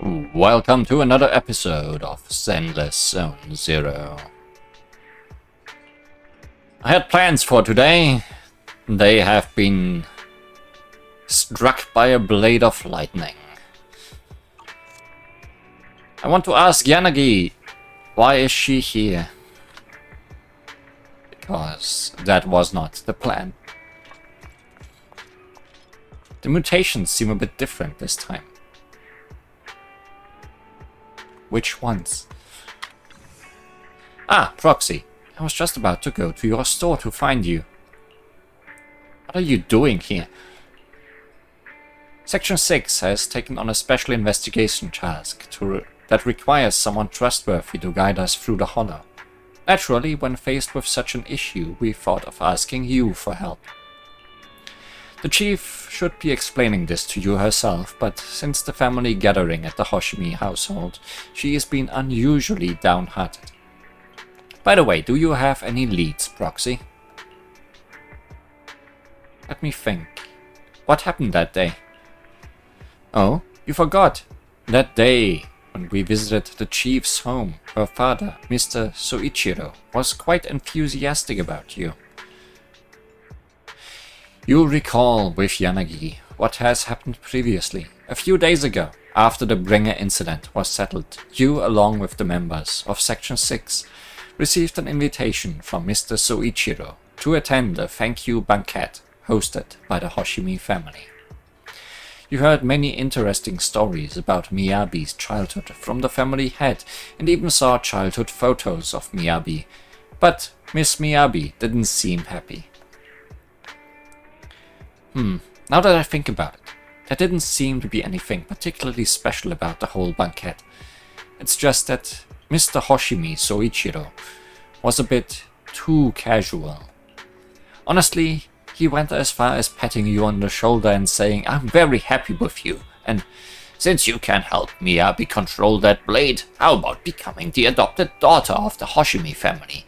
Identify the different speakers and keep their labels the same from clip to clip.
Speaker 1: Welcome to another episode of Zenless Zone Zero. I had plans for today. They have been struck by a blade of lightning. I want to ask Yanagi, why is she here? Because that was not the plan. The mutations seem a bit different this time. Which ones? Ah, Proxy. I was just about to go to your store to find you. What are you doing here? Section 6 has taken on a special investigation task that requires someone trustworthy to guide us through the Hollow. Naturally, when faced with such an issue, we thought of asking you for help. The chief should be explaining this to you herself, but since the family gathering at the Hoshimi household, she has been unusually downhearted. By the way, do you have any leads, Proxy? Let me think. What happened that day? Oh, you forgot. That day, when we visited the chief's home, her father, Mr. Soichiro, was quite enthusiastic about you. You recall with Yanagi what has happened previously. A few days ago, after the Bringer incident was settled, you, along with the members of Section 6, received an invitation from Mr. Soichiro to attend a thank you banquet hosted by the Hoshimi family. You heard many interesting stories about Miyabi's childhood from the family head and even saw childhood photos of Miyabi, but Miss Miyabi didn't seem happy. Now that I think about it, there didn't seem to be anything particularly special about the whole banquet. It's just that Mr. Hoshimi Soichiro was a bit too casual. Honestly, he went as far as patting you on the shoulder and saying, "I'm very happy with you, and since you can help Miyabi control that blade, how about becoming the adopted daughter of the Hoshimi family?"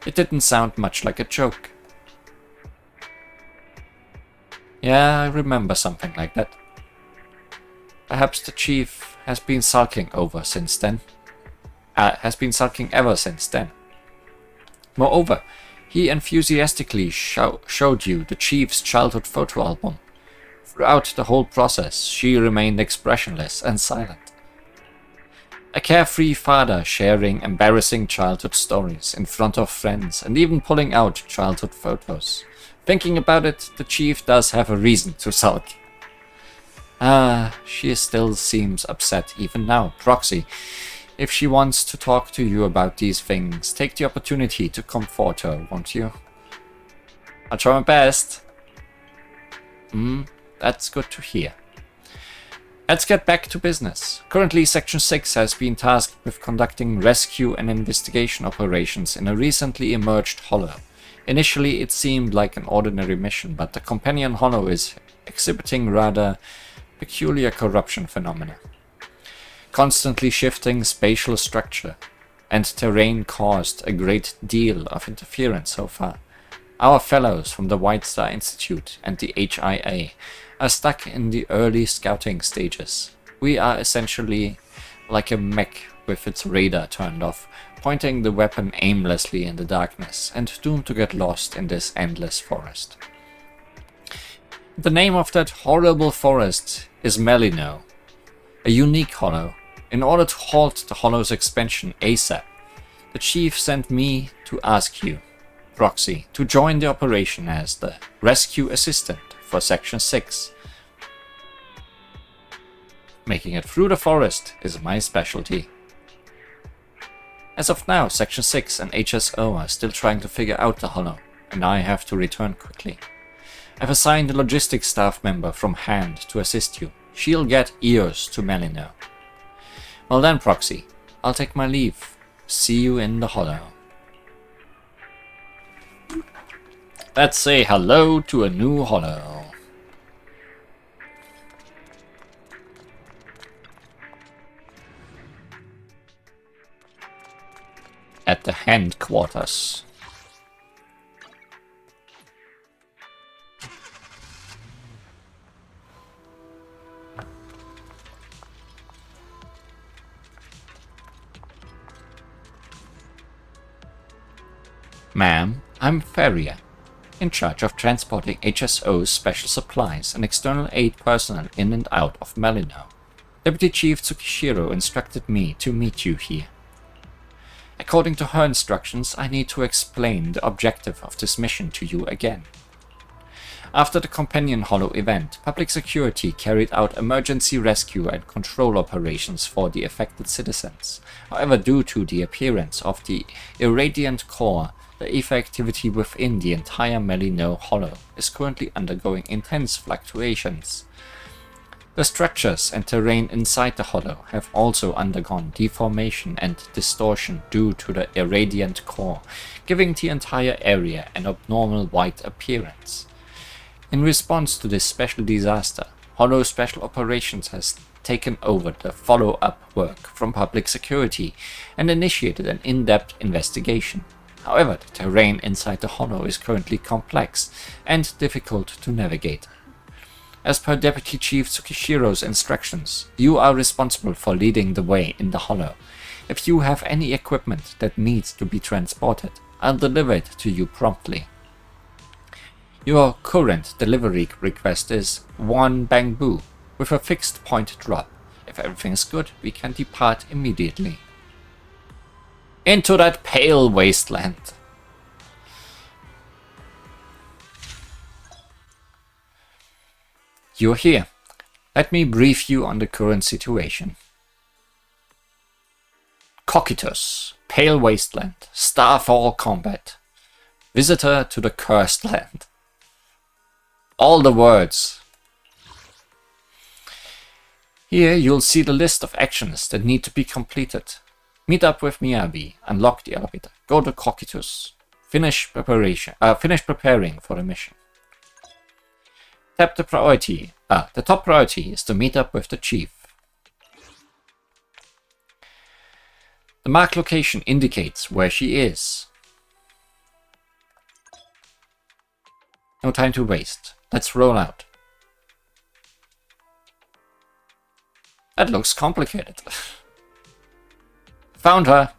Speaker 1: It didn't sound much like a joke. Yeah, I remember something like that. Perhaps the chief has been sulking ever since then. Moreover, he enthusiastically showed you the chief's childhood photo album. Throughout the whole process, she remained expressionless and silent. A carefree father sharing embarrassing childhood stories in front of friends and even pulling out childhood photos. Thinking about it, the chief does have a reason to sulk. She still seems upset even now. Proxy, if she wants to talk to you about these things, take the opportunity to comfort her, won't you? I'll try my best. That's good to hear. Let's get back to business. Currently, Section 6 has been tasked with conducting rescue and investigation operations in a recently emerged hollow. Initially, it seemed like an ordinary mission, but the companion hollow is exhibiting rather peculiar corruption phenomena. Constantly shifting spatial structure and terrain caused a great deal of interference so far. Our fellows from the White Star Institute and the HIA are stuck in the early scouting stages. We are essentially like a mech with its radar turned off, pointing the weapon aimlessly in the darkness and doomed to get lost in this endless forest. The name of that horrible forest is Melino, a unique hollow. In order to halt the hollow's expansion ASAP, the chief sent me to ask you, Proxy, to join the operation as the rescue assistant for Section 6. Making it through the forest is my specialty. As of now, Section 6 and HSO are still trying to figure out the hollow, and I have to return quickly. I've assigned a logistics staff member from hand to assist you. She'll get ears to Melino. Well then, Proxy, I'll take my leave. See you in the hollow. Let's say hello to a new hollow. At the headquarters. Ma'am, I'm Farrier, in charge of transporting HSO's special supplies and external aid personnel in and out of Melino. Deputy Chief Tsukishiro instructed me to meet you here. According to her instructions, I need to explain the objective of this mission to you again. After the Companion Hollow event, public security carried out emergency rescue and control operations for the affected citizens. However, due to the appearance of the irradiant core, the ether activity within the entire Melino Hollow is currently undergoing intense fluctuations. The structures and terrain inside the hollow have also undergone deformation and distortion due to the irradiant core, giving the entire area an abnormal white appearance. In response to this special disaster, Hollow Special Operations has taken over the follow-up work from public security and initiated an in-depth investigation. However, the terrain inside the Hollow is currently complex and difficult to navigate. As per Deputy Chief Tsukishiro's instructions, you are responsible for leading the way in the Hollow. If you have any equipment that needs to be transported, I'll deliver it to you promptly. Your current delivery request is 1 bamboo, with a fixed point drop. If everything's good, we can depart immediately. Into that pale wasteland. You're here. Let me brief you on the current situation. Cocytus, Pale Wasteland, Starfall Combat. Visitor to the Cursed Land. All the words. Here you'll see the list of actions that need to be completed. Meet up with Miyabi, unlock the elevator, go to Cocytus, finish preparing for the mission. Tap the priority. The top priority is to meet up with the chief. The marked location indicates where she is. No time to waste. Let's roll out. That looks complicated. Found her.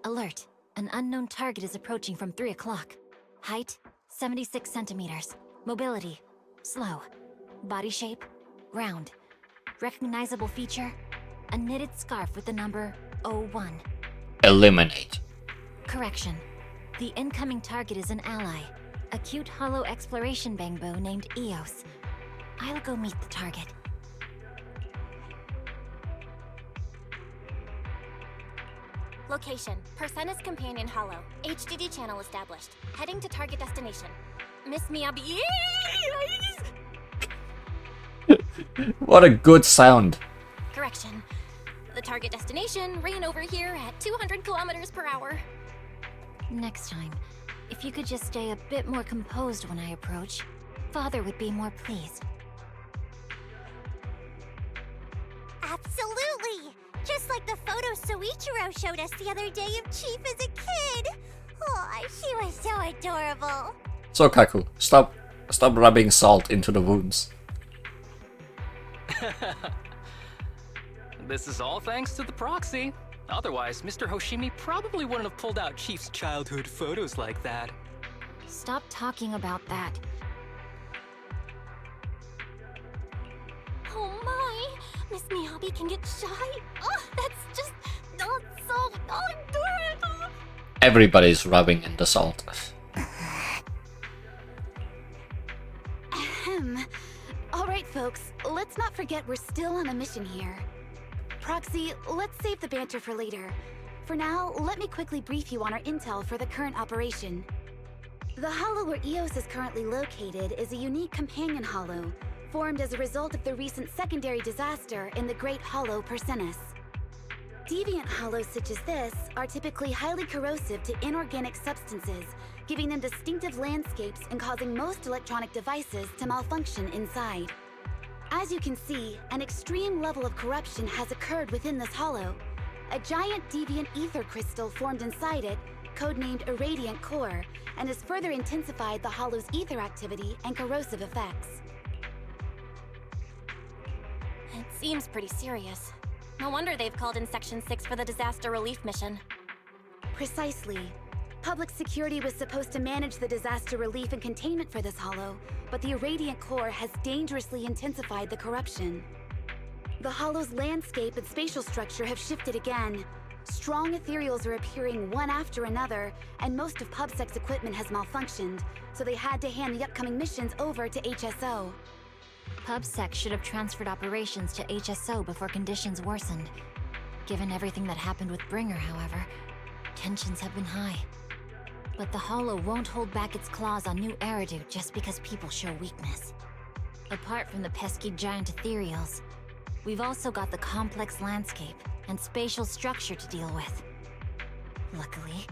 Speaker 2: Alert. An unknown target is approaching from 3 o'clock. Height, 76 centimeters. Mobility, slow. Body shape, round. Recognizable feature, a knitted scarf with the number 01.
Speaker 1: Eliminate.
Speaker 2: Correction. The incoming target is an ally. A cute hollow exploration bangbo named Eos. I'll go meet the target.
Speaker 3: Location, Persena's Companion Hollow. HDD channel established. Heading to target destination. Miss Miyabi.
Speaker 1: What a good sound.
Speaker 3: Correction. The target destination ran over here at 200 kilometers per hour.
Speaker 2: Next time, if you could just stay a bit more composed when I approach, Father would be more pleased.
Speaker 4: Absolutely! Just like the photo Soichiro showed us the other day of Chief as a kid. Oh, she was so adorable.
Speaker 1: So Kaku, stop rubbing salt into the wounds.
Speaker 5: This is all thanks to the proxy. Otherwise, Mr. Hoshimi probably wouldn't have pulled out Chief's childhood photos like that.
Speaker 2: Stop talking about that.
Speaker 3: Oh my! Miss Miyabi can get shy. Oh, that's just not so adorable.
Speaker 1: Everybody's rubbing in the salt.
Speaker 6: Alright folks, let's not forget we're still on a mission here. Proxy, let's save the banter for later. For now, let me quickly brief you on our intel for the current operation. The hollow where Eos is currently located is a unique companion hollow, formed as a result of the recent secondary disaster in the Great Hollow Persenas. Deviant hollows such as this are typically highly corrosive to inorganic substances, giving them distinctive landscapes and causing most electronic devices to malfunction inside. As you can see, an extreme level of corruption has occurred within this hollow. A giant deviant ether crystal formed inside it, codenamed Irradiant Core, and has further intensified the Hollow's ether activity and corrosive effects.
Speaker 3: It seems pretty serious. No wonder they've called in Section 6 for the disaster relief mission.
Speaker 6: Precisely. Public security was supposed to manage the disaster relief and containment for this Hollow, but the Irradiant Core has dangerously intensified the corruption. The Hollow's landscape and spatial structure have shifted again. Strong Ethereals are appearing one after another, and most of PubSec's equipment has malfunctioned, so they had to hand the upcoming missions over to HSO.
Speaker 2: PubSec should have transferred operations to HSO before conditions worsened. Given everything that happened with Bringer, however, tensions have been high. But the Hollow won't hold back its claws on new Eridu just because people show weakness. Apart from the pesky giant Ethereals, we've also got the complex landscape and spatial structure to deal with. Luckily,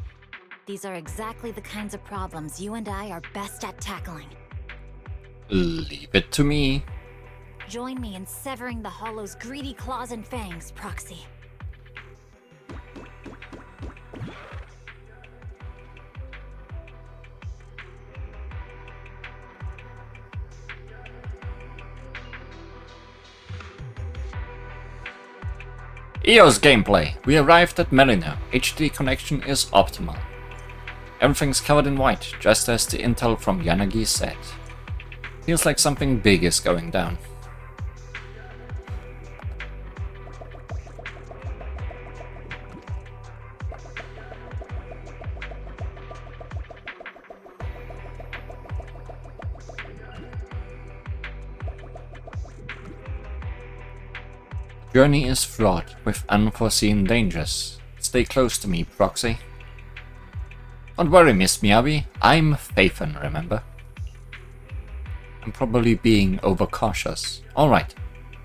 Speaker 2: these are exactly the kinds of problems you and I are best at tackling.
Speaker 1: Leave it to me.
Speaker 2: Join me in severing the Hollow's greedy claws and fangs, Proxy.
Speaker 1: EOS gameplay. We arrived at Merino. HD connection is optimal. Everything's covered in white, just as the intel from Yanagi said. Feels like something big is going down. Journey is fraught with unforeseen dangers. Stay close to me, Proxy. Don't worry, Miss Miyabi. I'm Fafen, remember? I'm probably being overcautious. Alright,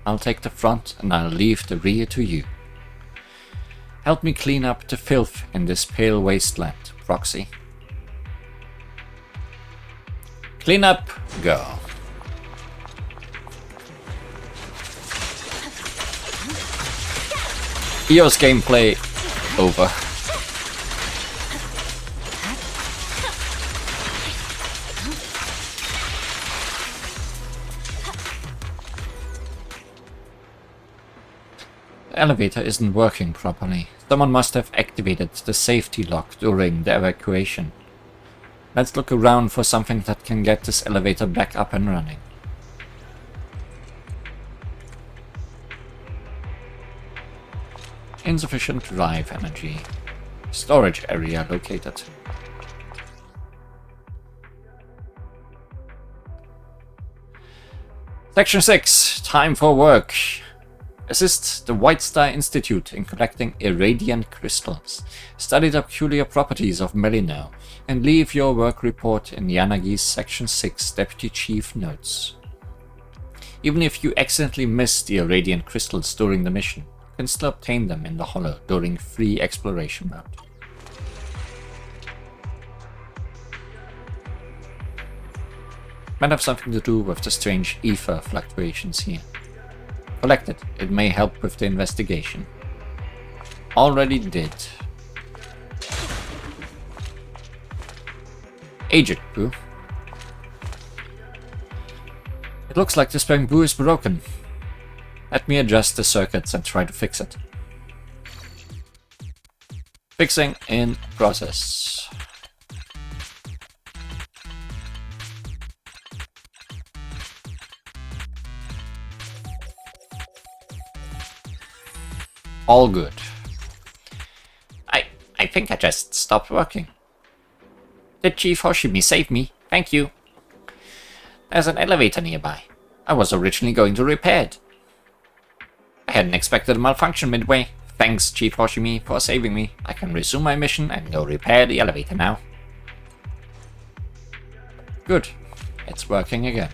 Speaker 1: I'll take the front and I'll leave the rear to you. Help me clean up the filth in this pale wasteland, Proxy. Clean up, go. EOS gameplay over. The elevator isn't working properly. Someone must have activated the safety lock during the evacuation. Let's look around for something that can get this elevator back up and running. Insufficient drive energy. Storage area located. Section 6. Time for work. Assist the White Star Institute in collecting irradiant crystals. Study the peculiar properties of Merino, and leave your work report in Yanagi's Section 6 Deputy Chief notes. Even if you accidentally miss the irradiant crystals during the mission, you can still obtain them in the Hollow during free exploration mode. Might have something to do with the strange ether fluctuations here. Collect it, it may help with the investigation. Already did. Agent Boo. It looks like this bamboo is broken. Let me adjust the circuits and try to fix it. Fixing in process. All good. I think I just stopped working. Did Chief Hoshimi save me? Thank you. There's an elevator nearby. I was originally going to repair it. I hadn't expected a malfunction midway. Thanks, Chief Hoshimi, for saving me. I can resume my mission and go repair the elevator now. Good. It's working again.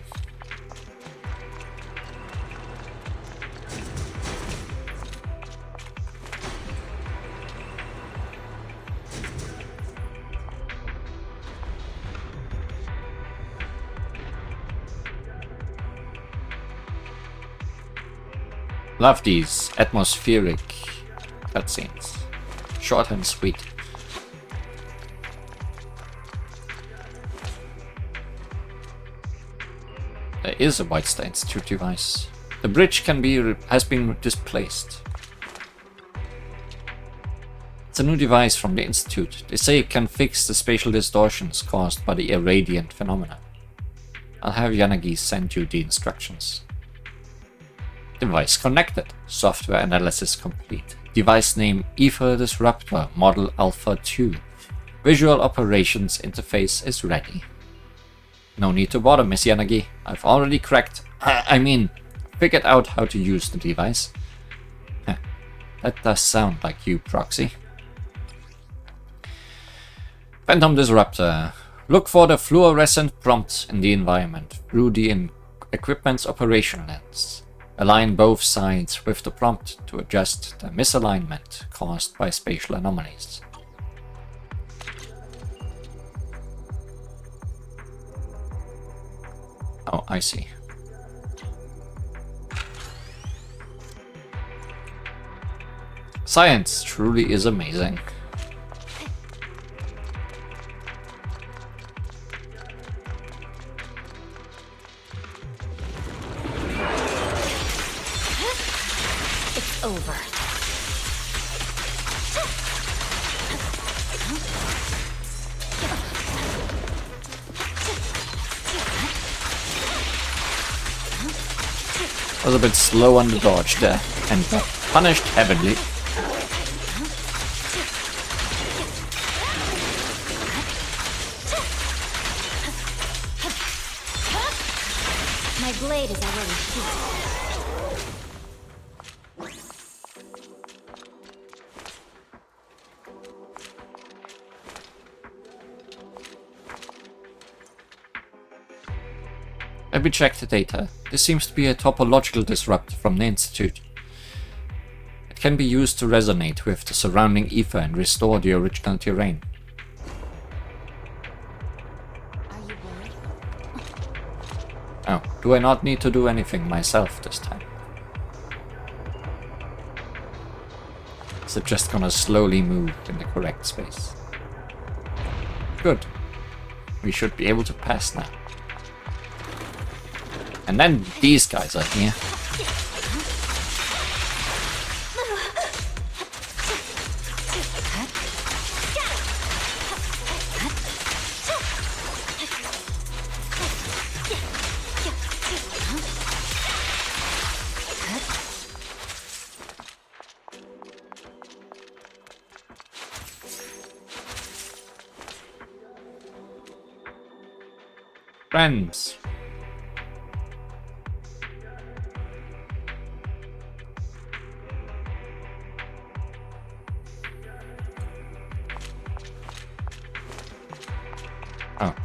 Speaker 1: Love these atmospheric cutscenes. Short and sweet. is a Wasteland Institute device. The bridge has been displaced. It's a new device from the Institute. They say it can fix the spatial distortions caused by the irradiant phenomena. I'll have Yanagi send you the instructions. Device connected. Software analysis complete. Device name Ether Disruptor Model Alpha 2. Visual operations interface is ready. No need to bother, Miss Yanagi. I've already figured out how to use the device. That does sound like you, Proxy. Phantom Disruptor. Look for the fluorescent prompts in the environment through the equipment's operation lens. Align both sides with the prompt to adjust the misalignment caused by spatial anomalies. Oh, I see. Science truly is amazing.
Speaker 2: It's over.
Speaker 1: Was a bit slow on the dodge there, and got punished heavily.
Speaker 2: My blade is already heated.
Speaker 1: Let me check the data. This seems to be a topological disrupt from the Institute. It can be used to resonate with the surrounding ether and restore the original terrain.
Speaker 2: Are you worried?
Speaker 1: Oh, do I not need to do anything myself this time? Is it just gonna slowly move in the correct space? Good. We should be able to pass now. And then these guys are here. Friends. Oh.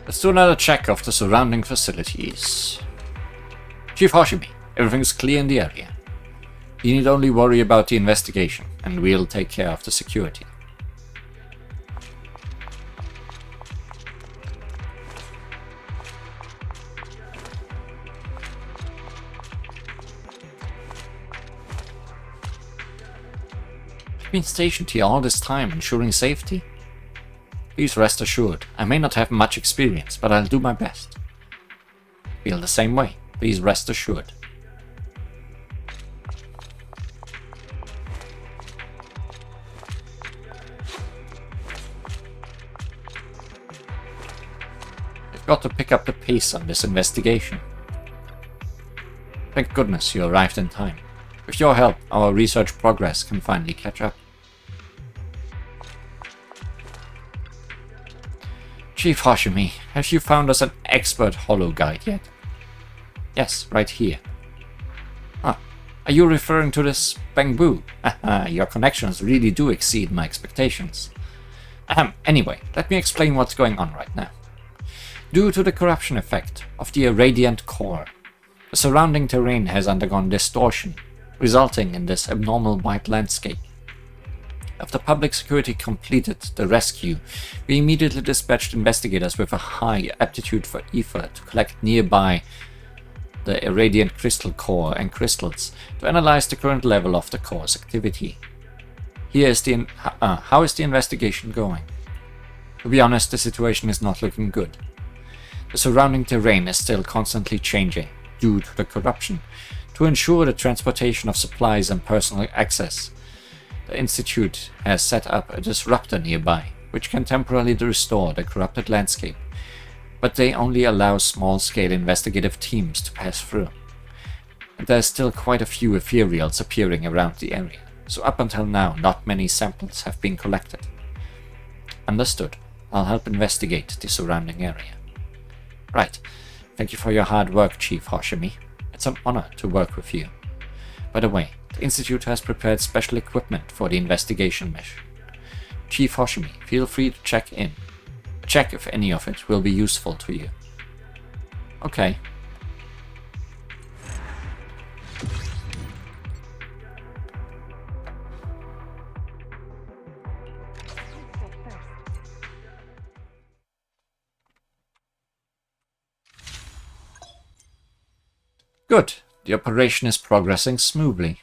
Speaker 1: Let's do another check of the surrounding facilities. Chief Hoshimi, everything's clear in the area. You need only worry about the investigation, and we'll take care of the security. I've been stationed here all this time, ensuring safety. Please rest assured, I may not have much experience, but I'll do my best. Feel the same way, please rest assured. We've got to pick up the pace on this investigation. Thank goodness you arrived in time. With your help, our research progress can finally catch up. Chief Hoshimi, have you found us an expert holo guide yet? Yes, right here. Ah, are you referring to this Bangbu? Your connections really do exceed my expectations. Anyway, let me explain what's going on right now. Due to the corruption effect of the irradiant core, the surrounding terrain has undergone distortion, resulting in this abnormal white landscape. After public security completed the rescue, we immediately dispatched investigators with a high aptitude for ether to collect nearby the irradiant crystal core and crystals to analyze the current level of the core's activity. Here is how is the investigation going? To be honest, the situation is not looking good. The surrounding terrain is still constantly changing due to the corruption. To ensure the transportation of supplies and personal access, the Institute has set up a disruptor nearby, which can temporarily restore the corrupted landscape, but they only allow small-scale investigative teams to pass through. And there are still quite a few Ethereals appearing around the area, so up until now not many samples have been collected. Understood. I'll help investigate the surrounding area. Right. Thank you for your hard work, Chief Hoshimi. It's an honor to work with you. By the way, the Institute has prepared special equipment for the investigation mission. Chief Hoshimi, feel free to check if any of it will be useful to you. Okay. Good. The operation is progressing smoothly.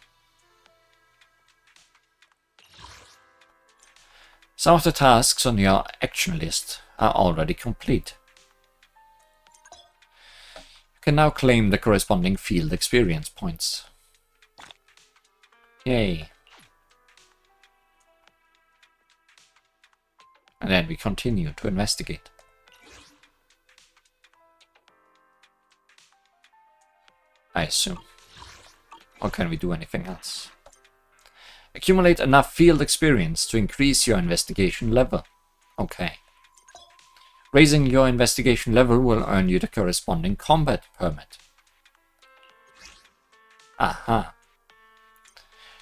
Speaker 1: Some of the tasks on your action list are already complete. You can now claim the corresponding field experience points. Yay. And then we continue to investigate. I assume. Or can we do anything else? Accumulate enough field experience to increase your investigation level. Okay. Raising your investigation level will earn you the corresponding combat permit. Aha.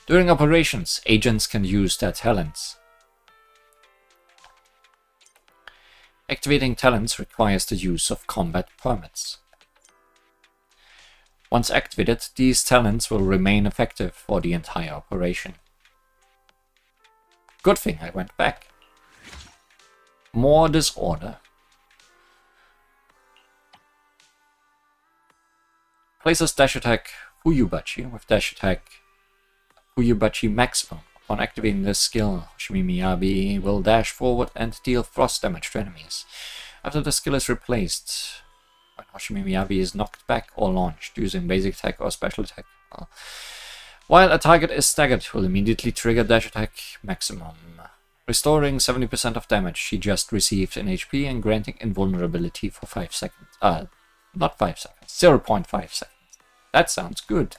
Speaker 1: During operations, agents can use their talents. Activating talents requires the use of combat permits. Once activated, these talents will remain effective for the entire operation. Good thing I went back. More disorder. Places dash attack Fuyubachi with dash attack Fuyubachi maximum. Upon activating this skill, Hoshimi Miyabi will dash forward and deal frost damage to enemies. After the skill is replaced, when Hoshimi Miyabi is knocked back or launched using basic attack or special attack, while a target is staggered, will immediately trigger dash attack maximum, restoring 70% of damage she just received in HP and granting invulnerability for 5 seconds. Not 5 seconds, 0.5 seconds. That sounds good.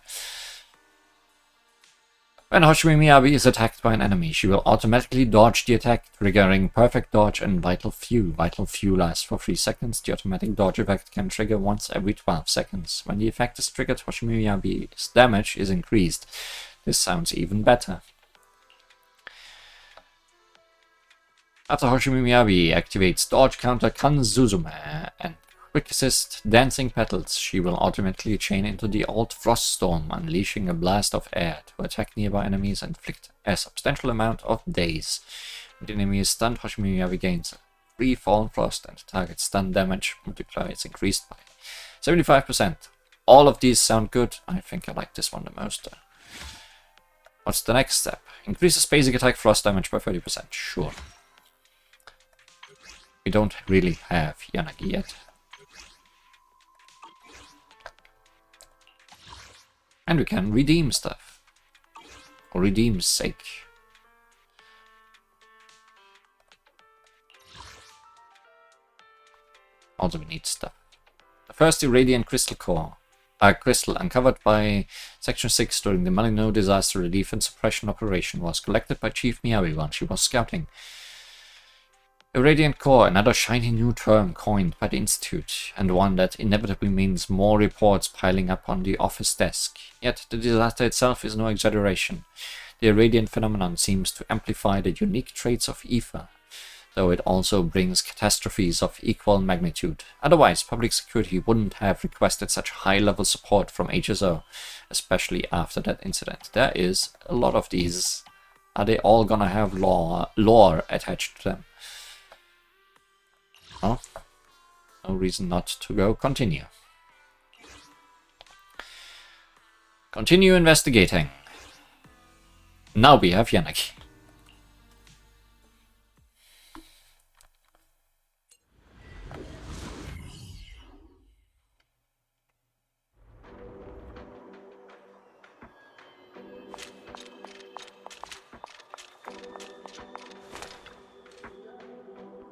Speaker 1: When Hoshimi Miyabi is attacked by an enemy, she will automatically dodge the attack, triggering perfect dodge and vital few. Vital few lasts for 3 seconds. The automatic dodge effect can trigger once every 12 seconds. When the effect is triggered, Hoshimi Miyabi's damage is increased. This sounds even better. After Hoshimi Miyabi activates dodge counter Kanzuzume and quick assist Dancing Petals, she will automatically chain into the old Frost Storm, unleashing a blast of air to attack nearby enemies and inflict a substantial amount of daze. When the enemy is stunned, Hoshimi Miyabi gains 3 Fallen Frost and the target's stun damage multiplier is increased by 75%. All of these sound good. I think I like this one the most. What's the next step? Increases basic attack frost damage by 30%. Sure. We don't really have Yanagi yet. And we can redeem stuff. For redeem's sake. Also we need stuff. The first Irradiant Crystal Core. Crystal uncovered by Section 6 during the Malino Disaster Relief and Suppression Operation was collected by Chief Miyabi while she was scouting. Irradiant Core, another shiny new term coined by the Institute, and one that inevitably means more reports piling up on the office desk. Yet the disaster itself is no exaggeration. The irradiant phenomenon seems to amplify the unique traits of ether, though it also brings catastrophes of equal magnitude. Otherwise, public security wouldn't have requested such high-level support from HSO, especially after that incident. There is a lot of these. Are they all gonna have lore attached to them? Well, no reason not to go. Continue. Continue investigating. Now we have Yanagi.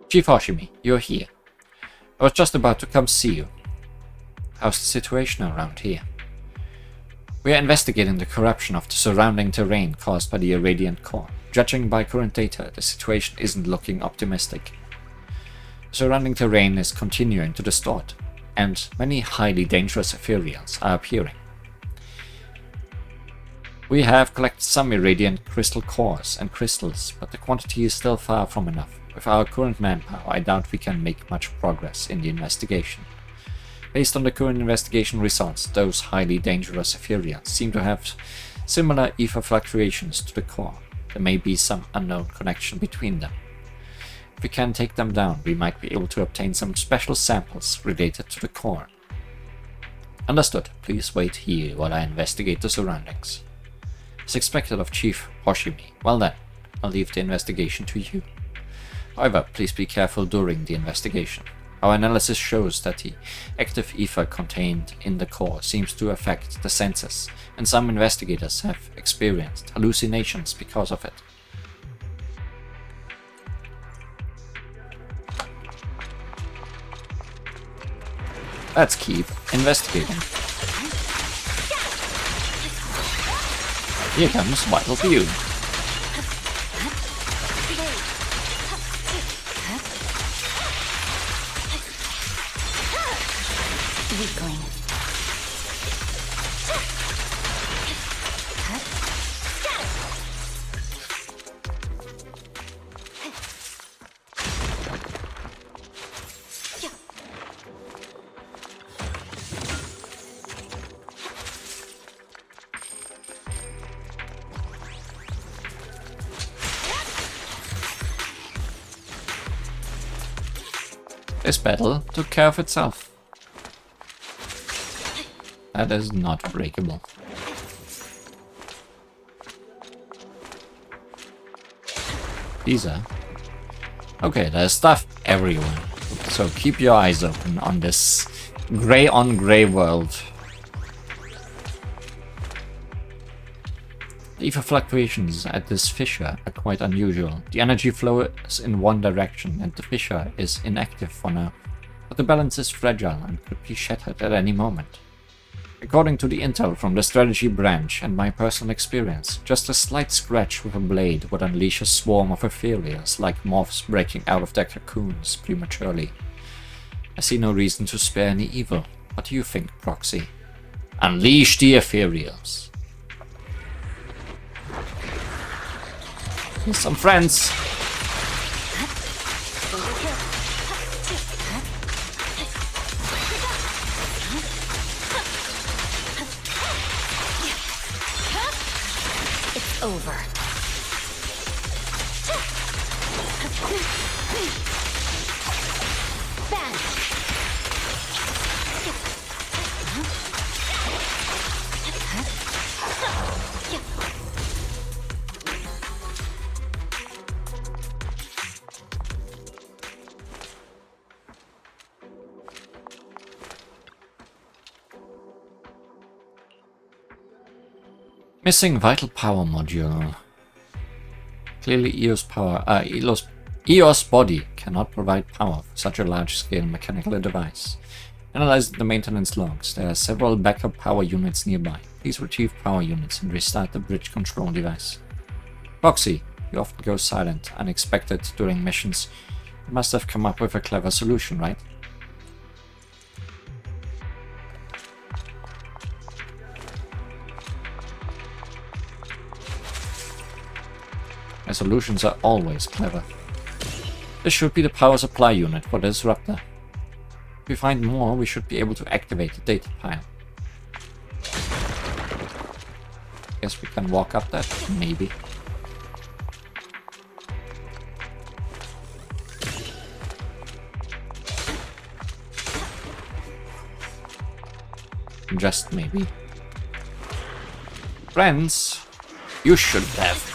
Speaker 1: Chief Hoshimi, you're here. I was just about to come see you. How's the situation around here? We are investigating the corruption of the surrounding terrain caused by the irradiant core. Judging by current data, the situation isn't looking optimistic. The surrounding terrain is continuing to distort, and many highly dangerous Ethereals are appearing. We have collected some irradiant crystal cores and crystals, but the quantity is still far from enough. With our current manpower, I doubt we can make much progress in the investigation. Based on the current investigation results, those highly dangerous Ethereals seem to have similar ether fluctuations to the core. There may be some unknown connection between them. If we can take them down, we might be able to obtain some special samples related to the core. Understood. Please wait here while I investigate the surroundings. As expected of Chief Hoshimi. Well then, I'll leave the investigation to you. However, please be careful during the investigation. Our analysis shows that the active ether contained in the core seems to affect the senses, and some investigators have experienced hallucinations because of it. Let's keep investigating. Here comes Vital View.
Speaker 2: Weakling.
Speaker 1: This battle took care of itself. That is not breakable. These are... Okay, there's stuff everywhere. So keep your eyes open on this grey on grey world. The ether fluctuations at this fissure are quite unusual. The energy flows in one direction and the fissure is inactive for now. But the balance is fragile and could be shattered at any moment. According to the intel from the strategy branch and my personal experience, just a slight scratch with a blade would unleash a swarm of Ethereals like moths breaking out of their cocoons prematurely. I see no reason to spare any evil. What do you think, Proxy? Unleash the Ethereals. Here's some friends.
Speaker 2: It's over.
Speaker 1: Missing vital power module. Clearly EOS body cannot provide power for such a large-scale mechanical device. Analyze the maintenance logs. There are several backup power units nearby. Please retrieve power units and restart the bridge control device. Proxy, you often go silent, unexpected during missions. You must have come up with a clever solution, right? My solutions are always clever. This should be the power supply unit for the disruptor. If we find more, we should be able to activate the data pile. Guess we can walk up that, maybe. Just maybe. Friends, you should have.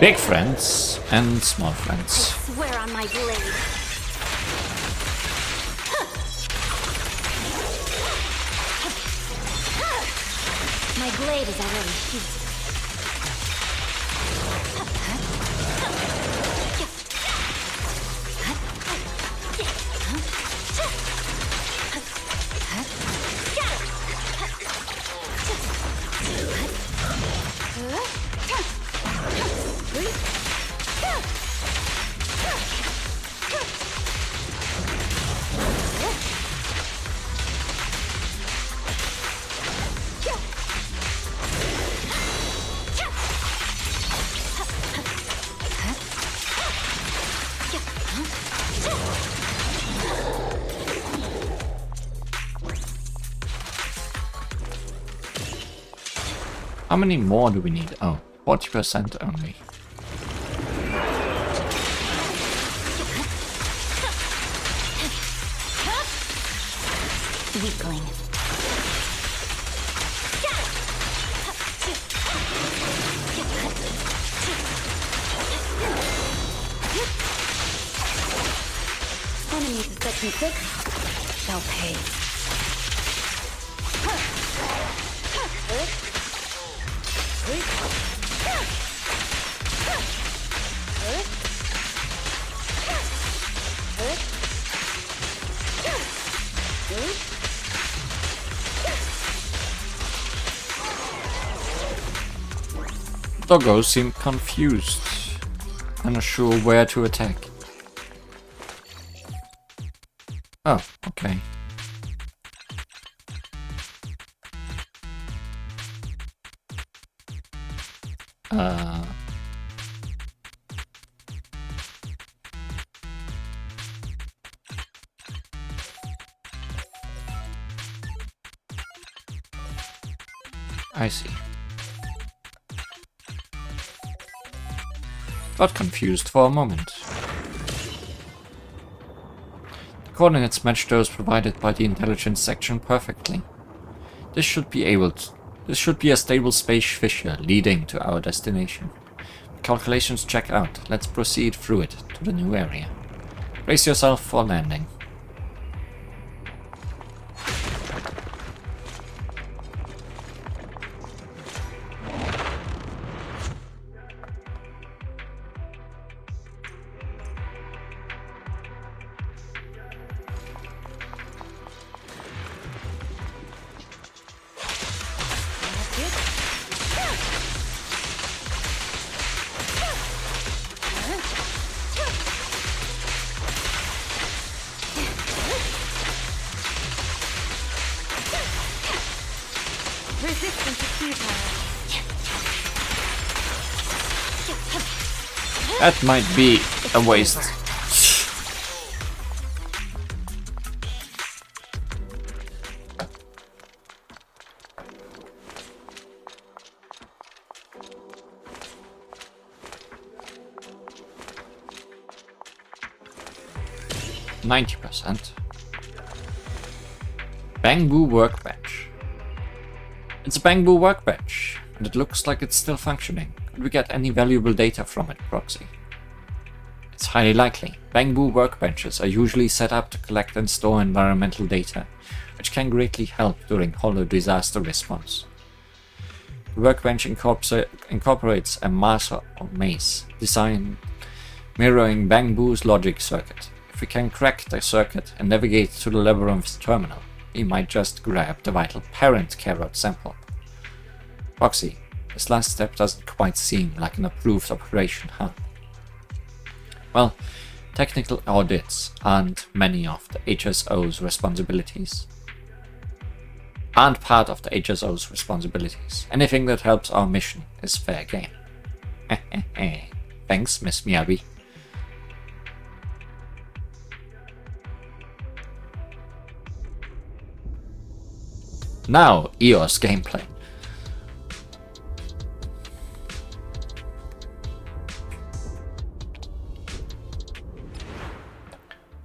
Speaker 1: Big friends and small friends.
Speaker 3: Swear on my blade. My blade is already heated.
Speaker 1: How many more do we need? Oh, 40% only.
Speaker 2: Weakling.
Speaker 6: Enemies in section 6 shall pay.
Speaker 1: Doggos seem confused, unsure where to attack. Oh, okay. I see. Got confused for a moment. The coordinates match those provided by the intelligence section perfectly. This should be a stable space fissure leading to our destination. The calculations check out. Let's proceed through it to the new area. Brace yourself for landing.
Speaker 6: Resistance is futile.
Speaker 1: That might be a waste. %. Bamboo workbench. It's a bamboo workbench, and it looks like it's still functioning. Could we get any valuable data from it, Proxy? It's highly likely. Bamboo workbenches are usually set up to collect and store environmental data, which can greatly help during Hollow disaster response. The workbench incorporates a maze design mirroring Bamboo's logic circuit. If we can crack the circuit and navigate to the Labyrinth's terminal, we might just grab the vital parent carrot sample. Proxy, this last step doesn't quite seem like an approved operation, huh? Well, technical audits aren't many of the HSO's responsibilities. Aren't part of the HSO's responsibilities. Anything that helps our mission is fair game. Thanks, Miss Miyabi. Now, EOS gameplay.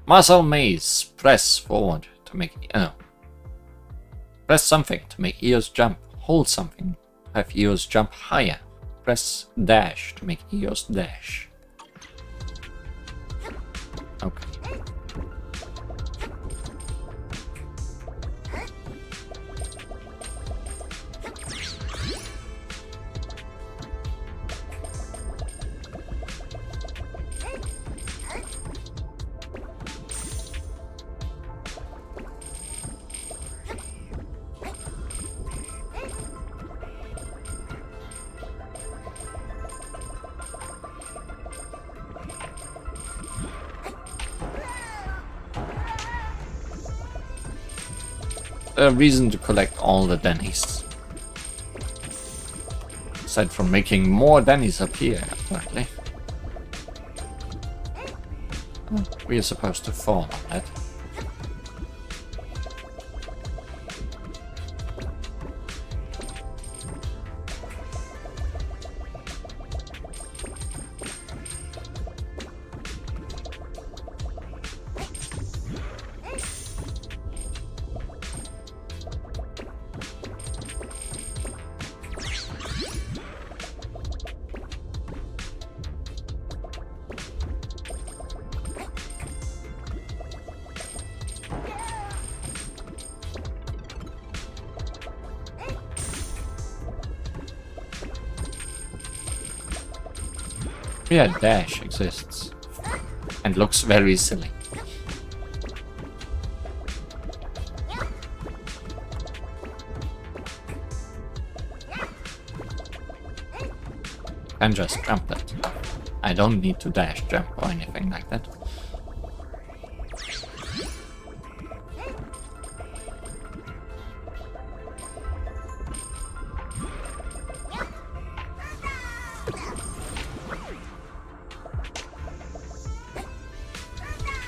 Speaker 1: Muscle maze. Press forward to make... Press something to make EOS jump. Hold something to have EOS jump higher. Press dash to make Eos dash. Okay. A reason to collect all the Dennies. Aside from making more Dennies appear, apparently. Oh, we are supposed to fall on that. Yeah, dash exists. And looks very silly. And just jump that. I don't need to dash jump or anything like that.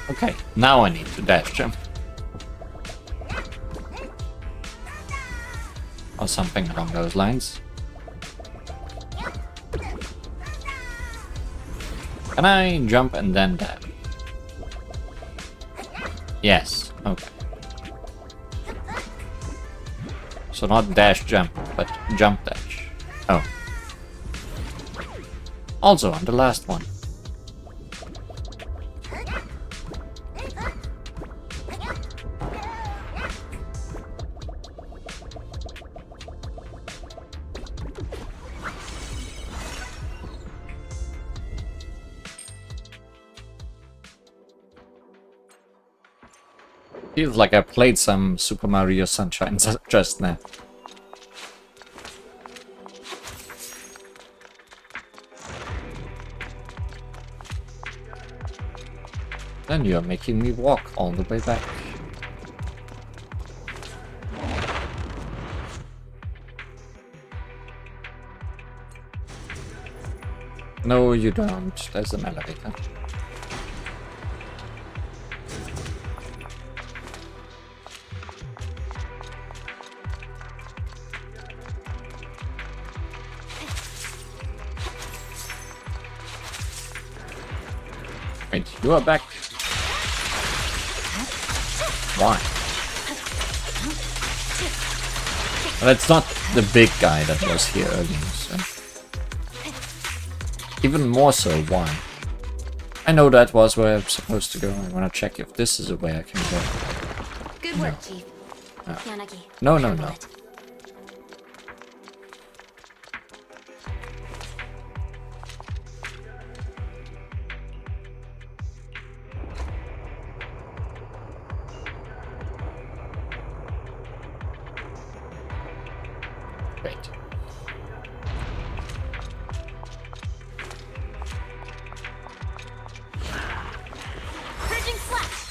Speaker 1: Okay, now I need to dash jump. Or something along those lines. Can I jump and then dash? Yes, okay. So not dash jump, but jump dash. Oh. Also on the last one. Feels like I played some Super Mario Sunshine just now. Then you're making me walk all the way back. No, you don't. There's an elevator. Wait, you are back. Why? Well, that's not the big guy that was here earlier, so. Even more so, why? I know that was where I'm supposed to go. I want to check if this is a way I can go.
Speaker 6: Good work, Chief.
Speaker 2: Yanagi.
Speaker 1: No.
Speaker 2: handle it.
Speaker 1: Wait.
Speaker 3: Purging flash.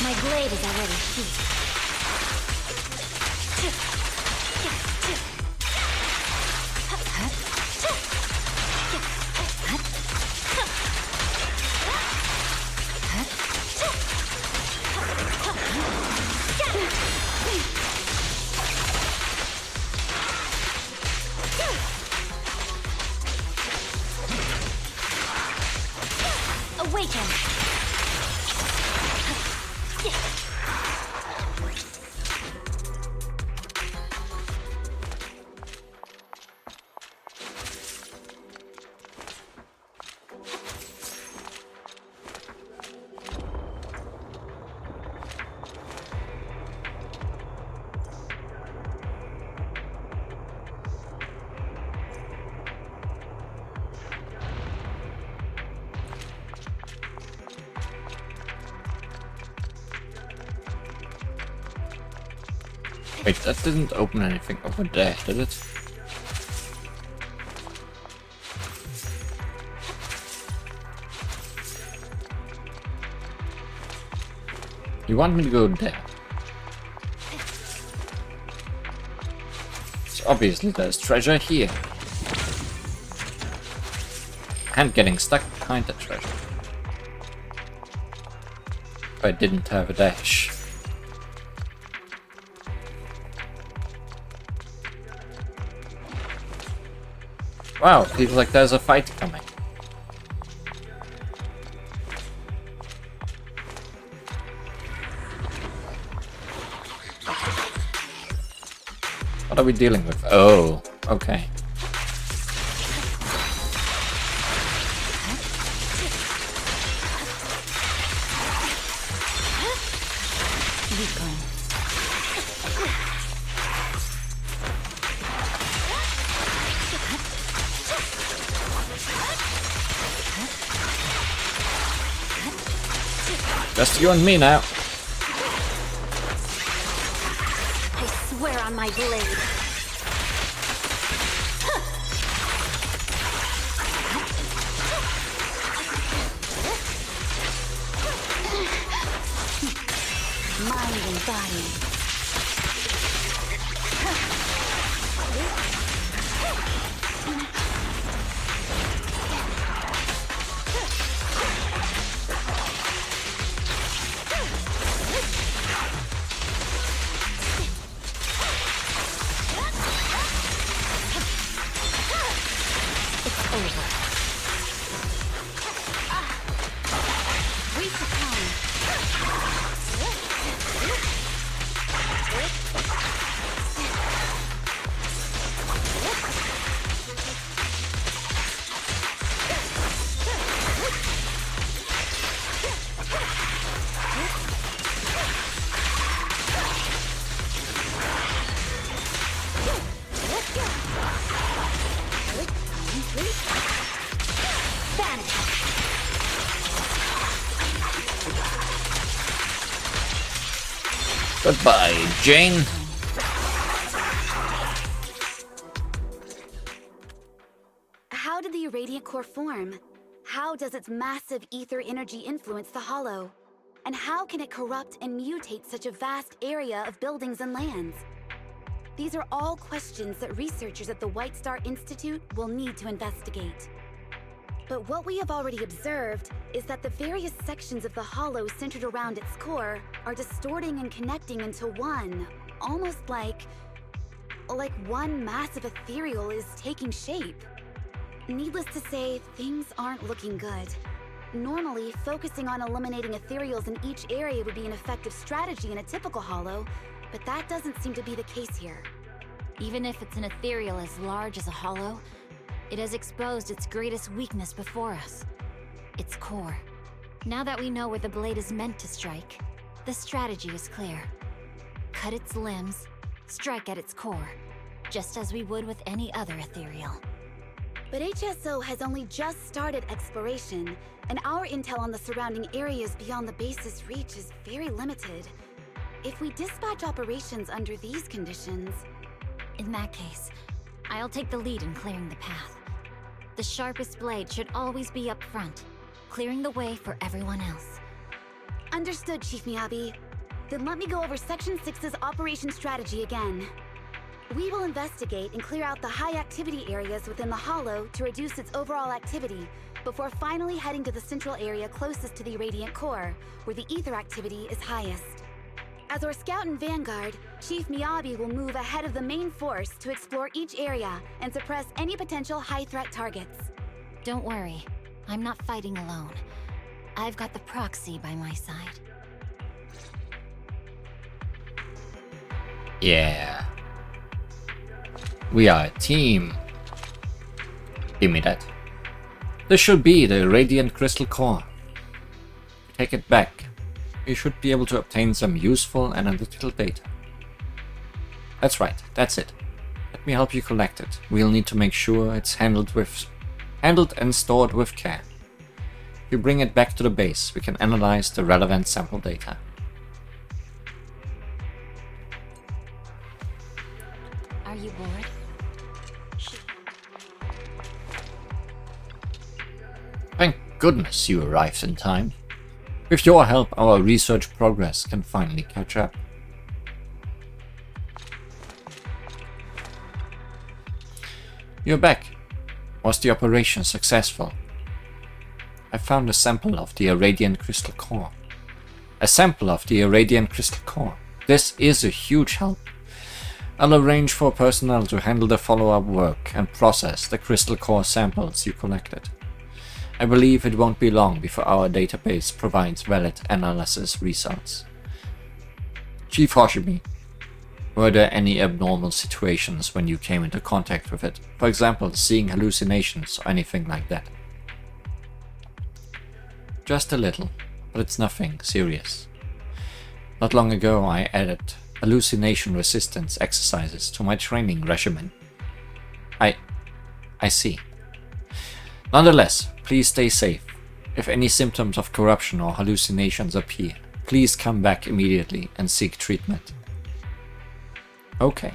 Speaker 2: My blade is already sheathed.
Speaker 3: Awaken.
Speaker 1: Wait, that didn't open anything over there, did it? You want me to go there? So obviously there's treasure here. And getting stuck behind the treasure. If I didn't have a dash. Wow, feels like there's a fight coming. What are we dealing with? Oh, okay. Just you and me now.
Speaker 2: I swear on my blade.
Speaker 6: Mind and body.
Speaker 1: Goodbye, Jane.
Speaker 6: How did the irradiant core form? How does its massive ether energy influence the hollow? And how can it corrupt and mutate such a vast area of buildings and lands? These are all questions that researchers at the White Star Institute will need to investigate. But what we have already observed is that the various sections of the hollow centered around its core are distorting and connecting into one, almost like one massive ethereal is taking shape. Needless to say, things aren't looking good. Normally, focusing on eliminating ethereals in each area would be an effective strategy in a typical hollow, but that doesn't seem to be the case here.
Speaker 2: Even if it's an ethereal as large as a hollow, it has exposed its greatest weakness before us. Its core. Now that we know where the blade is meant to strike, the strategy is clear. Cut its limbs, strike at its core, just as we would with any other ethereal.
Speaker 6: But HSO has only just started exploration, and our intel on the surrounding areas beyond the base's reach is very limited. If we dispatch operations under these conditions...
Speaker 2: In that case, I'll take the lead in clearing the path. The sharpest blade should always be up front, clearing the way for everyone else.
Speaker 6: Understood, Chief Miyabi. Then let me go over Section 6's operation strategy again. We will investigate and clear out the high-activity areas within the Hollow to reduce its overall activity, before finally heading to the central area closest to the Irradiant Core, where the ether activity is highest. As our scout and vanguard, Chief Miyabi will move ahead of the main force to explore each area and suppress any potential high-threat targets.
Speaker 2: Don't worry, I'm not fighting alone. I've got the proxy by my side.
Speaker 1: Yeah. We are a team. Give me that. This should be the Radiant Crystal Core. Take it back. You should be able to obtain some useful analytical data. That's right, that's it. Let me help you collect it. We'll need to make sure it's handled and stored with care. If you bring it back to the base, we can analyze the relevant sample data.
Speaker 2: aboard?
Speaker 1: Thank goodness you arrived in time. With your help, our research progress can finally catch up. You're back. Was the operation successful? I found a sample of the Irradiant crystal core. A sample of the Irradiant crystal core. This is a huge help. I'll arrange for personnel to handle the follow-up work and process the crystal core samples you collected. I believe it won't be long before our database provides valid analysis results. Chief Hoshimi, were there any abnormal situations when you came into contact with it? For example, seeing hallucinations or anything like that? Just a little, but it's nothing serious. Not long ago I added hallucination resistance exercises to my training regimen. I see. Nonetheless, please stay safe. If any symptoms of corruption or hallucinations appear, please come back immediately and seek treatment. Okay.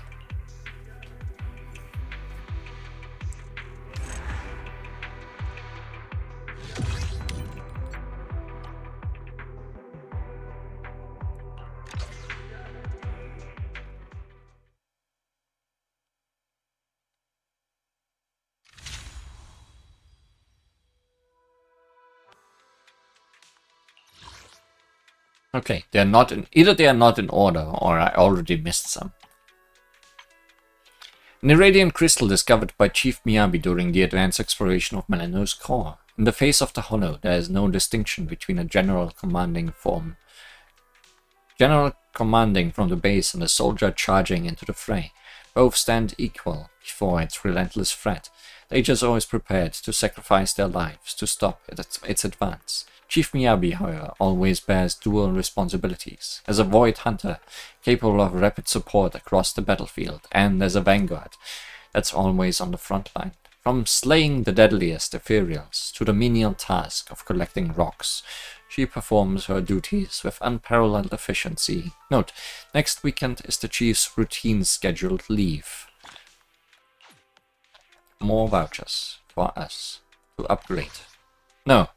Speaker 1: Okay, they're not in either they are not in order or I already missed some. An irradiant crystal discovered by Chief Miyabi during the advanced exploration of Melano's core. In the face of the hollow, there is no distinction between a general commanding from the base and a soldier charging into the fray. Both stand equal before its relentless threat. They just always prepared to sacrifice their lives to stop its advance. Chief Miyabi, however, always bears dual responsibilities. As a void hunter, capable of rapid support across the battlefield, and as a vanguard that's always on the front line. From slaying the deadliest Ethereals to the menial task of collecting rocks, she performs her duties with unparalleled efficiency. Note, next weekend is the Chief's routine scheduled leave. More vouchers for us to upgrade. No.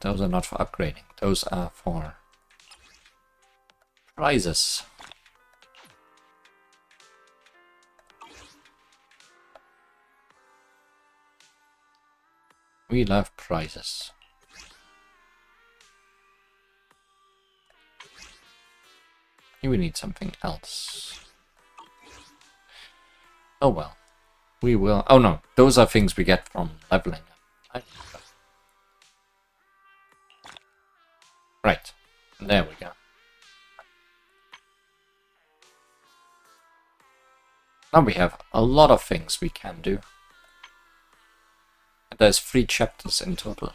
Speaker 1: Those are not for upgrading. Those are for prizes. We love prizes. Here we need something else. Oh well. We will. Oh no, those are things we get from leveling up. Right, there we go. Now we have a lot of things we can do. And there's 3 chapters in total.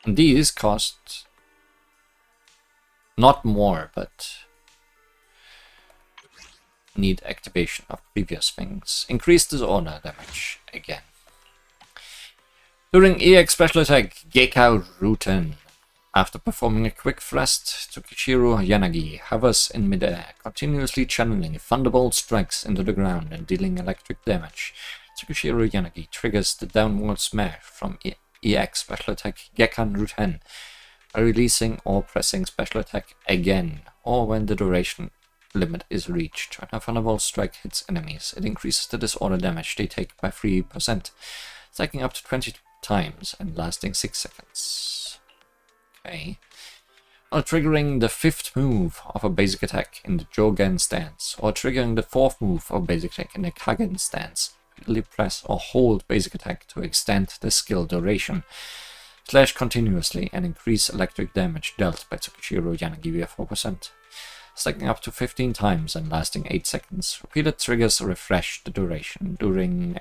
Speaker 1: And these cost not more, but need activation of previous things. Increase disorder damage again. During EX special attack Geika Ruten, after performing a quick thrust, Tsukishiro Yanagi hovers in midair, continuously channeling thunderbolt strikes into the ground and dealing electric damage. Tsukishiro Yanagi triggers the downward smash from EX special attack Gekan Ruten by releasing or pressing special attack again, or when the duration limit is reached. When a thunderbolt strike hits enemies, it increases the disorder damage they take by 3%, stacking up to 20 times and lasting 6 seconds. Okay. Or triggering the 5th move of a basic attack in the Jogen stance, or triggering the 4th move of a basic attack in the Kagen stance. Repeatedly press or hold basic attack to extend the skill duration. Slash continuously and increase electric damage dealt by Tsukishiro Yanagi by 4%. Stacking up to 15 times and lasting 8 seconds. Repeated triggers refresh the duration. During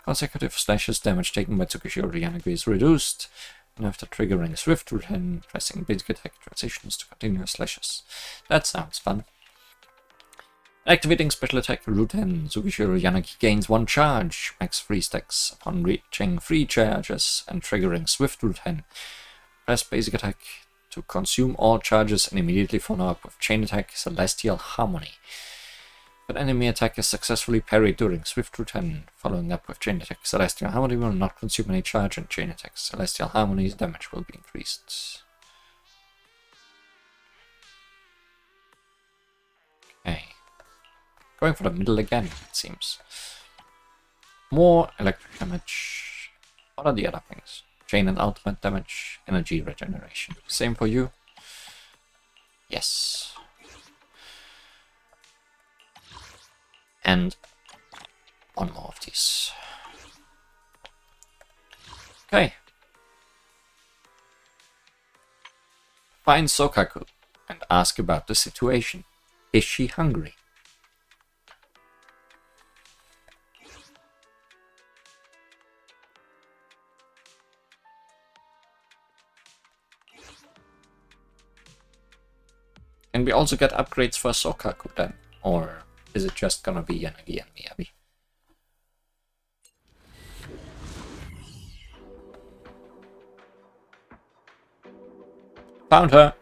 Speaker 1: consecutive slashes, damage taken by Tsukishiro Yanagi is reduced, and after triggering Swift Ruten, pressing basic attack transitions to continuous slashes. That sounds fun. Activating special attack Ruten, Tsukishiro Yanagi gains 1 charge, max 3 stacks upon reaching 3 charges, and triggering Swift Ruten. Press basic attack to consume all charges and immediately follow up with Chain Attack Celestial Harmony. If an enemy attack is successfully parried during swift return, following up with Chain Attack Celestial Harmony will not consume any charge, and Chain Attack Celestial Harmony's damage will be increased. Okay. Going for the middle again, it seems. More electric damage. What are the other things? Chain and ultimate damage, energy regeneration. Same for you? Yes. And one more of these. Okay. Find Sokaku and ask about the situation. Is she hungry? Can we also get upgrades for Sokaku then? Or is it just gonna be Yanagi and Miyabi? Found her!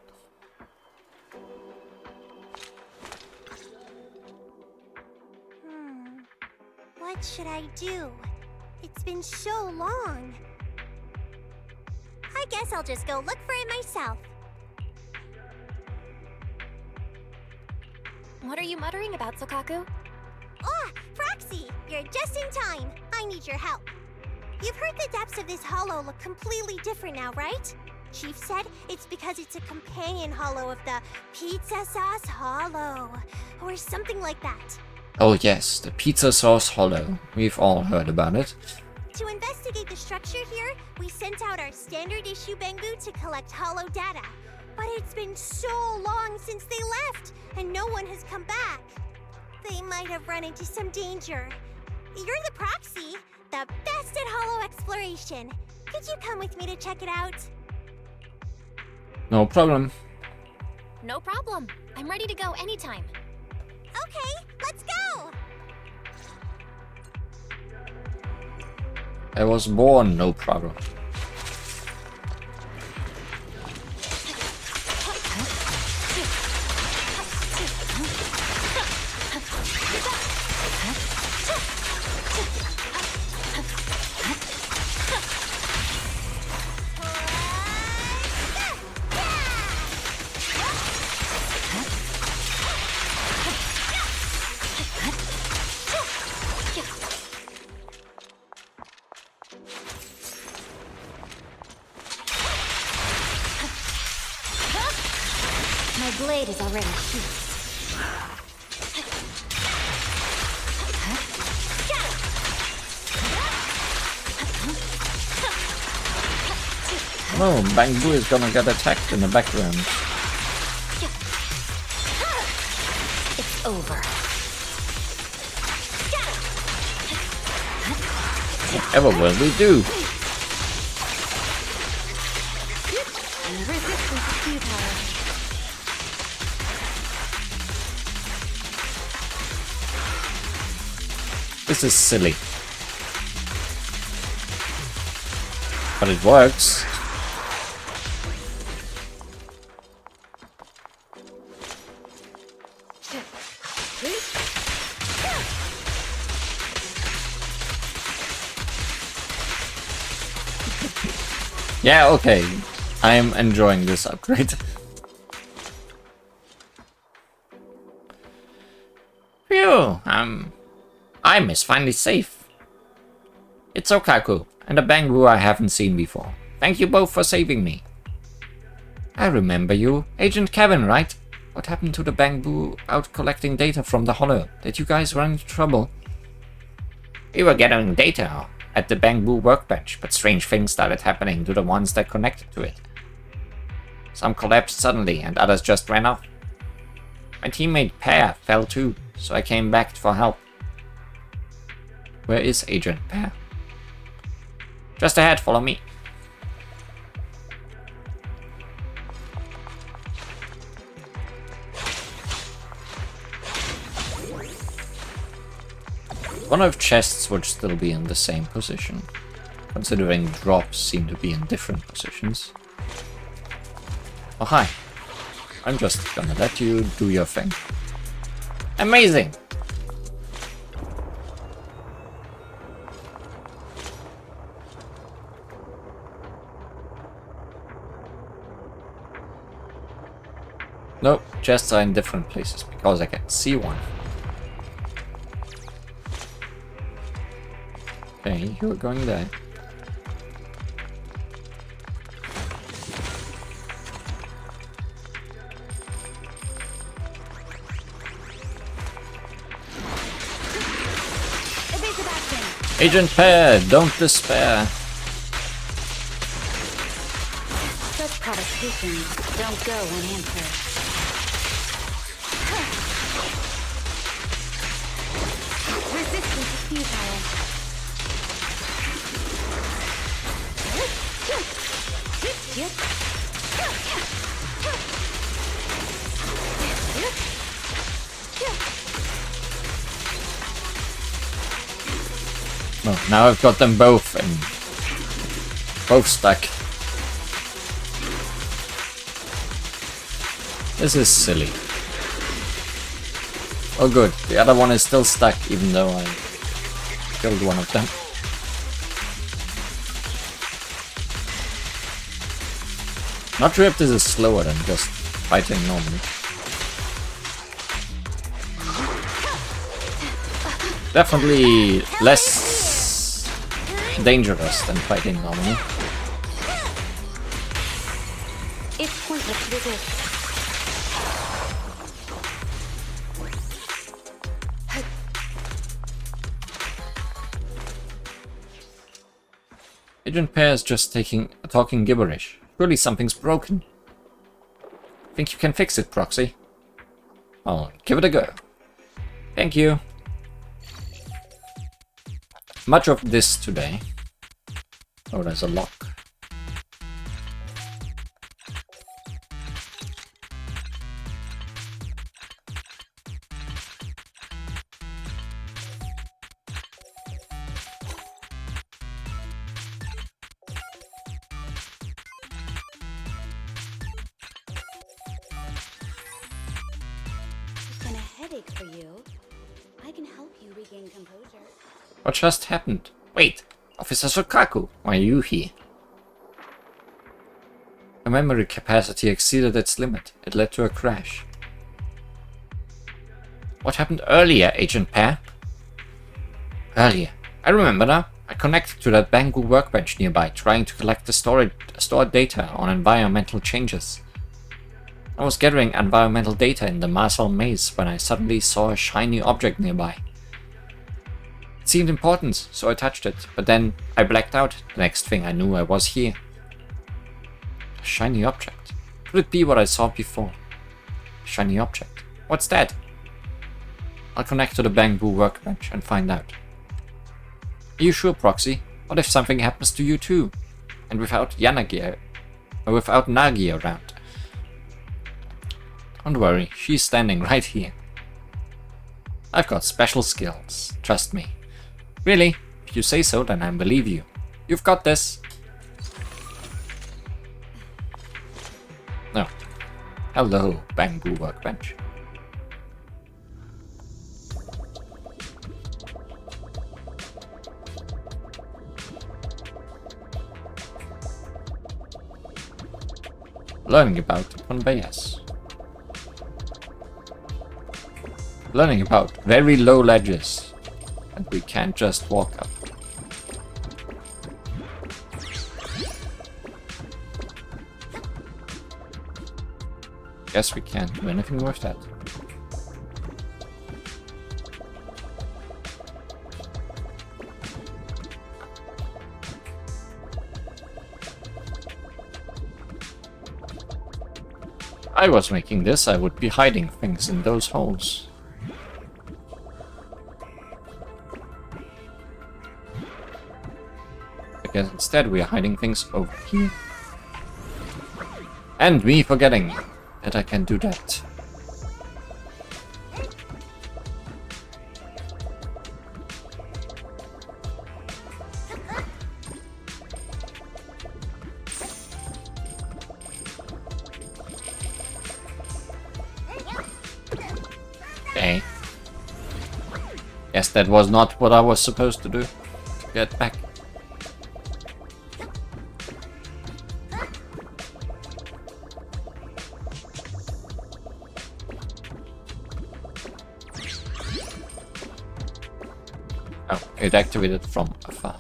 Speaker 4: What should I do? It's been so long. I guess I'll just go look for it myself.
Speaker 2: What are you muttering about, Sokaku?
Speaker 4: Oh, Proxy! You're just in time. I need your help. You've heard the depths of this hollow look completely different now, right? Chief said it's because it's a companion hollow of the Pizza Sauce Hollow, or something like that.
Speaker 1: Oh yes, the Pizza Sauce Hollow. We've all heard about it.
Speaker 4: To investigate the structure here, we sent out our standard issue Bangu to collect hollow data. But it's been so long since they left, and no one has come back. They might have run into some danger. You're the Proxy, the best at hollow exploration. Could you come with me to check it out?
Speaker 1: No problem.
Speaker 2: No problem. I'm ready to go anytime.
Speaker 4: Okay, let's go!
Speaker 1: I was born, no problem.
Speaker 2: My blade is already heated.
Speaker 1: Oh, Bangu is gonna get attacked in the background.
Speaker 2: It's over.
Speaker 1: Whatever will we do?
Speaker 6: Resistance is futile.
Speaker 1: This is silly. But it works. Yeah, okay. I'm enjoying this upgrade. Phew, I'm finally safe. It's Sokaku, and a Bangu I haven't seen before. Thank you both for saving me. I remember you. Agent Kevin, right? What happened to the Bangu out collecting data from the Hollow? Did you guys run into trouble? We were gathering data at the Bangu workbench, but strange things started happening to the ones that connected to it. Some collapsed suddenly, and others just ran off. My teammate Pear fell too, so I came back for help. Where is Agent Pear? Just ahead, follow me. One of chests would still be in the same position, considering drops seem to be in different positions. Oh, hi. I'm just gonna let you do your thing. Amazing! Nope, chests are in different places because I can see one. Okay, you're going there. Agent Pear, don't despair.
Speaker 6: Such provocations don't go unanswered. Resistance is futile.
Speaker 1: No, now I've got them both and both stuck. This is silly. Oh good, the other one is still stuck even though I killed one of them. Not sure if this is slower than just fighting normally. Definitely less dangerous than fighting normally.
Speaker 6: It's pointless to resist.
Speaker 1: Agent Pear is just talking gibberish. Surely something's broken. Think you can fix it, Proxy? I'll give it a go. Thank you. Much of this today. Oh, there's a lock.
Speaker 6: Just been a headache for you. I can help you regain composure.
Speaker 1: What just happened? Wait, Officer Sokaku, why are you here? The memory capacity exceeded its limit. It led to a crash. What happened earlier, Agent Pear? Earlier. I remember now. I connected to that bamboo workbench nearby, trying to collect the stored data on environmental changes. I was gathering environmental data in the Marcel maze when I suddenly saw a shiny object nearby. It seemed important, so I touched it, but then I blacked out. The next thing I knew, I was here. A shiny object. Could it be what I saw before? A shiny object. What's that? I'll connect to the bamboo workbench and find out. Are you sure, Proxy? What if something happens to you too? And without Nagi around? Don't worry, she's standing right here. I've got special skills, trust me. Really? If you say so, then I believe you. You've got this. No. Hello, bamboo workbench. Learning about conveyors. Learning about very low ledges. And we can't just walk up. Guess we can't do anything with that. If I was making this, I would be hiding things in those holes. I guess instead we are hiding things over here. And me forgetting that I can do that. Guess that was not what I was supposed to do. To get back. Oh, it activated from afar.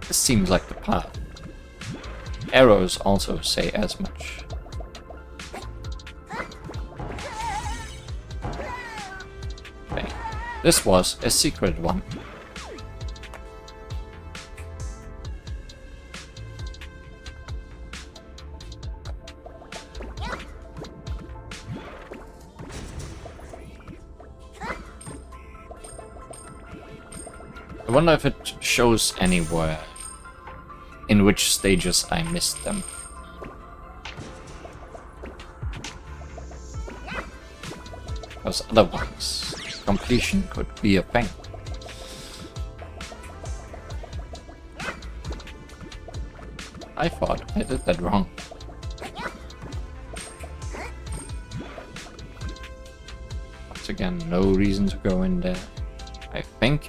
Speaker 1: This seems like the path. Arrows also say as much. Okay. This was a secret one. I wonder if it shows anywhere in which stages I missed them. Because otherwise, completion could be a pain. I thought I did that wrong. Once again, no reason to go in there, I think.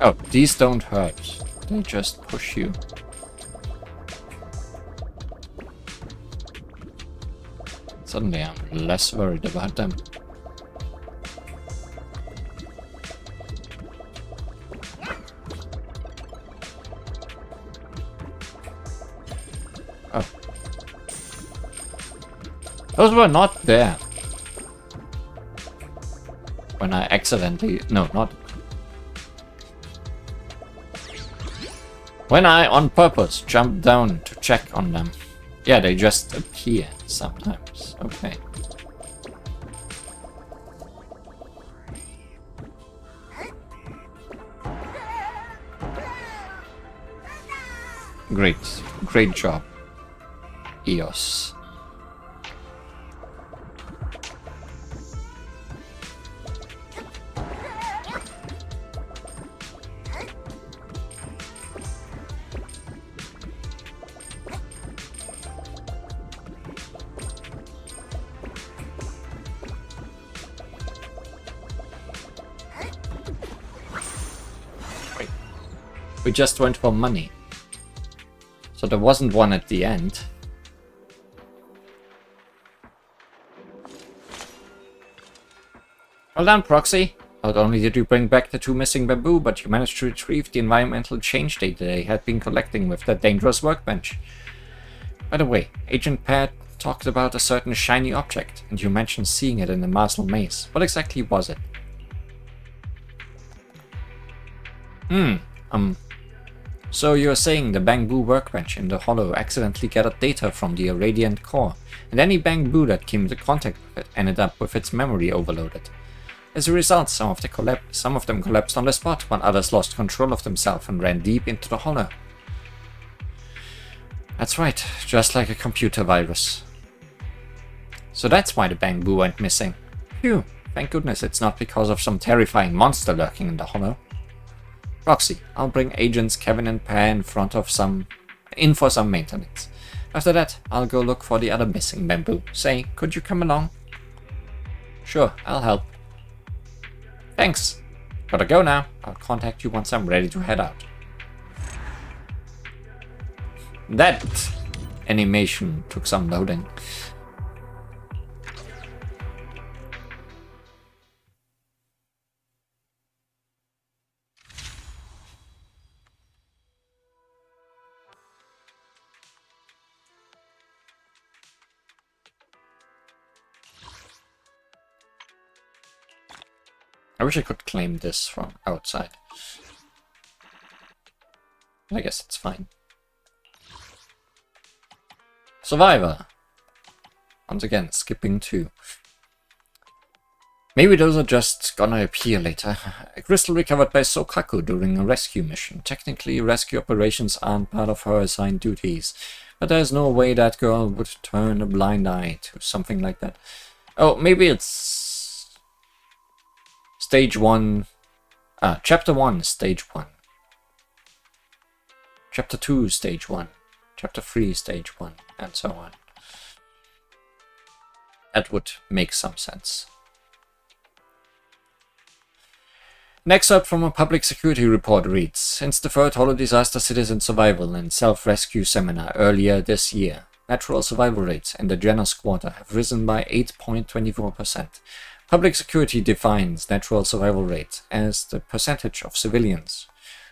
Speaker 1: Oh, these don't hurt. They just push you. Suddenly I'm less worried about them. Oh. Those were not there. When I accidentally... No, not... When I, on purpose, jump down to check on them. Yeah, they just appear sometimes. Okay. Great. Great job, EOS. We just went for money. So there wasn't one at the end. Well done, Proxy. Not only did you bring back the 2 missing bamboo, but you managed to retrieve the environmental change data they had been collecting with that dangerous workbench. By the way, Agent Pat talked about a certain shiny object, and you mentioned seeing it in the Marshall maze. What exactly was it? So you're saying the bamboo workbench in the hollow accidentally gathered data from the irradiant core, and any bamboo that came into contact with it ended up with its memory overloaded. As a result, some of them collapsed on the spot, while others lost control of themselves and ran deep into the hollow. That's right, just like a computer virus. So that's why the bamboo went missing. Phew, thank goodness it's not because of some terrifying monster lurking in the hollow. Roxy, I'll bring agents Kevin and Pan in for some maintenance. After that, I'll go look for the other missing bamboo. Say, could you come along? Sure, I'll help. Thanks. Gotta go now. I'll contact you once I'm ready to head out. That animation took some loading. I wish I could claim this from outside. I guess it's fine. Survivor. Once again, skipping 2. Maybe those are just gonna appear later. A crystal recovered by Sokaku during a rescue mission. Technically, rescue operations aren't part of her assigned duties, But there's no way that girl would turn a blind eye to something like that. Oh, maybe it's stage 1, chapter 1, stage 1. Chapter 2, stage 1. Chapter 3, stage 1, and so on. That would make some sense. Next up from a public security report reads, since the third Holo Disaster Citizen Survival and Self-Rescue Seminar earlier this year, natural survival rates in the Janus Quarter have risen by 8.24%. Public security defines natural survival rate as the percentage of civilians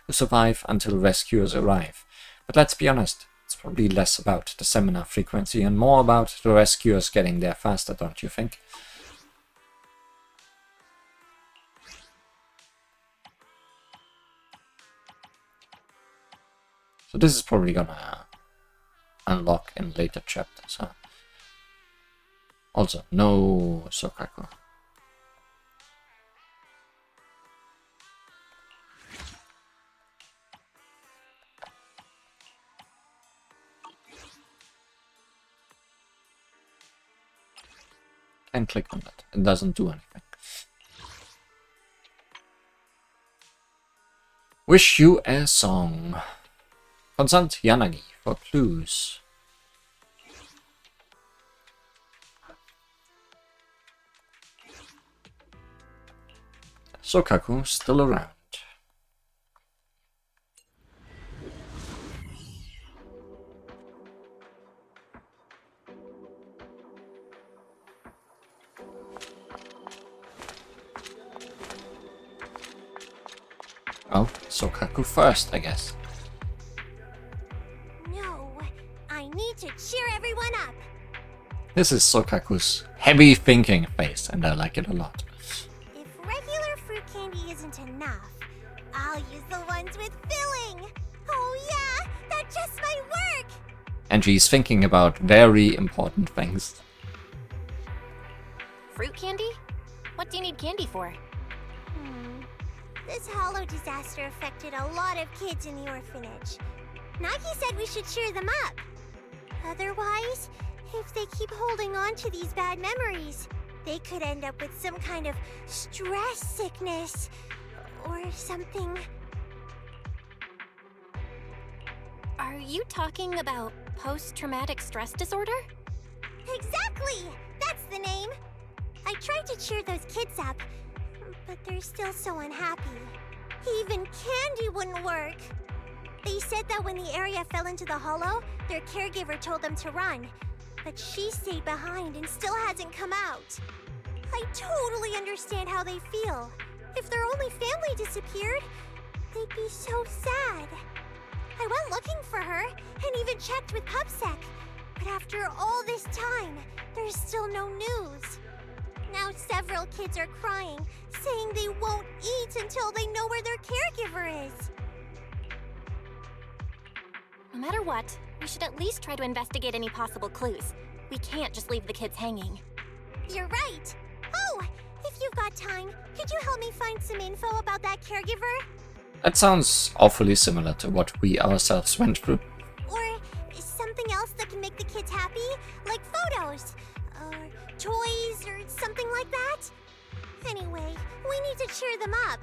Speaker 1: who survive until rescuers arrive. But let's be honest, it's probably less about the seminar frequency and more about the rescuers getting there faster, don't you think? So this is probably gonna unlock in later chapters, huh? Also, no Sokaku. And click on that. It doesn't do anything. Wish you a song. Consult Yanagi for clues. Sokaku still around. Well, Sokaku first, I guess.
Speaker 4: No, I need to cheer everyone up.
Speaker 1: This is Sokaku's heavy thinking face, and I like it a lot.
Speaker 4: If regular fruit candy isn't enough, I'll use the ones with filling. Oh yeah, that just might work.
Speaker 1: And she's thinking about very important things.
Speaker 3: Fruit candy? What do you need candy for?
Speaker 4: This Holo disaster affected a lot of kids in the orphanage. Nagi said we should cheer them up. Otherwise, if they keep holding on to these bad memories, they could end up with some kind of stress sickness or something.
Speaker 3: Are you talking about post-traumatic stress disorder?
Speaker 4: Exactly! That's the name. I tried to cheer those kids up, but they're still so unhappy. Even candy wouldn't work. They said that when the area fell into the Holo, their caregiver told them to run. But she stayed behind and still hasn't come out. I totally understand how they feel. If their only family disappeared, they'd be so sad. I went looking for her and even checked with PubSec. But after all this time, there's still no news. Now several kids are crying, saying they won't eat until they know where their caregiver is.
Speaker 3: No matter what, we should at least try to investigate any possible clues. We can't just leave the kids hanging.
Speaker 4: You're right. Oh, if you've got time, could you help me find some info about that caregiver?
Speaker 1: That sounds awfully similar to what we ourselves went through.
Speaker 4: Or something else that can make the kids happy, like photos, or toys, or something like that? Anyway, we need to cheer them up.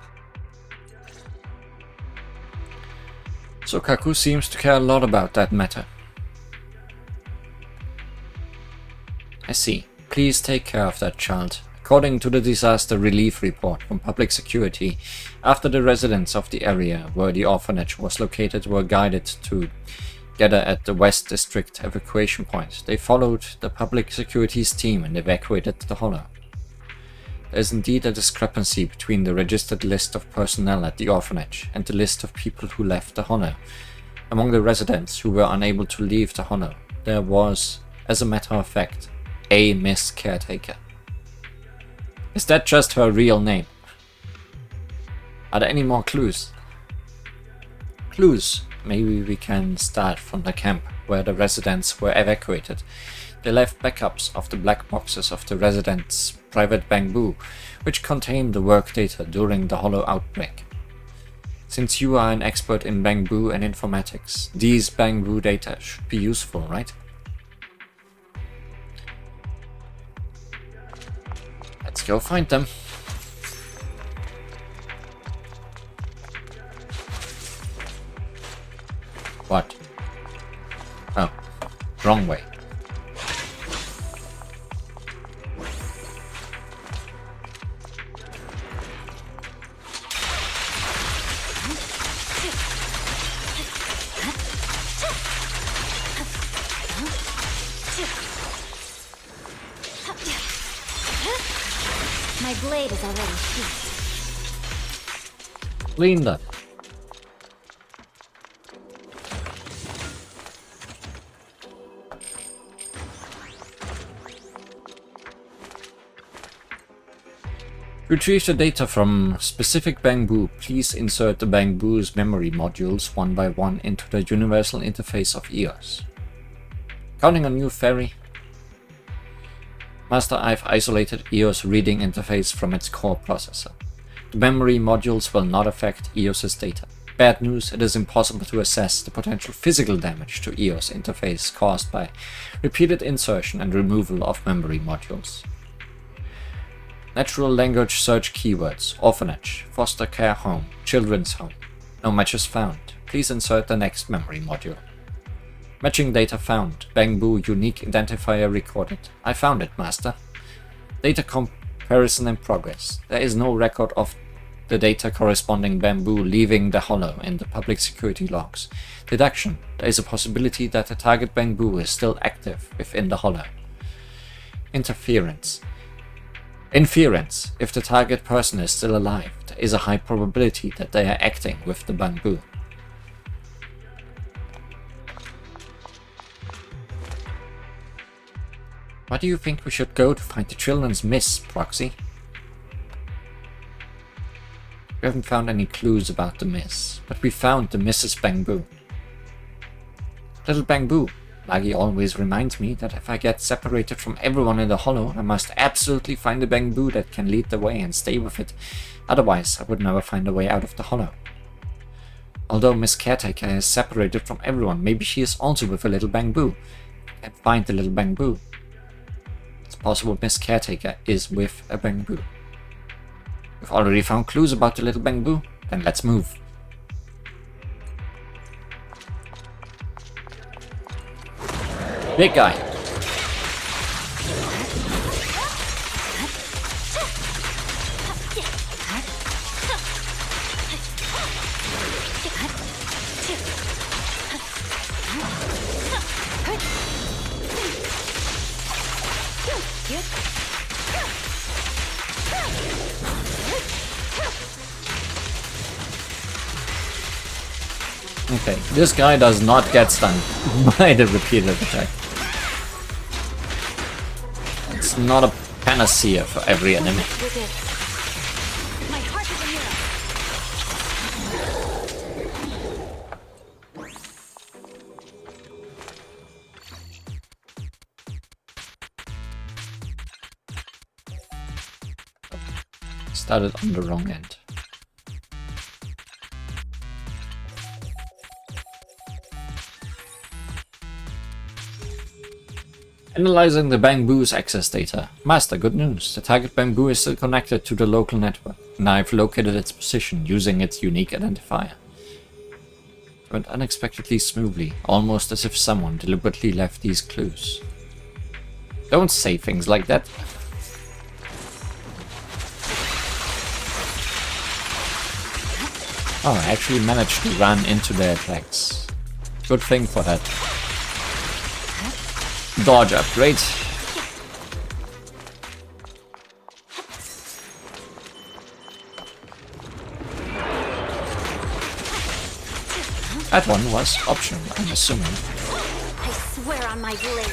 Speaker 1: Sokaku seems to care a lot about that matter. I see. Please take care of that child. According to the disaster relief report from public security, after the residents of the area where the orphanage was located were guided to gather at the West District evacuation point, they followed the public security's team and evacuated the Holo. There is indeed a discrepancy between the registered list of personnel at the orphanage and the list of people who left the Holo. Among the residents who were unable to leave the Holo, there was, as a matter of fact, a Miss Caretaker. Is that just her real name? Are there any more clues? Clues. Maybe we can start from the camp where the residents were evacuated. They left backups of the black boxes of the residents' private bamboo, which contained the work data during the Holo outbreak. Since you are an expert in Bangbu and informatics, these Bangbu data should be useful, right? Let's go find them. What? Oh, wrong way.
Speaker 2: My blade is already sheathed.
Speaker 1: Clean that. To retrieve the data from specific Bangbu, please insert the Bangbu's memory modules one by one into the universal interface of EOS. Counting on you, Ferry. Master, I've isolated EOS reading interface from its core processor. The memory modules will not affect EOS's data. Bad news, it is impossible to assess the potential physical damage to EOS interface caused by repeated insertion and removal of memory modules. Natural language search keywords: orphanage, foster care home, children's home. No matches found. Please insert the next memory module. Matching data found. Bangbu unique identifier recorded. I found it, Master. Data comparison in progress. There is no record of the data corresponding Bangbu leaving the hollow in the public security logs. Deduction. There is a possibility that the target Bangbu is still active within the hollow. Inference. If the target person is still alive, there is a high probability that they are acting with the Bangbu. Why do you think we should go to find the children's miss, Proxy? We haven't found any clues about the miss, but we found the Mrs. Bangbu. Little Bangbu. Lagi always reminds me that if I get separated from everyone in the hollow, I must absolutely find the Bangbu that can lead the way and stay with it. Otherwise, I would never find a way out of the hollow. Although Miss Caretaker is separated from everyone, maybe she is also with a little Bangbu. I can't find the little Bangbu. It's possible Miss Caretaker is with a Bangbu. We've already found clues about the little Bangbu, then let's move. Big guy. Okay, this guy does not get stunned by the repeated attack. It's not a panacea for every enemy. Started on the wrong end. Analyzing the Bangbu's access data. Master, good news. The target Bangbu is still connected to the local network, and I've located its position using its unique identifier. It went unexpectedly smoothly, almost as if someone deliberately left these clues. Don't say things like that. Oh, I actually managed to run into their attacks. Good thing for that. Dodge upgrade. That one was optional, I'm assuming.
Speaker 2: I swear on my blade.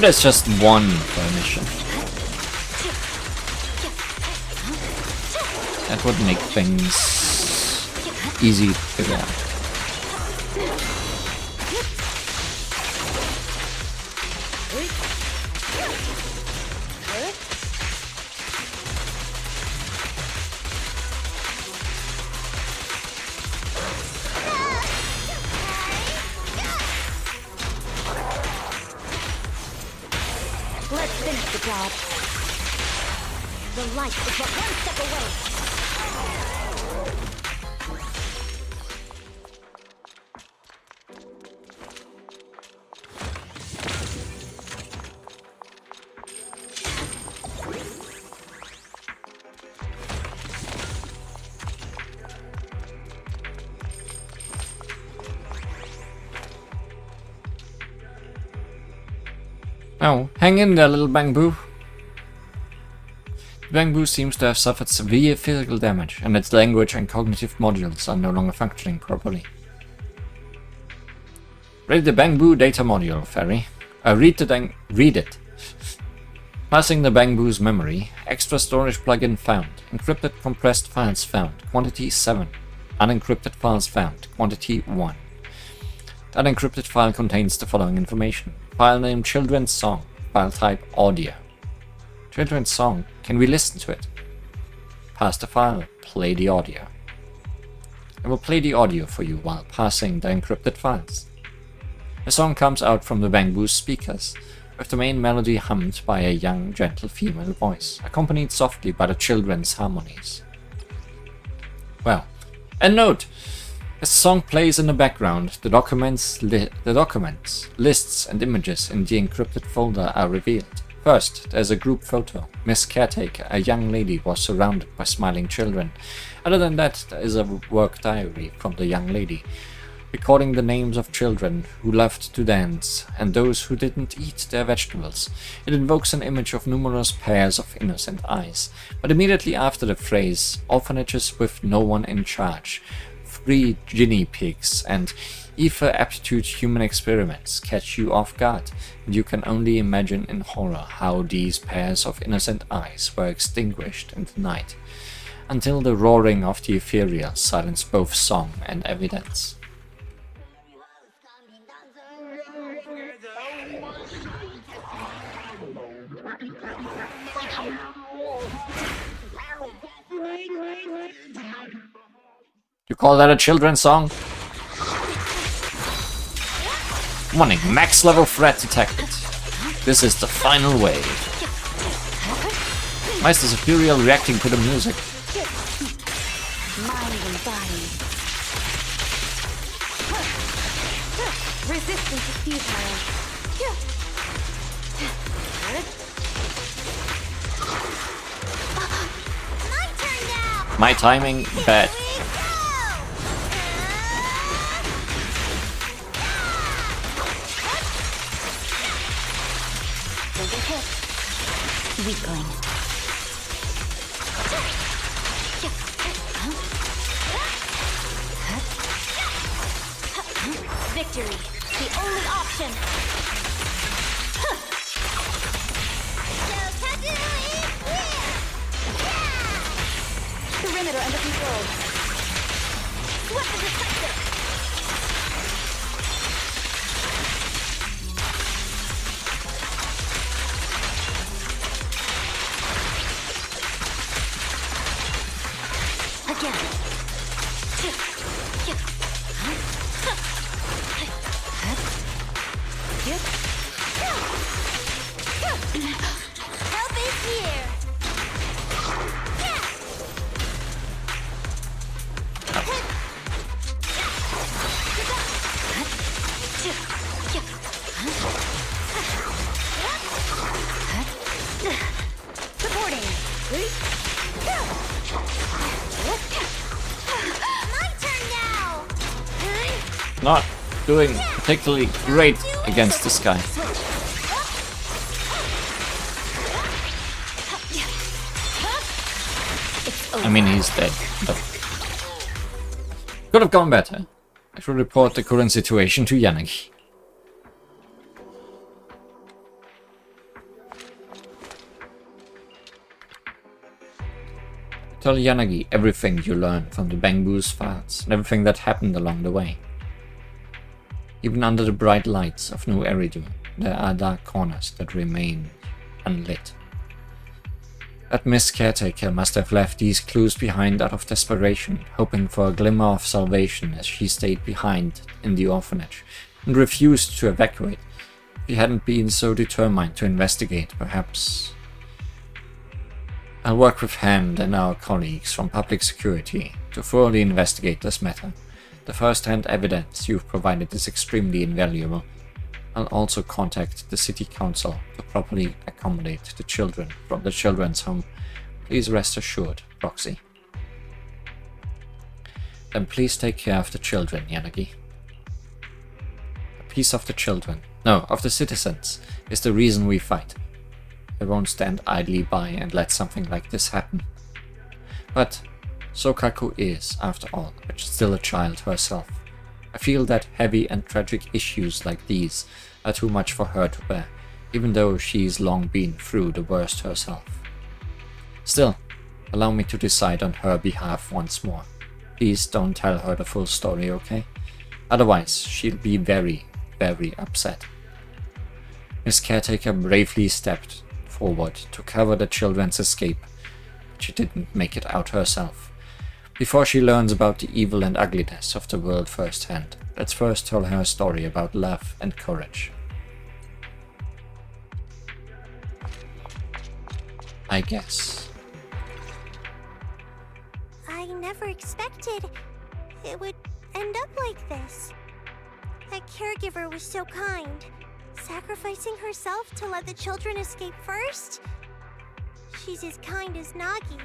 Speaker 1: There's just one per mission. That would make things easy to figure out.
Speaker 2: job. The light is but one step away.
Speaker 1: Oh, hang in there, little Bangbu. Bangbu seems to have suffered severe physical damage, and its language and cognitive modules are no longer functioning properly. Read the Bangbu data module, Ferry. Read it. Passing the Bangbu's memory. Extra storage plugin found. Encrypted compressed files found. Quantity 7. Unencrypted files found. Quantity 1. The unencrypted file contains the following information. File name Children's Song. File type Audio. Children's Song. Can we listen to it? Pass the file. Play the audio. I will play the audio for you while passing the encrypted files. The song comes out from the Bangbu's speakers, with the main melody hummed by a young, gentle female voice, accompanied softly by the children's harmonies. Well, a note! As the song plays in the background, the documents, lists, and images in the encrypted folder are revealed. First, there's a group photo. Miss Caretaker, a young lady, was surrounded by smiling children. Other than that, there is a work diary from the young lady, recording the names of children who loved to dance and those who didn't eat their vegetables. It invokes an image of numerous pairs of innocent eyes, but immediately after the phrase, orphanages with no one in charge, free guinea pigs, and ether aptitude human experiments catch you off guard, and you can only imagine in horror how these pairs of innocent eyes were extinguished in the night, until the roaring of the Ethereal silenced both song and evidence. You call that a children's song? Warning, max level threat detected. This is the final wave. Meister's Ethereal reacting to the music.
Speaker 6: Mind and body. Resistance is futile.
Speaker 4: My turn now!
Speaker 1: My timing, bad.
Speaker 2: Weakling.
Speaker 3: Victory, the only option.
Speaker 6: Perimeter under control.
Speaker 3: Weapon detected.
Speaker 4: Help is here!
Speaker 3: Supporting.
Speaker 4: My turn now!
Speaker 1: Not doing particularly great against this guy. I mean, he's dead, but could have gone better. I should report the current situation to Yanagi. Tell Yanagi everything you learned from the Bangbu's files and everything that happened along the way. Even under the bright lights of New Eridu, there are dark corners that remain unlit. That Miss Caretaker must have left these clues behind out of desperation, hoping for a glimmer of salvation as she stayed behind in the orphanage and refused to evacuate. If she hadn't been so determined to investigate, perhaps I'll work with Hand and our colleagues from public security to thoroughly investigate this matter. The first-hand evidence you've provided is extremely invaluable. I'll also contact the city council to properly accommodate the children from the children's home. Please rest assured, Proxy. Then please take care of the children, Yanagi. The peace of the children, no, of the citizens, is the reason we fight. I won't stand idly by and let something like this happen. But Sokaku is, after all, still a child herself. I feel that heavy and tragic issues like these are too much for her to bear, even though she's long been through the worst herself. Still, allow me to decide on her behalf once more. Please don't tell her the full story, okay? Otherwise, she'll be very, very upset. Miss Caretaker bravely stepped forward to cover the children's escape, but she didn't make it out herself. Before she learns about the evil and ugliness of the world firsthand, let's first tell her a story about love and courage. I guess.
Speaker 4: I never expected it would end up like this. That caregiver was so kind, sacrificing herself to let the children escape first. She's as kind as Nagi.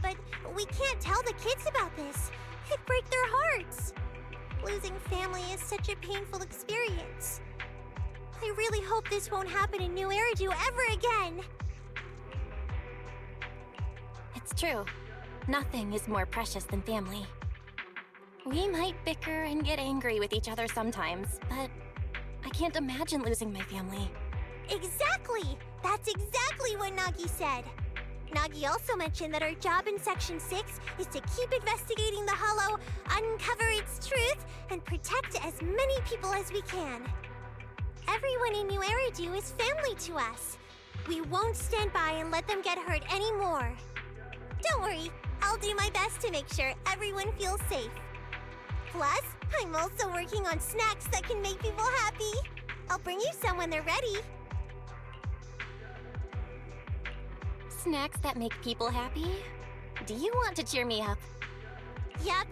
Speaker 4: But we can't tell the kids about this. It'd break their hearts. Losing family is such a painful experience. I really hope this won't happen in New Eridu ever again.
Speaker 3: It's true. Nothing is more precious than family. We might bicker and get angry with each other sometimes, but I can't imagine losing my family.
Speaker 4: Exactly! That's exactly what Nagi said. Nagi also mentioned that our job in Section 6 is to keep investigating the Hollow, uncover its truth, and protect as many people as we can. Everyone in New Eridu is family to us. We won't stand by and let them get hurt anymore. Don't worry, I'll do my best to make sure everyone feels safe. Plus, I'm also working on snacks that can make people happy. I'll bring you some when they're ready.
Speaker 3: Snacks that make people happy? Do you want to cheer me up?
Speaker 4: Yep,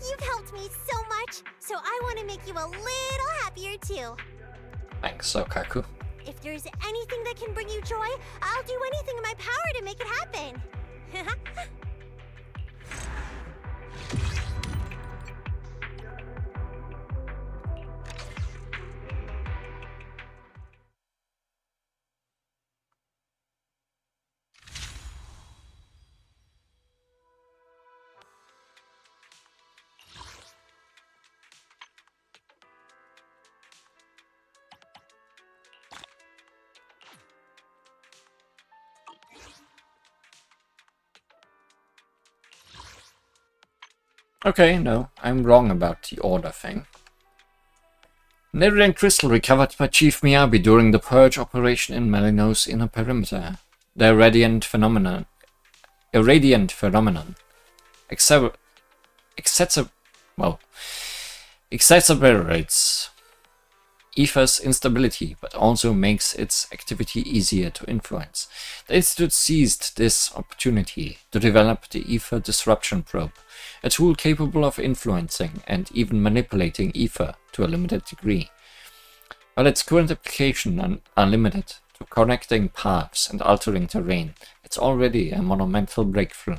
Speaker 4: you've helped me so much, so I want to make you a little happier too.
Speaker 1: Thanks, Sokaku.
Speaker 4: If there's anything that can bring you joy, I'll do anything in my power to make it happen.
Speaker 1: Okay, no, I'm wrong about the order thing. Neridian crystal recovered by Chief Miyabi during the purge operation in Melino's inner perimeter. The irradiant phenomenon exacerbates Ether's instability, but also makes its activity easier to influence. The Institute seized this opportunity to develop the Ether Disruption Probe, a tool capable of influencing and even manipulating Ether to a limited degree. While its current application are limited to connecting paths and altering terrain, it's already a monumental breakthrough.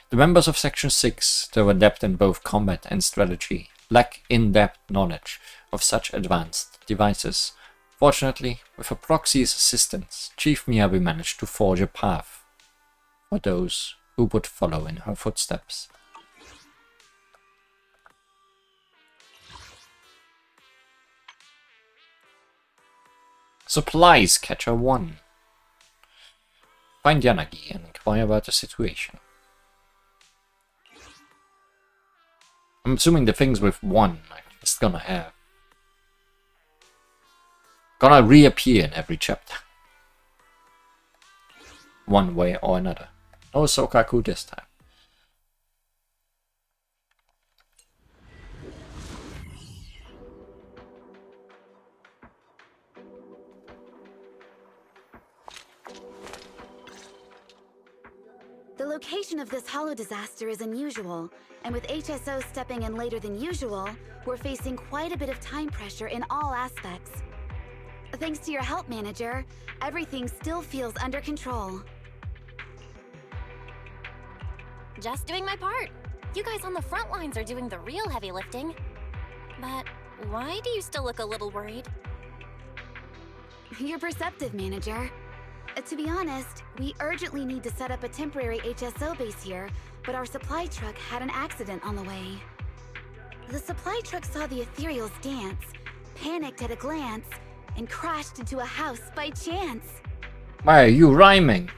Speaker 1: The members of Section 6, though adept in both combat and strategy, lack in-depth knowledge of such advanced devices. Fortunately, with a proxy's assistance, Chief Miyabi managed to forge a path for those who would follow in her footsteps. Supplies Catcher 1. Find Yanagi and inquire about the situation. I'm assuming the things with 1 are just gonna reappear in every chapter. One way or another. No Sokaku this time.
Speaker 6: location of this hollow disaster is unusual, and with HSO stepping in later than usual, we're facing quite a bit of time pressure in all aspects. Thanks to your help, Manager, everything still feels under control.
Speaker 3: Just doing my part. You guys on the front lines are doing the real heavy lifting. But why do you still look a little worried?
Speaker 6: You're perceptive, Manager. To be honest, we urgently need to set up a temporary HSO base here, but our supply truck had an accident on the way. The supply truck saw the Ethereals dance, panicked at a glance, and crashed into a house by chance.
Speaker 1: Why are you rhyming?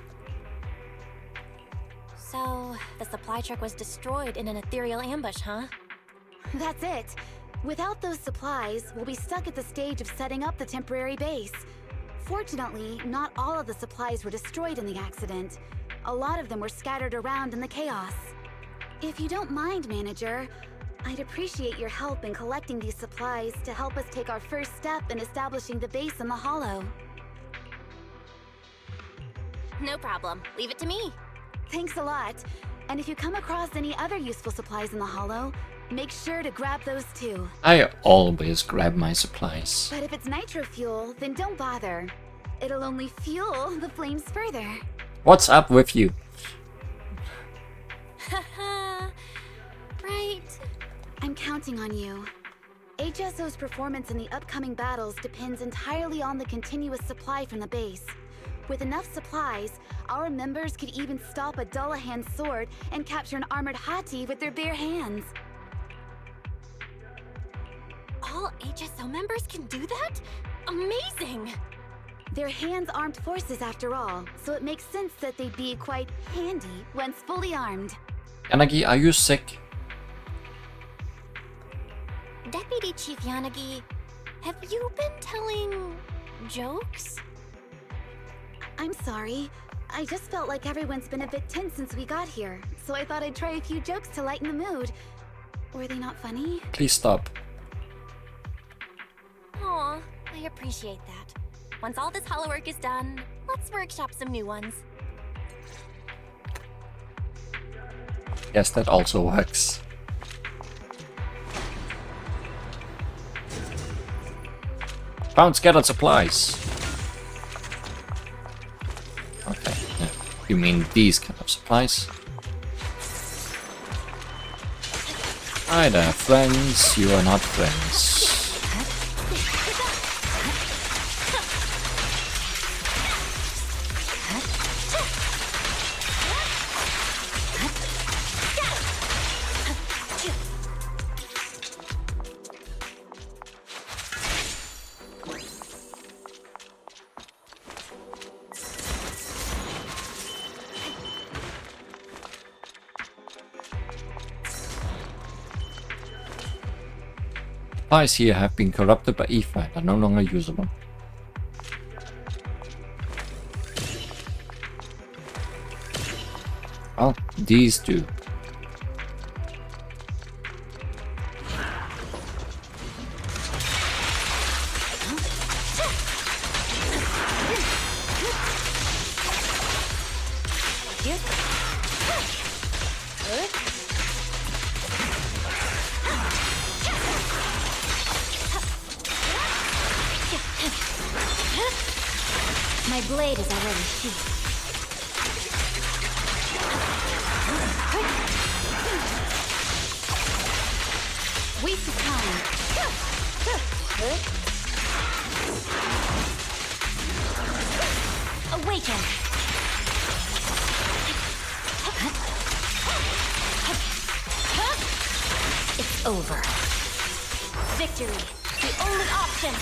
Speaker 3: So, the supply truck was destroyed in an ethereal ambush, huh?
Speaker 6: That's it. Without those supplies, we'll be stuck at the stage of setting up the temporary base. Fortunately, not all of the supplies were destroyed in the accident. A lot of them were scattered around in the chaos. If you don't mind, Manager, I'd appreciate your help in collecting these supplies to help us take our first step in establishing the base in the Hollow.
Speaker 3: No problem. Leave it to me.
Speaker 6: Thanks a lot. And if you come across any other useful supplies in the Hollow, make sure to grab those too.
Speaker 1: I always grab my supplies.
Speaker 6: But if it's nitro fuel, then don't bother. It'll only fuel the flames further.
Speaker 1: What's up with you?
Speaker 3: Haha. Right.
Speaker 6: I'm counting on you. HSO's performance in the upcoming battles depends entirely on the continuous supply from the base. With enough supplies, our members could even stop a Dullahan's sword and capture an armored Hati with their bare hands.
Speaker 3: All HSO members can do that? Amazing!
Speaker 6: They're hands-armed forces after all, so it makes sense that they'd be quite handy once fully armed.
Speaker 1: Yanagi, are you sick?
Speaker 3: Deputy Chief Yanagi, have you been telling jokes?
Speaker 6: I'm sorry. I just felt like everyone's been a bit tense since we got here, so I thought I'd try a few jokes to lighten the mood. Were they not funny?
Speaker 1: Please stop.
Speaker 3: Aw, I appreciate that. Once all this hollow work is done, let's workshop some new ones.
Speaker 1: Yes, that also works. Found scattered supplies. Okay, yeah. You mean these kind of supplies? Hi there, friends. You are not friends. Supplies here have been corrupted by ether and are no longer usable. Well, these do.
Speaker 2: My blade is already sheathed.
Speaker 6: Waste of time.
Speaker 2: Awaken! It's over. Victory, the only option!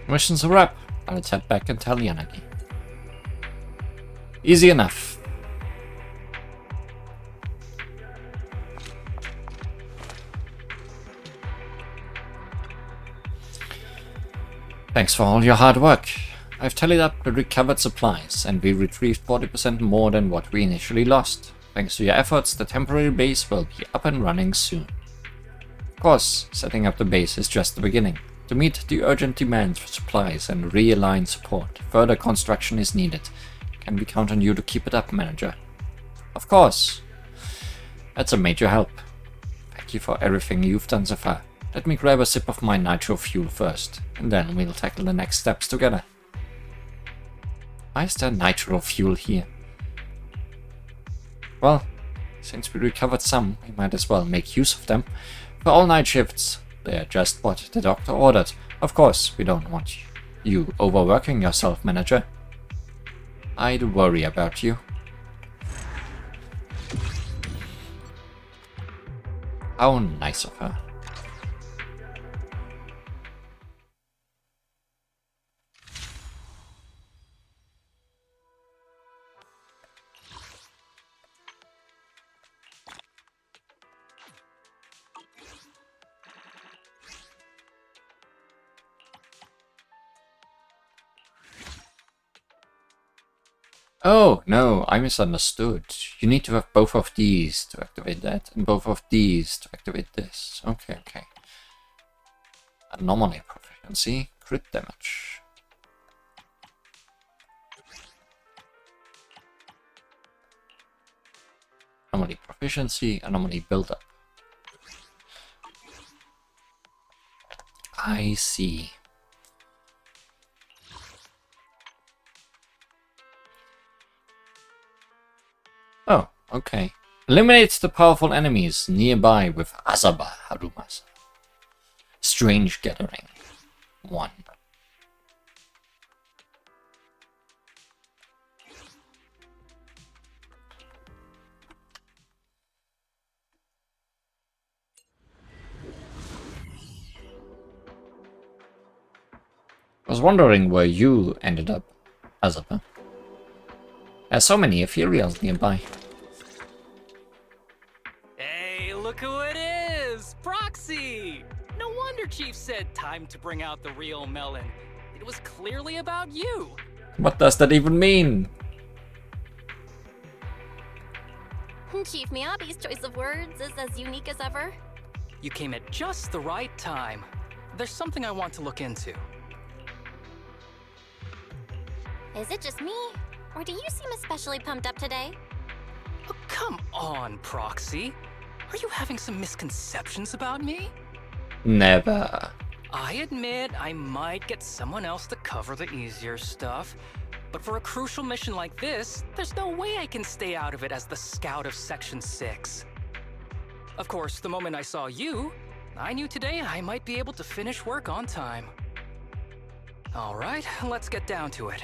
Speaker 1: Mission's a wrap. Let's head back and tell Yanagi. Easy enough. Thanks for all your hard work. I've tallied up the recovered supplies, and we retrieved 40% more than what we initially lost. Thanks to your efforts, the temporary base will be up and running soon. Of course, setting up the base is just the beginning. To meet the urgent demand for supplies and realign support, further construction is needed. Can we count on you to keep it up, manager? Of course. That's a major help. Thank you for everything you've done so far. Let me grab a sip of my nitro fuel first, and then we'll tackle the next steps together. Why is there nitro fuel here? Well, since we recovered some, we might as well make use of them. For all night shifts, they're just what the doctor ordered. Of course, we don't want you overworking yourself, manager. I'd worry about you. How nice of her. Oh, no, I misunderstood. You need to have both of these to activate that, and both of these to activate this. Okay. Anomaly proficiency, crit damage. Anomaly proficiency, anomaly build-up. I see. Oh, okay. Eliminates the powerful enemies nearby with Azaba Harumasa. Strange Gathering. 1. I was wondering where you ended up, Azaba. There's so many Ethereals nearby.
Speaker 5: Hey, look who it is! Proxy! No wonder Chief said time to bring out the real melon. It was clearly about you.
Speaker 1: What does that even mean?
Speaker 3: Chief Miyabi's choice of words is as unique as ever.
Speaker 5: You came at just the right time. There's something I want to look into.
Speaker 3: Is it just me? Or do you seem especially pumped up today?
Speaker 5: Oh, come on, Proxy. Are you having some misconceptions about me?
Speaker 1: Never.
Speaker 5: I admit I might get someone else to cover the easier stuff, but for a crucial mission like this, there's no way I can stay out of it as the scout of Section 6. Of course, the moment I saw you, I knew today I might be able to finish work on time. Alright, let's get down to it.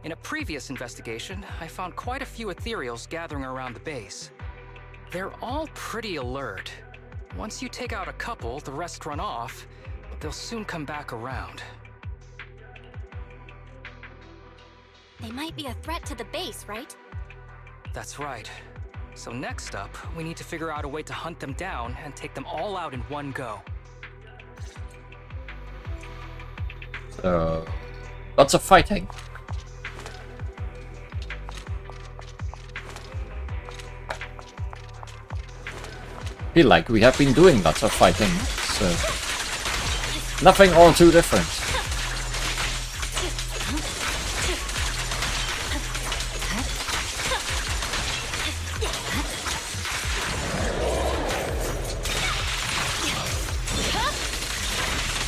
Speaker 5: In a previous investigation, I found quite a few Ethereals gathering around the base. They're all pretty alert. Once you take out a couple, the rest run off, but they'll soon come back around.
Speaker 3: They might be a threat to the base, right?
Speaker 5: That's right. So next up, we need to figure out a way to hunt them down and take them all out in one go.
Speaker 1: So, lots of fighting. Feel like we have been doing lots of fighting, so nothing all too different.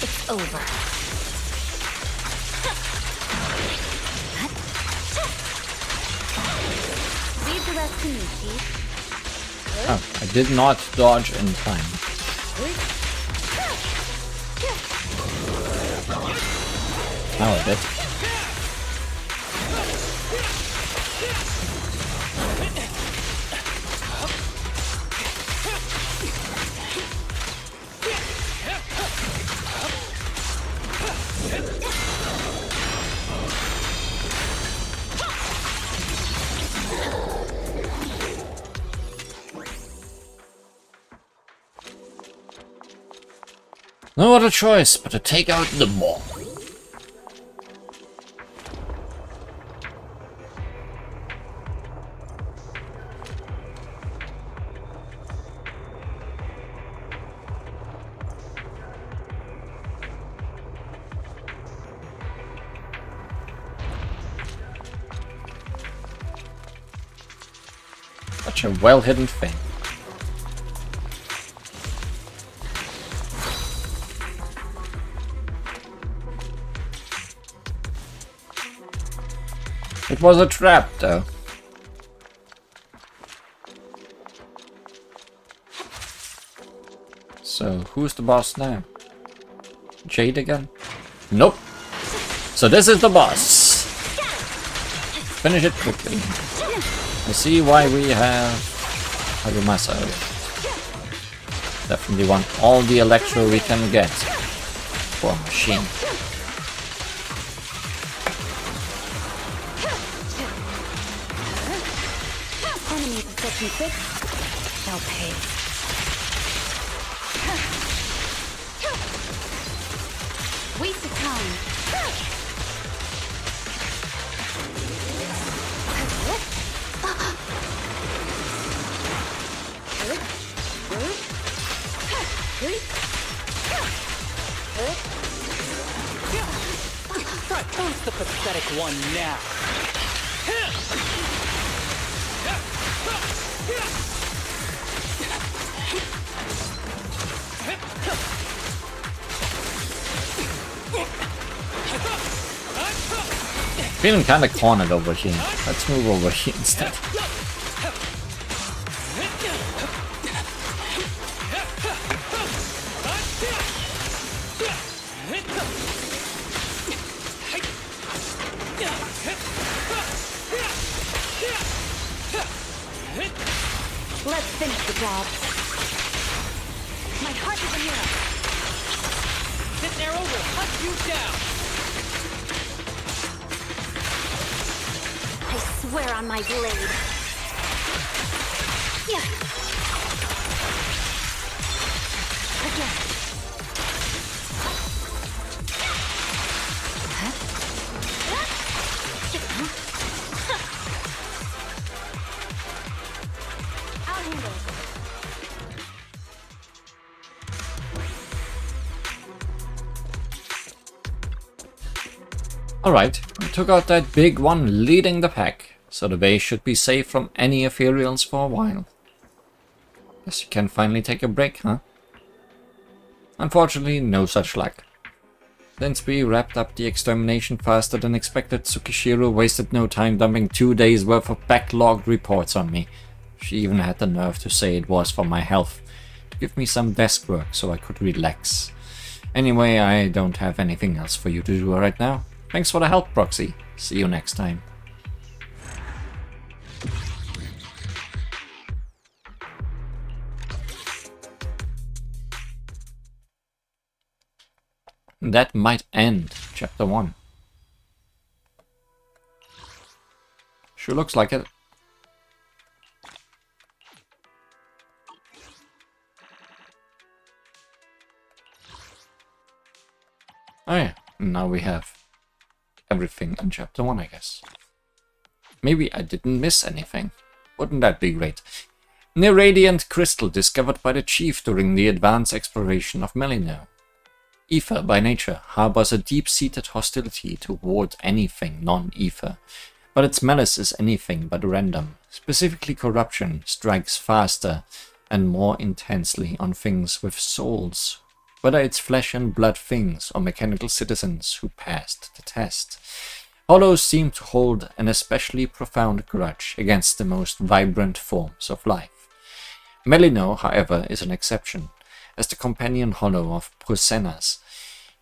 Speaker 2: It's over.
Speaker 6: Leave the rest to me, Chief.
Speaker 1: Oh, I did not dodge in time. Now I did. No other choice but to take out the mall. Such a well-hidden thing. It was a trap, though. So, who's the boss now? Jade again? Nope. So this is the boss. Finish it quickly. I see why we have Harumasa. Definitely want all the electro we can get for a machine.
Speaker 6: Enemy protection 6. They'll pay. Waste of time.
Speaker 5: Who's the pathetic one now?
Speaker 1: Feeling kinda cornered over here. Let's move over here instead.
Speaker 6: Let's finish the job. My heart is in Europe.
Speaker 5: This arrow will hunt you down.
Speaker 2: I swear on my blade. Yeah. Again.
Speaker 4: I'll handle it.
Speaker 1: Alright, we took out that big one leading the pack, so the base should be safe from any Ethereals for a while. Guess you can finally take a break, huh? Unfortunately, no such luck. Since we wrapped up the extermination faster than expected, Tsukishiro wasted no time dumping 2 days worth of backlogged reports on me. She even had the nerve to say it was for my health, to give me some desk work so I could relax. Anyway, I don't have anything else for you to do right now. Thanks for the help, Proxy. See you next time. That might end Chapter 1. Sure looks like it. Oh yeah, now we have everything in Chapter 1, I guess. Maybe I didn't miss anything. Wouldn't that be great? Near radiant crystal discovered by the chief during the advanced exploration of Melino. Ether, by nature, harbors a deep-seated hostility toward anything non-ether, but its malice is anything but random. Specifically, corruption strikes faster and more intensely on things with souls, whether it's flesh and blood things or mechanical citizens who passed the test. Hollows seem to hold an especially profound grudge against the most vibrant forms of life. Melino, however, is an exception. As the companion hollow of Prosenas,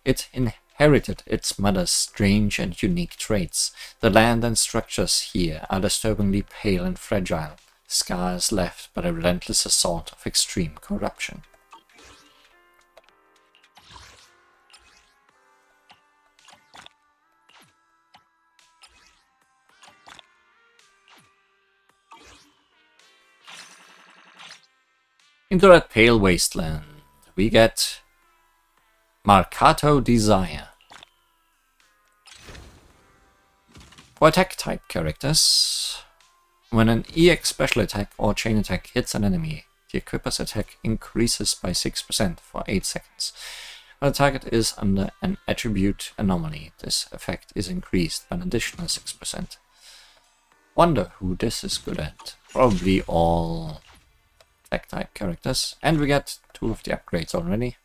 Speaker 1: it inherited its mother's strange and unique traits. The land and structures here are disturbingly pale and fragile, scars left by the relentless assault of extreme corruption. Into that pale wasteland, we get Marcato Desire. For attack type characters, when an EX special attack or chain attack hits an enemy, the equipper's attack increases by 6% for 8 seconds. When the target is under an attribute anomaly, this effect is increased by an additional 6%. Wonder who this is good at. Probably all tech-type characters. And we get 2 of the upgrades already.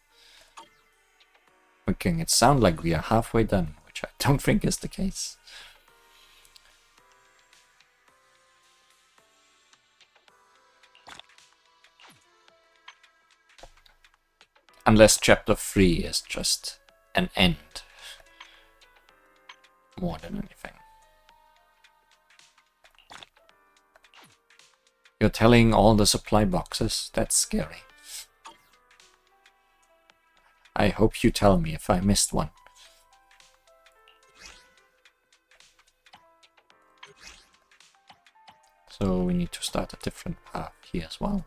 Speaker 1: Making it sound like we are halfway done, which I don't think is the case. Unless chapter 3 is just an end. More than anything. You're telling all the supply boxes? That's scary. I hope you tell me if I missed one. So we need to start a different path here as well.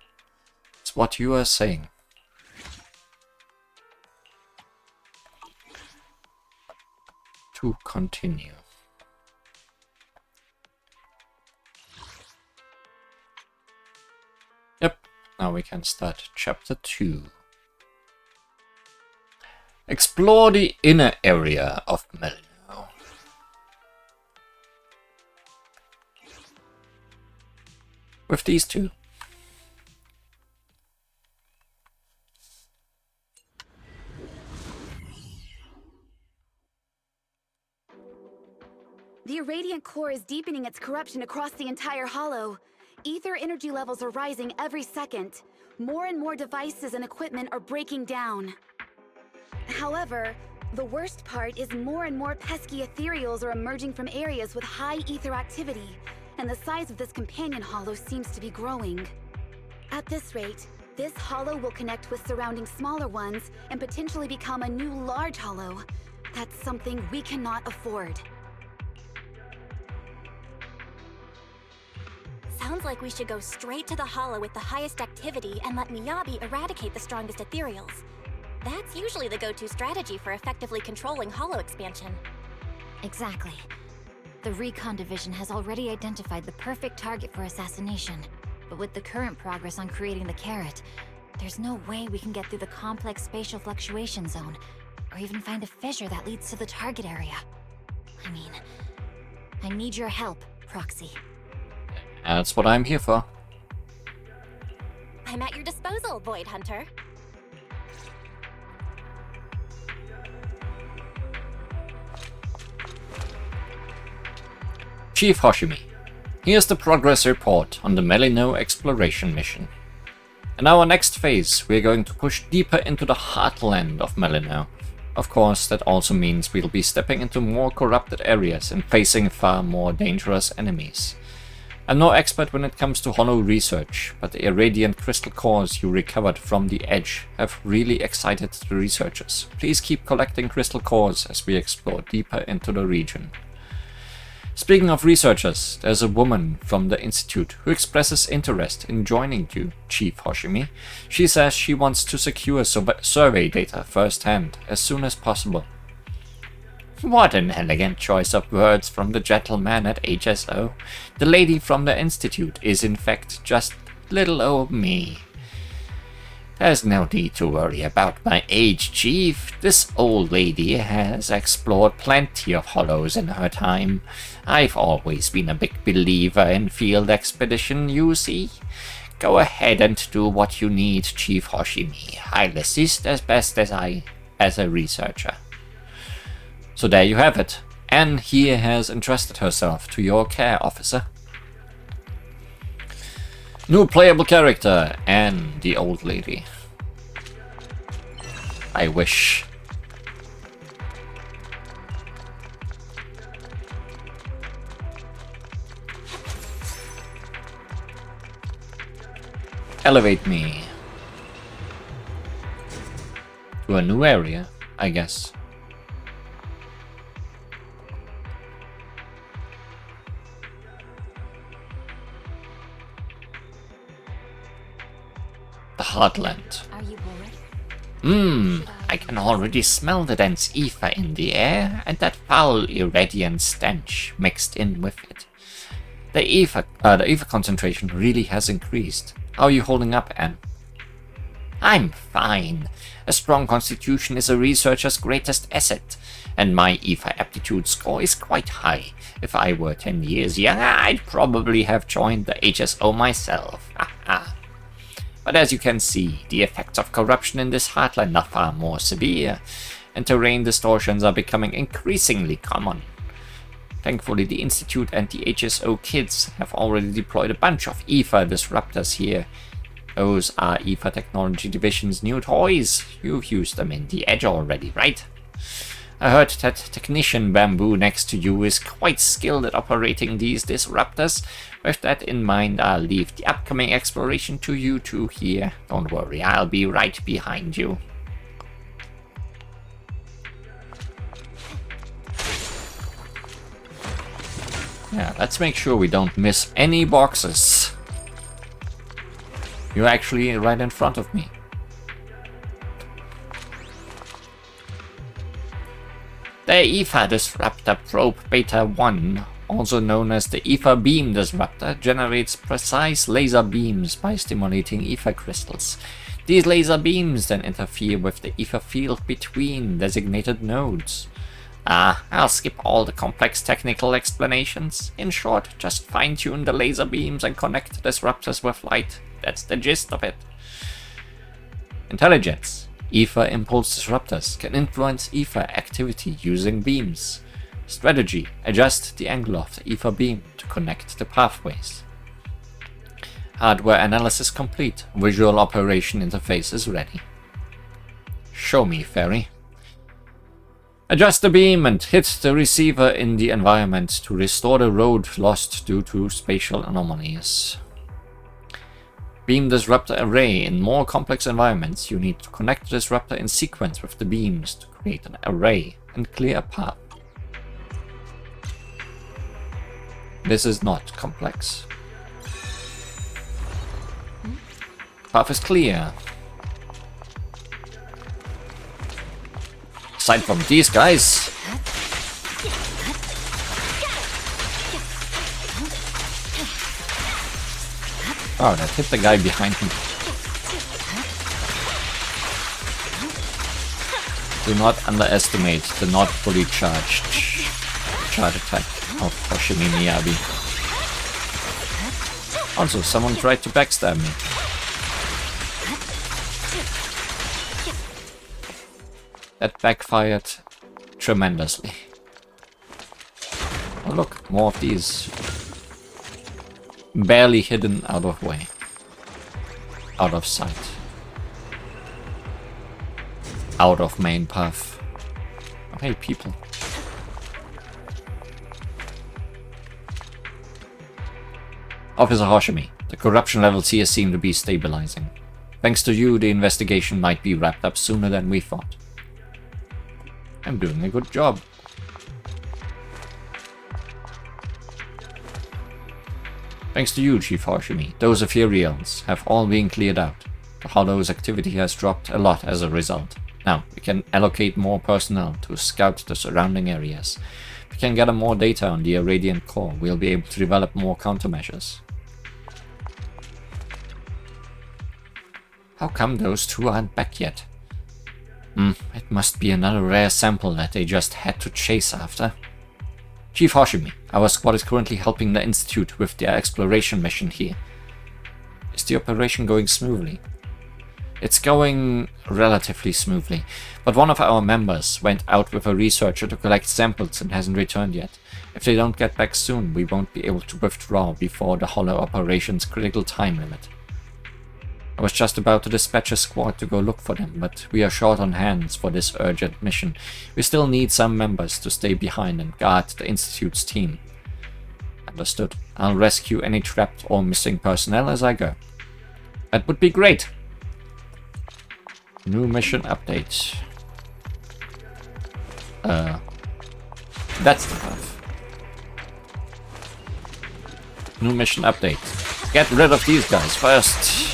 Speaker 1: It's what you are saying. To continue. Yep, now we can start chapter 2. Explore the inner area of Melino. With these two.
Speaker 6: The irradiant core is deepening its corruption across the entire hollow. Ether energy levels are rising every second. More and more devices and equipment are breaking down. However, the worst part is more and more pesky ethereals are emerging from areas with high ether activity, and the size of this companion hollow seems to be growing. At this rate, this hollow will connect with surrounding smaller ones and potentially become a new large hollow. That's something we cannot afford.
Speaker 3: Sounds like we should go straight to the hollow with the highest activity and let Miyabi eradicate the strongest ethereals. That's usually the go-to strategy for effectively controlling hollow expansion.
Speaker 2: Exactly. The Recon Division has already identified the perfect target for assassination. But with the current progress on creating the carrot, there's no way we can get through the complex spatial fluctuation zone, or even find a fissure that leads to the target area. I mean, I need your help, Proxy.
Speaker 1: That's what I'm here for.
Speaker 3: I'm at your disposal, Void Hunter.
Speaker 1: Chief Hoshimi, here's the progress report on the Melino exploration mission. In our next phase, we're going to push deeper into the heartland of Melino. Of course, that also means we'll be stepping into more corrupted areas and facing far more dangerous enemies. I'm no expert when it comes to hollow research, but the irradiant crystal cores you recovered from the Edge have really excited the researchers. Please keep collecting crystal cores as we explore deeper into the region. Speaking of researchers, there's a woman from the Institute who expresses interest in joining you, Chief Hoshimi. She says she wants to secure survey data firsthand as soon as possible. What an elegant choice of words from the gentleman at HSO. The lady from the Institute is in fact just little old me. There's no need to worry about my age, Chief. This old lady has explored plenty of hollows in her time. I've always been a big believer in field expedition, you see. Go ahead and do what you need, Chief Hoshimi. I'll assist as best as as a researcher. So there you have it. Anne here has entrusted herself to your care, officer. New playable character, Anne the old lady. I wish. Elevate me to a new area, I guess. The Heartland.
Speaker 2: Are you bored?
Speaker 1: I can already smell the dense ether in the air, and that foul irradiant stench mixed in with it. The ether concentration really has increased. How are you holding up, Anne? I'm fine. A strong constitution is a researcher's greatest asset, and my EFA aptitude score is quite high. If I were 10 years younger, I'd probably have joined the HSO myself. But as you can see, the effects of corruption in this heartland are far more severe, and terrain distortions are becoming increasingly common. Thankfully, the Institute and the HSO kids have already deployed a bunch of EFA disruptors here. Those are EFA Technology Division's new toys. You've used them in the Edge already, right? I heard that Technician Bamboo next to you is quite skilled at operating these disruptors. With that in mind, I'll leave the upcoming exploration to you two here. Don't worry, I'll be right behind you. Yeah, let's make sure we don't miss any boxes. You're actually right in front of me. The EFA Disruptor Probe Beta 1, also known as the EFA Beam Disruptor, generates precise laser beams by stimulating EFA crystals. These laser beams then interfere with the EFA field between designated nodes. I'll skip all the complex technical explanations. In short, just fine-tune the laser beams and connect disruptors with light. That's the gist of it. Intelligence. EFA impulse disruptors can influence EFA activity using beams. Strategy. Adjust the angle of the EFA beam to connect the pathways. Hardware analysis complete. Visual operation interface is ready. Show me, Fairy. Adjust the beam and hit the receiver in the environment to restore the road lost due to spatial anomalies. Beam disruptor array. In more complex environments, you need to connect the disruptor in sequence with the beams to create an array and clear a path. This is not complex. Path is clear. Aside from these guys. Oh, that hit the guy behind me. Do not underestimate the not fully charged charge attack of Hoshimi Miyabi. Also, someone tried to backstab me. That backfired tremendously. Oh look, more of these. Barely hidden out of way. Out of sight. Out of main path. Oh hey, people. Officer Hoshimi, the corruption levels here seem to be stabilizing. Thanks to you, the investigation might be wrapped up sooner than we thought. I'm doing a good job. Thanks to you, Chief Hoshimi, those Ethereals have all been cleared out. The Hollow's activity has dropped a lot as a result. Now, we can allocate more personnel to scout the surrounding areas. If we can gather more data on the Irradiant core, we'll be able to develop more countermeasures. How come those two aren't back yet? It must be another rare sample that they just had to chase after. Chief Hoshimi, our squad is currently helping the Institute with their exploration mission here. Is the operation going smoothly? It's going relatively smoothly, but one of our members went out with a researcher to collect samples and hasn't returned yet. If they don't get back soon, we won't be able to withdraw before the Hollow operation's critical time limit. I was just about to dispatch a squad to go look for them, but we are short on hands for this urgent mission. We still need some members to stay behind and guard the Institute's team. Understood. I'll rescue any trapped or missing personnel as I go. That would be great. New mission update. That's the path. New mission update. Get rid of these guys first.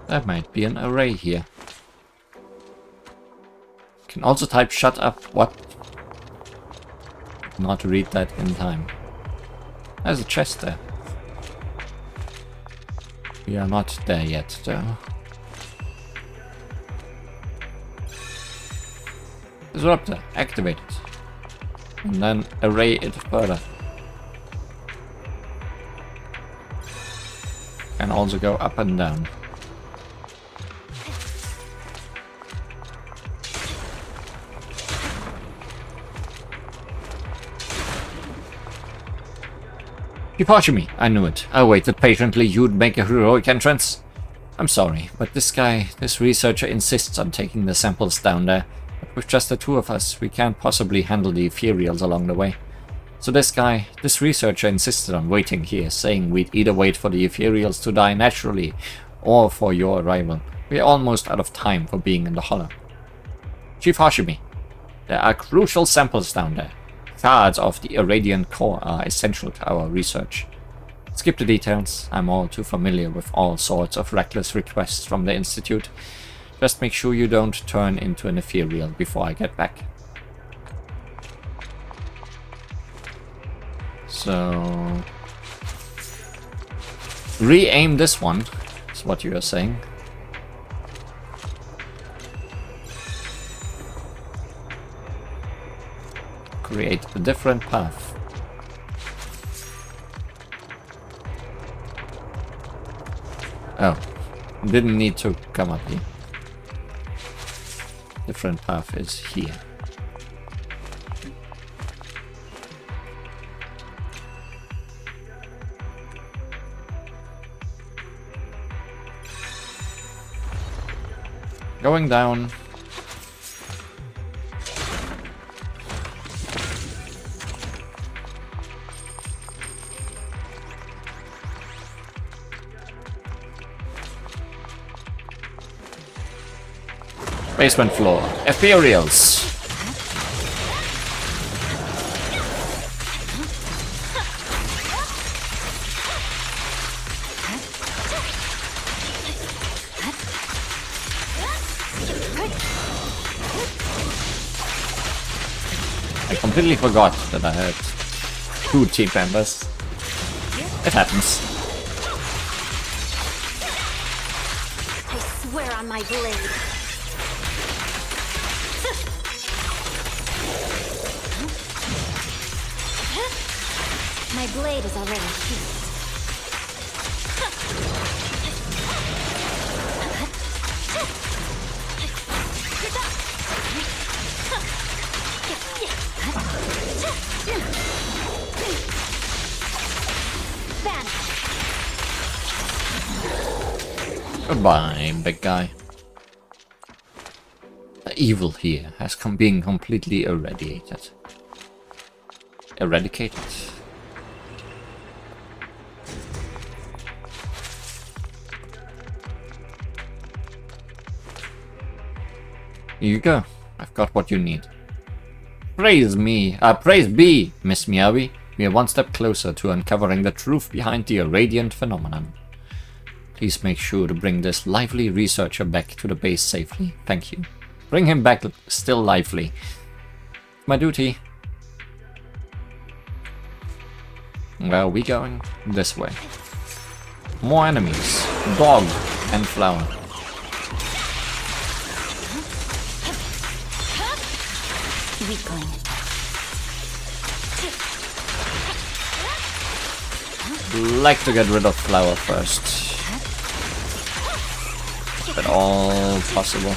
Speaker 1: There might be an array here. Can also type shut up. What? Not read that in time. There's a chest there. We are not there yet, though. Disruptor, activate it. And then array it further. Can also go up and down. Departure me, I knew it. I waited patiently, you'd make a heroic entrance. I'm sorry, but this researcher insists on taking the samples down there. But with just the two of us, we can't possibly handle the Ethereals along the way. So this researcher insisted on waiting here, saying we'd either wait for the Ethereals to die naturally, or for your arrival. We're almost out of time for being in the hollow. Chief Hashimi, there are crucial samples down there. Shards of the irradiant core are essential to our research. Skip the details, I'm all too familiar with all sorts of reckless requests from the Institute. Just make sure you don't turn into an Ethereal before I get back. So... re-aim this one, is what you are saying. Create a different path. Oh, didn't need to come up here. Different path is here. Going down. Basement floor. Ethereals. I completely forgot that I had 2 team members. It happens.
Speaker 2: I swear on my blade. My blade is already sheathed.
Speaker 1: Goodbye, big guy. The evil here has been completely eradicated. Eradicated? Here you go. I've got what you need. Praise be, Miss Miyabi. We are one step closer to uncovering the truth behind the irradiant phenomenon. Please make sure to bring this lively researcher back to the base safely. Thank you. Bring him back still lively. My duty. Where are we going? This way. More enemies. Dog and flower.
Speaker 2: Weakling.
Speaker 1: Like to get rid of flower first. If at all possible.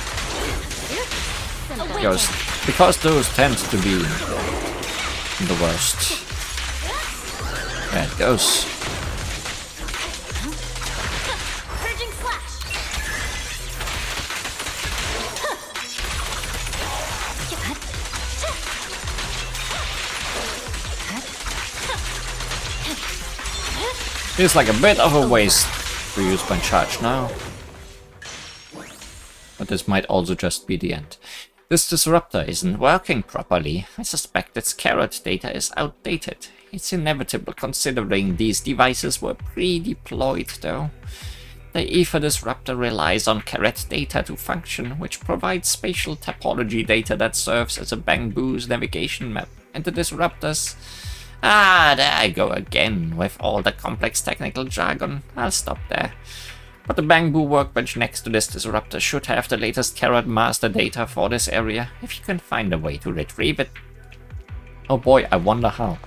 Speaker 1: Because those tend to be the worst. There it goes. Feels like a bit of a waste to use my charge now. But this might also just be the end. This disruptor isn't working properly. I suspect its carrot data is outdated. It's inevitable considering these devices were pre-deployed though. The Ether Disruptor relies on caret data to function, which provides spatial topology data that serves as a Bangbu's navigation map. And the disruptors... Ah, there I go again, with all the complex technical jargon. I'll stop there. But the Bangbu workbench next to this disruptor should have the latest caret master data for this area, if you can find a way to retrieve it. Oh boy, I wonder how.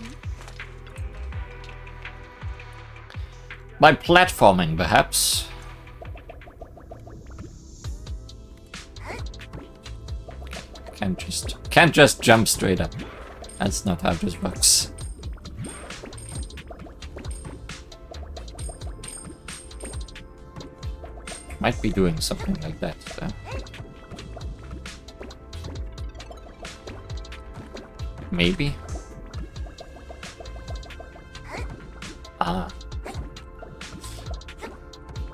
Speaker 1: By platforming, perhaps. Can't just jump straight up. That's not how this works. Might be doing something like that, though. Maybe. Ah.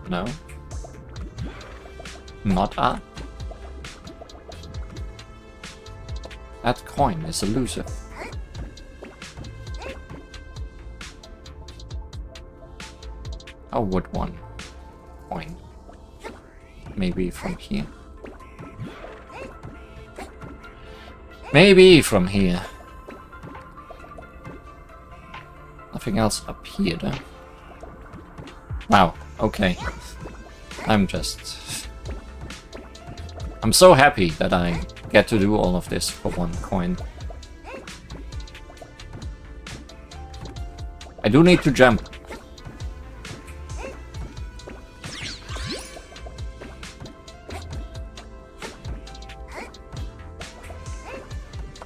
Speaker 1: No. Not ah. That coin is elusive. How would one coin? Maybe from here. Maybe from here. Nothing else up here, though. Wow, okay. I'm so happy that I get to do all of this for one coin. I do need to jump.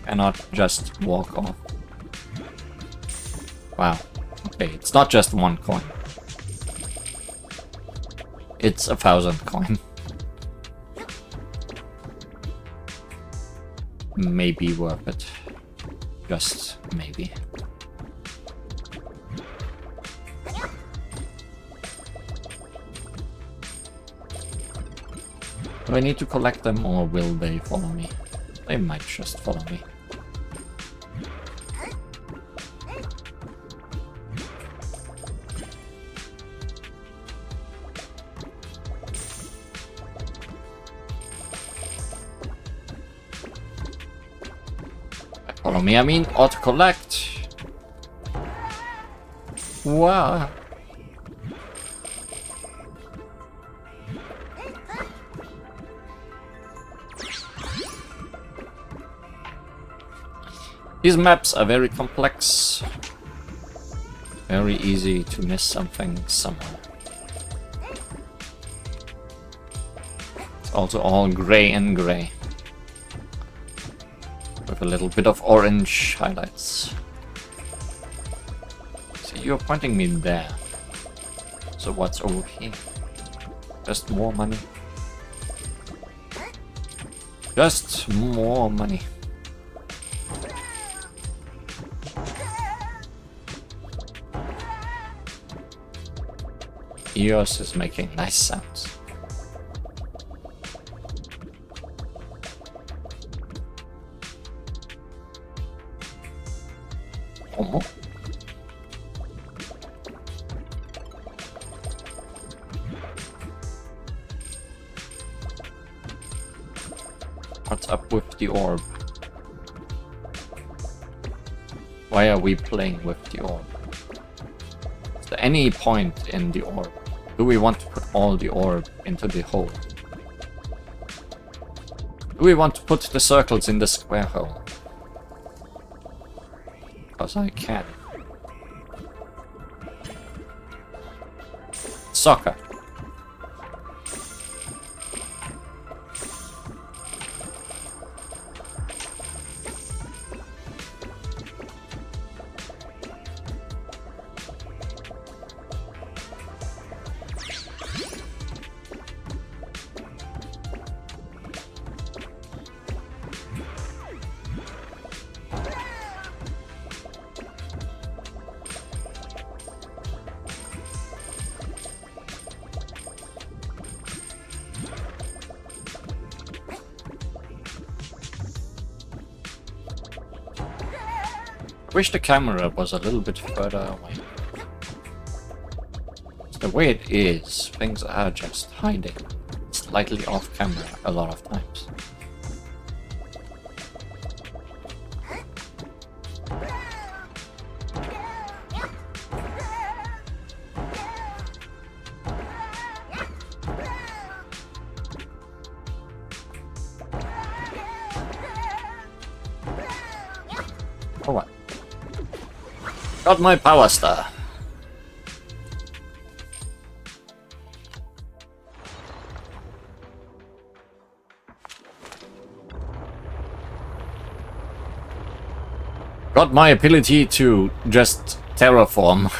Speaker 1: Cannot just walk off. Wow. Okay, it's not just one coin. It's 1,000 coin. Maybe worth it. Just maybe. Do I need to collect them, or will they follow me? They might just follow me. Follow me, I mean auto-collect. Wow. These maps are very complex. Very easy to miss something somewhere. It's also all grey and grey. With a little bit of orange highlights. See, you're pointing me there. So what's over here? Just more money. Just more money. Yours is making nice sounds. Oh. What's up with the orb? Why are we playing with the orb? Is there any point in the orb? Do we want to put all the orb into the hole? Do we want to put the circles in the square hole? Because I can. Soccer. Wish the camera was a little bit further away. The way it is, things are just hiding slightly off camera a lot of times. Oh what? Got my power star. Got my ability to just terraform.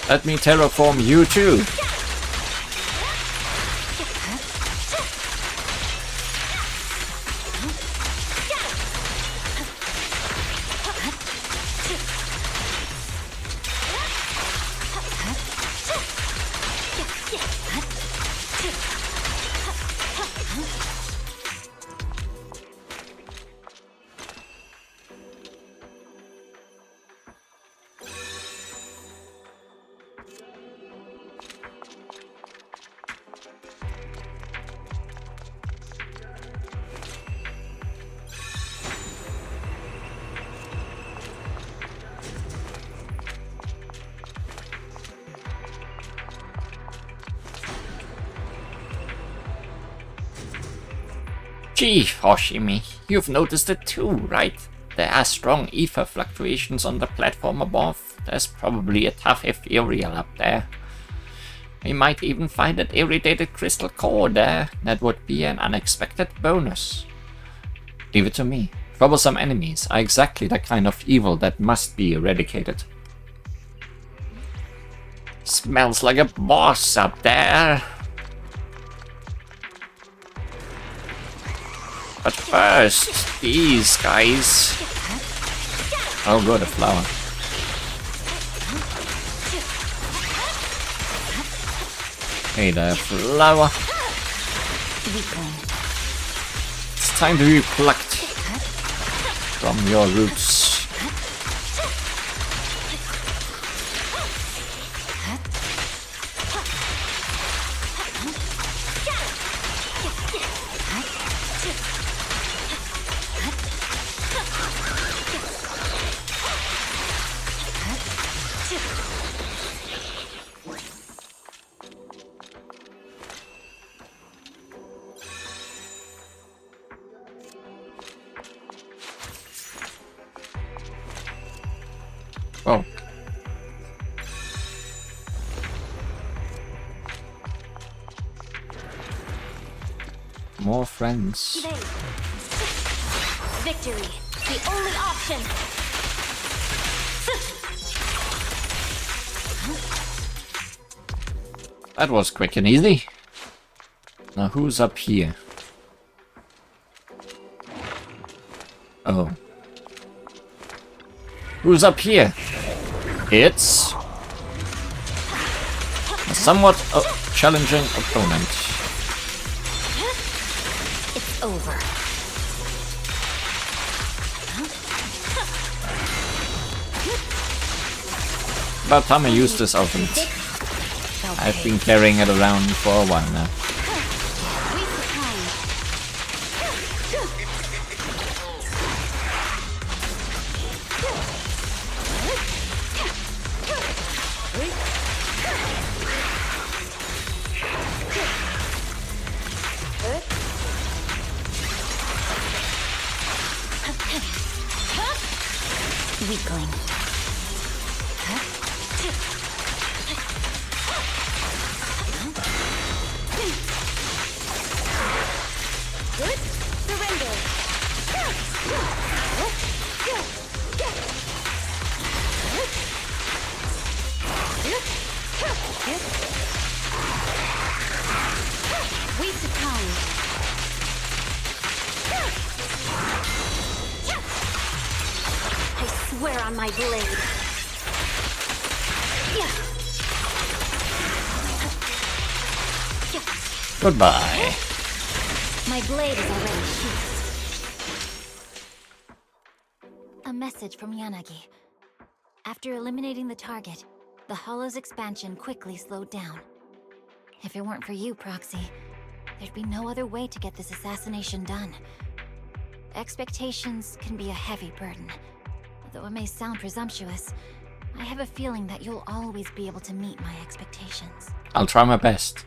Speaker 1: Let me terraform you too. Gee, Hoshimi, you've noticed it too, right? There are strong ether fluctuations on the platform above. There's probably a tough Ethereal up there. We might even find an irradiated crystal core there. That would be an unexpected bonus. Leave it to me. Troublesome enemies are exactly the kind of evil that must be eradicated. Smells like a boss up there. But first, these guys. Oh good, a flower. Hey there, flower. It's time to be plucked from your roots. Oh. More friends.
Speaker 4: Today. Victory, the only option.
Speaker 1: That was quick and easy. Now who's up here? Oh. Who's up here? It's a somewhat challenging opponent.
Speaker 2: It's over.
Speaker 1: About time I used this ultimate. I've been carrying it around for a while now.
Speaker 2: Weakling.
Speaker 4: Surrender.
Speaker 2: Waste of time. wear on my blade. Yeah.
Speaker 1: Goodbye.
Speaker 2: My blade is already sheathed. A message from Yanagi. After eliminating the target, the Hollow's expansion quickly slowed down. If it weren't for you, Proxy, there'd be no other way to get this assassination done. Expectations can be a heavy burden. Though it may sound presumptuous, I have a feeling that you'll always be able to meet my expectations.
Speaker 1: I'll try my best.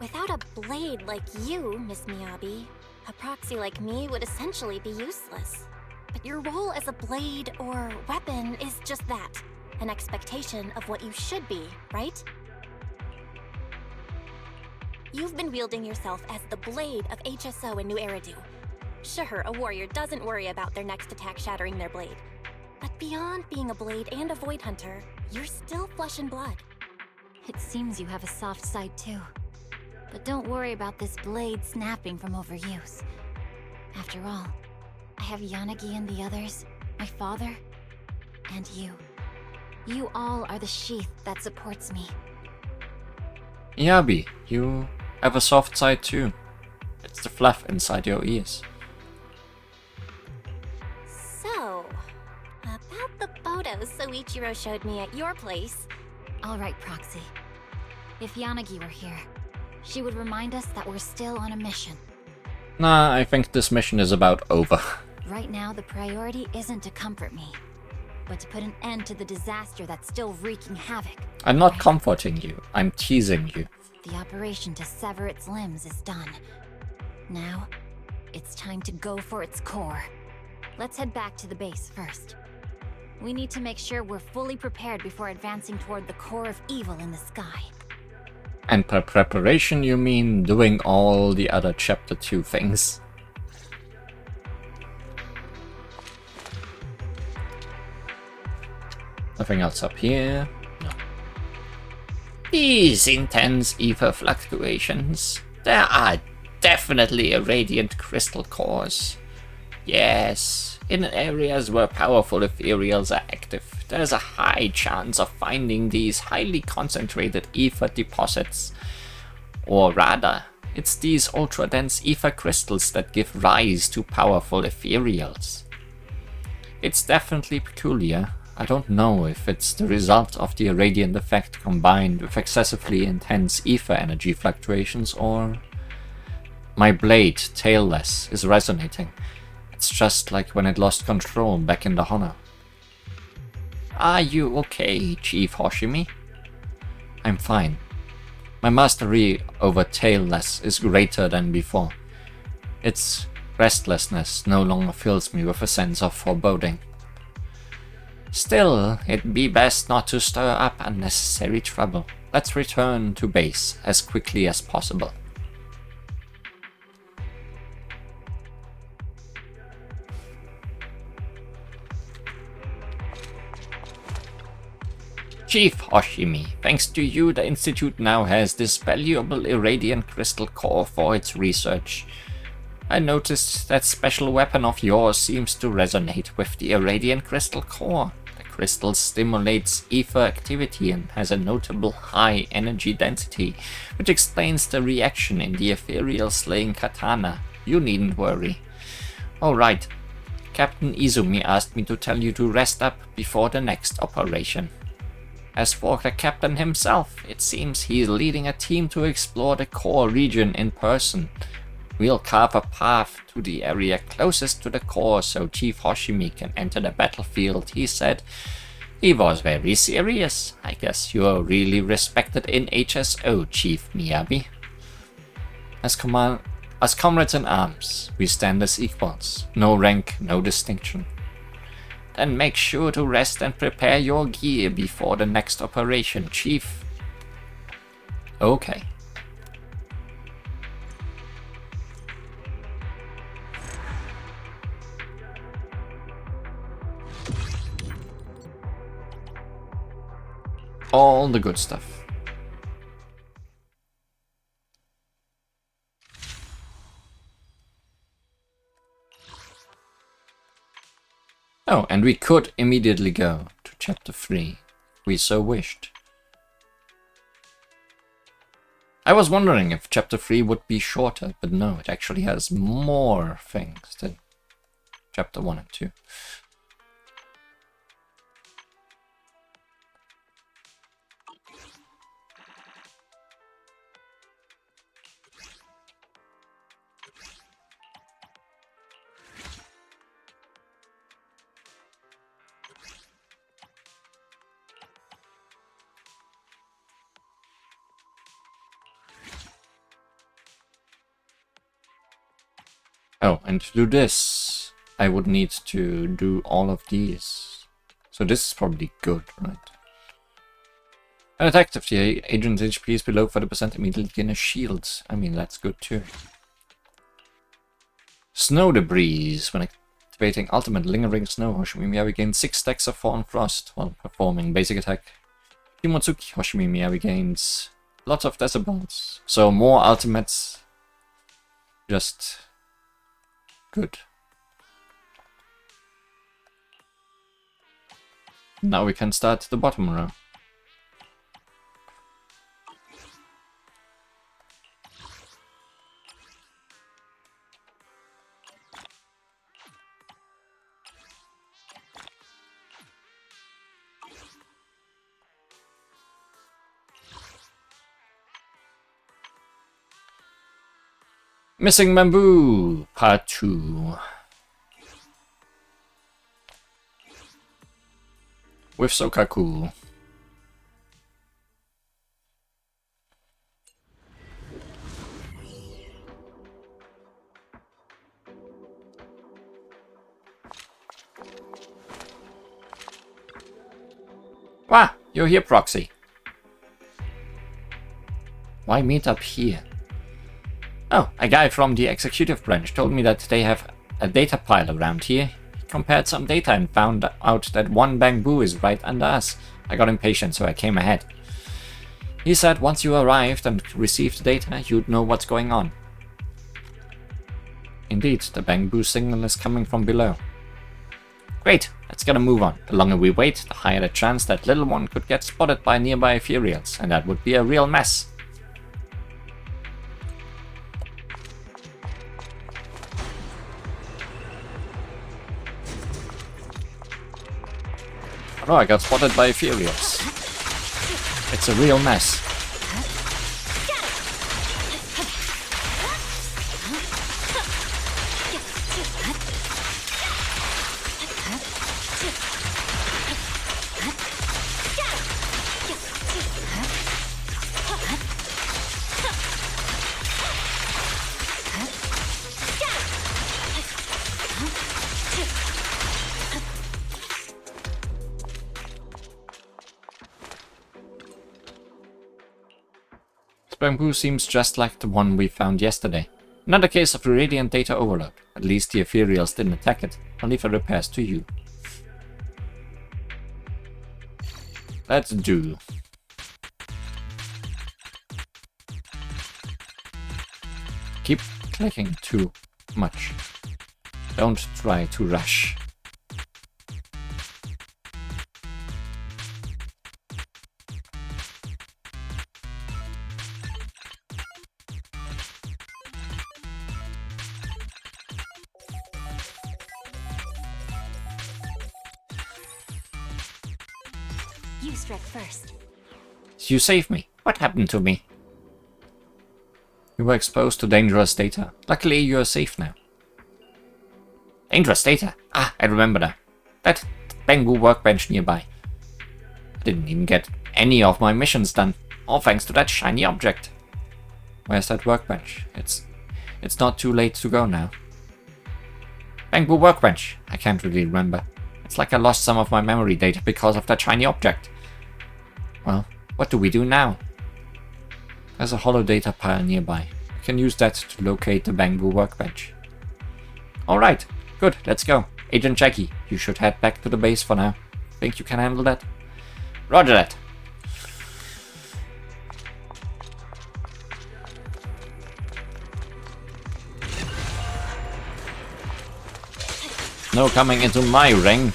Speaker 3: Without a blade like you, Miss Miyabi, a proxy like me would essentially be useless. But your role as a blade or weapon is just that. An expectation of what you should be, right? You've been wielding yourself as the blade of HSO in New Eridu. Sure, a warrior doesn't worry about their next attack shattering their blade. But beyond being a blade and a void hunter, you're still flesh and blood.
Speaker 2: It seems you have a soft side too. But don't worry about this blade snapping from overuse. After all, I have Yanagi and the others, my father, and you. You all are the sheath that supports me.
Speaker 1: Miyabi, you have a soft side too. It's the fluff inside your ears.
Speaker 3: So, about the photos Soichiro showed me at your place.
Speaker 2: All right, Proxy. If Yanagi were here, she would remind us that we're still on a mission.
Speaker 1: Nah, I think this mission is about over.
Speaker 2: Right now, the priority isn't to comfort me, but to put an end to the disaster that's still wreaking havoc.
Speaker 1: I'm not comforting you, I'm teasing you.
Speaker 2: The operation to sever its limbs is done. Now, it's time to go for its core. Let's head back to the base first. We need to make sure we're fully prepared before advancing toward the core of evil in the sky.
Speaker 1: And by preparation you mean doing all the other chapter 2 things. Nothing else up here. No. These intense ether fluctuations. There are definitely irradiant crystal cores. Yes, in areas where powerful ethereals are active, there's a high chance of finding these highly concentrated ether deposits. Or rather, it's these ultra-dense ether crystals that give rise to powerful ethereals. It's definitely peculiar. I don't know if it's the result of the irradiant effect combined with excessively intense ether energy fluctuations, or my blade, tailless, is resonating. It's just like when it lost control back in the Honor. Are you okay, Chief Hoshimi? I'm fine. My mastery over tailless is greater than before. Its restlessness no longer fills me with a sense of foreboding. Still, it'd be best not to stir up unnecessary trouble. Let's return to base as quickly as possible. Chief Hoshimi, thanks to you, the Institute now has this valuable irradiant crystal core for its research. I noticed that special weapon of yours seems to resonate with the irradiant crystal core. The crystal stimulates ether activity and has a notable high energy density, which explains the reaction in the ethereal slaying katana. You needn't worry. Alright, Captain Izumi asked me to tell you to rest up before the next operation. As for the captain himself, it seems he's leading a team to explore the core region in person. We'll carve a path to the area closest to the core so Chief Hoshimi can enter the battlefield, he said. He was very serious. I guess you're really respected in HSO, Chief Miyabi. As comrades in arms, we stand as equals. No rank, no distinction. Then make sure to rest and prepare your gear before the next operation, Chief. Okay. All the good stuff. Oh, and we could immediately go to chapter 3, if we so wished. I was wondering if chapter 3 would be shorter, but no, it actually has more things than chapter 1 and 2. Oh, and to do this, I would need to do all of these. So this is probably good, right? An attack if the agent's HP is below 30%, immediately gain a shield. I mean, that's good too. Snow debris. When activating ultimate lingering snow, Hoshimi Miyabi gains 6 stacks of Fallen Frost while performing basic attack. Himotsuki Hoshimi Miyabi gains lots of decibels. So more ultimates. Just good. Now we can start the bottom row. Missing Bamboo, Part 2. With Sokaku. Wah, you're here, Proxy. Why meet up here? Oh, a guy from the executive branch told me that they have a data pile around here. He compared some data and found out that one bamboo is right under us. I got impatient, so I came ahead. He said once you arrived and received the data, you'd know what's going on. Indeed, the bamboo signal is coming from below. Great, let's get a move on. The longer we wait, the higher the chance that little one could get spotted by nearby Ethereals, and that would be a real mess. Oh no, I got spotted by Ethereals. It's a real mess. Bamboo seems just like the one we found yesterday. Another case of radiant data overload. At least the Ethereals didn't attack it. I'll leave the repairs to you. Let's do. Keep clicking too much. Don't try to rush.
Speaker 2: You strike first.
Speaker 1: You saved me. What happened to me? You were exposed to dangerous data. Luckily, you are safe now. Dangerous data? Ah, I remember now. That bamboo workbench nearby. I didn't even get any of my missions done. All thanks to that shiny object. Where's that workbench? It's not too late to go now. Bamboo workbench. I can't really remember. It's like I lost some of my memory data because of that shiny object. Well, what do we do now? There's a hollow data pile nearby. We can use that to locate the bamboo workbench. Alright, good, let's go. Agent Jackie, you should head back to the base for now. Think you can handle that? Roger that. No coming into my ring.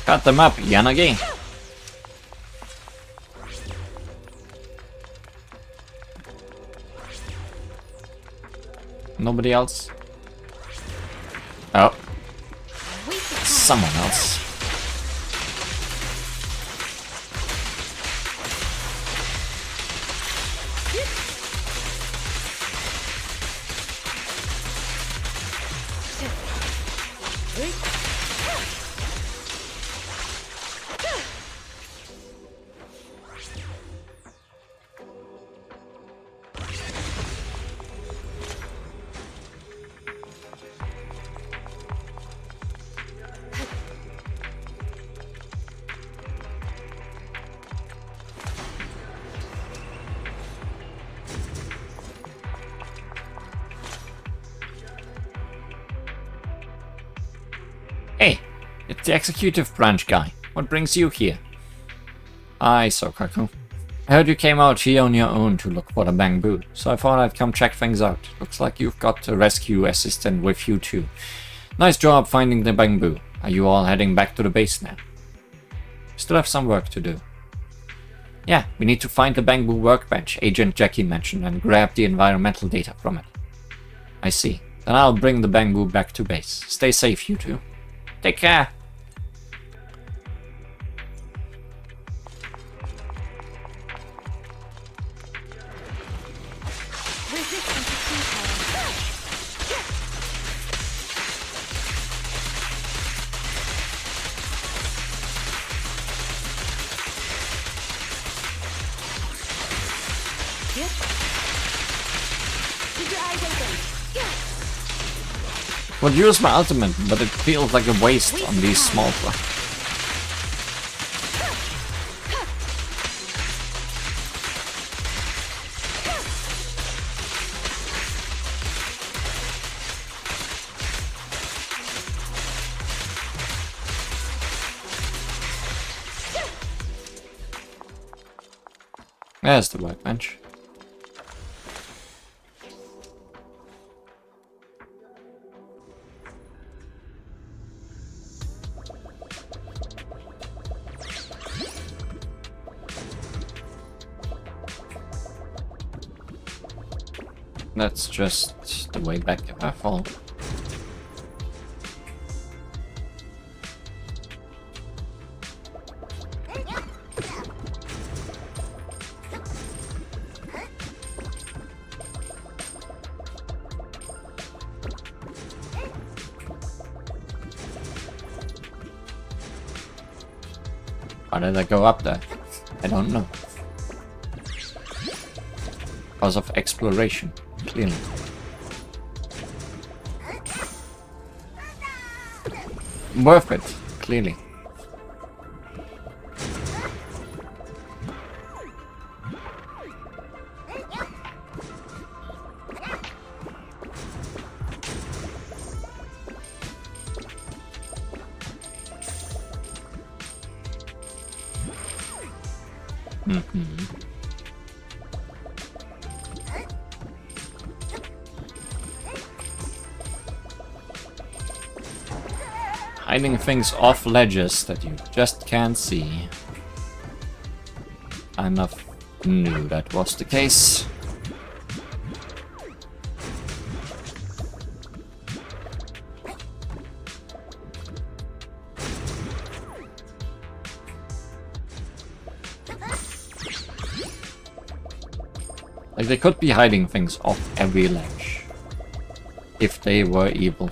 Speaker 1: Cut them up, Yanagi. Nobody else? Oh. Someone else. Hey, it's the executive branch guy. What brings you here? Aye, Sokaku. I heard you came out here on your own to look for the bamboo, so I thought I'd come check things out. Looks like you've got a rescue assistant with you too. Nice job finding the bamboo. Are you all heading back to the base now? Still have some work to do. Yeah, we need to find the bamboo workbench Agent Jackie mentioned and grab the environmental data from it. I see. Then I'll bring the bamboo back to base. Stay safe, you two. Take care. Would use my ultimate, but it feels like a waste on these small flights. There's the workbench. That's just the way back if I fall. How did I go up there? I don't know. Because of exploration, clearly. Worth it, clearly. Hiding things off ledges that you just can't see. I knew that was the case. Like, they could be hiding things off every ledge. If they were evil.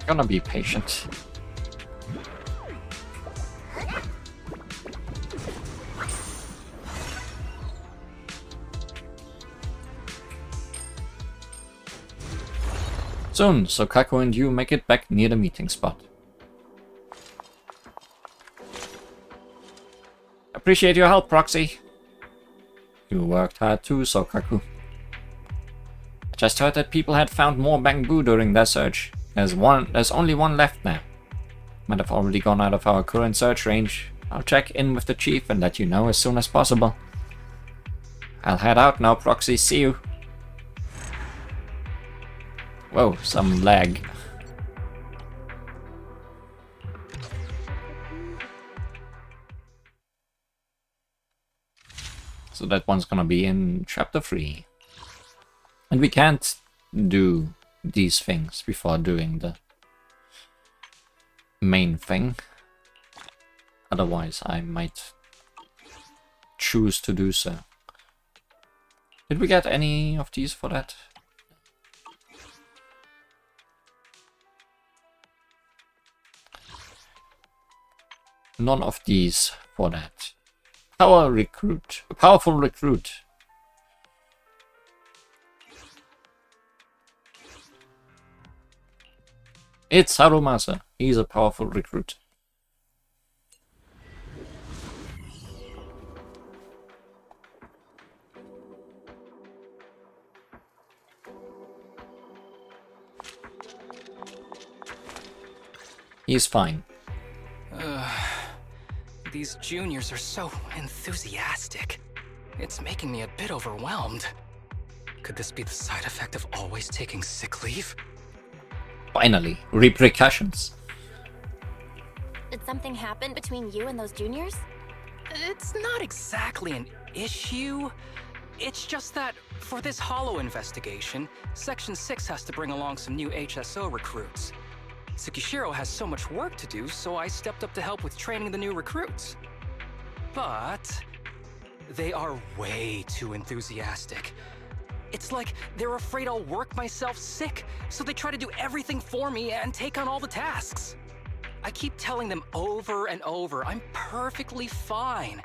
Speaker 1: Gonna be patient. Soon, so Kako and you make it back near the meeting spot. Appreciate your help, Proxy. You worked hard too, Sokaku. I just heard that people had found more bamboo during their search. There's only one left now. Might have already gone out of our current search range. I'll check in with the chief and let you know as soon as possible. I'll head out now, Proxy. See you. Whoa, some lag. So that one's gonna be in chapter 3. And we can't do these things before doing the main thing. Otherwise I might choose to do so. Did we get any of these for that? None of these for that. Powerful recruit. It's Harumasa. He's a powerful recruit. He's fine.
Speaker 5: These juniors are so enthusiastic. It's making me a bit overwhelmed. Could this be the side effect of always taking sick leave?
Speaker 1: Finally, repercussions.
Speaker 3: Did something happen between you and those juniors?
Speaker 5: It's not exactly an issue. It's just that for this Hollow investigation, Section 6 has to bring along some new HSO recruits. Tsukishiro has so much work to do, so I stepped up to help with training the new recruits. But they are way too enthusiastic. It's like they're afraid I'll work myself sick, so they try to do everything for me and take on all the tasks. I keep telling them over and over I'm perfectly fine,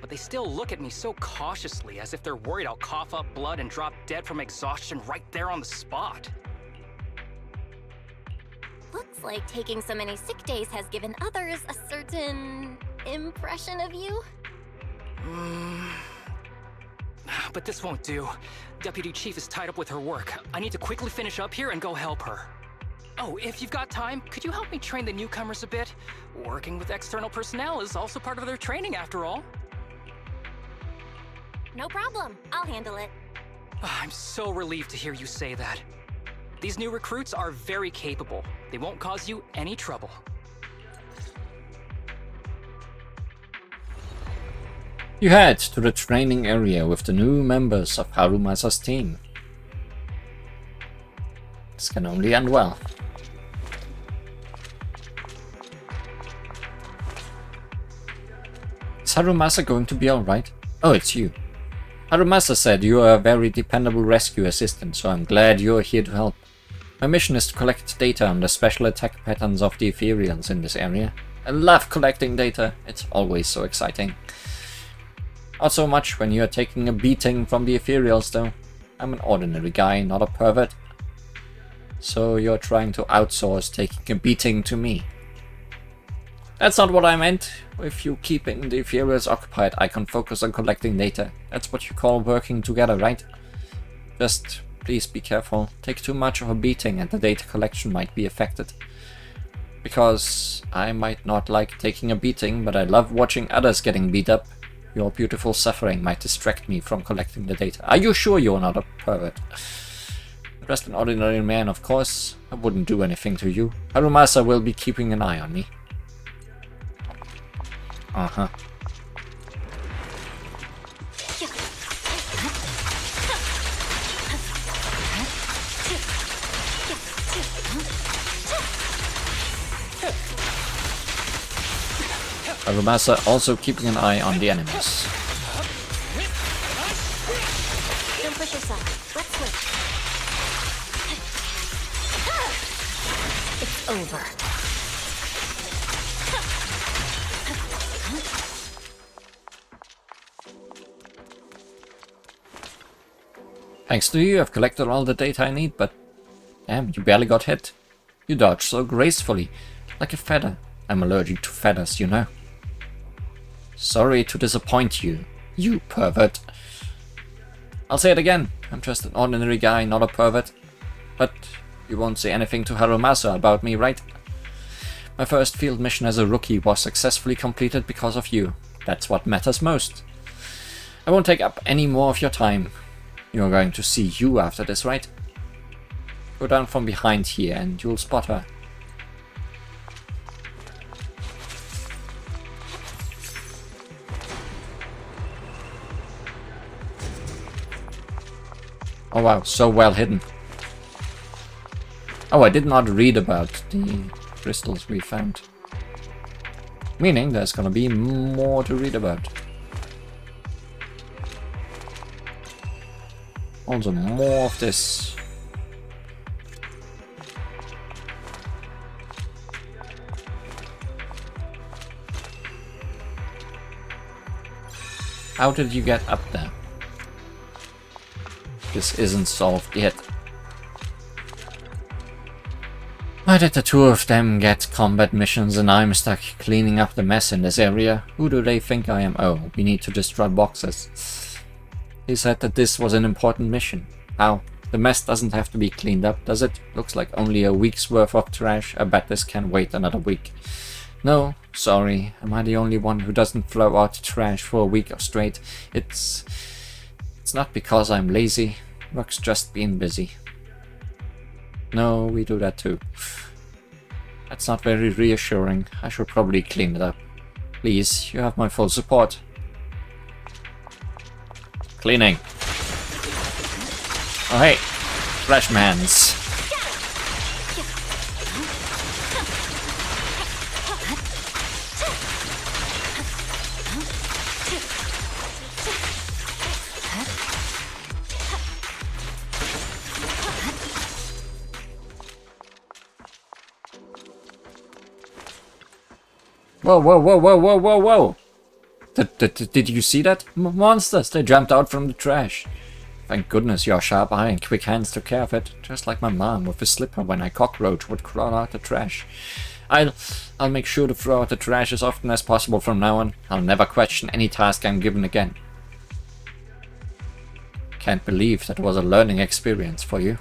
Speaker 5: but they still look at me so cautiously as if they're worried I'll cough up blood and drop dead from exhaustion right there on the spot.
Speaker 3: Looks like taking so many sick days has given others a certain impression of you.
Speaker 5: But this won't do. Deputy Chief is tied up with her work. I need to quickly finish up here and go help her. Oh, if you've got time, could you help me train the newcomers a bit? Working with external personnel is also part of their training after all.
Speaker 3: No problem. I'll handle it.
Speaker 5: I'm so relieved to hear you say that. These new recruits are very capable. They won't cause you any trouble.
Speaker 1: You head to the training area with the new members of Harumasa's team. This can only end well. Is Harumasa going to be alright? Oh, it's you. Harumasa said you are a very dependable rescue assistant, so I'm glad you're here to help. My mission is to collect data on the special attack patterns of the Ethereals in this area. I love collecting data, it's always so exciting. Not so much when you're taking a beating from the Ethereals though. I'm an ordinary guy, not a pervert. So you're trying to outsource taking a beating to me. That's not what I meant. With you keeping the Ethereals occupied, I can focus on collecting data. That's what you call working together, right? Just please be careful. Take too much of a beating and the data collection might be affected. Because I might not like taking a beating, but I love watching others getting beat up. Your beautiful suffering might distract me from collecting the data. Are you sure you're not a pervert? Just an ordinary man, of course. I wouldn't do anything to you. Harumasa will be keeping an eye on me. Uh-huh. Harumasa also keeping an eye on the enemies.
Speaker 3: Don't push yourself. Let's switch. It's
Speaker 2: over.
Speaker 1: Thanks to you, I've collected all the data I need, but damn, you barely got hit. You dodged so gracefully, like a feather. I'm allergic to feathers, you know. Sorry to disappoint you, you pervert. I'll say it again, I'm just an ordinary guy, not a pervert. But you won't say anything to Harumasa about me, right? My first field mission as a rookie was successfully completed because of you. That's what matters most. I won't take up any more of your time. You're going to see you after this, right? Go down from behind here and you'll spot her. Oh wow, so well hidden. Oh, I did not read about the crystals we found. Meaning there's gonna be more to read about. Also more of this. How did you get up there? This isn't solved yet. Why did the two of them get combat missions and I'm stuck cleaning up the mess in this area? Who do they think I am? Oh, we need to destroy boxes. He said that this was an important mission. How? The mess doesn't have to be cleaned up, does it? Looks like only a week's worth of trash. I bet this can wait another week. No, sorry. Am I the only one who doesn't throw out trash for a week straight? It's not because I'm lazy. Work's just being busy. No, we do that too. That's not very reassuring. I should probably clean it up. Please, you have my full support. Cleaning. Oh hey, trash mans. Whoa, whoa, whoa, whoa, whoa, whoa, whoa! Did you see that? Monsters! They jumped out from the trash. Thank goodness your sharp eye and quick hands took care of it. Just like my mom with a slipper when a cockroach would crawl out the trash. I'll make sure to throw out the trash as often as possible from now on. I'll never question any task I'm given again. Can't believe that was a learning experience for you.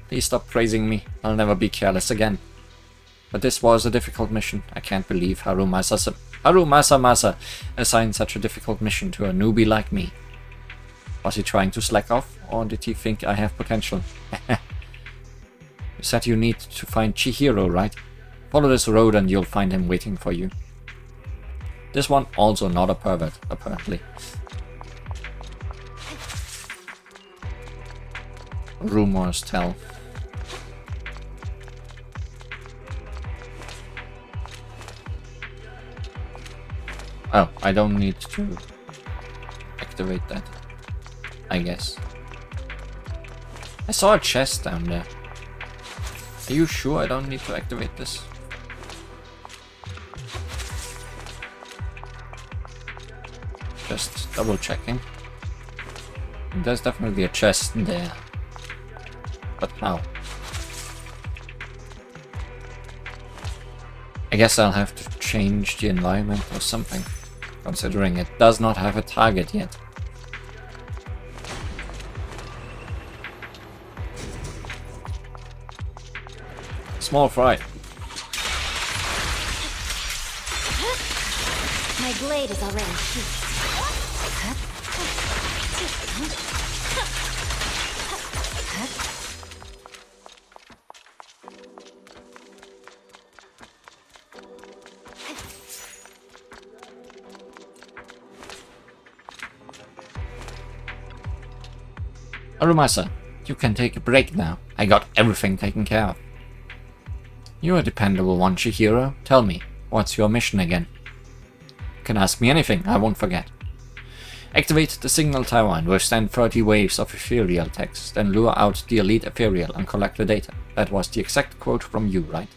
Speaker 1: Please stop praising me. I'll never be careless again. But this was a difficult mission. I can't believe Harumasa assigned such a difficult mission to a newbie like me. Was he trying to slack off, or did he think I have potential? You said you need to find Chihiro, right? Follow this road and you'll find him waiting for you. This one also not a pervert, apparently. Rumors tell. Oh, I don't need to activate that, I guess. I saw a chest down there. Are you sure I don't need to activate this? Just double checking. There's definitely a chest there. But how? I guess I'll have to change the environment or something, considering it does not have a target yet. Small fry.
Speaker 2: My blade is already sheathed.
Speaker 1: Harumasa, you can take a break now. I got everything taken care of. You're a dependable one, Chihiro. Tell me, what's your mission again? You can ask me anything, I won't forget. Activate the signal tower and withstand 30 waves of Ethereal text, then lure out the elite Ethereal and collect the data. That was the exact quote from you, right?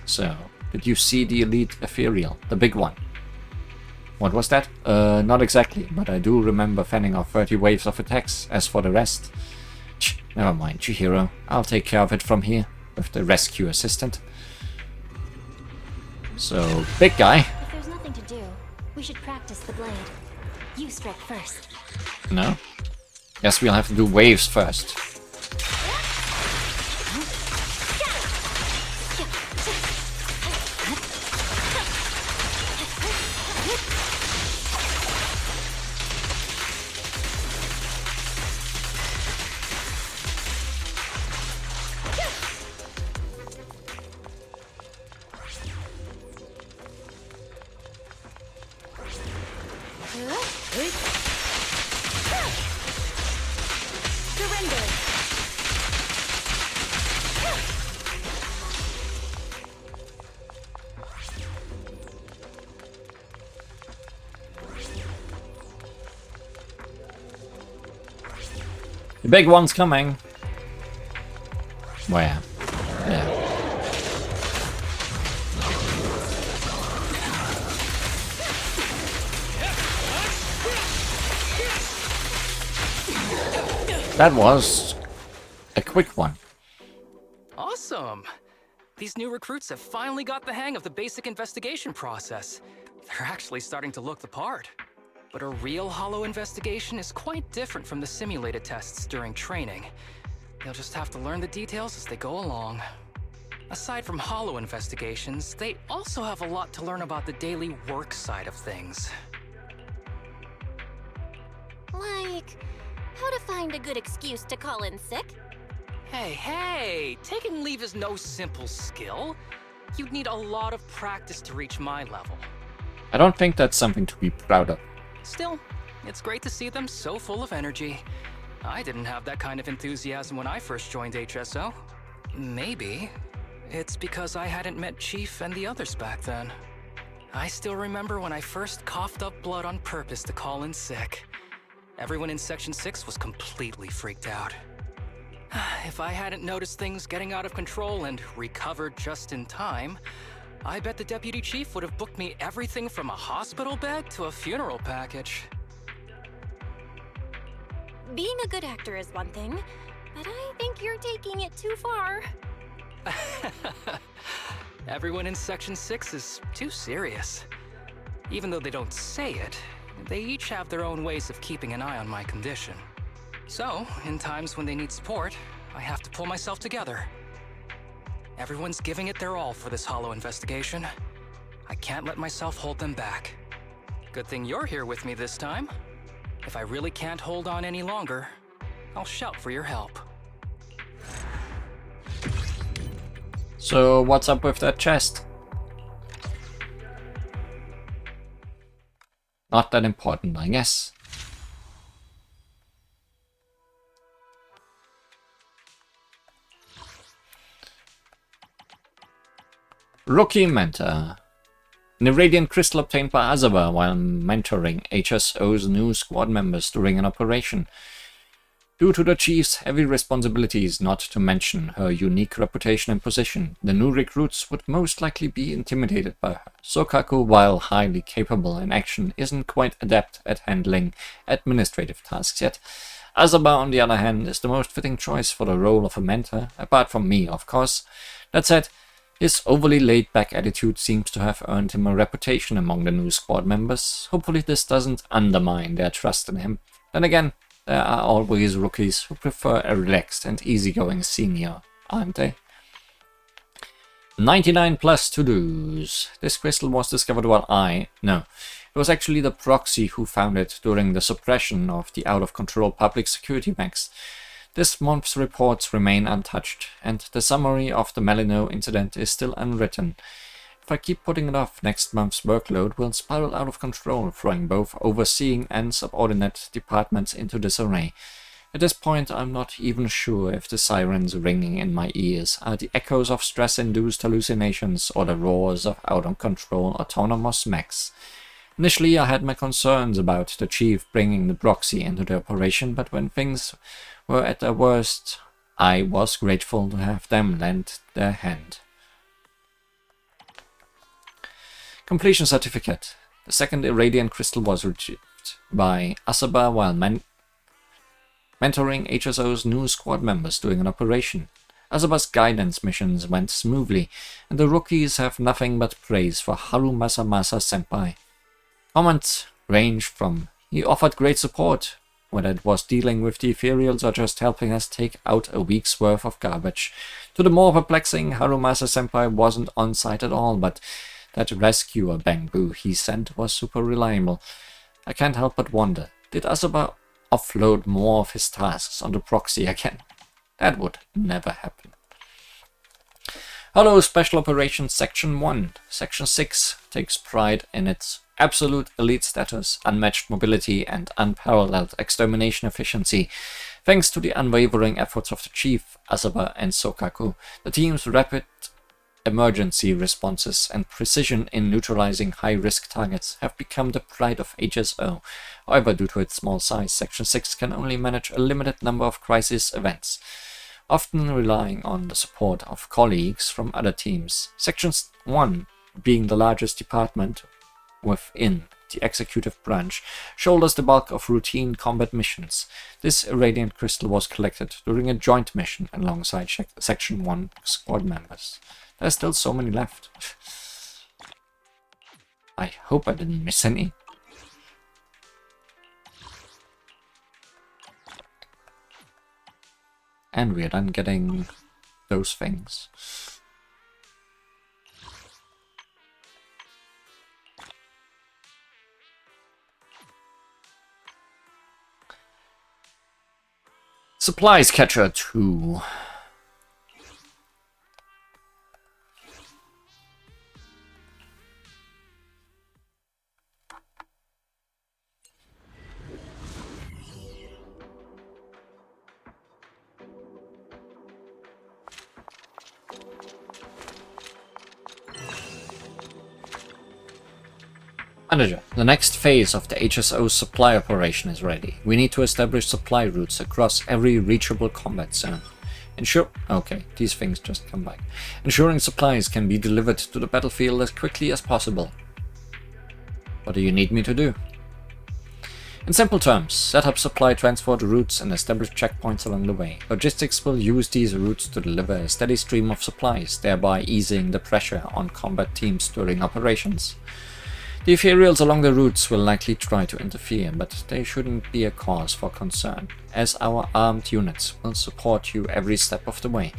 Speaker 1: So, did you see the elite Ethereal, the big one? What was that? Not exactly, but I do remember fending off 30 waves of attacks. As for the rest... Never mind, Chihiro. I'll take care of it from here, with the rescue assistant. So, big guy.
Speaker 2: If there's nothing to do, we should practice the blade. You strike first.
Speaker 1: No? Guess we'll have to do waves first. The big one's coming. Where? Yeah. That was a quick one.
Speaker 5: Awesome! These new recruits have finally got the hang of the basic investigation process. They're actually starting to look the part. But a real hollow investigation is quite different from the simulated tests during training. They'll just have to learn the details as they go along. Aside from hollow investigations, they also have a lot to learn about the daily work side of things.
Speaker 3: Like, how to find a good excuse to call in sick?
Speaker 5: Hey, taking leave is no simple skill. You'd need a lot of practice to reach my level.
Speaker 1: I don't think that's something to be proud of.
Speaker 5: Still, it's great to see them so full of energy. I didn't have that kind of enthusiasm when I first joined HSO. Maybe it's because I hadn't met Chief and the others back then. I still remember when I first coughed up blood on purpose to call in sick. Everyone in Section 6 was completely freaked out. If I hadn't noticed things getting out of control and recovered just in time, I bet the Deputy Chief would have booked me everything from a hospital bed to a funeral package.
Speaker 3: Being a good actor is one thing, but I think you're taking it too far.
Speaker 5: Everyone in Section 6 is too serious. Even though they don't say it, they each have their own ways of keeping an eye on my condition. So, in times when they need support, I have to pull myself together. Everyone's giving it their all for this hollow investigation. I can't let myself hold them back. Good thing you're here with me this time. If I really can't hold on any longer, I'll shout for your help.
Speaker 1: So, what's up with that chest? Not that important, I guess. Rookie Mentor. An irradiant crystal obtained by Azaba while mentoring HSO's new squad members during an operation. Due to the Chief's heavy responsibilities, not to mention her unique reputation and position, the new recruits would most likely be intimidated by her. Sokaku, while highly capable in action, isn't quite adept at handling administrative tasks yet. Azaba, on the other hand, is the most fitting choice for the role of a mentor, apart from me, of course. That said, his overly laid-back attitude seems to have earned him a reputation among the new squad members. Hopefully this doesn't undermine their trust in him. Then again, there are always rookies who prefer a relaxed and easygoing senior, aren't they? 99 plus to-dos. This crystal was discovered while it was actually the proxy who found it during the suppression of the out-of-control public security mechs. This month's reports remain untouched, and the summary of the Melino incident is still unwritten. If I keep putting it off, next month's workload will spiral out of control, throwing both overseeing and subordinate departments into disarray. At this point, I'm not even sure if the sirens ringing in my ears are the echoes of stress-induced hallucinations or the roars of out-of-control autonomous mechs. Initially, I had my concerns about the Chief bringing the proxy into the operation, but when things were at their worst, I was grateful to have them lend their hand. Completion certificate. The second irradiant crystal was retrieved by Asaba while mentoring HSO's new squad members during an operation. Asaba's guidance missions went smoothly, and the rookies have nothing but praise for Harumasamasa Senpai. Comments range from, "He offered great support," whether it was dealing with the Ethereals or just helping us take out a week's worth of garbage, to the more perplexing Harumasa Senpai wasn't on site at all, but that rescuer Bangbu he sent was super reliable. I can't help but wonder, did Asaba offload more of his tasks on the proxy again? That would never happen. Hello, Special Operations Section 1. Section 6 takes pride in its absolute elite status, unmatched mobility, and unparalleled extermination efficiency. Thanks to the unwavering efforts of the Chief, Asaba, and Sokaku, the team's rapid emergency responses and precision in neutralizing high-risk targets have become the pride of HSO. However, due to its small size, Section 6 can only manage a limited number of crisis events, often relying on the support of colleagues from other teams. Section 1, being the largest department within the executive branch, shoulders the bulk of routine combat missions. This irradiant crystal was collected during a joint mission alongside Section 1 squad members. There's still so many left. I hope I didn't miss any. And we're done getting those things. Supplies Catcher 2. Manager, the next phase of the HSO supply operation is ready. We need to establish supply routes across every reachable combat zone. Okay, these things just come back. Ensuring supplies can be delivered to the battlefield as quickly as possible. What do you need me to do? In simple terms, set up supply transport routes and establish checkpoints along the way. Logistics will use these routes to deliver a steady stream of supplies, thereby easing the pressure on combat teams during operations. The Ethereals along the routes will likely try to interfere, but they shouldn't be a cause for concern, as our armed units will support you every step of the way.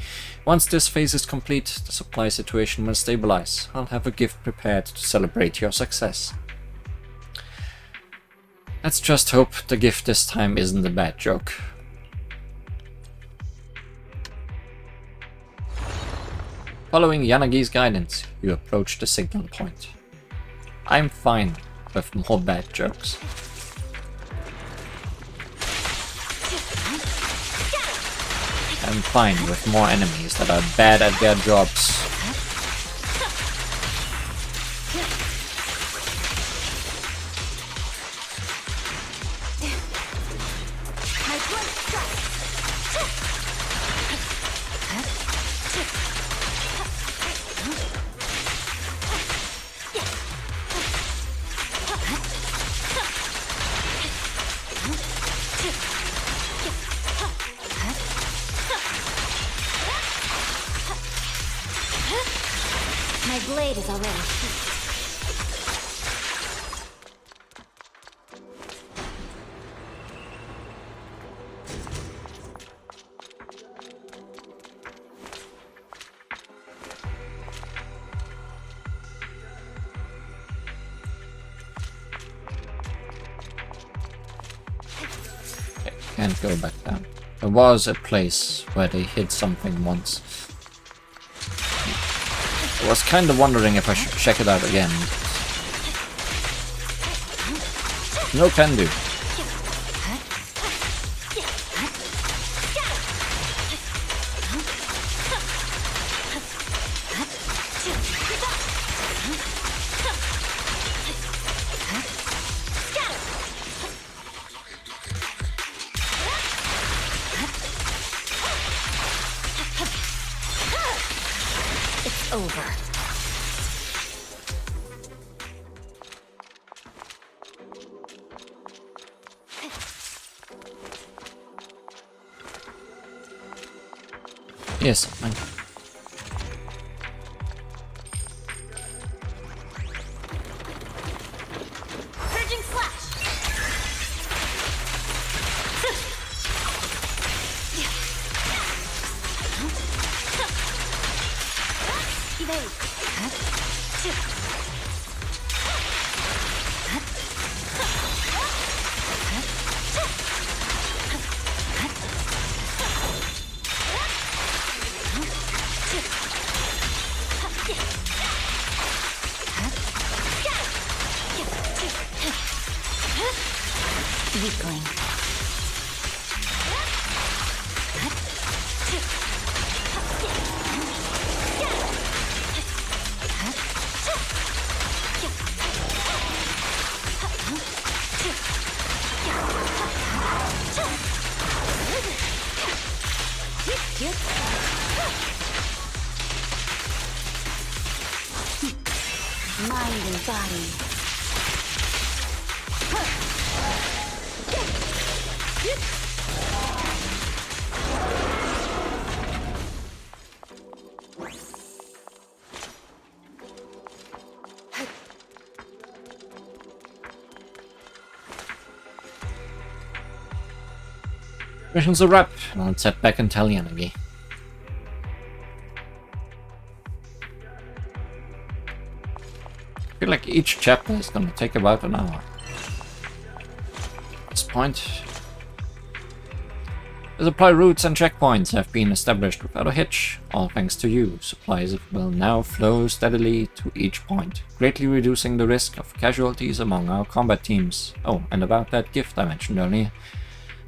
Speaker 1: Once this phase is complete, the supply situation will stabilize. I'll have a gift prepared to celebrate your success. Let's just hope the gift this time isn't a bad joke. Following Yanagi's guidance, you approach the signal point. I'm fine with more bad jokes. I'm fine with more enemies that are bad at their jobs.
Speaker 2: My blade is already heat.
Speaker 1: Okay, can't go back down. There was a place where they hid something once. I was kind of wondering if I should check it out again. No can do.
Speaker 2: over.
Speaker 1: Yes, man.
Speaker 3: Purging slash.
Speaker 6: Evade.
Speaker 2: Weakling.
Speaker 6: Mind and body.
Speaker 1: Mission's a wrap. Let's head back in Talianagi. I feel like each chapter is gonna take about an hour. At this point, the supply routes and checkpoints have been established without a hitch, all thanks to you. Supplies will now flow steadily to each point, greatly reducing the risk of casualties among our combat teams. Oh, and about that gift I mentioned earlier.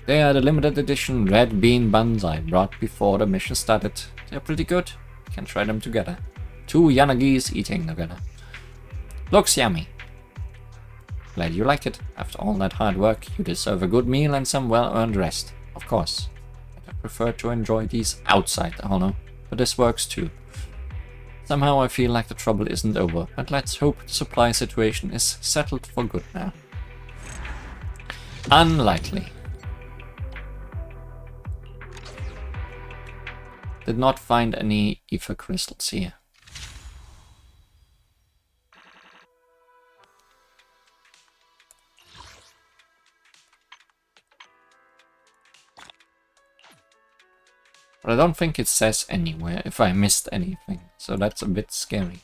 Speaker 1: They are the limited edition red bean buns I brought before the mission started. They're pretty good. You can try them together. 2 Yanagis eating together. Looks yummy. Glad you like it. After all that hard work, you deserve a good meal and some well-earned rest. Of course. I prefer to enjoy these outside the Hollow, but this works too. Somehow I feel like the trouble isn't over, but let's hope the supply situation is settled for good now. Unlikely. Did not find any ether crystals here. But I don't think it says anywhere if I missed anything, so that's a bit scary.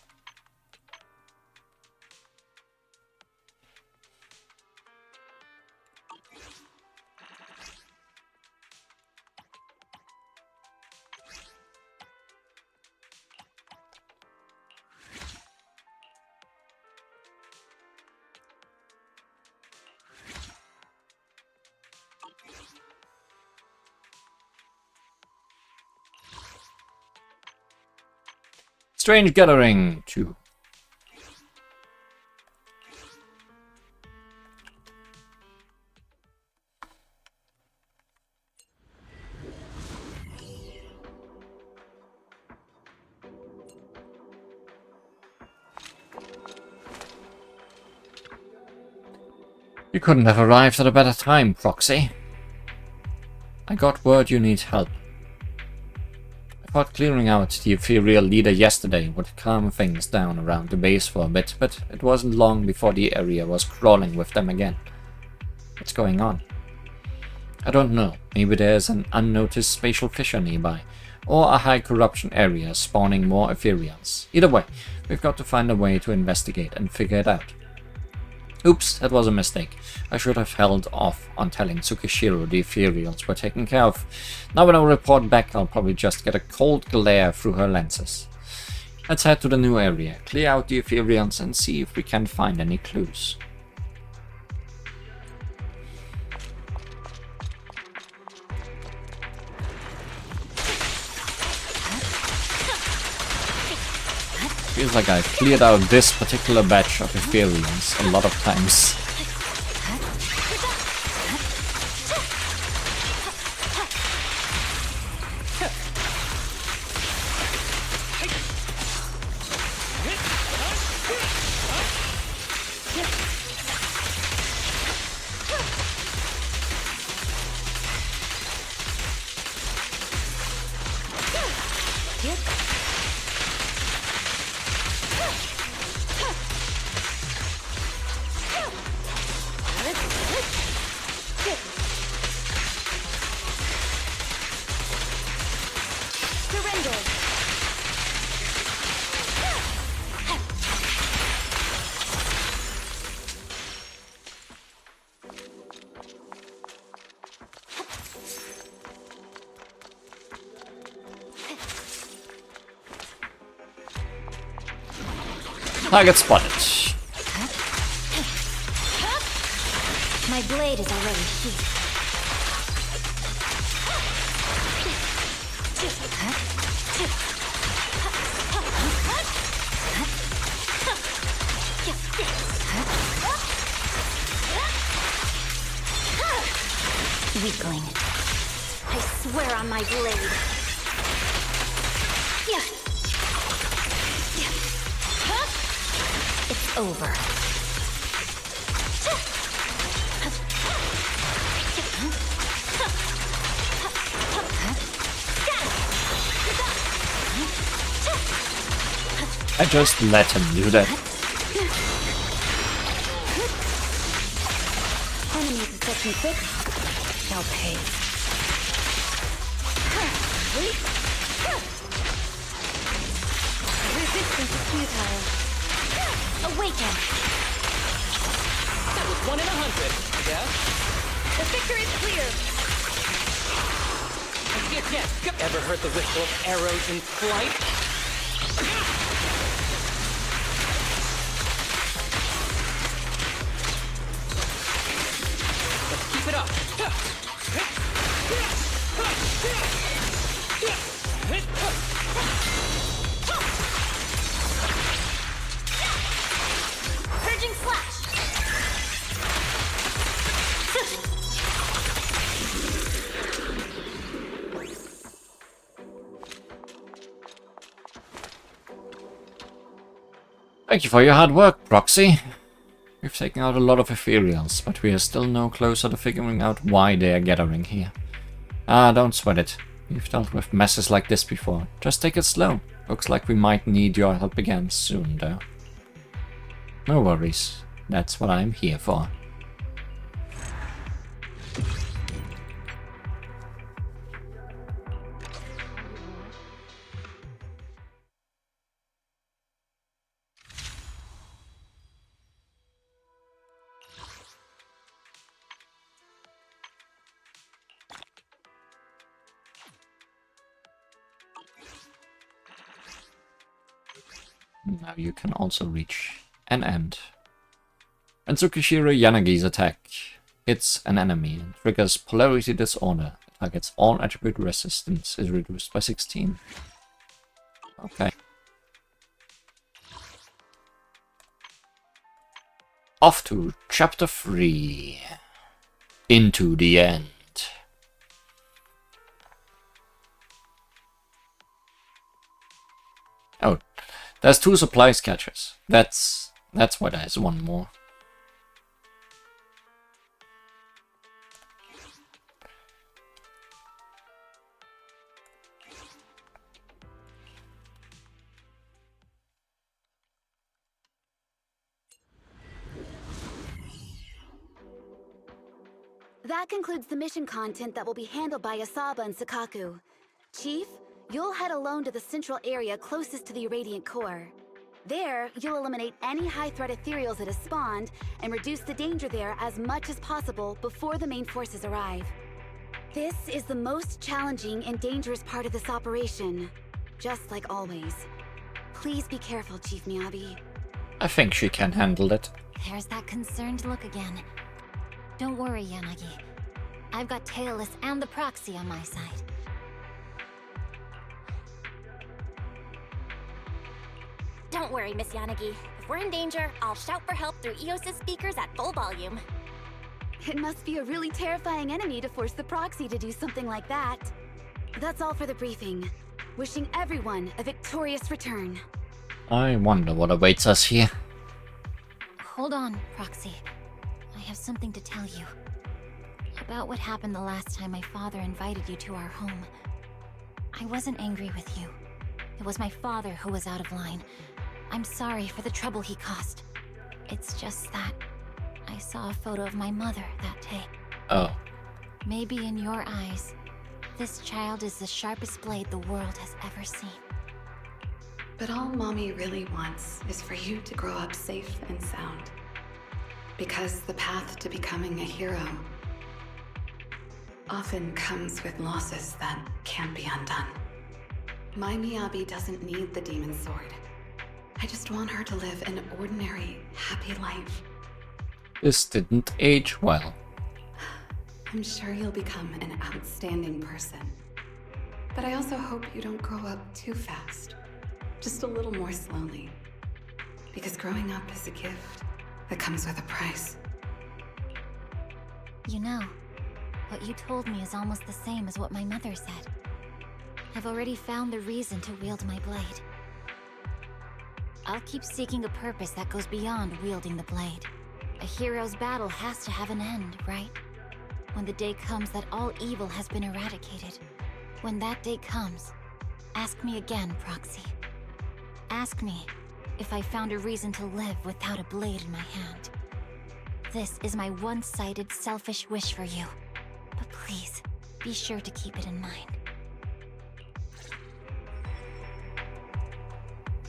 Speaker 1: Strange Gathering 2. You couldn't have arrived at a better time, Proxy. I got word you need help. I thought clearing out the Ethereal leader yesterday would calm things down around the base for a bit, but it wasn't long before the area was crawling with them again. What's going on? I don't know. Maybe there's an unnoticed spatial fissure nearby, or a high corruption area spawning more Ethereals. Either way, we've got to find a way to investigate and figure it out. Oops, that was a mistake. I should have held off on telling Tsukishiro the Ethereals were taken care of. Now when I report back, I'll probably just get a cold glare through her lenses. Let's head to the new area, clear out the Ethereals and see if we can find any clues. Feels like I cleared out this particular batch of Ethereals a lot of times. Target spotted.
Speaker 2: My blade is already heat. Weakling. I swear on my blade. It's over.
Speaker 1: I just let him do that.
Speaker 6: Enemies in section 6 shall pay. Resistance is futile.
Speaker 2: Awaken!
Speaker 5: That was 1 in 100, yeah?
Speaker 6: The victory is clear.
Speaker 5: Yeah. Ever heard the whistle of arrows in flight? Let's keep it up.
Speaker 2: Purging slash!
Speaker 1: Thank you for your hard work, Proxy. We've taken out a lot of Ethereals, but we are still no closer to figuring out why they are gathering here. Ah, don't sweat it. We've dealt with messes like this before. Just take it slow. Looks like we might need your help again soon, though. No worries. That's what I'm here for. Now you can also reach an end. And Tsukishiro Yanagi's attack hits an enemy and triggers polarity disorder. It targets all attribute resistance is reduced by 16. Okay. Off to chapter 3. Into the end. Oh, there's 2 supplies catchers. That's why there's 1 more.
Speaker 6: That concludes the mission content that will be handled by Asaba and Sakaku. Chief, you'll head alone to the central area closest to the irradiant core. There, you'll eliminate any high-threat ethereals that have spawned and reduce the danger there as much as possible before the main forces arrive. This is the most challenging and dangerous part of this operation, just like always. Please be careful, Chief Miyabi.
Speaker 1: I think she can handle it.
Speaker 2: There's that concerned look again. Don't worry, Yanagi. I've got Tailless and the proxy on my side.
Speaker 3: Don't worry, Miss Yanagi. If we're in danger, I'll shout for help through EOS's speakers at full volume.
Speaker 6: It must be a really terrifying enemy to force the proxy to do something like that. That's all for the briefing. Wishing everyone a victorious return.
Speaker 1: I wonder what awaits us here.
Speaker 2: Hold on, Proxy. I have something to tell you. About what happened the last time my father invited you to our home. I wasn't angry with you. It was my father who was out of line. I'm sorry for the trouble he caused. It's just that I saw a photo of my mother that day.
Speaker 1: Oh.
Speaker 2: Maybe in your eyes, this child is the sharpest blade the world has ever seen.
Speaker 7: But all Mommy really wants is for you to grow up safe and sound. Because the path to becoming a hero often comes with losses that can't be undone. My Miyabi doesn't need the demon sword. I just want her to live an ordinary, happy life.
Speaker 1: This didn't age well.
Speaker 7: I'm sure you'll become an outstanding person. But I also hope you don't grow up too fast. Just a little more slowly. Because growing up is a gift that comes with a price.
Speaker 2: You know, what you told me is almost the same as what my mother said. I've already found the reason to wield my blade. I'll keep seeking a purpose that goes beyond wielding the blade. A hero's battle has to have an end, right? When the day comes that all evil has been eradicated. When that day comes, ask me again, Proxy. Ask me if I found a reason to live without a blade in my hand. This is my one-sided, selfish wish for you. But please, be sure to keep it in mind.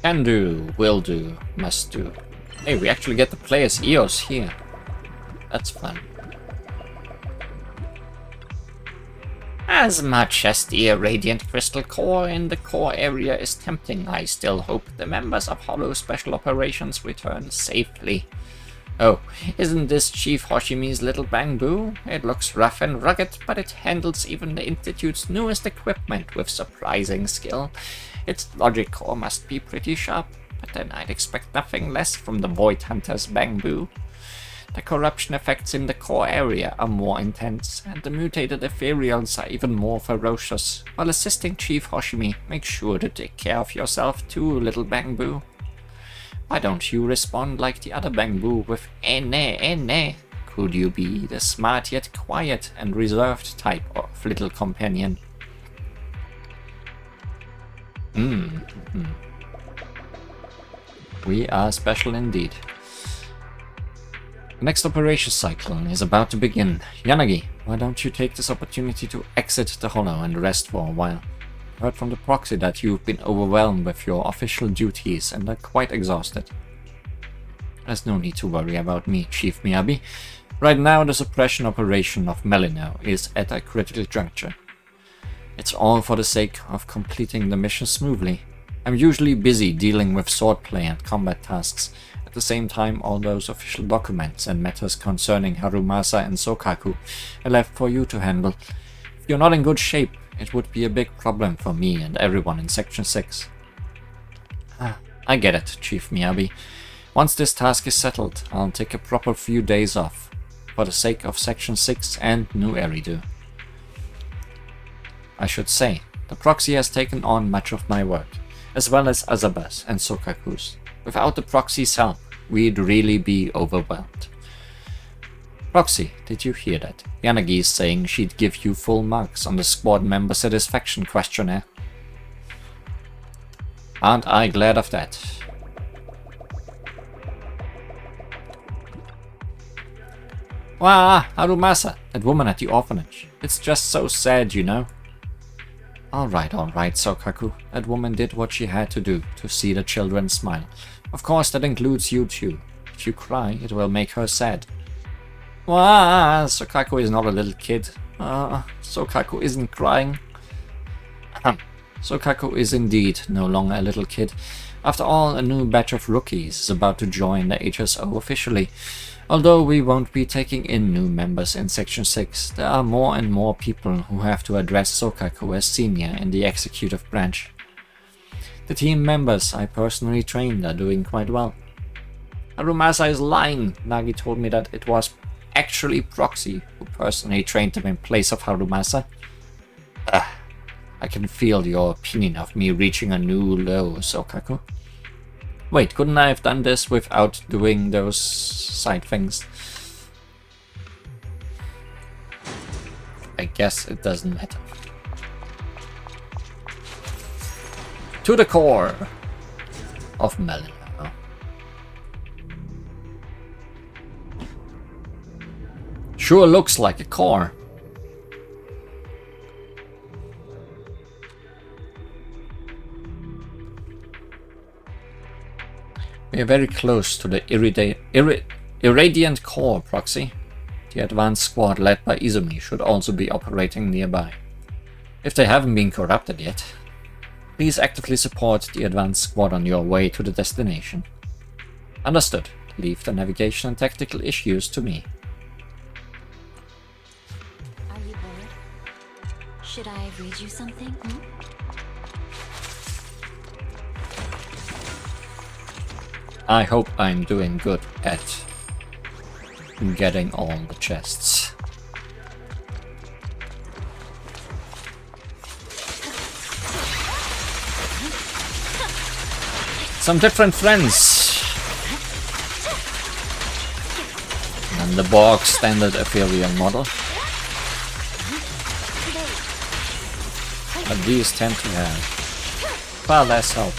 Speaker 1: Can do, will do, must do. Hey, we actually get to play as Eos here. That's fun. As much as the Radiant Crystal Core in the core area is tempting, I still hope the members of Hollow Special Operations return safely. Oh, isn't this Chief Hoshimi's little bamboo? It looks rough and rugged, but it handles even the Institute's newest equipment with surprising skill. Its logic core must be pretty sharp, but then I'd expect nothing less from the Void Hunter's bamboo. The corruption effects in the core area are more intense, and the mutated Ethereals are even more ferocious. While assisting Chief Hoshimi, make sure to take care of yourself too, little bamboo. Why don't you respond like the other bamboo with ene? Could you be the smart yet quiet and reserved type of little companion? We are special indeed. The next operation cycle is about to begin. Yanagi, why don't you take this opportunity to exit the Hollow and rest for a while? Heard from the proxy that you've been overwhelmed with your official duties and are quite exhausted. There's no need to worry about me, Chief Miyabi. Right now the suppression operation of Melino is at a critical juncture. It's all for the sake of completing the mission smoothly. I'm usually busy dealing with swordplay and combat tasks. At the same time, all those official documents and matters concerning Harumasa and Sokaku are left for you to handle. If you're not in good shape, it would be a big problem for me and everyone in Section 6. I get it, Chief Miyabi. Once this task is settled, I'll take a proper few days off, for the sake of Section 6 and New Eridu. I should say, the proxy has taken on much of my work, as well as Azaba's and Sokaku's. Without the proxy's help, we'd really be overwhelmed. Proxy, did you hear that? Yanagi is saying she'd give you full marks on the squad member satisfaction questionnaire. Aren't I glad of that? Wah, Harumasa, that woman at the orphanage. It's just so sad, you know. Alright, Sokaku. That woman did what she had to do to see the children smile. Of course, that includes you too. If you cry, it will make her sad. Wah, Sokaku is not a little kid. Sokaku isn't crying. Sokaku is indeed no longer a little kid. After all, a new batch of rookies is about to join the HSO officially. Although we won't be taking in new members in Section 6, there are more and more people who have to address Sokaku as senior in the executive branch. The team members I personally trained are doing quite well. Harumasa is lying. Nagi told me that it was actually Proxy who personally trained him in place of Harumasa. I can feel your opinion of me reaching a new low, Sokaku. Wait, couldn't I have done this without doing those side things? I guess it doesn't matter. To the core of Melina. Sure looks like a core. We are very close to the Irradiant Core, Proxy. The advanced squad led by Izumi should also be operating nearby. If they haven't been corrupted yet, please actively support the advanced squad on your way to the destination. Understood. Leave the navigation and tactical issues to me.
Speaker 2: Are you bored? Should I read you something?
Speaker 1: I hope I'm doing good at getting all the chests. Some different friends. And the Borg standard Ethereal model. But these tend to have far less help.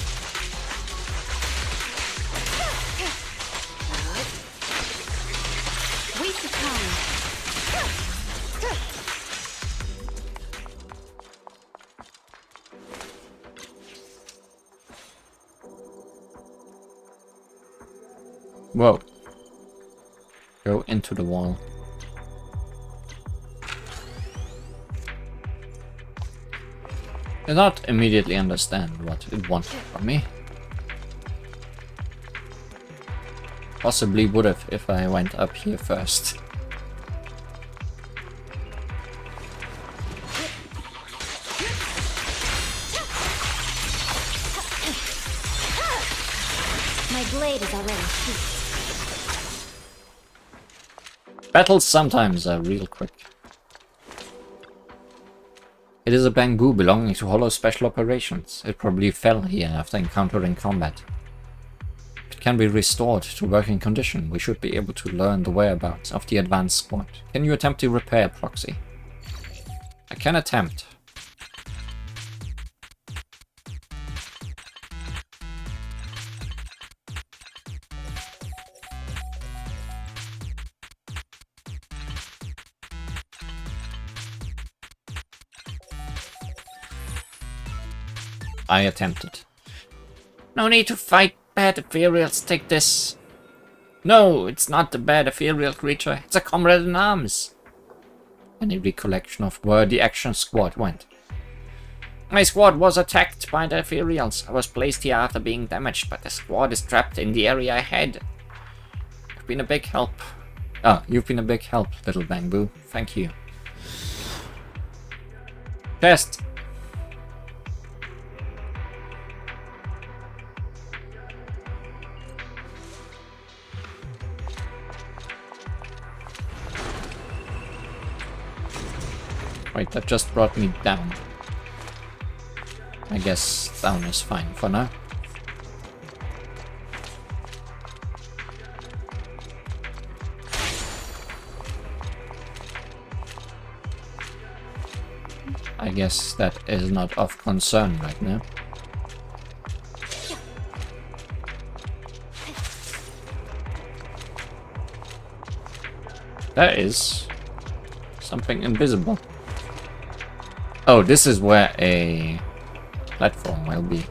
Speaker 1: Whoa. Go into the wall. I not immediately understand what it wanted from me. Possibly would have if I went up here first.
Speaker 2: My blade is already sheathed.
Speaker 1: Battles sometimes are real quick. It is a bamboo belonging to Hollow Special Operations. It probably fell here after encountering combat. If it can be restored to working condition, we should be able to learn the whereabouts of the advanced squad. Can you attempt to repair, Proxy? I can attempt. I attempted. No need to fight bad Ethereals, take this. No, it's not the bad Ethereal creature, it's a comrade in arms. Any recollection of where the action squad went? My squad was attacked by the Ethereals. I was placed here after being damaged, but the squad is trapped in the area ahead. You've been a big help. Oh, you've been a big help, little bamboo. Thank you. Chest. Wait, that just brought me down. I guess down is fine for now. I guess that is not of concern right now. There is something invisible. Oh, this is where a platform will be.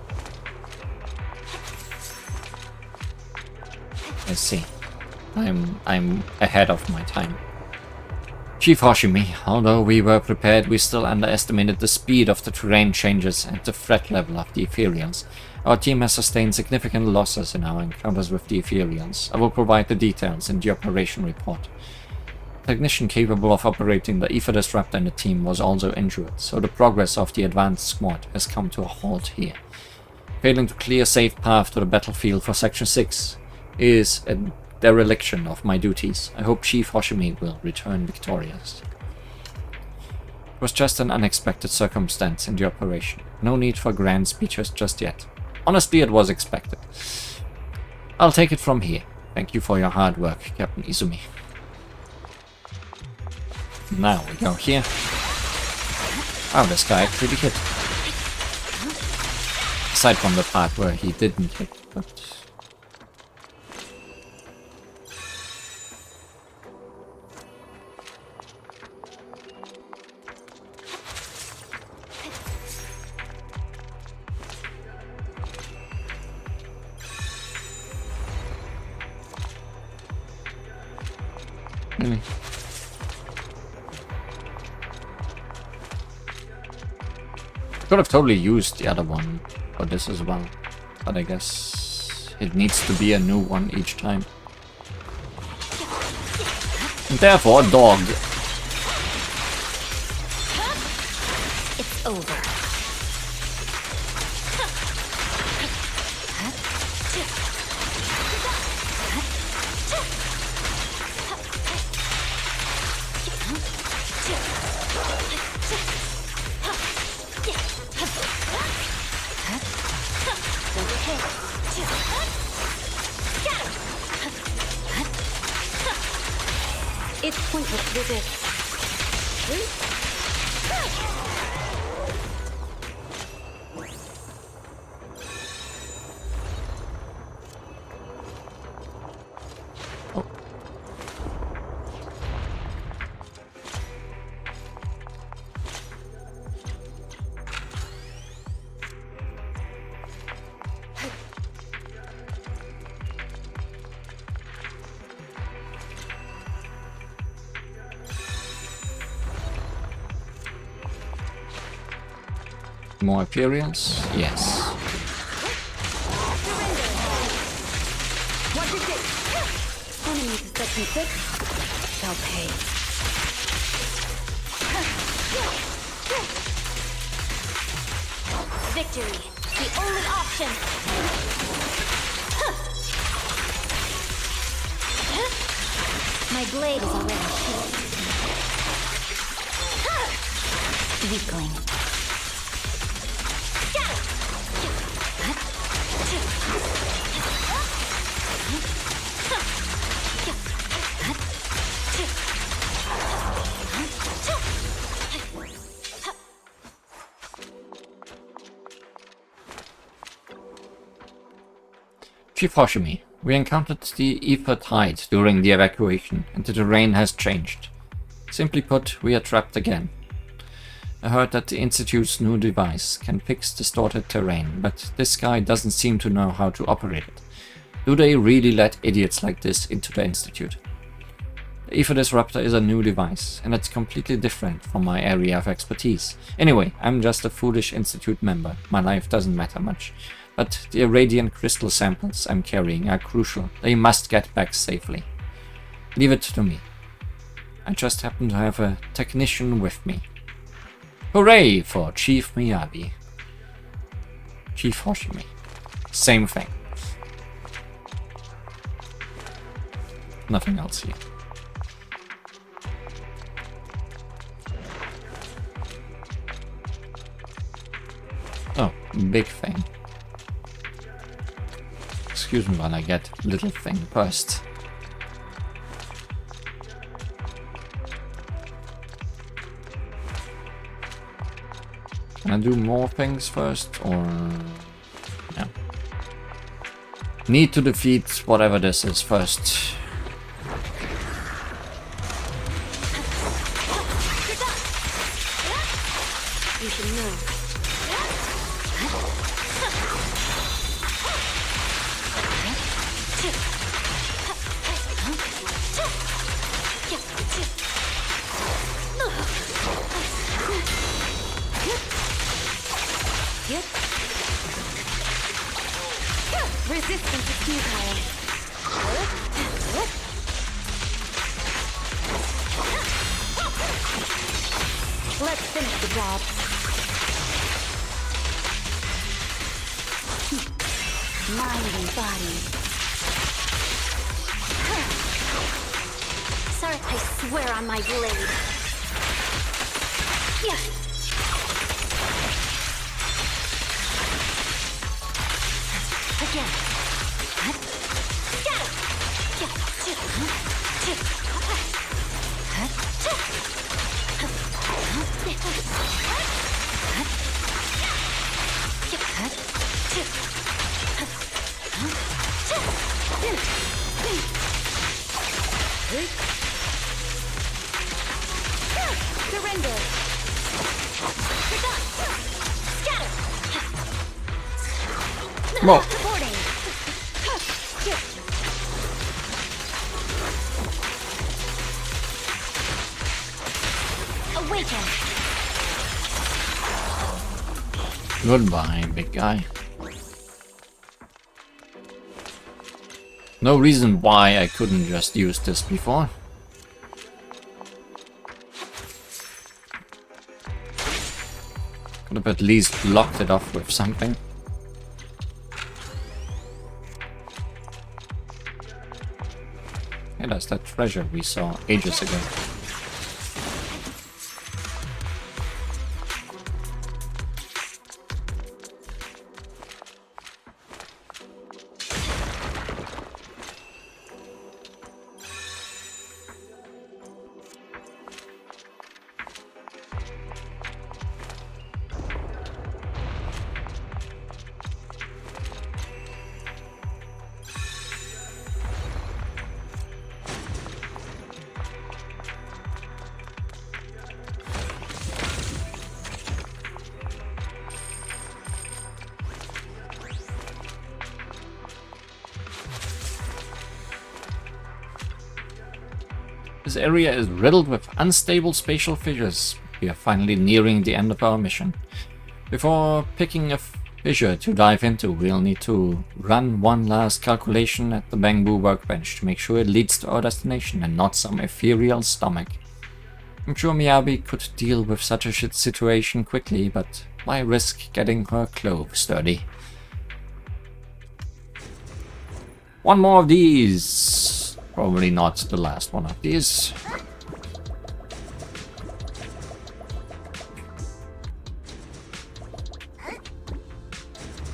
Speaker 1: I see. I'm ahead of my time. Chief Hoshimi, although we were prepared, we still underestimated the speed of the terrain changes and the threat level of the Ethereals. Our team has sustained significant losses in our encounters with the Ethereals. I will provide the details in the operation report. The technician capable of operating the Ether Disruptor in the team was also injured, so the progress of the advanced squad has come to a halt here. Failing to clear a safe path to the battlefield for Section 6 is a dereliction of my duties. I hope Chief Hoshimi will return victorious. It was just an unexpected circumstance in the operation. No need for grand speeches just yet. Honestly, it was expected. I'll take it from here. Thank you for your hard work, Captain Izumi. Now we go here. Oh, this guy actually hit. Aside from the part where he didn't hit, but... Really? Could have totally used the other one for this as well, but I guess it needs to be a new one each time. And therefore, dog.
Speaker 2: It's over.
Speaker 6: It's pointless to resist.
Speaker 1: More Ethereals? Yes.
Speaker 6: What's it? Enemy to section 6. They'll pay.
Speaker 3: Victory, the only option.
Speaker 2: My blade is already sheathed. Weakling.
Speaker 1: Chief Hoshimi, we encountered the ether tide during the evacuation, and the terrain has changed. Simply put, we are trapped again. I heard that the Institute's new device can fix distorted terrain, but this guy doesn't seem to know how to operate it. Do they really let idiots like this into the Institute? The Ether Disruptor is a new device, and it's completely different from my area of expertise. Anyway, I'm just a foolish Institute member, my life doesn't matter much. But the irradiant crystal samples I'm carrying are crucial, they must get back safely. Leave it to me. I just happen to have a technician with me. Hooray for Chief Miyabi. Chief Hoshimi. Same thing. Nothing else here. Oh, big thing. Excuse me while I get little thing first. Can I do more things first, or... no? Need to defeat whatever this is first.
Speaker 3: You should know.
Speaker 6: Resistance is futile. Let's finish the job. Mind and body.
Speaker 3: Sorry, I swear on my blade. Yeah. Again.
Speaker 6: Surrender!
Speaker 2: You're done! Scatter!
Speaker 1: Whoa.
Speaker 2: Supporting! Awaken!
Speaker 1: Goodbye, big guy. No reason why I couldn't just use this before. Could have at least blocked it off with something. Yeah, that's that treasure we saw ages ago. This area is riddled with unstable spatial fissures. We are finally nearing the end of our mission. Before picking a fissure to dive into, we'll need to run one last calculation at the bamboo workbench to make sure it leads to our destination and not some ethereal stomach. I'm sure Miyabi could deal with such a shit situation quickly, but why risk getting her clothes dirty? One more of these. Probably not the last one of these.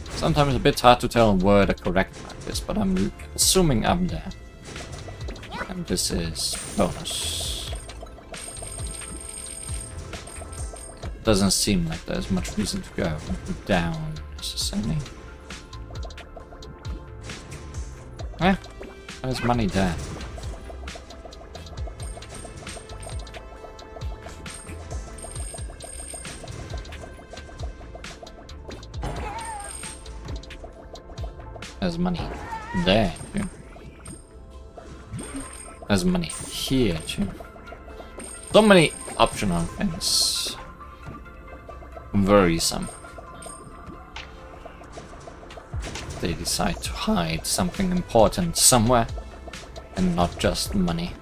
Speaker 1: Sometimes a bit hard to tell where the correct map is, but I'm assuming up there. And this is bonus. Doesn't seem like there's much reason to go down necessarily. Eh, there's money there. There's money there too. There's money here too. So many optional things. Worrisome. They decide to hide something important somewhere and not just money.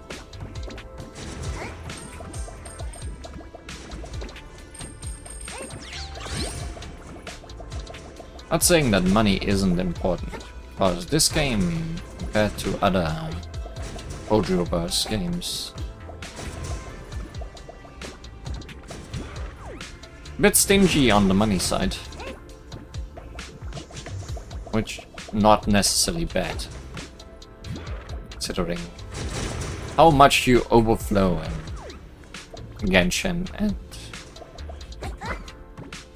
Speaker 1: Not saying that money isn't important, because this game, compared to other Ojoverse games, a bit stingy on the money side, which not necessarily bad, considering how much you overflow in Genshin and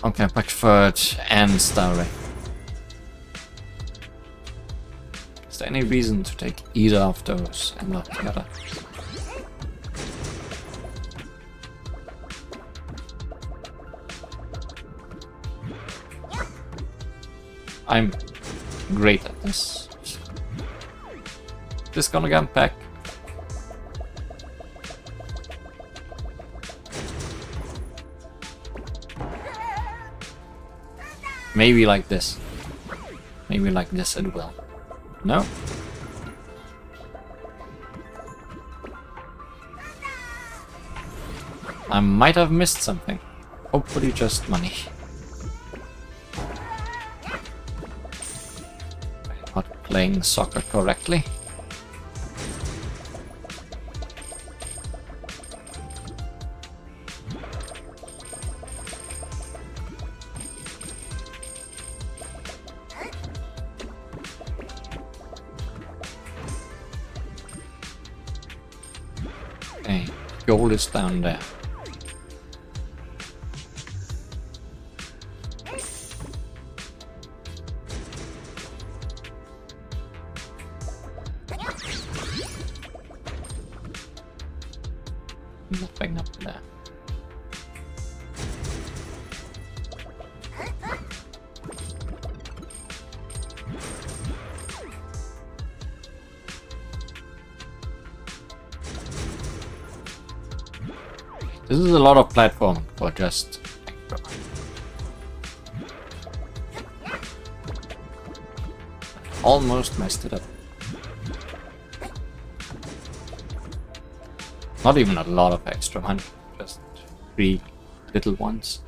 Speaker 1: Okay, Blackford and Starry. Is there any reason to take either of those and not the other? I'm great at this. Just gonna get back. Maybe like this. Maybe like this it will. No? I might have missed something. Hopefully just money. I'm not playing soccer correctly. Okay, goal is down there. Nothing up there. This is a lot of platform for just... Almost messed it up. Not even a lot of extra money, just 3 little ones.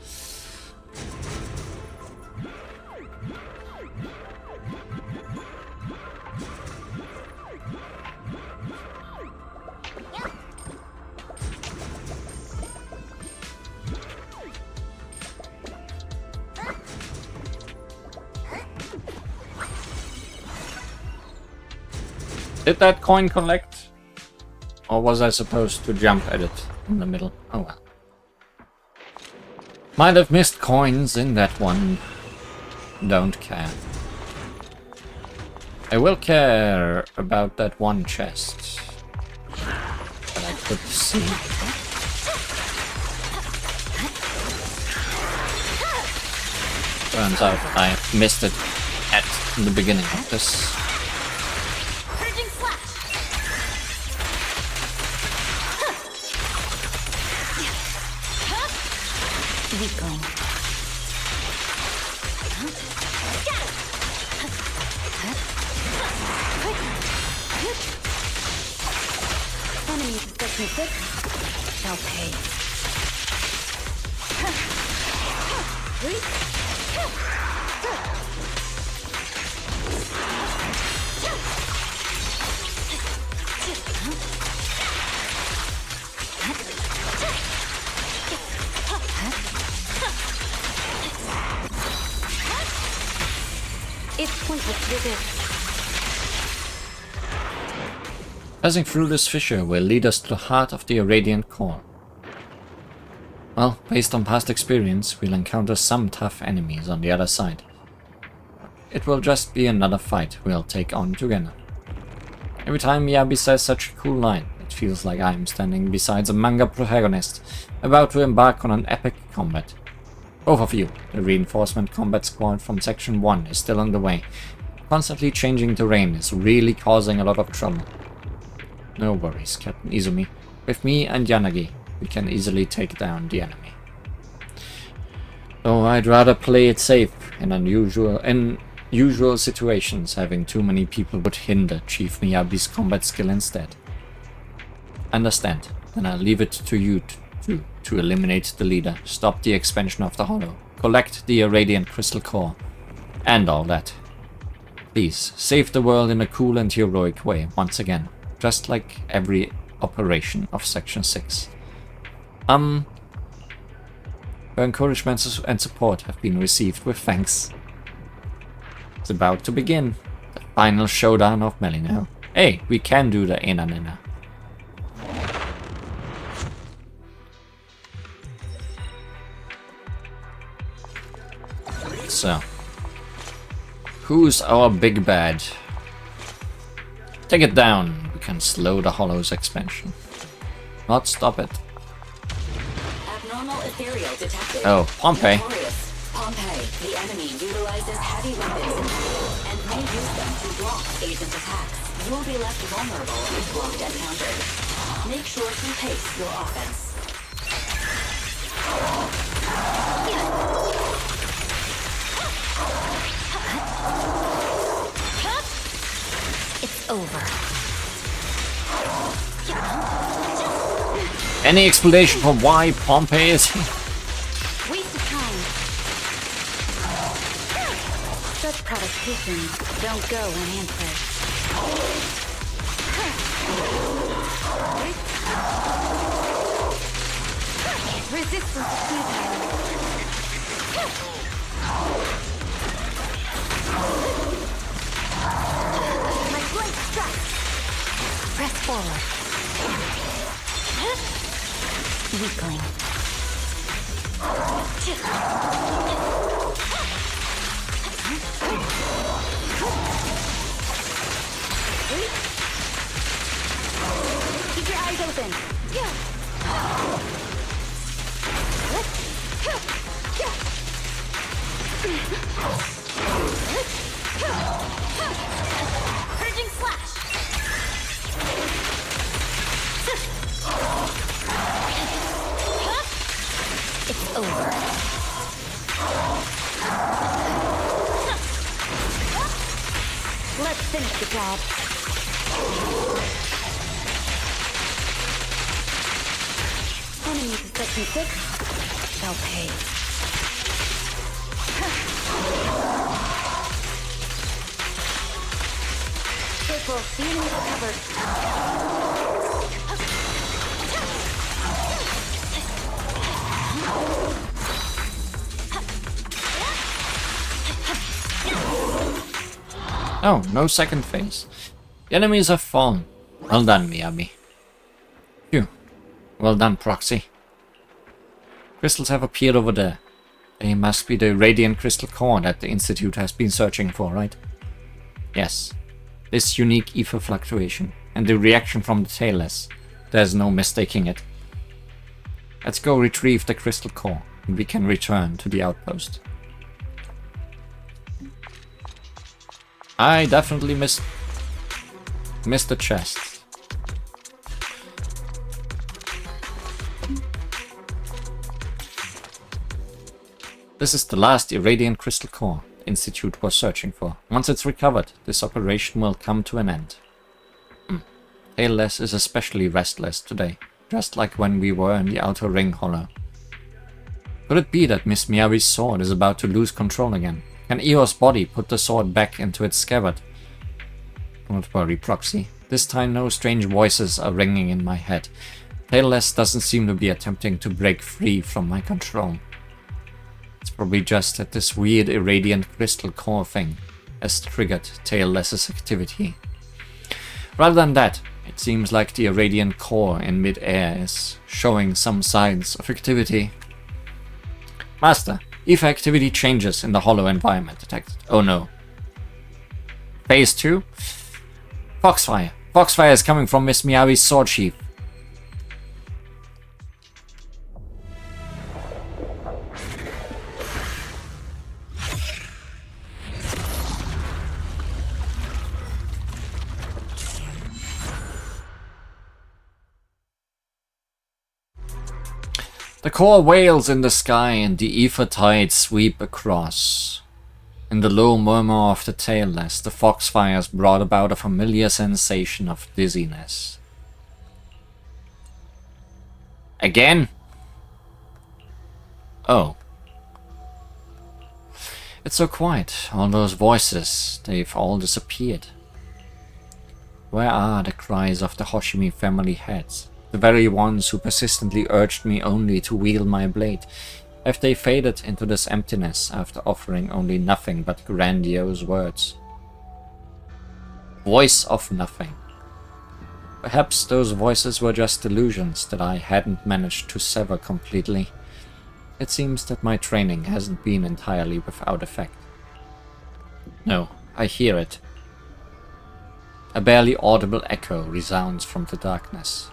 Speaker 1: Did that coin collect? Or was I supposed to jump at it in the middle? Oh well. Might have missed coins in that one. Don't care. I will care about that one chest that I could see. Turns out I missed it at the beginning of this.
Speaker 2: Weakling.
Speaker 6: Enemy Section 6 shall pay. It's pointless to resist.
Speaker 1: Passing through this fissure will lead us to the heart of the irradiant core. Well, based on past experience, we'll encounter some tough enemies on the other side. It will just be another fight we'll take on together. Every time Miyabi says such a cool line, it feels like I'm standing beside a manga protagonist, about to embark on an epic combat. Both of you, the reinforcement combat squad from Section 1 is still on the way. Constantly changing terrain is really causing a lot of trouble. No worries, Captain Izumi. With me and Yanagi, we can easily take down the enemy. Though I'd rather play it safe in usual situations, having too many people would hinder Chief Miyabi's combat skill instead. Understand, then I'll leave it to you to eliminate the leader, stop the expansion of the Hollow, collect the irradiant crystal core, and all that. Please, save the world in a cool and heroic way once again, just like every operation of Section 6. Your encouragement and support have been received with thanks. It's about to begin, the final showdown of Melino. Hey, we can do the Ena Nena. So, who's our big bad? Take it down. We can slow the Hollow's expansion. Not stop it.
Speaker 8: Abnormal Ethereal detected.
Speaker 1: Oh, Pompeii.
Speaker 8: Notorious. Pompeii. The enemy utilizes heavy weapons and may use them to block agent attacks. You will be left vulnerable if blocked encountered. Make sure to pace your offense.
Speaker 2: It's over.
Speaker 1: Any explanation for why Pompeii is here?
Speaker 6: Waste of time. Such provocations don't go unanswered. Resistance is futile.
Speaker 2: My blade strikes. Press forward. Weakling.
Speaker 6: Keep your eyes open.
Speaker 2: Purging slash. over. Let's finish the job. Enemies of Section 6, they'll pay. Careful, the enemies are covered.
Speaker 1: Oh, no second phase. The enemies have fallen. Well done, Miyabi. Phew. Well done, Proxy. Crystals have appeared over there. They must be the radiant crystal core that the Institute has been searching for, right? Yes. This unique ether fluctuation, and the reaction from the tailless. There's no mistaking it. Let's go retrieve the crystal core, and we can return to the outpost. I definitely missed the chest. This is the last irradiant crystal core the Institute was searching for. Once it's recovered, this operation will come to an end. Tailless is especially restless today, just like when we were in the outer ring hollow. Could it be that Miss Miyabi's sword is about to lose control again? Can Eo's body put the sword back into its scabbard? Don't worry, Proxy. This time no strange voices are ringing in my head. Tailless doesn't seem to be attempting to break free from my control. It's probably just that this weird irradiant crystal core thing has triggered Tailless's activity. Rather than that, it seems like the irradiant core in mid-air is showing some signs of activity. Master, ether activity changes in the hollow environment detected. Oh no. Phase 2? Foxfire. Foxfire is coming from Miss Miyabi's sword sheath. The core wails in the sky and the ether tides sweep across. In the low murmur of the tailless, the foxfires brought about a familiar sensation of dizziness. Again? Oh. It's so quiet. All those voices, they've all disappeared. Where are the cries of the Hoshimi family heads? The very ones who persistently urged me only to wield my blade. Have they faded into this emptiness after offering only nothing but grandiose words? Voice of nothing. Perhaps those voices were just illusions that I hadn't managed to sever completely. It seems that my training hasn't been entirely without effect. No, I hear it. A barely audible echo resounds from the darkness.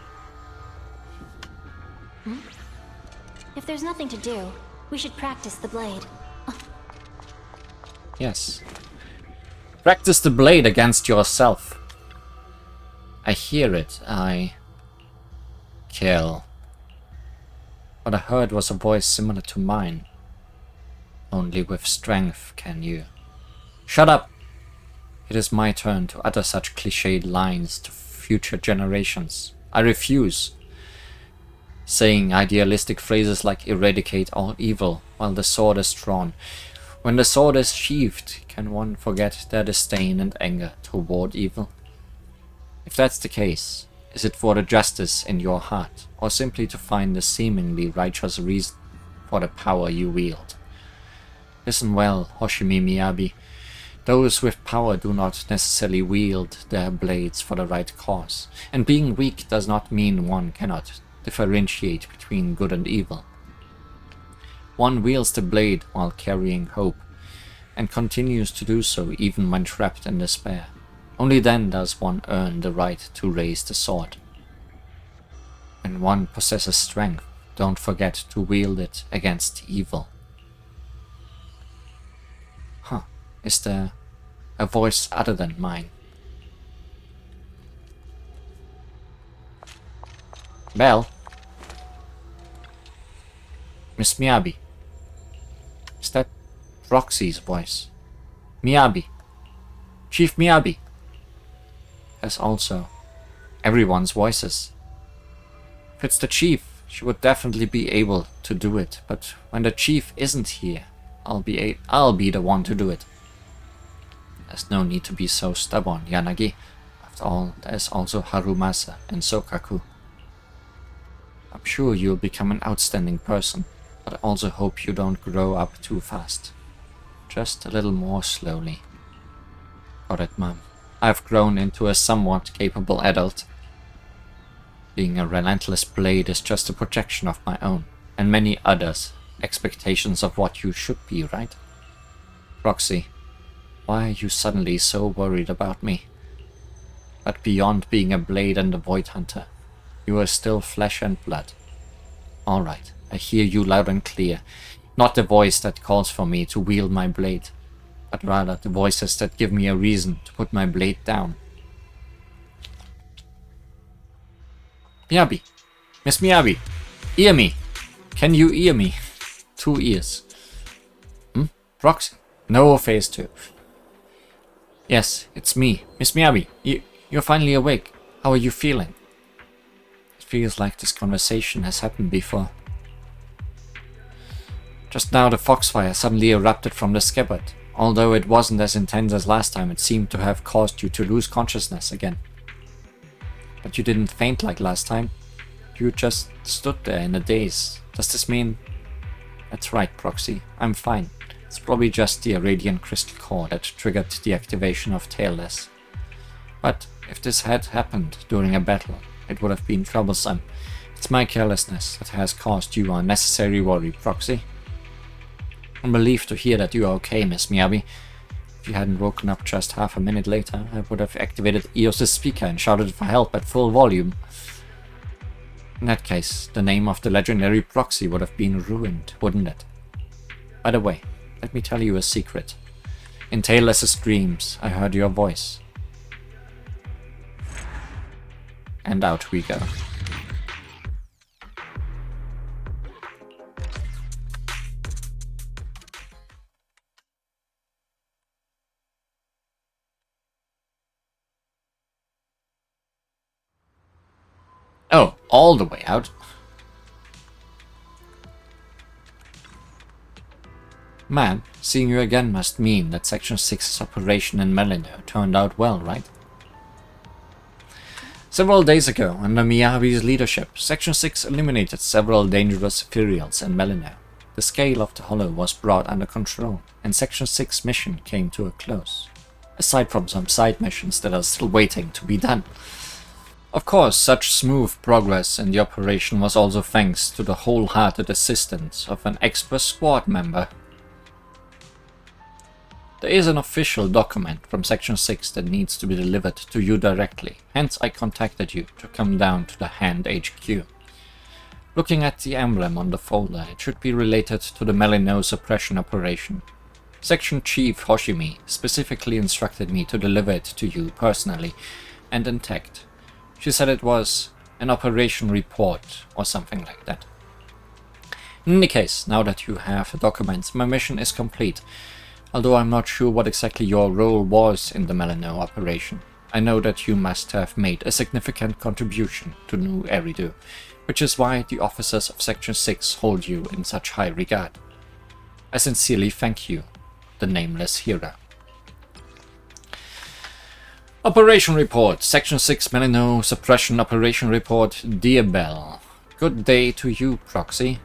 Speaker 2: If there's nothing to do, we should practice the blade.
Speaker 1: Yes. Practice the blade against yourself. I hear it. I kill. What I heard was a voice similar to mine. Only with strength can you. Shut up! It is my turn to utter such cliched lines to future generations. I refuse. Saying idealistic phrases like eradicate all evil while the sword is drawn. When the sword is sheathed, can one forget their disdain and anger toward evil? If that's the case, is it for the justice in your heart, or simply to find a seemingly righteous reason for the power you wield? Listen well, Hoshimi Miyabi. Those with power do not necessarily wield their blades for the right cause, and being weak does not mean one cannot differentiate between good and evil. One wields the blade while carrying hope, and continues to do so even when trapped in despair. Only then does one earn the right to raise the sword. When one possesses strength, don't forget to wield it against evil. Huh, is there a voice other than mine? Bell? Miss Miyabi. Is that Roxy's voice? Miyabi. Chief Miyabi. As also everyone's voices. If it's the chief, she would definitely be able to do it, but when the chief isn't here, I'll be the one to do it. There's no need to be so stubborn, Yanagi. After all, there's also Harumasa and Sokaku. I'm sure you'll become an outstanding person, but I also hope you don't grow up too fast. Just a little more slowly. Got it, Mom. I've grown into a somewhat capable adult. Being a relentless blade is just a projection of my own, and many others' expectations of what you should be, right? Roxy, why are you suddenly so worried about me? But beyond being a blade and a void hunter, you are still flesh and blood. Alright, I hear you loud and clear. Not the voice that calls for me to wield my blade, but rather the voices that give me a reason to put my blade down. Miyabi! Miss Miyabi! Ear me! Can you ear me? 2 ears. Roxy? No, phase 2. Yes, it's me. Miss Miyabi, you're finally awake. How are you feeling? It feels like this conversation has happened before. Just now the foxfire suddenly erupted from the scabbard. Although it wasn't as intense as last time, it seemed to have caused you to lose consciousness again. But you didn't faint like last time. You just stood there in a daze. Does this mean... That's right, Proxy. I'm fine. It's probably just the Irradiant crystal core that triggered the activation of Tailless. But if this had happened during a battle, it would have been troublesome. It's my carelessness that has caused you unnecessary worry, Proxy. I'm relieved to hear that you are okay, Miss Miyabi. If you hadn't woken up just half a minute later, I would have activated Eos' speaker and shouted for help at full volume. In that case, the name of the legendary Proxy would have been ruined, wouldn't it? By the way, let me tell you a secret. In Tailless' dreams, I heard your voice. And out we go. Oh, all the way out. Man, seeing you again must mean that Section 6's operation in Melino turned out well, right? Several days ago, under Miyabi's leadership, Section 6 eliminated several dangerous Ethereals in Melino. The scale of the Hollow was brought under control, and Section 6's mission came to a close. Aside from some side missions that are still waiting to be done. Of course, such smooth progress in the operation was also thanks to the wholehearted assistance of an expert squad member. There is an official document from Section 6 that needs to be delivered to you directly, hence I contacted you to come down to the Hand HQ. Looking at the emblem on the folder, it should be related to the Melino suppression operation. Section Chief Hoshimi specifically instructed me to deliver it to you personally and intact. She said it was an operation report or something like that. In any case, now that you have the documents, my mission is complete. Although I'm not sure what exactly your role was in the Melino operation. I know that you must have made a significant contribution to New Eridu, which is why the officers of Section 6 hold you in such high regard. I sincerely thank you, the Nameless Hero. Operation Report, Section 6 Melino Suppression Operation Report, Dear Bell. Good day to you, Proxy.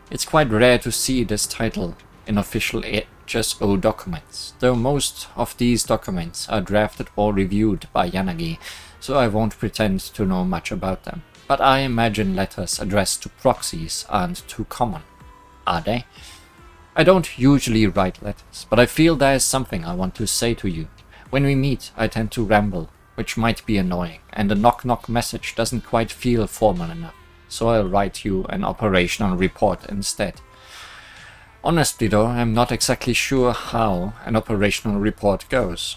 Speaker 1: It's quite rare to see this title in official HSO documents, though most of these documents are drafted or reviewed by Yanagi, so I won't pretend to know much about them. But I imagine letters addressed to proxies aren't too common, are they? I don't usually write letters, but I feel there is something I want to say to you. When we meet, I tend to ramble, which might be annoying, and a knock-knock message doesn't quite feel formal enough, so I'll write you an operational report instead. Honestly though, I'm not exactly sure how an operational report goes.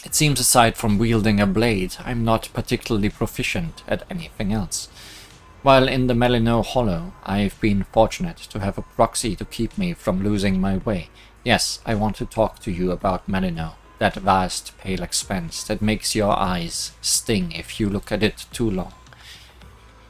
Speaker 1: It seems aside from wielding a blade, I'm not particularly proficient at anything else. While in the Melino Hollow, I've been fortunate to have a proxy to keep me from losing my way. Yes, I want to talk to you about Melino, that vast pale expanse that makes your eyes sting if you look at it too long.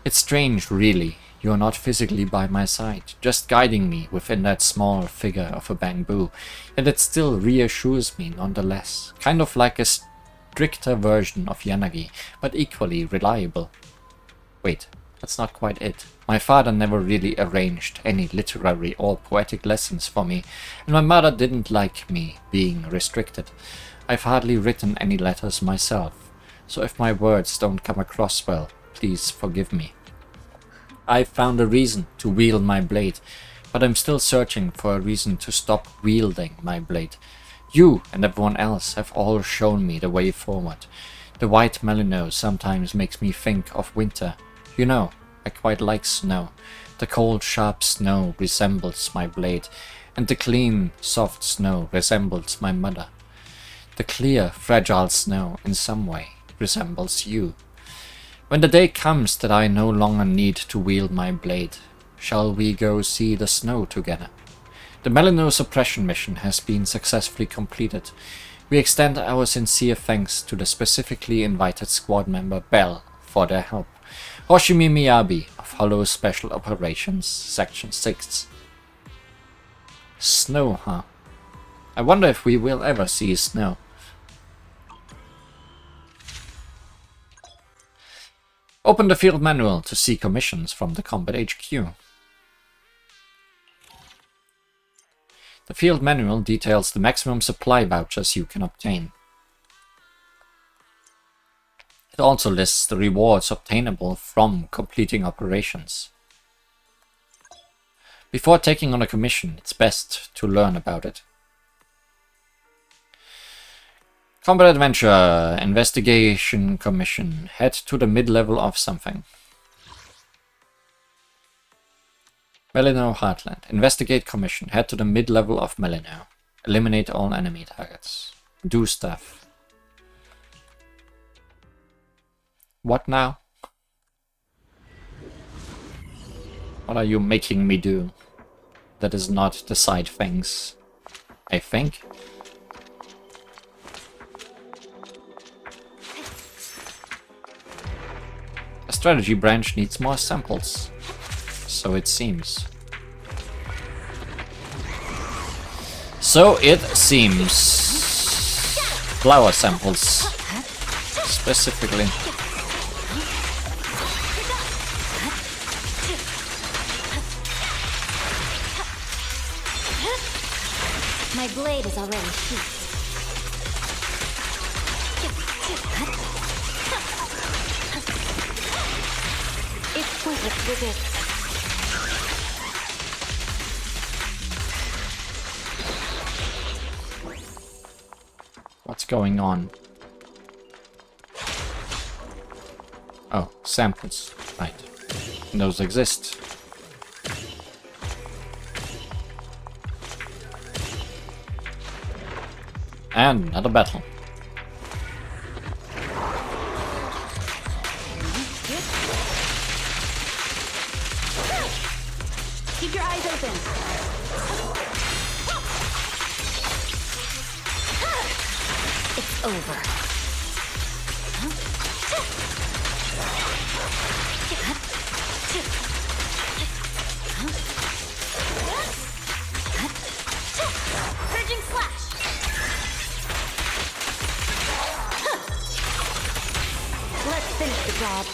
Speaker 1: It's strange, really. You're not physically by my side, just guiding me within that small figure of a bamboo, and it still reassures me nonetheless, kind of like a stricter version of Yanagi, but equally reliable. Wait, that's not quite it. My father never really arranged any literary or poetic lessons for me, and my mother didn't like me being restricted. I've hardly written any letters myself, so if my words don't come across well, please forgive me. I've found a reason to wield my blade, but I'm still searching for a reason to stop wielding my blade. You and everyone else have all shown me the way forward. The white Melino sometimes makes me think of winter. You know, I quite like snow. The cold, sharp snow resembles my blade, and the clean, soft snow resembles my mother. The clear, fragile snow, in some way, resembles you. When the day comes that I no longer need to wield my blade, shall we go see the snow together? The Melino suppression mission has been successfully completed. We extend our sincere thanks to the specifically invited squad member Bell for their help. Hoshimi Miyabi of Hollow Special Operations, Section 6. Snow, huh? I wonder if we will ever see snow. Open the field manual to see commissions from the Combat HQ. The field manual details the maximum supply vouchers you can obtain. It also lists the rewards obtainable from completing operations. Before taking on a commission, it's best to learn about it. Combat Adventure, Investigation Commission. Head to the mid-level of something. Melino Heartland. Investigate Commission. Head to the mid-level of Melino. Eliminate all enemy targets. Do stuff. What now? What are you making me do? That is not decide things, I think. A strategy branch needs more samples, so it seems. So it seems. Flower samples, specifically.
Speaker 2: My blade is already sheathed. It's pointless with it.
Speaker 1: What's going on? Oh, samples. Right. Those exist. And another battle.
Speaker 6: Keep your eyes open.
Speaker 2: It's over.
Speaker 4: Purging slash!
Speaker 2: Let's finish the job.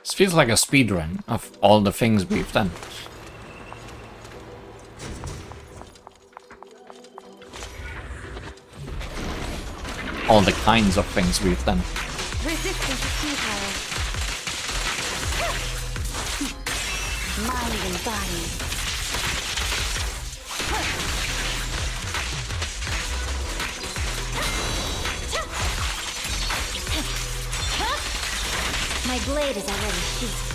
Speaker 1: This feels like a speedrun of all the things we've done. all the kinds of things we've done.
Speaker 6: Resistance is futile. Mind and body.
Speaker 2: My blade is already sheathed.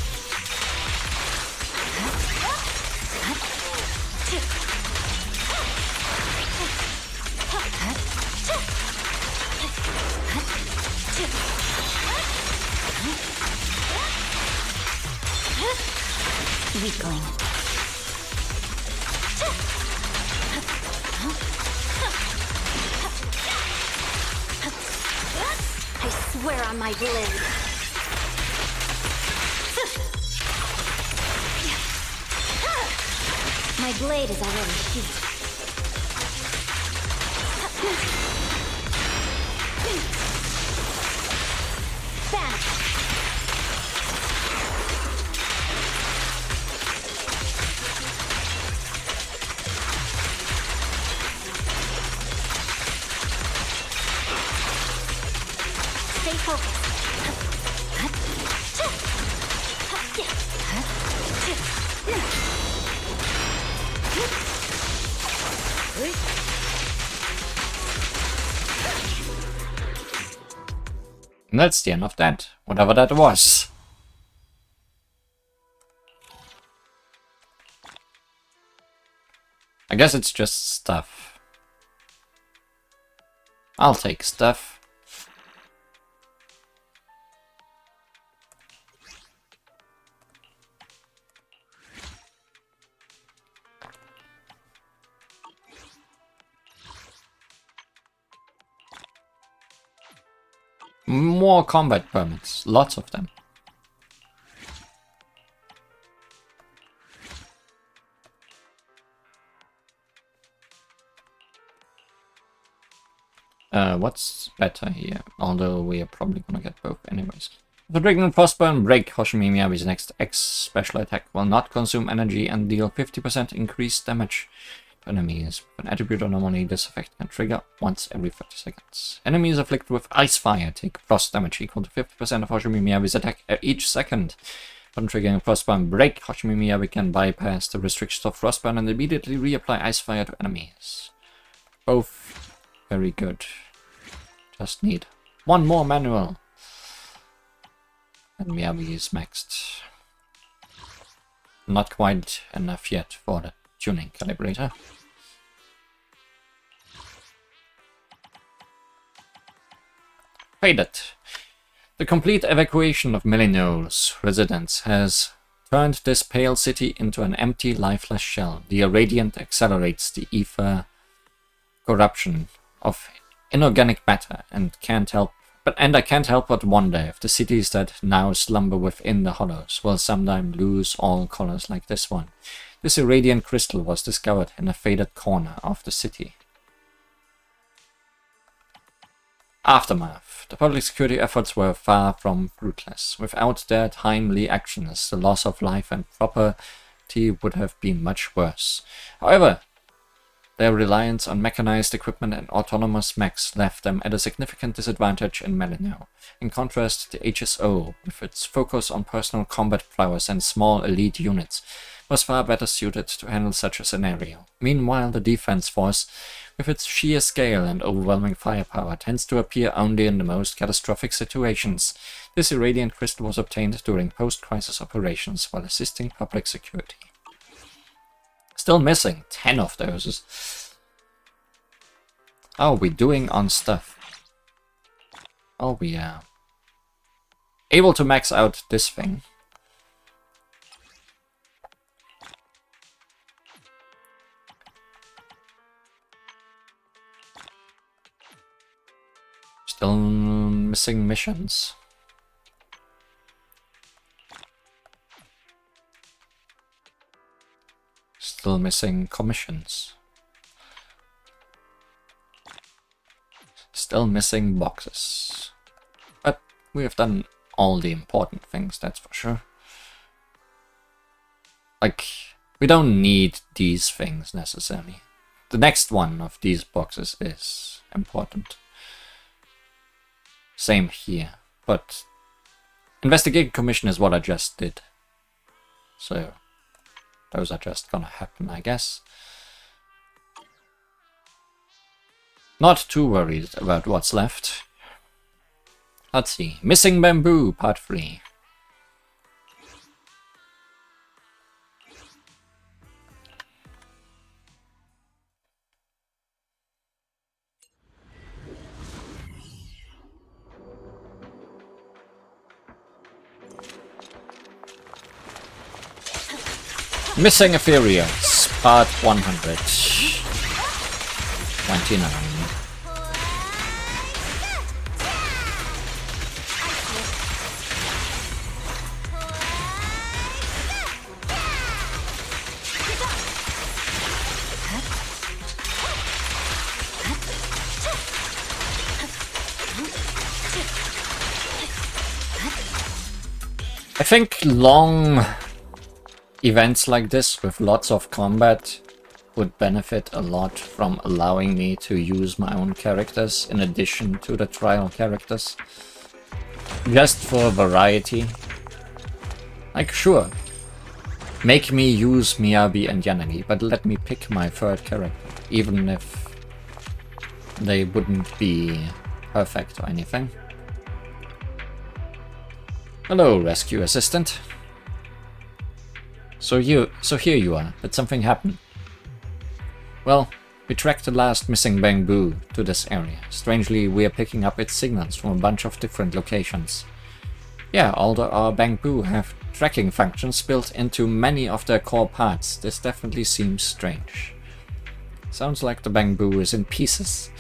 Speaker 2: Weakling.
Speaker 3: I swear on my blade.
Speaker 2: My blade is already sheathed.
Speaker 3: Stay focused.
Speaker 1: And that's the end of that, whatever that was. I guess it's just stuff. I'll take stuff. More combat permits, lots of them. What's better here? Although we are probably gonna get both anyways. The Dragon Frostburn break Hoshimi Miyabi's next X special attack will not consume energy and deal 50% increased damage to enemies. With an attribute anomaly, this effect can trigger once every 30 seconds. Enemies afflicted with Ice Fire take frost damage equal to 50% of Hoshimi Miyabi's attack each second. Upon triggering Frostburn break, Hoshimi Miyabi can bypass the restrictions of Frostburn and immediately reapply Ice Fire to enemies. Both very good. Just need one more manual. And Miyabi is maxed. Not quite enough yet for the tuning calibrator. Faded. The complete evacuation of Melino's residents has turned this pale city into an empty, lifeless shell. The irradiant accelerates the ether corruption of inorganic matter and I can't help but wonder if the cities that now slumber within the hollows will sometime lose all colors like this one. This irradiant crystal was discovered in a faded corner of the city. Aftermath. The public security efforts were far from fruitless. Without their timely actions, the loss of life and property would have been much worse. However, their reliance on mechanized equipment and autonomous mechs left them at a significant disadvantage in Melino. In contrast, the HSO, with its focus on personal combat prowess and small elite units, was far better suited to handle such a scenario. Meanwhile, the defense force, with its sheer scale and overwhelming firepower, tends to appear only in the most catastrophic situations. This irradiant crystal was obtained during post-crisis operations while assisting public security. Still missing 10 of those. How are we doing on stuff? Oh, we are able to max out this thing. Still missing missions. Still missing commissions. Still missing boxes. But we have done all the important things, that's for sure. Like, we don't need these things necessarily. The next one of these boxes is important. Same here, but investigation commission is what I just did. So those are just gonna happen, I guess. Not too worried about what's left. Let's see. Missing Bamboo, Part 3. Missing Ethereals, Part 129. I think long events like this with lots of combat would benefit a lot from allowing me to use my own characters in addition to the trial characters. Just for variety. Like, sure, make me use Miyabi and Yanagi, but let me pick my third character, even if they wouldn't be perfect or anything. Hello, rescue assistant. So here you are. Did something happen? Well, we tracked the last missing Bamboo to this area. Strangely, we are picking up its signals from a bunch of different locations. Yeah, although our Bamboo have tracking functions built into many of their core parts, this definitely seems strange. Sounds like the Bamboo is in pieces.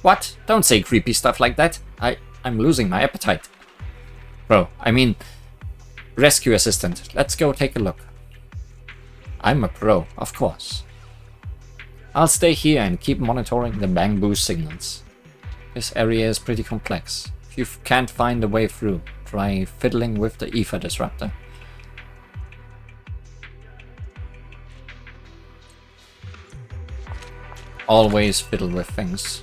Speaker 1: What? Don't say creepy stuff like that. I'm losing my appetite. Bro, I mean, rescue assistant, let's go take a look. I'm a pro, of course. I'll stay here and keep monitoring the Bamboo signals. This area is pretty complex. If you can't find a way through, try fiddling with the ether disruptor. Always fiddle with things.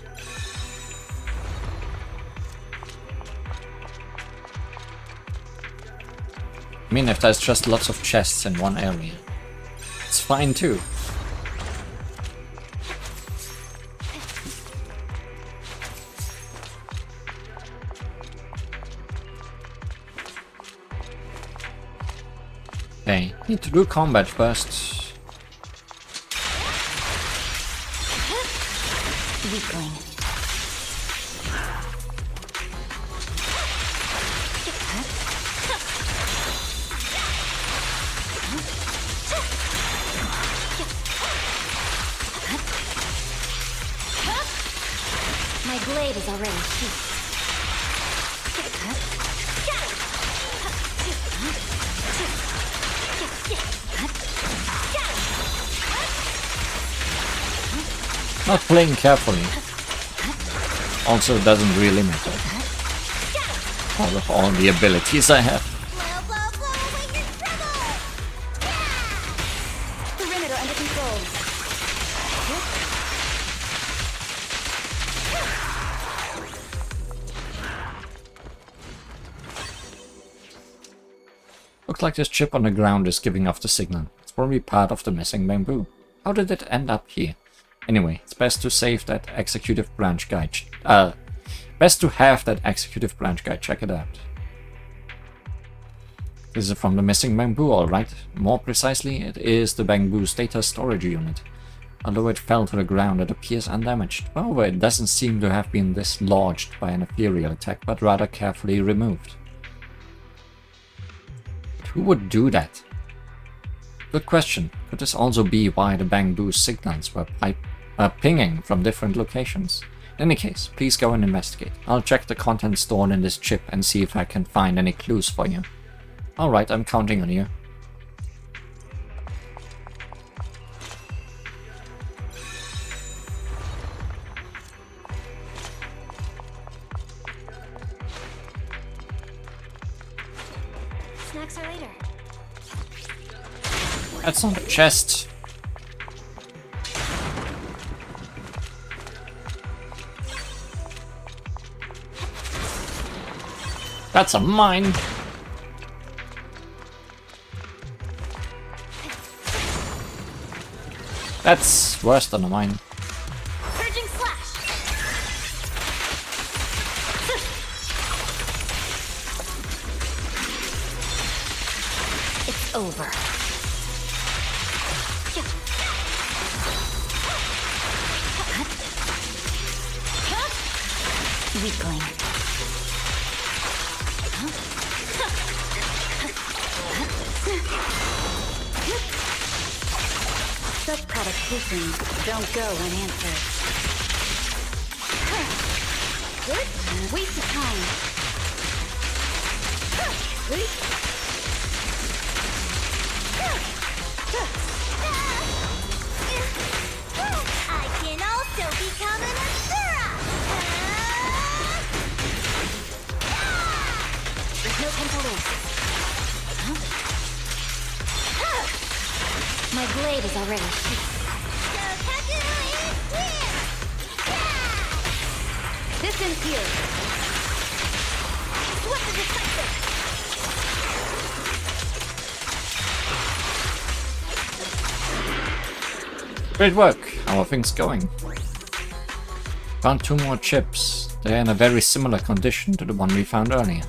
Speaker 1: I mean, if there's just lots of chests in one area, it's fine too. Okay, need to do combat first.
Speaker 2: Weakling. My blade is already sheathed.
Speaker 1: Not playing carefully. Also doesn't really matter. Out of all the abilities I have.
Speaker 4: Blow, blow, blow away your trouble!
Speaker 6: Perimeter under control.
Speaker 1: Looks like this chip on the ground is giving off the signal. It's probably part of the missing Bamboo. How did it end up here? Anyway, it's best to save that executive branch guide. Best to have that executive branch guide. Check it out. This is from the missing Bamboo, alright. More precisely, it is the Bamboo's data storage unit. Although it fell to the ground, it appears undamaged. However, it doesn't seem to have been dislodged by an Ethereal attack, but rather carefully removed. But who would do that? Good question. Could this also be why the Bamboo signals were pinging from different locations? In any case, please go and investigate. I'll check the contents stored in this chip and see if I can find any clues for you. Alright, I'm counting on you.
Speaker 2: Snacks are later.
Speaker 1: That's not a chest. That's a mine! That's worse than a mine.
Speaker 3: Purging slash.
Speaker 2: It's over. Weakling.
Speaker 6: Such provocations don't go unanswered. Good. Waste of time.
Speaker 4: I can also become an Asura!
Speaker 2: There's no time to lose. My blade is already
Speaker 4: Shokaku is here!
Speaker 6: This ends here.
Speaker 4: What is decisive?
Speaker 1: Great work! How are things going? Found 2 more chips. They're in a very similar condition to the one we found earlier.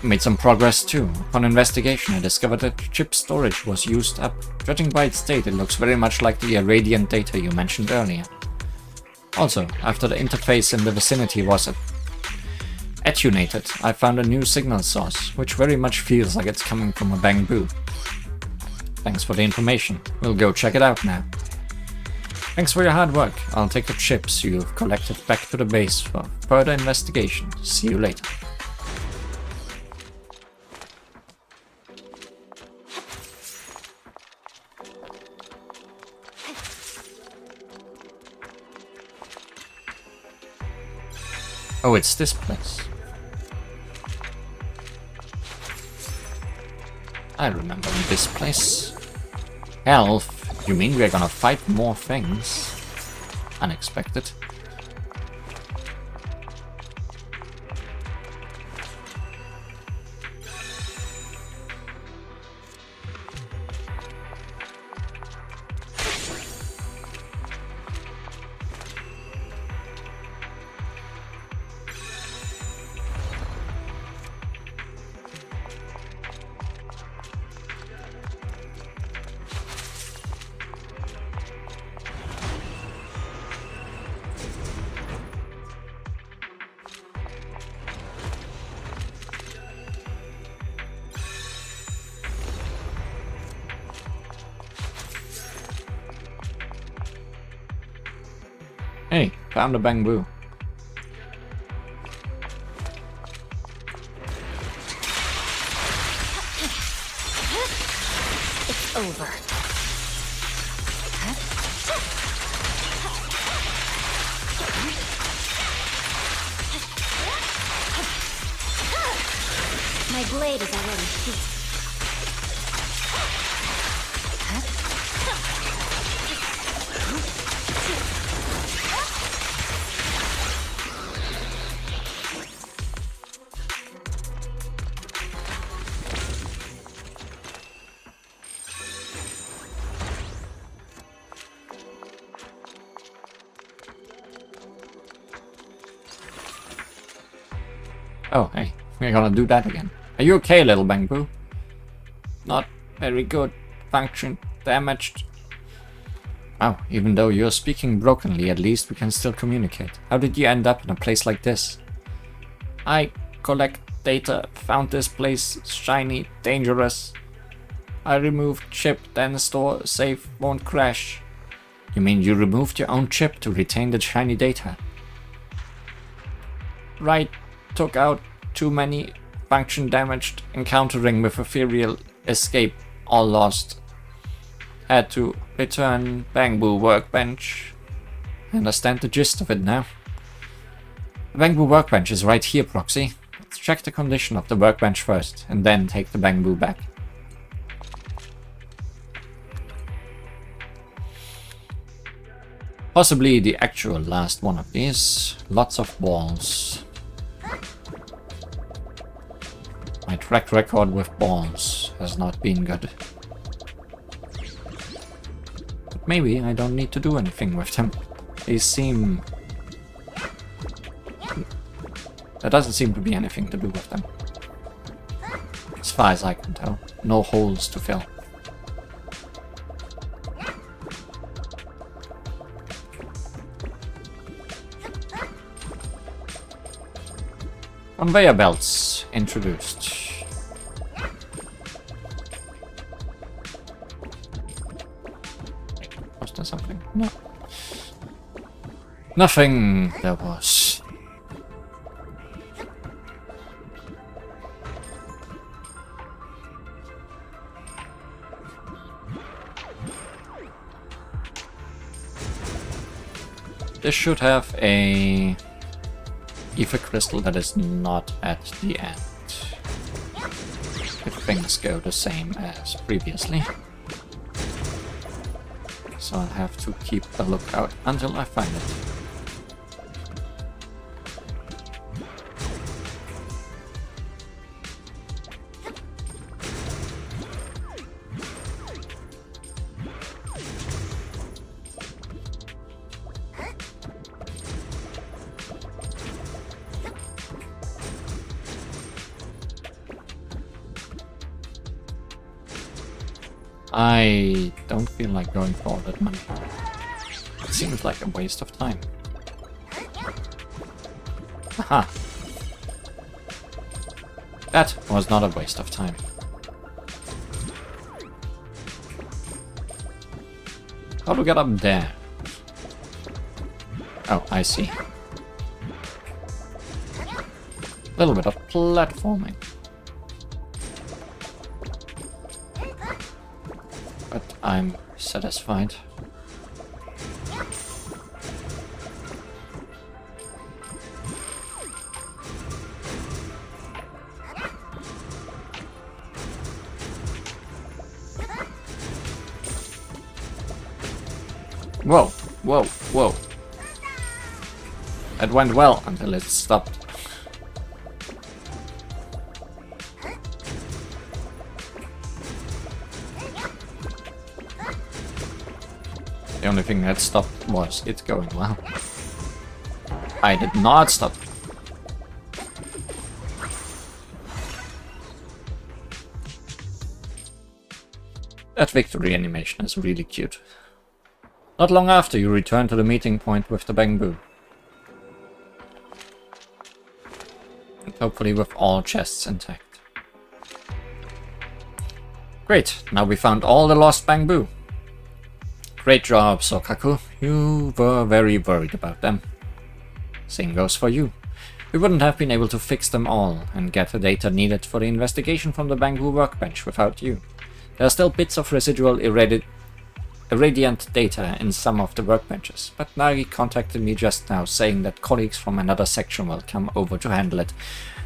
Speaker 1: Made some progress too. Upon investigation, I discovered that chip storage was used up. Judging by its state, it looks very much like the irradiant data you mentioned earlier. Also, after the interface in the vicinity was attenuated, I found a new signal source, which very much feels like it's coming from a bamboo. Thanks for the information. We'll go check it out now. Thanks for your hard work. I'll take the chips you've collected back to the base for further investigation. See you later. Oh, it's this place. I remember this place. Elf, you mean we're gonna fight more things? Unexpected. Hey, found a bamboo.
Speaker 2: It's over. My blade is already sheathed.
Speaker 1: Oh, hey, we're gonna do that again. Are you okay, little bamboo? Not very good. Function damaged. Oh, even though you're speaking brokenly, at least we can still communicate. How did you end up in a place like this? I collect data, found this place shiny, dangerous. I removed chip, then store, safe, won't crash. You mean you removed your own chip to retain the shiny data? Right. Took out too many, function damaged, encountering with Ethereal, escape, all lost. Had to return bamboo workbench. I understand the gist of it now. The bamboo workbench is right here, Proxy. Let's check the condition of the workbench first, and then take the bamboo back. Possibly the actual last one of these. Lots of balls. My track record with balls has not been good. But maybe I don't need to do anything with them. They seem... There doesn't seem to be anything to do with them. As far as I can tell. No holes to fill. Conveyor belts introduced. Was there something? No. Nothing there was. This should have a ether crystal that is not at the end. If things go the same as previously. So I'll have to keep a lookout until I find it. I don't feel like going for all that money. It seems like a waste of time. Aha! That was not a waste of time. How to get up there? Oh, I see. A little bit of platforming. But I'm satisfied. Whoa, whoa, whoa. It went well until it stopped. The only thing that stopped was it going well. I did not stop. That victory animation is really cute. Not long after, you return to the meeting point with the bamboo. And hopefully with all chests intact. Great, now we found all the lost bamboo. Great job, Sokaku. You were very worried about them. Same goes for you. We wouldn't have been able to fix them all and get the data needed for the investigation from the bamboo workbench without you. There are still bits of residual irradiant data in some of the workbenches, but Nagi contacted me just now saying that colleagues from another section will come over to handle it,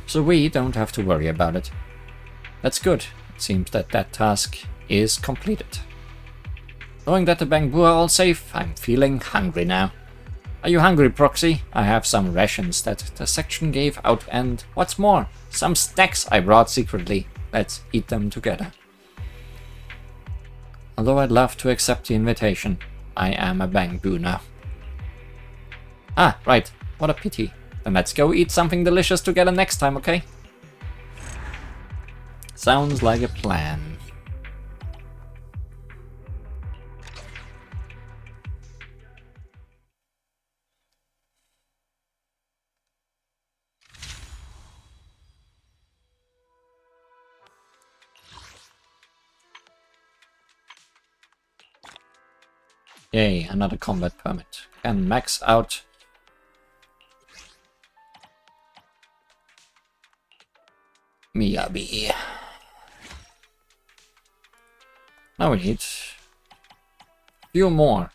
Speaker 1: so we don't have to worry about it. That's good. It seems that that task is completed. Knowing that the bamboo are all safe, I'm feeling hungry now. Are you hungry, Proxy? I have some rations that the section gave out and, what's more, some snacks I brought secretly. Let's eat them together. Although I'd love to accept the invitation, I am a bamboo now. Ah, right. What a pity. Then let's go eat something delicious together next time, okay? Sounds like a plan. Yay, another combat permit. Can max out Miyabi. Now we need a few more.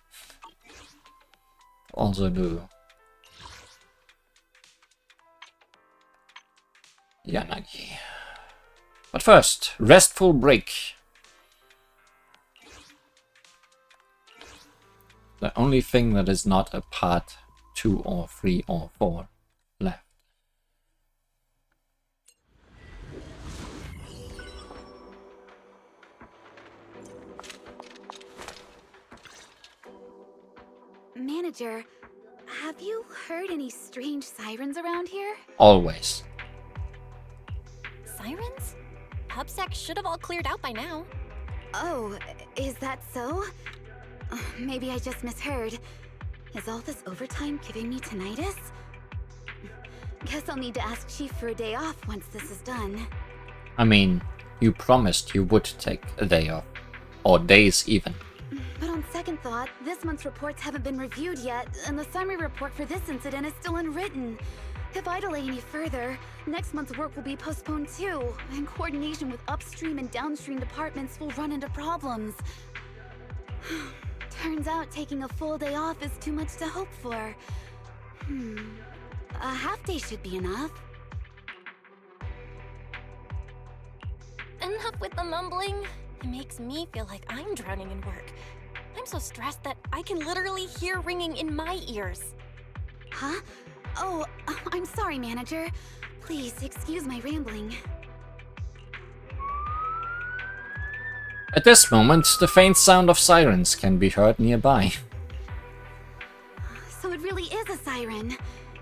Speaker 1: Also do Yanagi. But first, restful break. The only thing that is not a part 2 or 3 or 4 left.
Speaker 6: Manager, have you heard any strange sirens around here?
Speaker 1: Always.
Speaker 3: Sirens? PubSec should have all cleared out by now.
Speaker 6: Oh, is that so? Maybe I just misheard. Is all this overtime giving me tinnitus? Guess I'll need to ask Chief for a day off once this is done.
Speaker 1: I mean, you promised you would take a day off. Or days even.
Speaker 6: But on second thought, this month's reports haven't been reviewed yet, and the summary report for this incident is still unwritten. If I delay any further, next month's work will be postponed too, and coordination with upstream and downstream departments will run into problems. Turns out taking a full day off is too much to hope for. A half day should be enough.
Speaker 3: Enough with the mumbling. It makes me feel like I'm drowning in work. I'm so stressed that I can literally hear ringing in my ears.
Speaker 6: Huh? Oh, I'm sorry, Manager. Please excuse my rambling.
Speaker 1: At this moment, the faint sound of sirens can be heard nearby.
Speaker 6: So it really is a siren.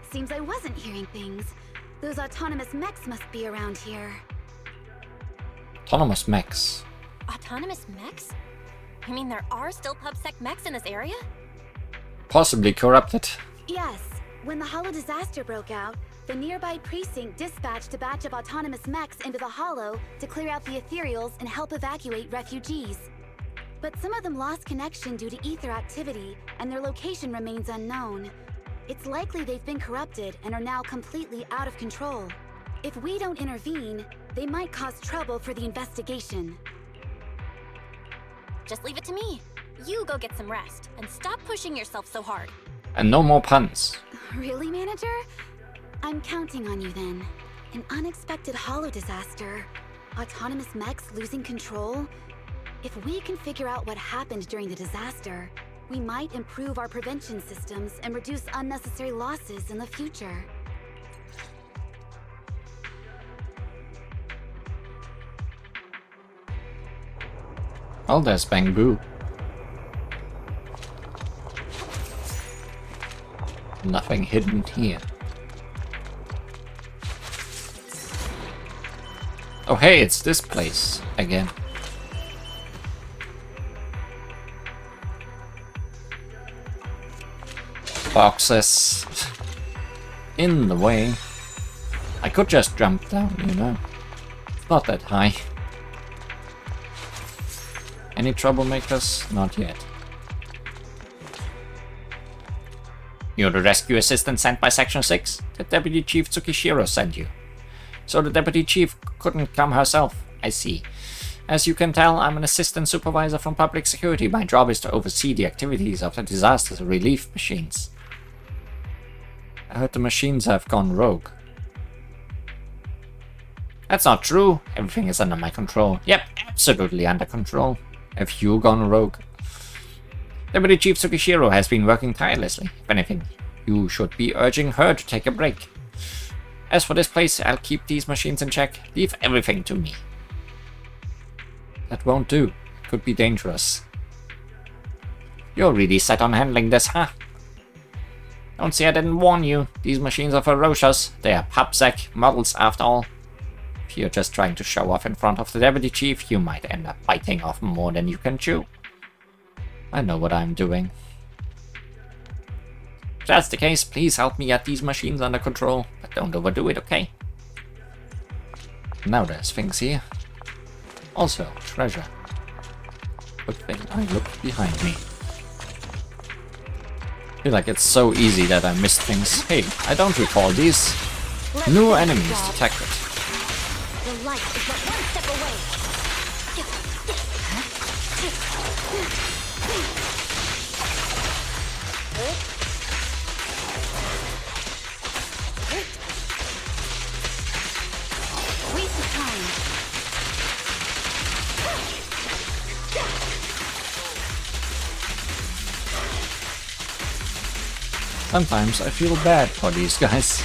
Speaker 6: Seems I wasn't hearing things. Those autonomous mechs must be around here.
Speaker 1: Autonomous mechs.
Speaker 3: Autonomous mechs? You mean there are still PubSec mechs in this area?
Speaker 1: Possibly corrupted.
Speaker 6: Yes. When the Hollow disaster broke out, the nearby precinct dispatched a batch of autonomous mechs into the Hollow to clear out the Ethereals and help evacuate refugees. But some of them lost connection due to ether activity, and their location remains unknown. It's likely they've been corrupted and are now completely out of control. If we don't intervene, they might cause trouble for the investigation.
Speaker 3: Just leave it to me. You go get some rest, and stop pushing yourself so hard.
Speaker 1: And no more puns.
Speaker 6: Really, Manager? I'm counting on you then. An unexpected Hollow disaster. Autonomous mechs losing control. If we can figure out what happened during the disaster, we might improve our prevention systems and reduce unnecessary losses in the future.
Speaker 1: Well, there's Bangbu. Nothing hidden here. Oh hey, it's this place again. Boxes in the way. I could just jump down, you know. It's not that high. Any troublemakers? Not yet. You're the rescue assistant sent by Section 6? The Deputy Chief Tsukishiro sent you. So the Deputy Chief couldn't come herself, I see. As you can tell, I'm an assistant supervisor from public security. My job is to oversee the activities of the disaster relief machines. I heard the machines have gone rogue. That's not true. Everything is under my control. Yep, absolutely under control. Have you gone rogue? Deputy Chief Tsukishiro has been working tirelessly. If anything, you should be urging her to take a break. As for this place, I'll keep these machines in check. Leave everything to me. That won't do. It could be dangerous. You're really set on handling this, huh? Don't say I didn't warn you. These machines are ferocious. They are PubSec models after all. If you're just trying to show off in front of the Deputy Chief, you might end up biting off more than you can chew. I know what I'm doing. If that's the case, please help me get these machines under control, but don't overdo it, okay? Now there's things here. Also, treasure. Good thing I look behind me. I feel like it's so easy that I missed things. Hey, I don't recall these. New enemies detected.
Speaker 3: The light is but one step away.
Speaker 6: Waste of time.
Speaker 1: Sometimes I feel bad for these guys.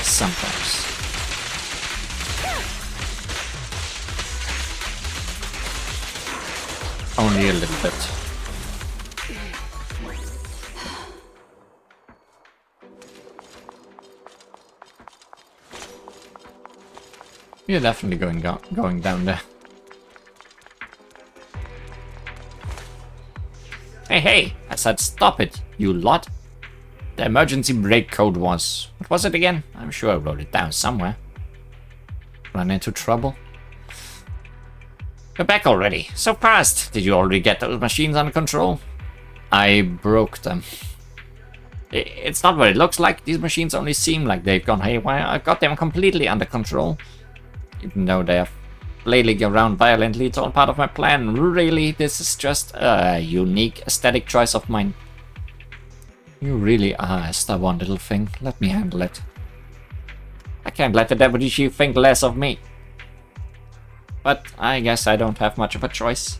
Speaker 1: Sometimes. Only a little bit. You're definitely going down there. Hey, hey! I said stop it, you lot! The emergency brake code was... What was it again? I'm sure I wrote it down somewhere. Run into trouble? You're back already. So fast! Did you already get those machines under control? I broke them. It's not what it looks like. These machines only seem like they've gone haywire. I've got them completely under control. Even though they're flailing around violently, it's all part of my plan. Really, this is just a unique aesthetic choice of mine. You really are a stubborn little thing. Let me handle it. I can't let the deputy chief think less of me. But I guess I don't have much of a choice.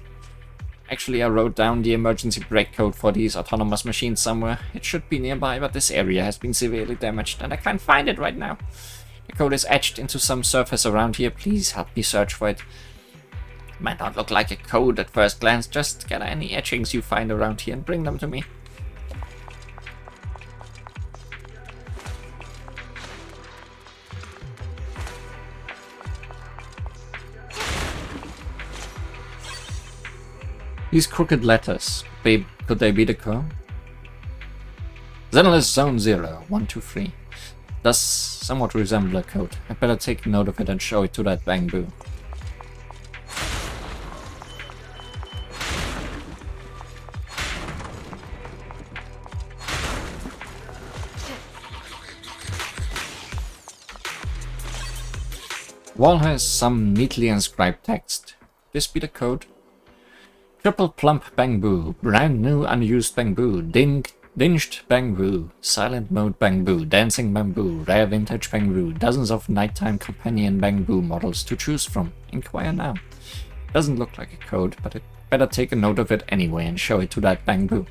Speaker 1: Actually, I wrote down the emergency brake code for these autonomous machines somewhere. It should be nearby, but this area has been severely damaged and I can't find it right now. The code is etched into some surface around here. Please help me search for it. Might not look like a code at first glance. Just get any etchings you find around here and bring them to me. These crooked letters, could they be the code? Zenless Zone 0, 123. Does somewhat resemble a code. I'd better take note of it and show it to that Bangbu. Wall has some neatly inscribed text. This be the code? Triple plump Bangbu, brand new unused Bangbu, dinged Bangbu, silent mode Bangbu, dancing Bangbu, rare vintage Bangbu, dozens of nighttime companion Bangbu models to choose from. Inquire now. Doesn't look like a code, but I'd better take a note of it anyway and show it to that Bangbu.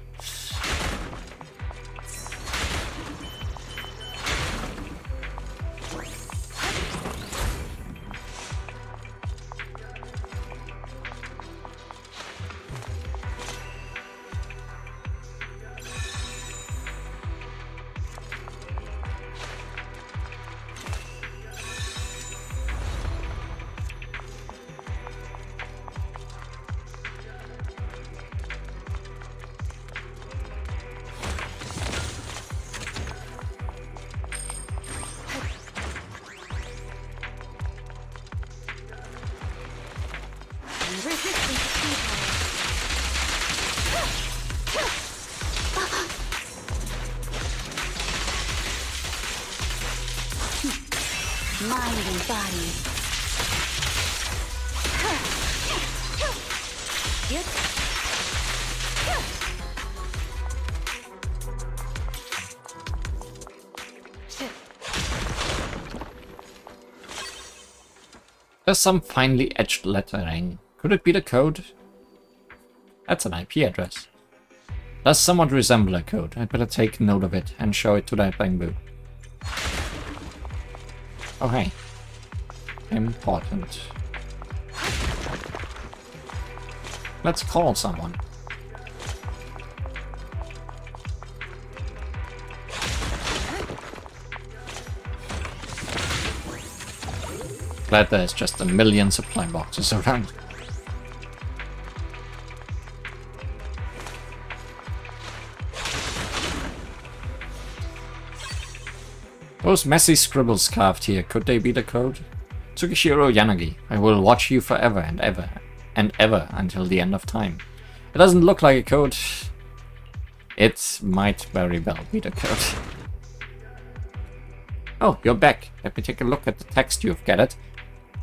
Speaker 6: Mind and body.
Speaker 1: There's some finely etched lettering. Could it be the code? That's an IP address. Does somewhat resemble a code. I'd better take note of it and show it to that Bangbu. Oh hey. Important. Let's call someone. Glad there's just a million supply boxes around. Those messy scribbles carved here, could they be the code? Tsukishiro Yanagi, I will watch you forever and ever until the end of time. It doesn't look like a code. It might very well be the code. Oh, you're back. Let me take a look at the text you've gathered.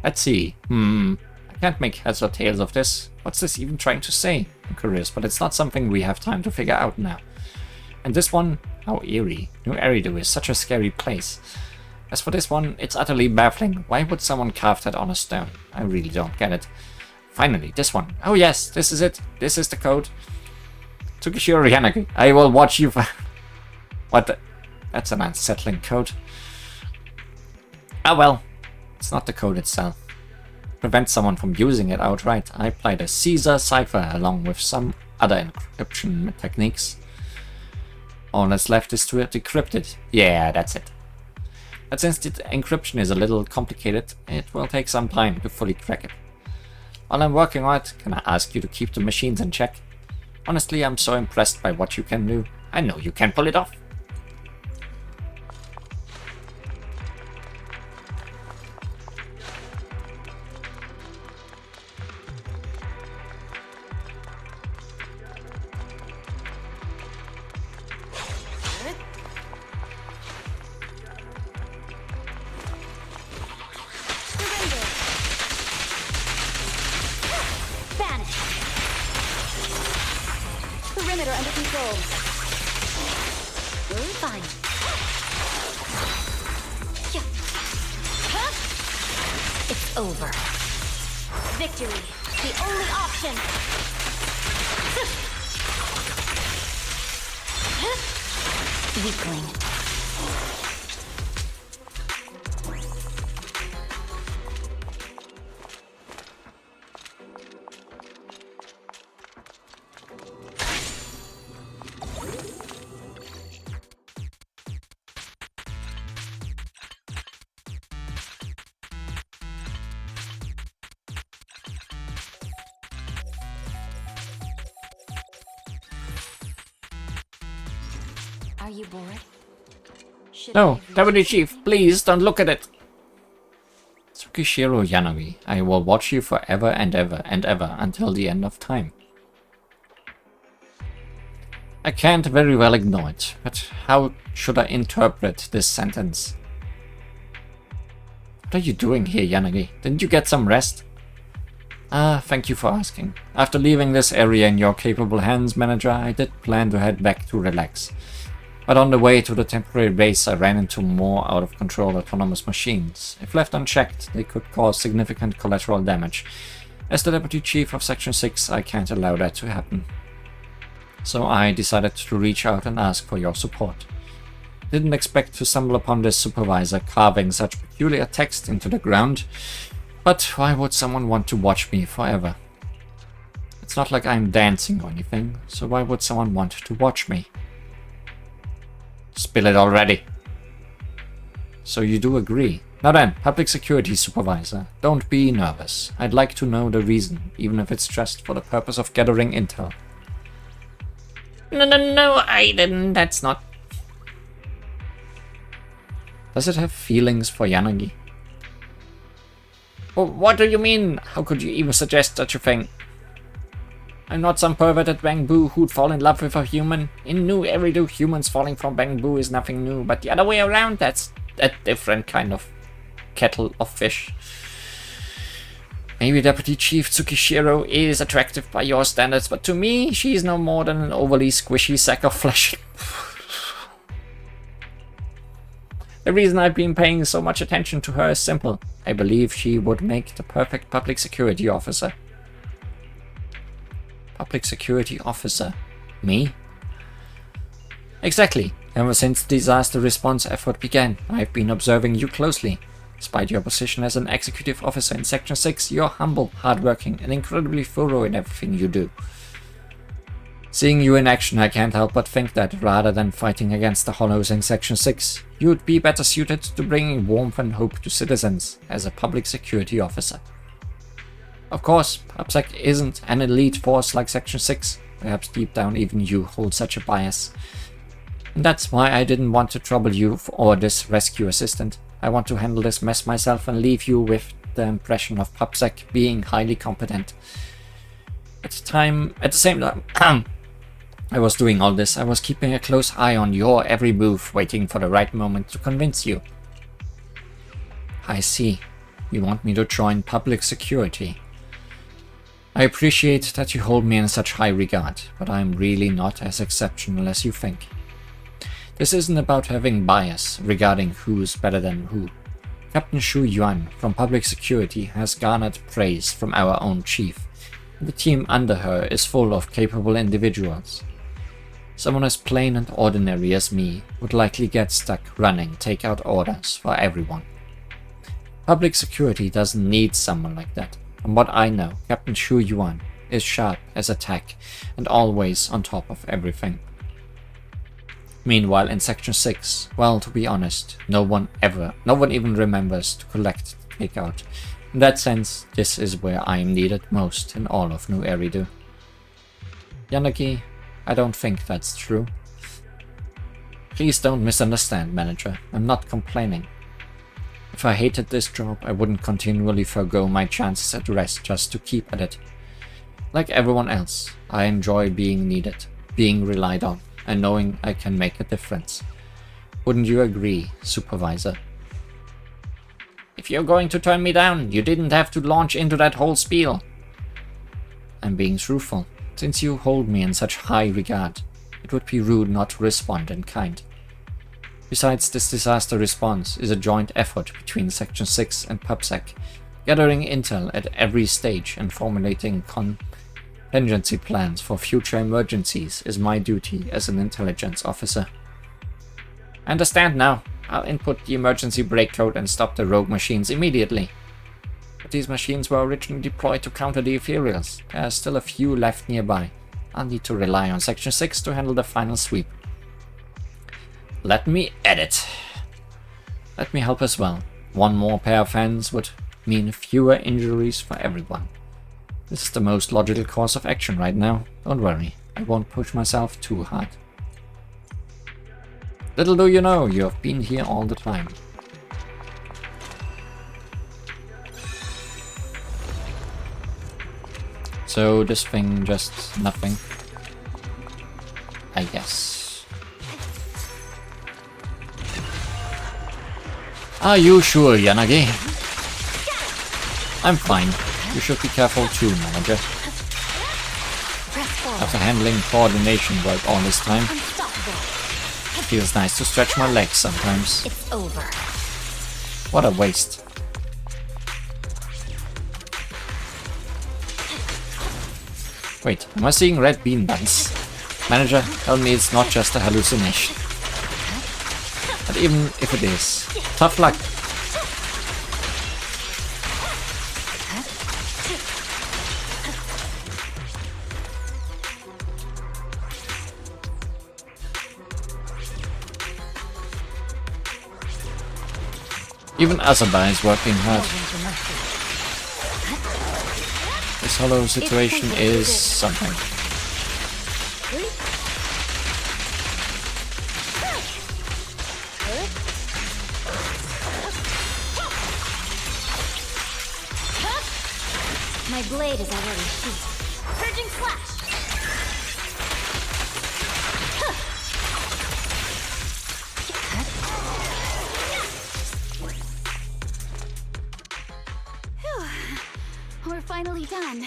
Speaker 1: Let's see. I can't make heads or tails of this. What's this even trying to say? I'm curious, but it's not something we have time to figure out now. And this one, how eerie. New Eridu is such a scary place. As for this one, it's utterly baffling. Why would someone carve that on a stone? I really don't get it. Finally, this one. Oh yes, this is it. This is the code. Tsukishiro Yanagi, I will watch you for... What the... That's an unsettling code. Ah well, it's not the code itself. Prevent someone from using it outright. I applied a Caesar cipher along with some other encryption techniques. All that's left is to decrypt it. Yeah, that's it. But since the encryption is a little complicated, it will take some time to fully crack it. While I'm working on it, can I ask you to keep the machines in check? Honestly, I'm so impressed by what you can do. I know you can pull it off.
Speaker 6: Perimeter under control.
Speaker 2: Fine. It's over.
Speaker 4: Victory, the only option.
Speaker 2: Weakling. Are you bored?
Speaker 1: No, Deputy Chief, please don't look at it. Tsukishiro Yanagi, I will watch you forever and ever and ever until the end of time. I can't very well ignore it, but how should I interpret this sentence? What are you doing here, Yanagi? Didn't you get some rest? Ah, thank you for asking. After leaving this area in your capable hands, Manager, I did plan to head back to relax. But on the way to the temporary base, I ran into more out-of-control autonomous machines. If left unchecked, they could cause significant collateral damage. As the Deputy Chief of Section 6, I can't allow that to happen. So I decided to reach out and ask for your support. Didn't expect to stumble upon this supervisor carving such peculiar text into the ground, but why would someone want to watch me forever? It's not like I'm dancing or anything, so why would someone want to watch me? Spill it already. So you do agree. Now then, Public Security Supervisor, don't be nervous. I'd like to know the reason, even if it's just for the purpose of gathering intel. No, I didn't. That's not... Does it have feelings for Yanagi? Oh, what do you mean? How could you even suggest such a thing? I'm not some perverted Bangbu who'd fall in love with a human. In New Eridu, humans falling from Bangbu is nothing new, but the other way around, that's a different kind of kettle of fish. Maybe Deputy Chief Tsukishiro is attractive by your standards, but to me, she's no more than an overly squishy sack of flesh. The reason I've been paying so much attention to her is simple. I believe she would make the perfect public security officer. Public security officer? Me? Exactly. Ever since the disaster response effort began, I've been observing you closely. Despite your position as an executive officer in Section 6, you're humble, hardworking, and incredibly thorough in everything you do. Seeing you in action, I can't help but think that, rather than fighting against the Hollows in Section 6, you'd be better suited to bringing warmth and hope to citizens as a public security officer. Of course, PubSec isn't an elite force like Section 6. Perhaps deep down even you hold such a bias. And that's why I didn't want to trouble you or this rescue assistant. I want to handle this mess myself and leave you with the impression of PubSec being highly competent. At the same time, I was doing all this, I was keeping a close eye on your every move, waiting for the right moment to convince you. I see. You want me to join public security. I appreciate that you hold me in such high regard, but I'm really not as exceptional as you think. This isn't about having bias regarding who's better than who. Captain Shu Yuan from Public Security has garnered praise from our own chief. The team under her is full of capable individuals. Someone as plain and ordinary as me would likely get stuck running takeout orders for everyone. Public Security doesn't need someone like that. From what I know, Captain Shu Yuan is sharp as a tack and always on top of everything. Meanwhile, in Section 6, well, to be honest, no one even remembers to collect takeout. In that sense, this is where I am needed most in all of New Eridu. Yanagi, I don't think that's true. Please don't misunderstand, manager. I'm not complaining. If I hated this job, I wouldn't continually forgo my chances at rest just to keep at it. Like everyone else, I enjoy being needed, being relied on, and knowing I can make a difference. Wouldn't you agree, Supervisor? If you're going to turn me down, you didn't have to launch into that whole spiel. I'm being truthful. Since you hold me in such high regard, it would be rude not to respond in kind. Besides, this disaster response is a joint effort between Section 6 and PubSec. Gathering intel at every stage and formulating contingency plans for future emergencies is my duty as an intelligence officer. I understand now. I'll input the emergency break code and stop the rogue machines immediately. But these machines were originally deployed to counter the Ethereals. There are still a few left nearby. I'll need to rely on Section 6 to handle the final sweep. Let me edit. Let me help as well. One more pair of hands would mean fewer injuries for everyone. This is the most logical course of action right now. Don't worry, I won't push myself too hard. Little do you know, you have been here all the time. So this thing just nothing, I guess. Are you sure, Yanagi? I'm fine. You should be careful too, manager. After handling coordination work all this time, feels nice to stretch my legs sometimes.
Speaker 2: It's over.
Speaker 1: What a waste. Wait, am I seeing red bean buns? Manager, tell me it's not just a hallucination. But even if it is, tough luck. Even Azaba is working hard. This hollow situation is something.
Speaker 2: My blade is already sheathed.
Speaker 4: Purging flash!
Speaker 6: We're finally done.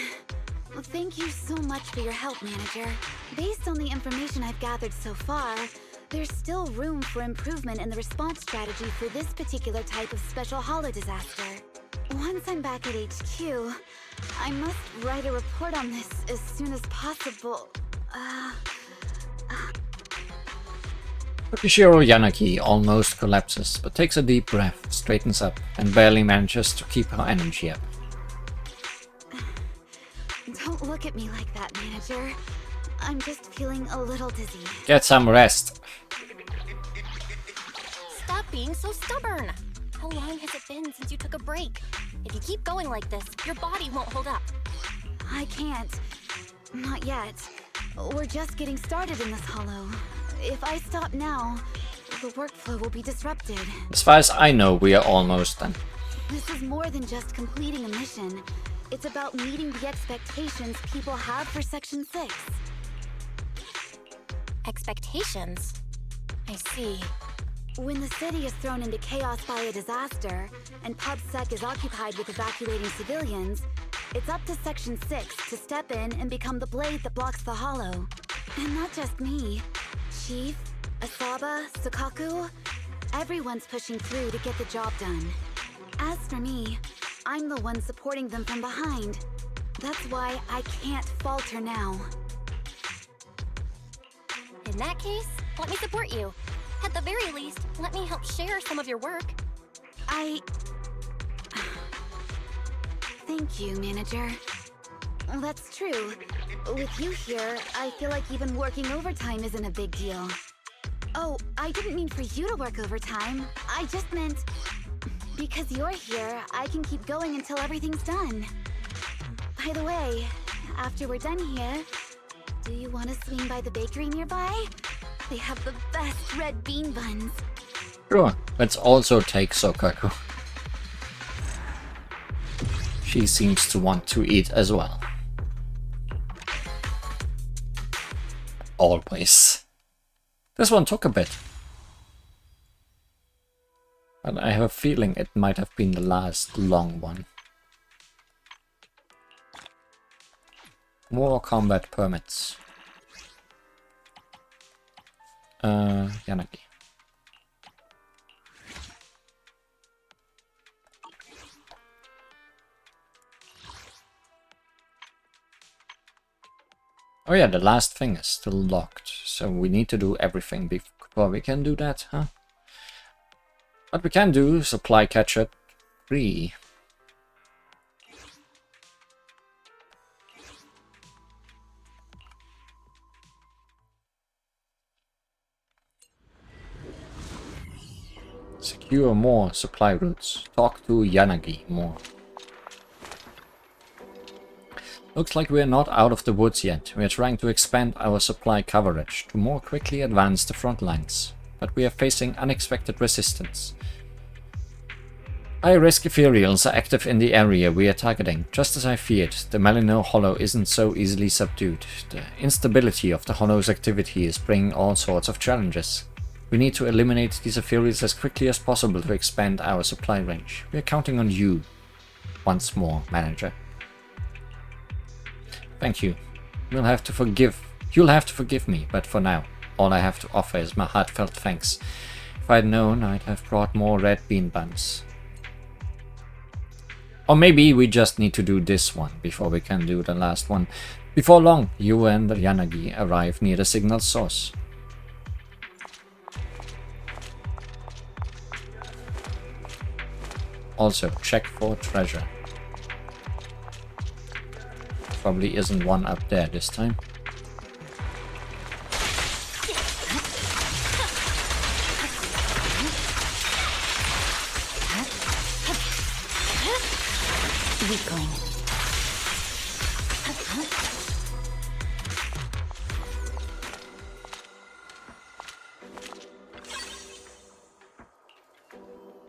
Speaker 6: Well, thank you so much for your help, Manager. Based on the information I've gathered so far, there's still room for improvement in the response strategy for this particular type of special holo disaster. Once I'm back at HQ, I must write a report on this as soon as possible.
Speaker 1: Tokishiro Yanagi almost collapses, but takes a deep breath, straightens up, and barely manages to keep her energy up.
Speaker 6: Don't look at me like that, Manager. I'm just feeling a little dizzy.
Speaker 1: Get some rest.
Speaker 3: Stop being so stubborn. How long has it been since you took a break? If you keep going like this, your body won't hold up.
Speaker 6: I can't. Not yet. We're just getting started in this holo. If I stop now, the workflow will be disrupted.
Speaker 1: As far as I know, we are almost done.
Speaker 6: This is more than just completing a mission. It's about meeting the expectations people have for Section 6.
Speaker 3: Expectations? I see.
Speaker 6: When the city is thrown into chaos by a disaster, and PubSec is occupied with evacuating civilians, it's up to Section 6 to step in and become the blade that blocks the holo. And not just me. Chief, Asaba, Sakaku, everyone's pushing through to get the job done. As for me, I'm the one supporting them from behind. That's why I can't falter now.
Speaker 3: In that case, let me support you. At the very least, let me help share some of your work.
Speaker 6: Thank you, Manager. That's true. With you here, I feel like even working overtime isn't a big deal. Oh, I didn't mean for you to work overtime. I just meant... Because you're here, I can keep going until everything's done. By the way, after we're done here, do you want to swing by the bakery nearby? They have the best red bean buns.
Speaker 1: Sure, let's also take Sokaku. She seems to want to eat as well. Always. This one took a bit. But I have a feeling it might have been the last long one. More combat permits. Yanagi. Oh yeah, the last thing is still locked, so we need to do everything before we can do that, huh? What we can do, supply catcher 3. Secure more supply routes. Talk to Yanagi more. Looks like we're not out of the woods yet. We are trying to expand our supply coverage to more quickly advance the front lines, but we are facing unexpected resistance. High-risk Ethereals are active in the area we are targeting. Just as I feared, the Melino Hollow isn't so easily subdued. The instability of the Hollow's activity is bringing all sorts of challenges. We need to eliminate these Ethereals as quickly as possible to expand our supply range. We are counting on you. Once more, Manager. Thank you. You'll have to forgive me, but for now, all I have to offer is my heartfelt thanks. If I'd known, I'd have brought more red bean buns. Or maybe we just need to do this one before we can do the last one. Before long, you and Yanagi arrive near the signal source. Also, check for treasure. Probably isn't one up there this time.
Speaker 2: Weakling.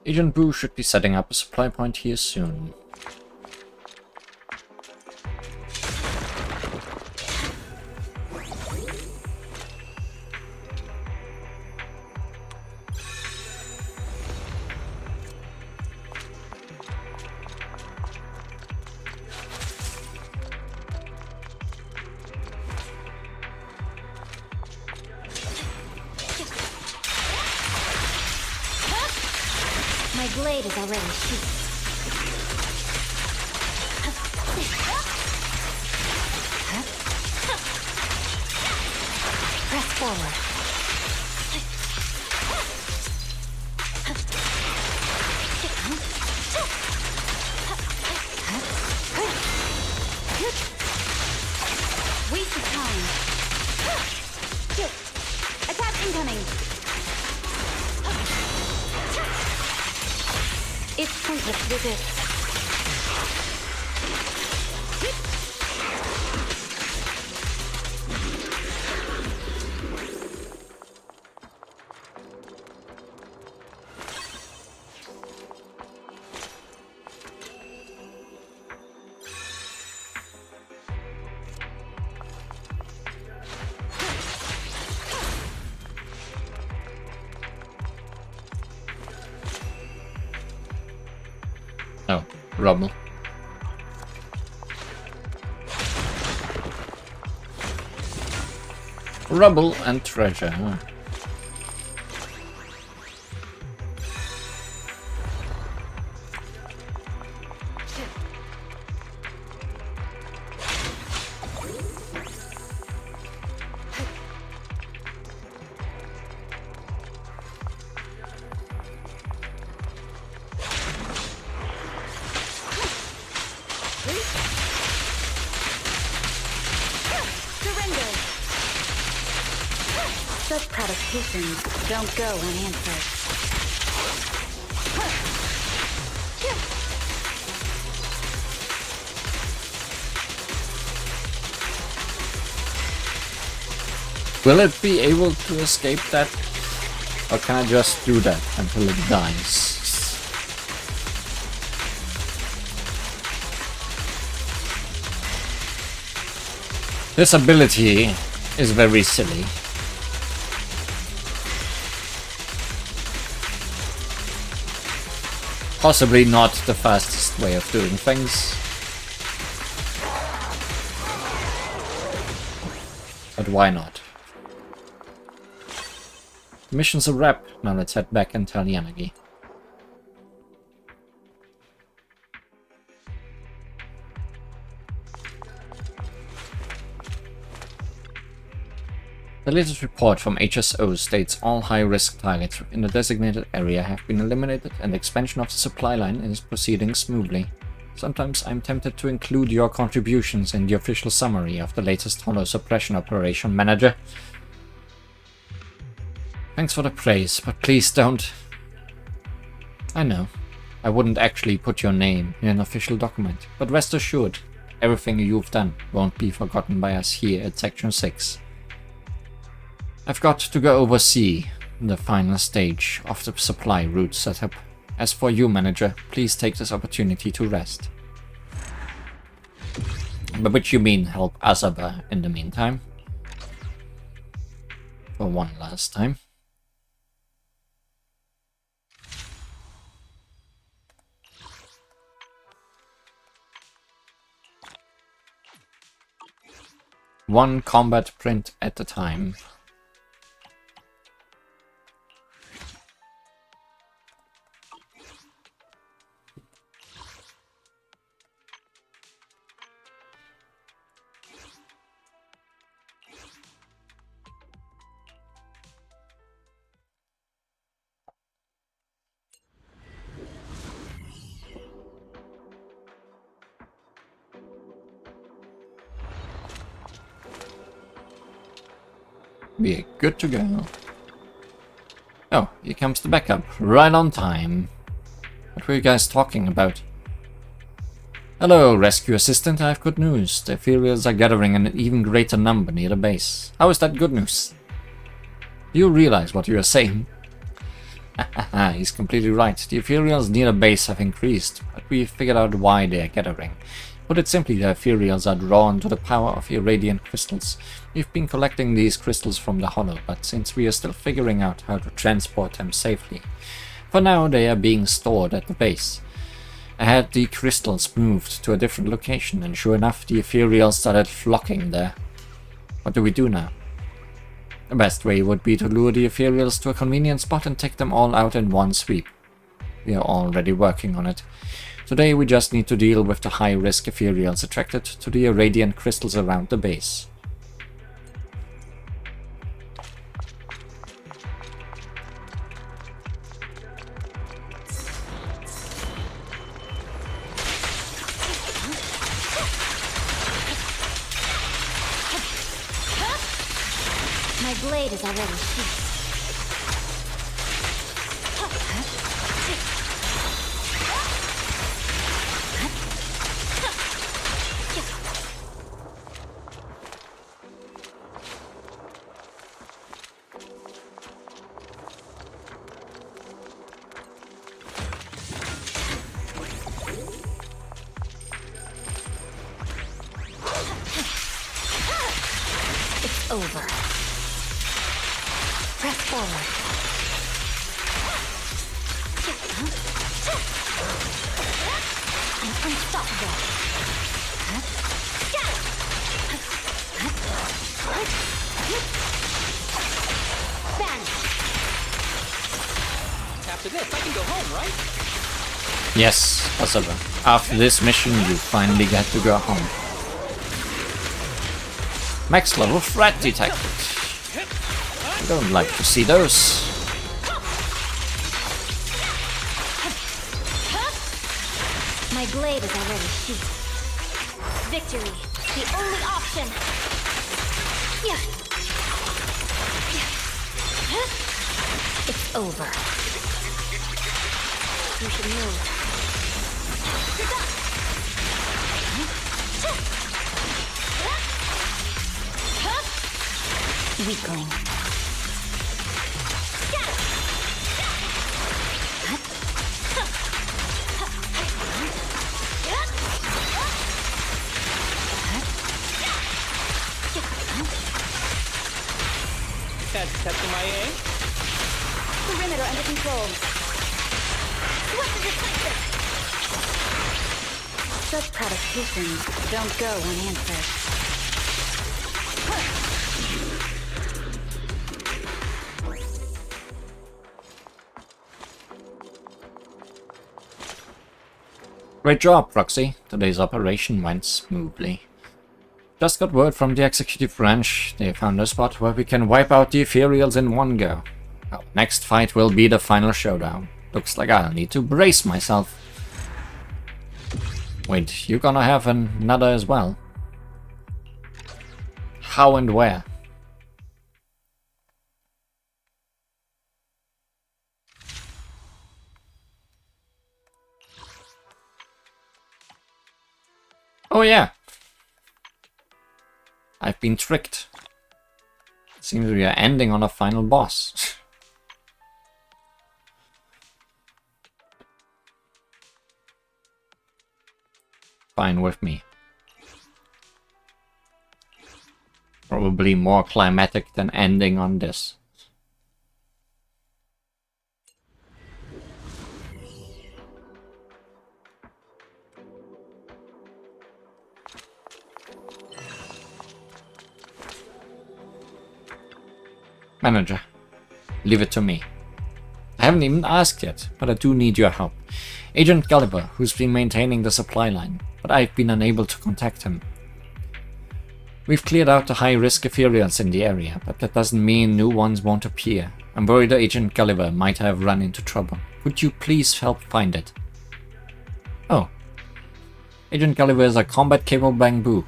Speaker 1: Agent Boo should be setting up a supply point here soon.
Speaker 2: My blade is already sheathed. Press forward.
Speaker 6: Waste of time. Shit! Attack incoming! It's pointless to resist.
Speaker 1: Oh, rubble. Rubble and treasure, huh?
Speaker 6: Such provocations don't go unanswered.
Speaker 1: Will it be able to escape that? Or can I just do that until it dies? This ability is very silly. Possibly not the fastest way of doing things. But why not? The mission's a wrap. Now let's head back and tell Yanagi. The latest report from HSO states all high-risk targets in the designated area have been eliminated and the expansion of the supply line is proceeding smoothly. Sometimes I'm tempted to include your contributions in the official summary of the latest Hollow Suppression Operation, Manager. Thanks for the praise, but please don't. I know, I wouldn't actually put your name in an official document, but rest assured, everything you've done won't be forgotten by us here at Section 6. I've got to go oversee the final stage of the supply route setup. As for you, Manager, please take this opportunity to rest. By which you mean help Azaba in the meantime. For one last time. One combat print at a time. We're good to go. Oh, here comes the backup. Right on time. What were you guys talking about? Hello, rescue assistant. I have good news. The Ethereals are gathering in an even greater number near the base. How is that good news? Do you realize what you are saying? Haha, he's completely right. The Ethereals near the base have increased, but we figured out why they are gathering. Put it simply, the Ethereals are drawn to the power of irradiant crystals. We've been collecting these crystals from the Hollow, but since we are still figuring out how to transport them safely, for now they are being stored at the base. I had the crystals moved to a different location, and sure enough, the Ethereals started flocking there. What do we do now? The best way would be to lure the Ethereals to a convenient spot and take them all out in one sweep. We are already working on it. Today we just need to deal with the high-risk Ethereals attracted to the irradiant crystals around the base.
Speaker 2: My blade is already sheathed. Over. Press forward. I'm unstoppable.
Speaker 5: After this, I can go home, right?
Speaker 1: Yes, Azaba. After this mission, you finally get to go home. Max level threat detected. I don't like to see those.
Speaker 2: My blade is already sheathed. Victory, the only option. It's over.
Speaker 3: You should move.
Speaker 2: Weakling.
Speaker 5: That's testing my aim.
Speaker 6: Perimeter under control. Such provocations don't go unanswered.
Speaker 1: Great job, Proxy. Today's operation went smoothly. Just got word from the executive branch. They found a spot where we can wipe out the Ethereals in one go. Our next fight will be the final showdown. Looks like I'll need to brace myself. Wait, you're gonna have another as well? How and where? Oh yeah! I've been tricked. Seems we are ending on a final boss. Fine with me. Probably more climatic than ending on this. Manager, leave it to me. I haven't even asked yet, but I do need your help. Agent Gulliver, who's been maintaining the supply line, but I've been unable to contact him. We've cleared out the high-risk Ethereals in the area, but that doesn't mean new ones won't appear. I'm worried Agent Gulliver might have run into trouble. Would you please help find it? Oh. Agent Gulliver is a combat-capable bamboo.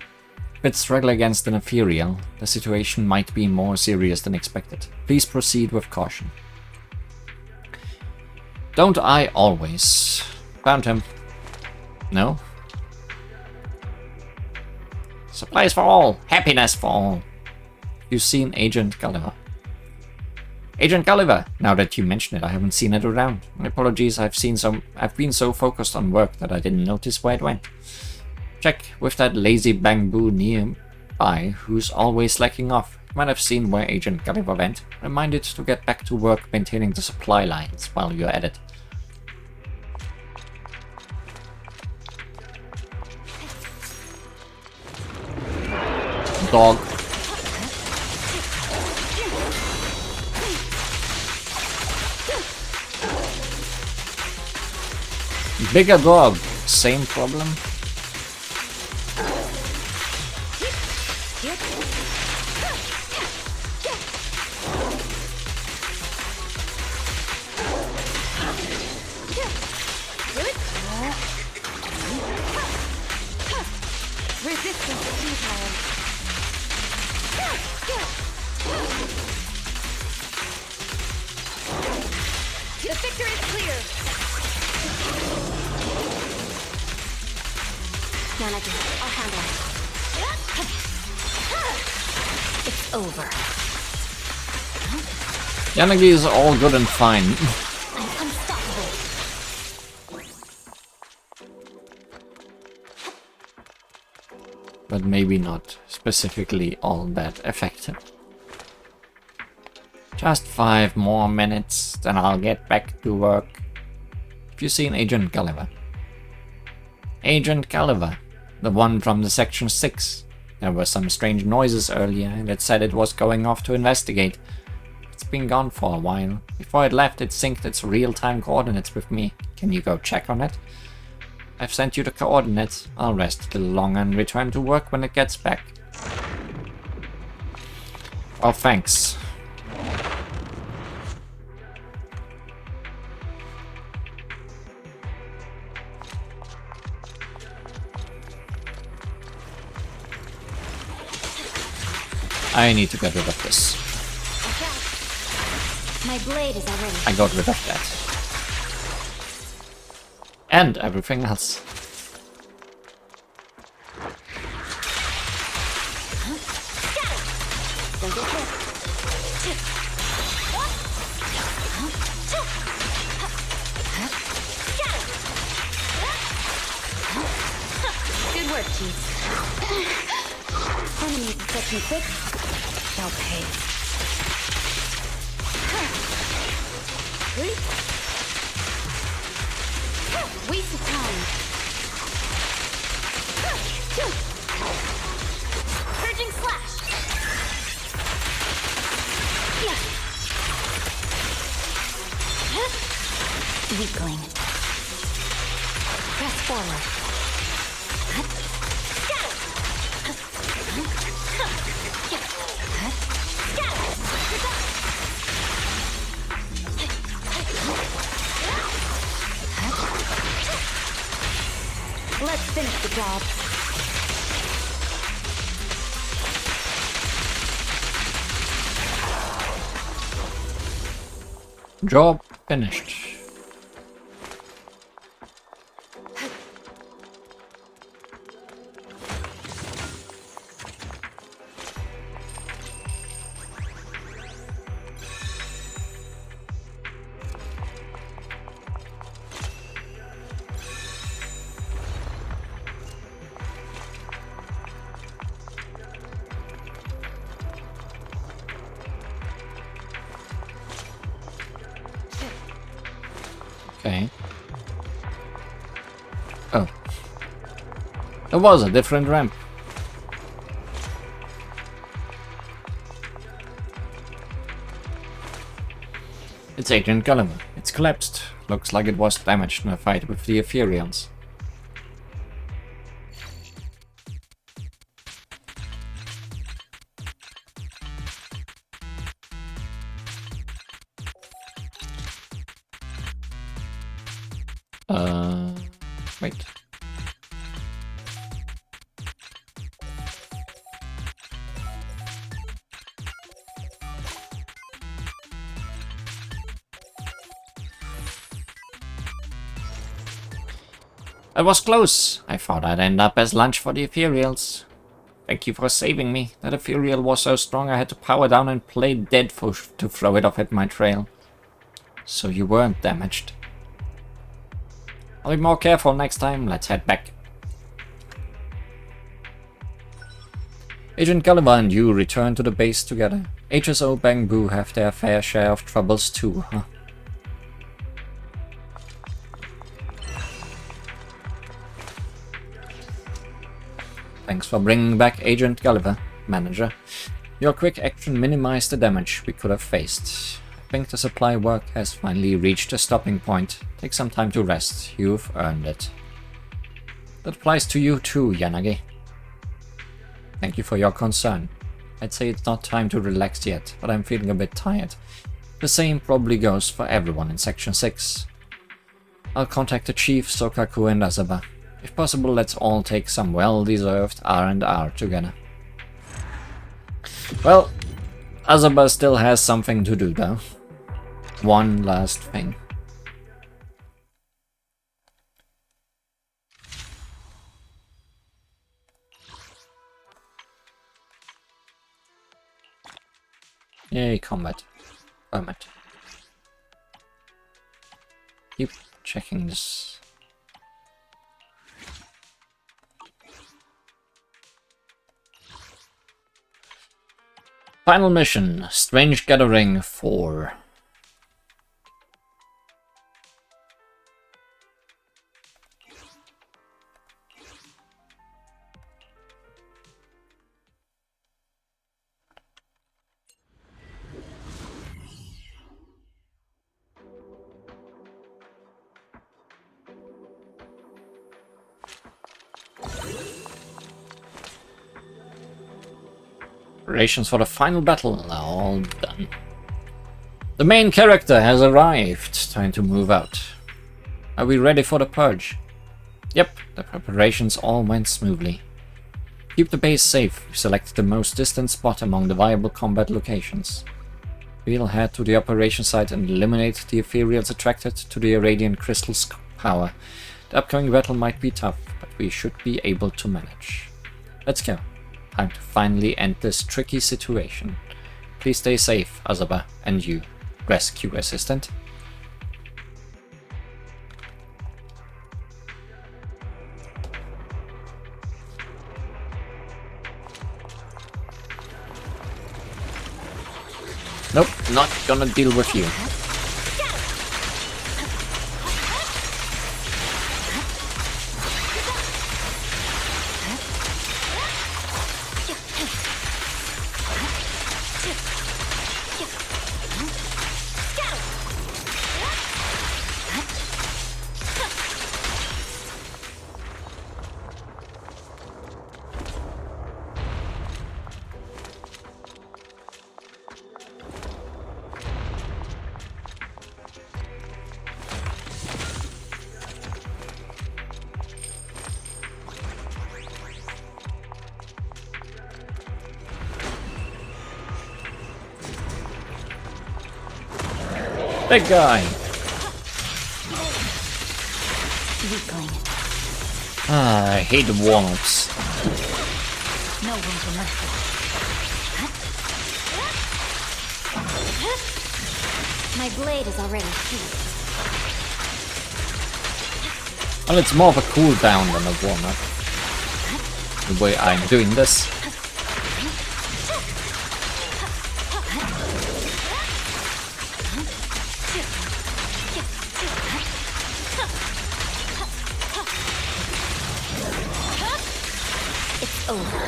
Speaker 1: Bit struggle against an Ethereal, the situation might be more serious than expected. Please proceed with caution. Don't I always? Found him. No? Supplies for all! Happiness for all! You've seen Agent Gulliver. Agent Gulliver! Now that you mention it, I haven't seen it around. My apologies, I've been so focused on work that I didn't notice where it went. Check with that lazy bamboo nearby who's always slacking off. You might have seen where Agent Gulliver went. Remind it to get back to work maintaining the supply lines while you're at it. Dog. Bigger dog. Same problem.
Speaker 6: The victory is clear.
Speaker 2: Yanagi, I'll handle it. It's over.
Speaker 1: Yanagi is all good and fine.
Speaker 2: I'm unstoppable.
Speaker 1: But maybe not specifically all that effective. Just 5 more minutes, then I'll get back to work. Have you seen Agent Gulliver? Agent Gulliver, the one from the Section 6. There were some strange noises earlier, and it said it was going off to investigate. It's been gone for a while. Before it left, it synced its real-time coordinates with me. Can you go check on it? I've sent you the coordinates. I'll rest a little longer and return to work when it gets back. Oh, thanks. I need to get rid of this.
Speaker 2: My blade is already.
Speaker 1: I got rid of that. And everything else.
Speaker 2: Don't get hit. Good work, Chief. Enemies in Section 6. They'll pay. Waste of time.
Speaker 4: Purging slash.
Speaker 2: Weakling. Press forward. Let's finish the job.
Speaker 1: Job finished. Okay. Oh. There was a different ramp. It's Agent Gulliver. It's collapsed. Looks like it was damaged in a fight with the Ethereals. Wait. That was close. I thought I'd end up as lunch for the Ethereals. Thank you for saving me. That Ethereal was so strong I had to power down and play dead to throw it off at my trail. So you weren't damaged. I'll be more careful next time. Let's head back. Agent Gulliver and you return to the base together. HSO Bangbu have their fair share of troubles too, huh? Thanks for bringing back Agent Gulliver, Manager. Your quick action minimized the damage we could have faced. I think the supply work has finally reached a stopping point. Take some time to rest. You've earned it. That applies to you too, Yanagi. Thank you for your concern. I'd say it's not time to relax yet, but I'm feeling a bit tired. The same probably goes for everyone in Section 6. I'll contact the Chief, Sokaku and Azaba. If possible, let's all take some well-deserved R&R together. Well, Azaba still has something to do though. One last thing. Yay, combat. Permit. Keep checking this. Final mission, Strange Gathering 4. Preparations for the final battle are all done. The main character has arrived. Time to move out. Are we ready for the purge? Yep, the preparations all went smoothly. Keep the base safe. We selected the most distant spot among the viable combat locations. We'll head to the operation site and eliminate the Ethereals attracted to the Irradiant crystal's power. The upcoming battle might be tough, but we should be able to manage. Let's go. Time to finally end this tricky situation. Please stay safe, Azaba, and you, rescue assistant. Nope, not gonna deal with you. Big guy!
Speaker 2: Weakling.
Speaker 1: Ah, I hate the warm-ups.
Speaker 2: No room for mercy. My blade is already heated.
Speaker 1: Well, it's more of a cooldown than a warm-up. The way I'm doing this.
Speaker 2: It's over.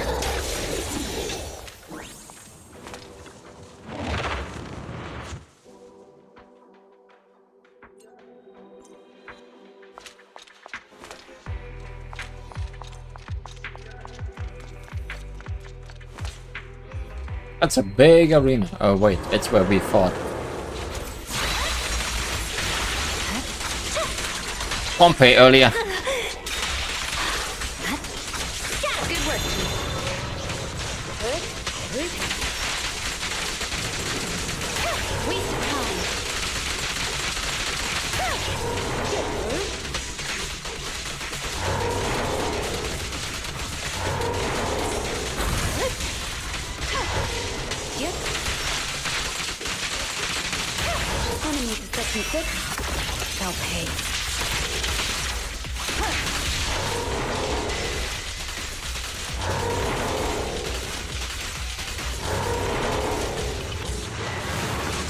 Speaker 1: That's a big arena. Oh wait, it's where we fought. Pompeii earlier.
Speaker 2: Good work, Chief. Waste of time. Enemy to section 6. They'll pay.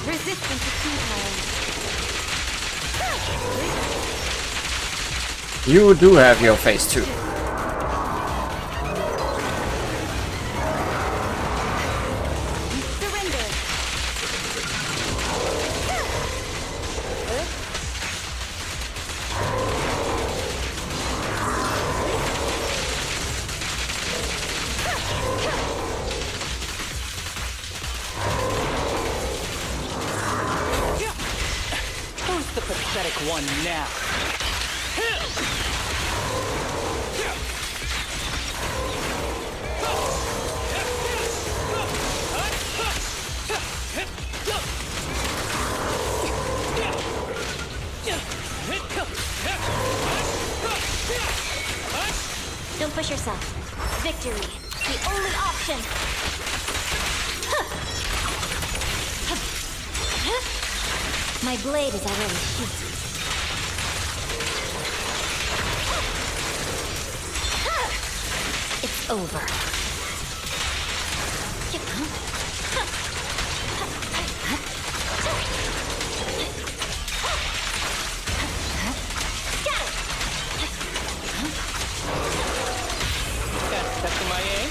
Speaker 2: Resistance is futile.
Speaker 1: You do have your face too.
Speaker 2: Surrender.
Speaker 5: Who's the pathetic one now?
Speaker 4: Don't push yourself. Victory, the only option.
Speaker 2: My blade is already heated. It's over.
Speaker 5: Catching my aim?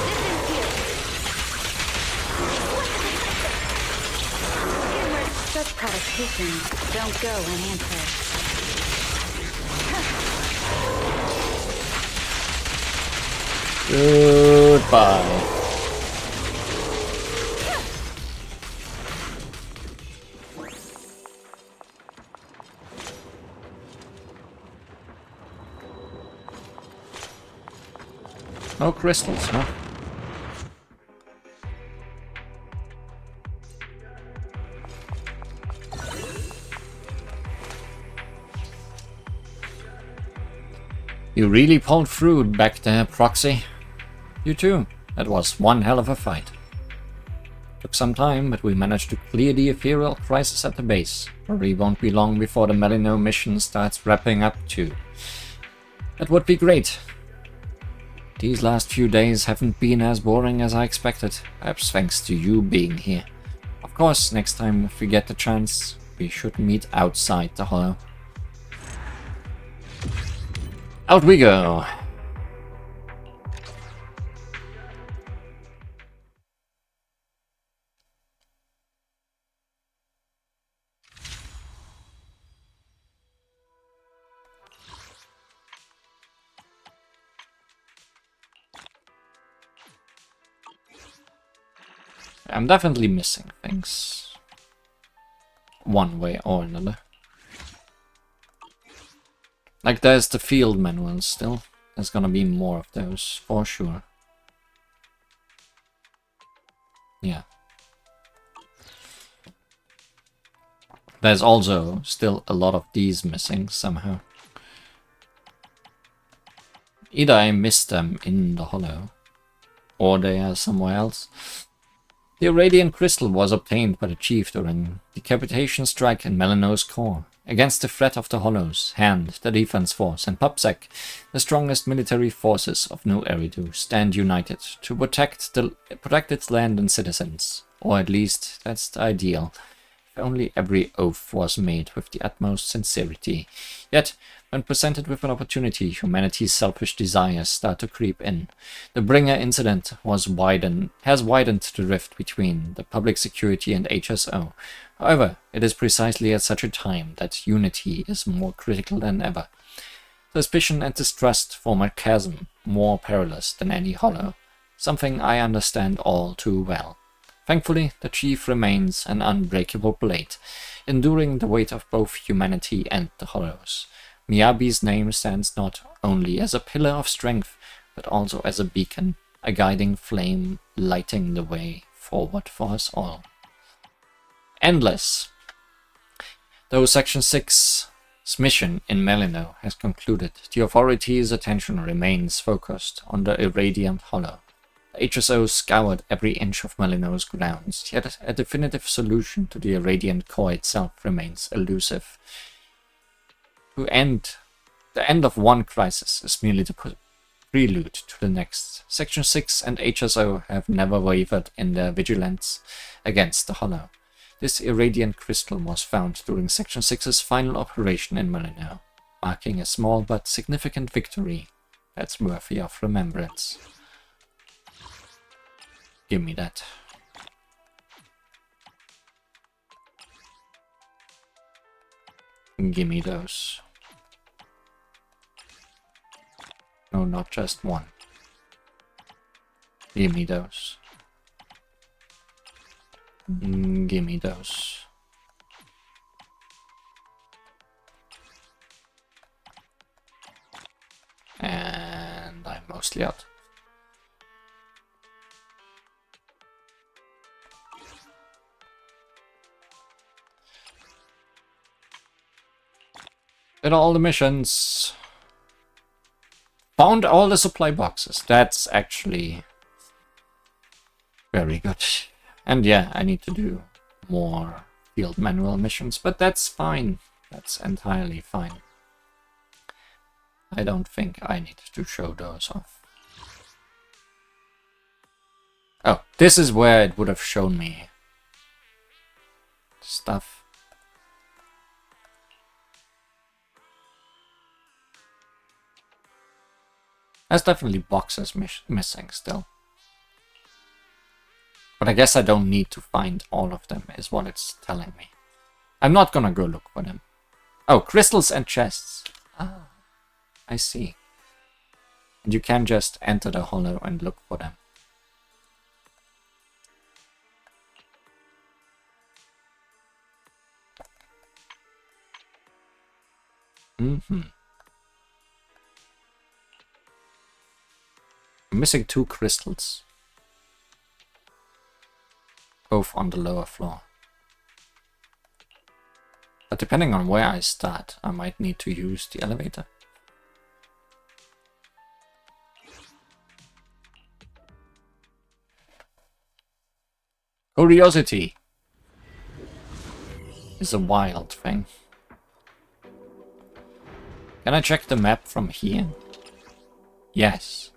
Speaker 2: Distance here. Such provocations don't go unanswered.
Speaker 1: Goodbye. No crystals, huh? You really pulled through back there, Proxy. You too. That was one hell of a fight. Took some time, but we managed to clear the Ethereal crisis at the base. Probably won't be long before the Melino mission starts wrapping up too. That would be great. These last few days haven't been as boring as I expected, perhaps thanks to you being here. Of course, next time if we get the chance, we should meet outside the hollow. Out we go! I'm definitely missing things. One way or another. Like there's the field manuals still. There's gonna be more of those, for sure. Yeah. There's also still a lot of these missing somehow. Either I missed them in the hollow, or they are somewhere else. The Irradiant crystal was obtained by the chief during decapitation strike in Melino's core. Against the threat of the Hollows, Hand, the defense force, and PubSec, the strongest military forces of New Eridu stand united to protect its land and citizens. Or at least, that's the ideal. If only every oath was made with the utmost sincerity. Yet, when presented with an opportunity, humanity's selfish desires start to creep in. The Bringer incident has widened the rift between the public security and HSO. However, it is precisely at such a time that unity is more critical than ever. Suspicion and distrust form a chasm more perilous than any hollow, something I understand all too well. Thankfully, the Chief remains an unbreakable blade, enduring the weight of both humanity and the Hollows. Miyabi's name stands not only as a pillar of strength, but also as a beacon, a guiding flame lighting the way forward for us all. Endless. Though Section 6's mission in Melino has concluded, the authorities' attention remains focused on the Irradiant Hollow. The HSO scoured every inch of Melino's grounds, yet a definitive solution to the Irradiant core itself remains elusive. The end of one crisis is merely the prelude to the next. Section 6 and HSO have never wavered in their vigilance against the Hollow. This Irradiant crystal was found during Section 6's final operation in Melino, marking a small but significant victory that's worthy of remembrance. Give me that. Give me those. No, not just one. Give me those. Give me those. And I'm mostly out. Did all the missions. Found all the supply boxes. That's actually very good. And yeah, I need to do more field manual missions, but that's fine. That's entirely fine. I don't think I need to show those off. Oh, this is where it would have shown me stuff. There's definitely boxes missing still. But I guess I don't need to find all of them, is what it's telling me. I'm not gonna go look for them. Oh, crystals and chests. Ah, I see. And you can just enter the hollow and look for them. I'm missing 2 crystals. Both on the lower floor. But depending on where I start, I might need to use the elevator. Curiosity is a wild thing. Can I check the map from here? Yes.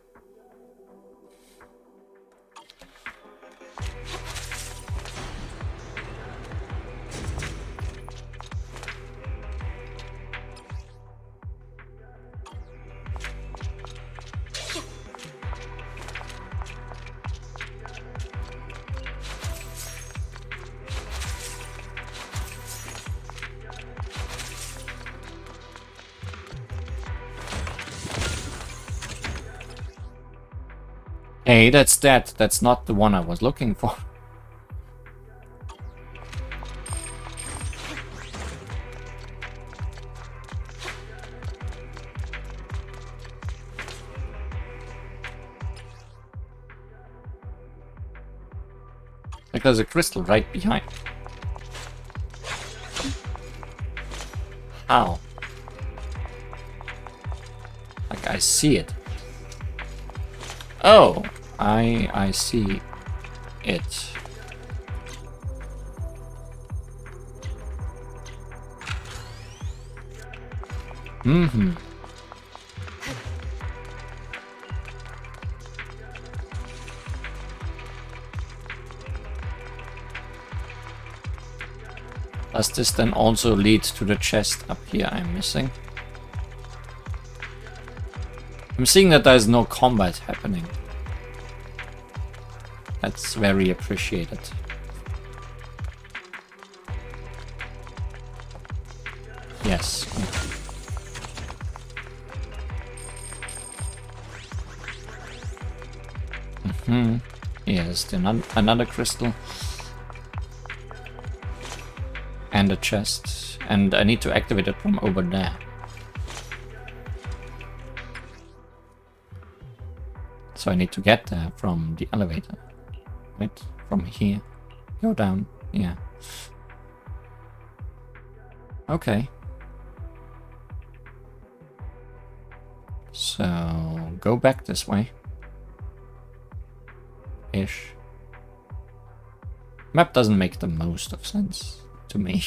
Speaker 1: Hey, that's that. That's not the one I was looking for. Like there's a crystal right behind. How? Like I see it. Oh, I see it. Mm-hmm. Does this then also lead to the chest up here I'm missing? I'm seeing that there's no combat happening. That's very appreciated. Yes. Mm-hmm. Yes, another crystal. And a chest. And I need to activate it from over there. So I need to get there from the elevator. Right? From here. Go down. Yeah. Okay. So go back this way. Ish. Map doesn't make the most of sense to me.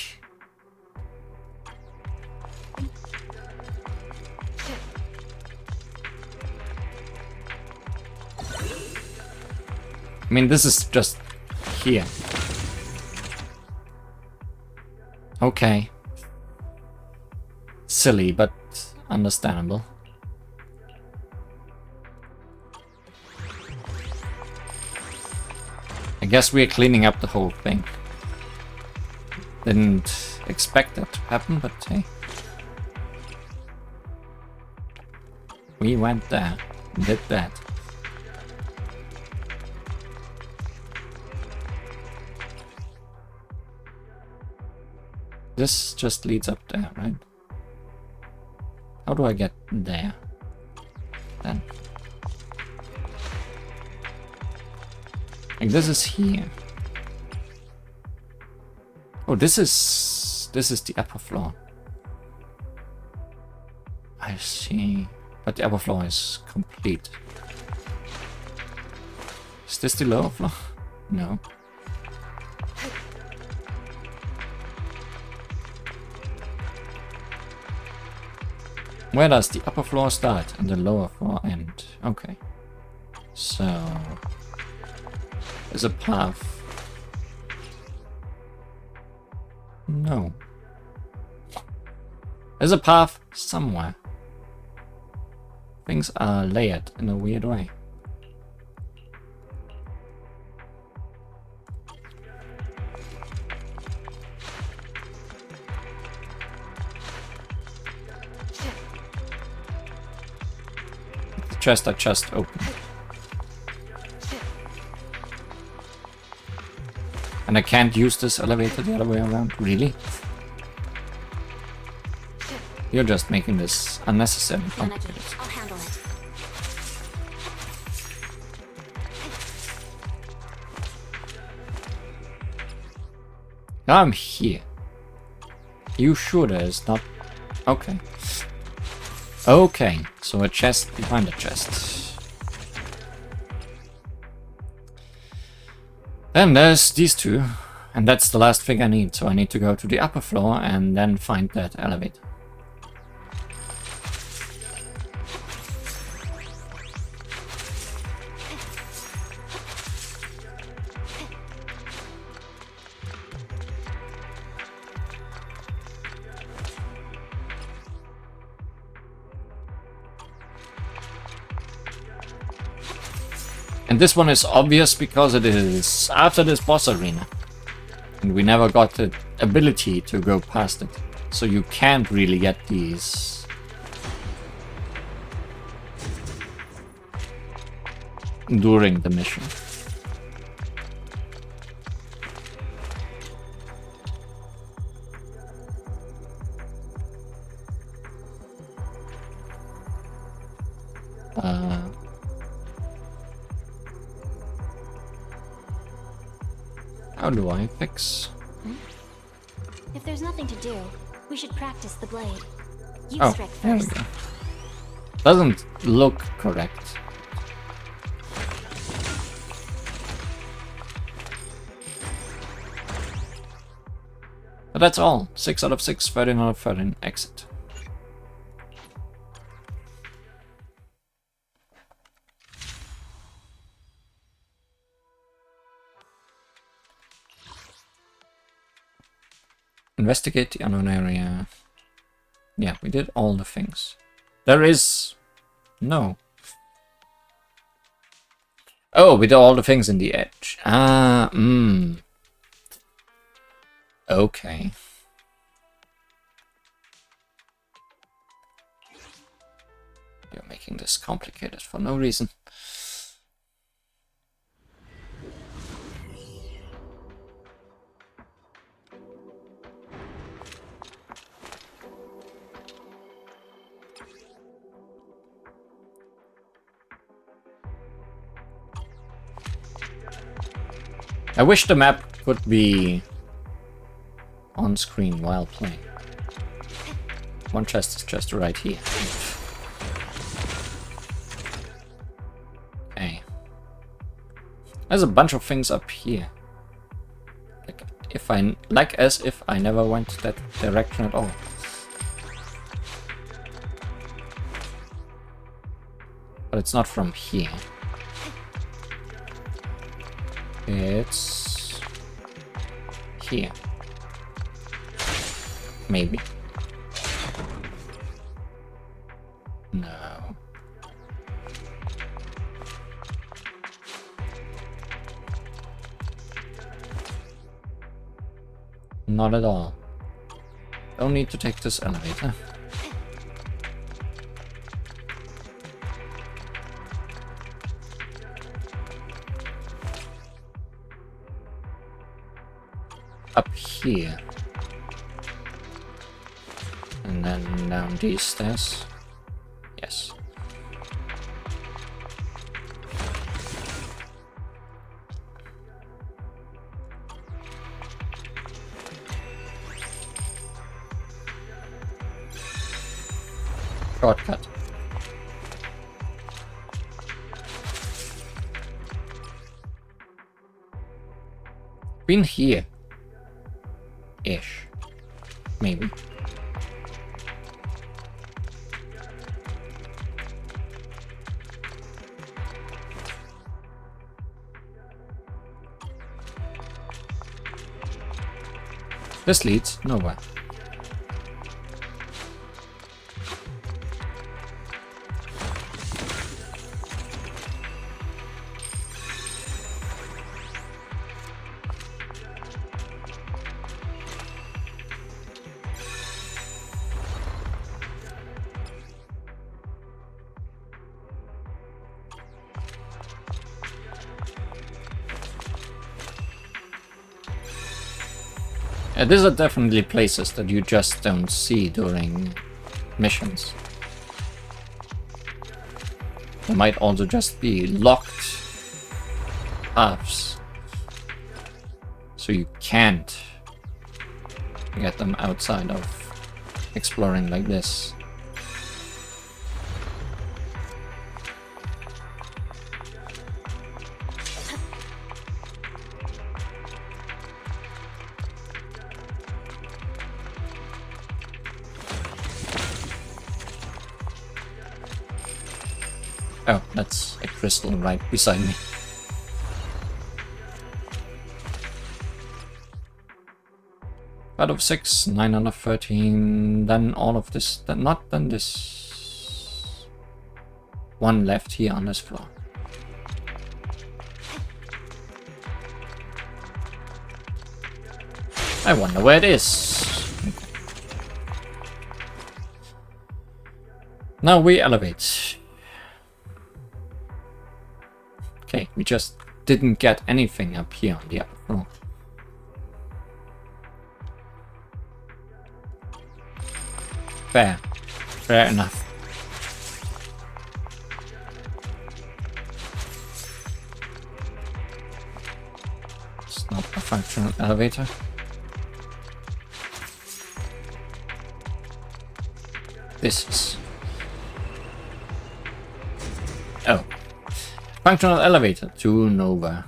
Speaker 1: I mean, this is just here. Okay. Silly, but understandable. I guess we're cleaning up the whole thing. Didn't expect that to happen, but hey. We went there, did that. This just leads up there, right? How do I get there? Then. Like this is here. Oh, this is the upper floor. I see. But the upper floor is complete. Is this the lower floor? No. Where does the upper floor start and the lower floor end? Okay. So there's a path. No. There's a path somewhere. Things are layered in a weird way. The chest I just opened. And I can't use this elevator the other way around, really? You're just making this unnecessary.
Speaker 3: Manage it. I'll handle it.
Speaker 1: I'm here. You sure there's not... Okay. Okay, so a chest behind a chest. Then there's these two, and that's the last thing I need, so I need to go to the upper floor and then find that elevator. And this one is obvious because it is after this boss arena. And we never got the ability to go past it. So you can't really get these during the mission. How do I fix?
Speaker 2: If there's nothing to do, we should practice the blade. You
Speaker 1: Oh,
Speaker 2: strike
Speaker 1: there we
Speaker 2: first.
Speaker 1: go. Doesn't look correct. But that's all. 6 out of 6, 13 out of 13, exit. Investigate the unknown area. Yeah, we did all the things. There is... no. Oh, we did all the things in the edge. Okay. You're making this complicated for no reason. I wish the map could be on screen while playing. One chest is just right here. Okay. There's a bunch of things up here. Like as if I never went that direction at all. But it's not from here. It's here. Maybe. No. Not at all. Don't need to take this elevator. Up here. And then down these stairs. Yes. Shortcut. Been here. Ish. Maybe. This leads nowhere. These are definitely places that you just don't see during missions. There might also just be locked paths, so you can't get them outside of exploring like this. Oh, that's a crystal right beside me. Out of 6, 913, then all of this, then not then this. One left here on this floor. I wonder where it is. Now we elevate. Okay, we just didn't get anything up here on the upper floor. Fair. Fair enough. It's not a functional elevator. This is... Oh. Functional elevator to Nova.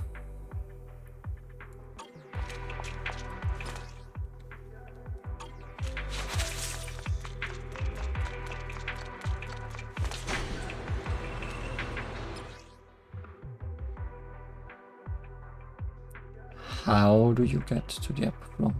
Speaker 1: How do you get to the upper floor?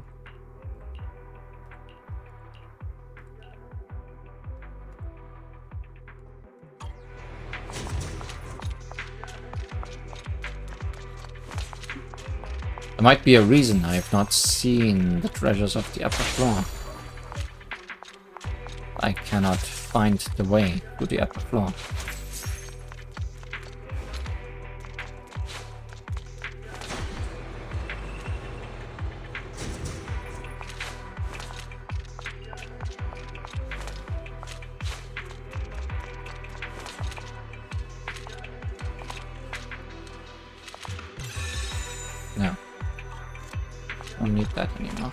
Speaker 1: There might be a reason I have not seen the treasures of the upper floor. I cannot find the way to the upper floor. No. Don't need that anymore.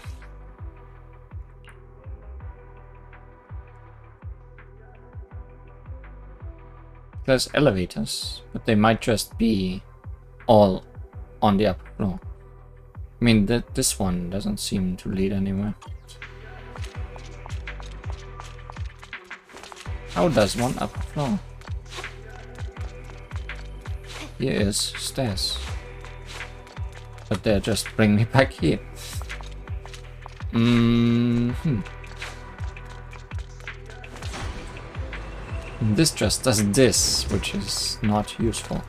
Speaker 1: There's elevators, but they might just be all on the upper floor. I mean, this one doesn't seem to lead anywhere. How does one upper floor? Here is stairs. But they just bring me back here. This just does this, which is not useful.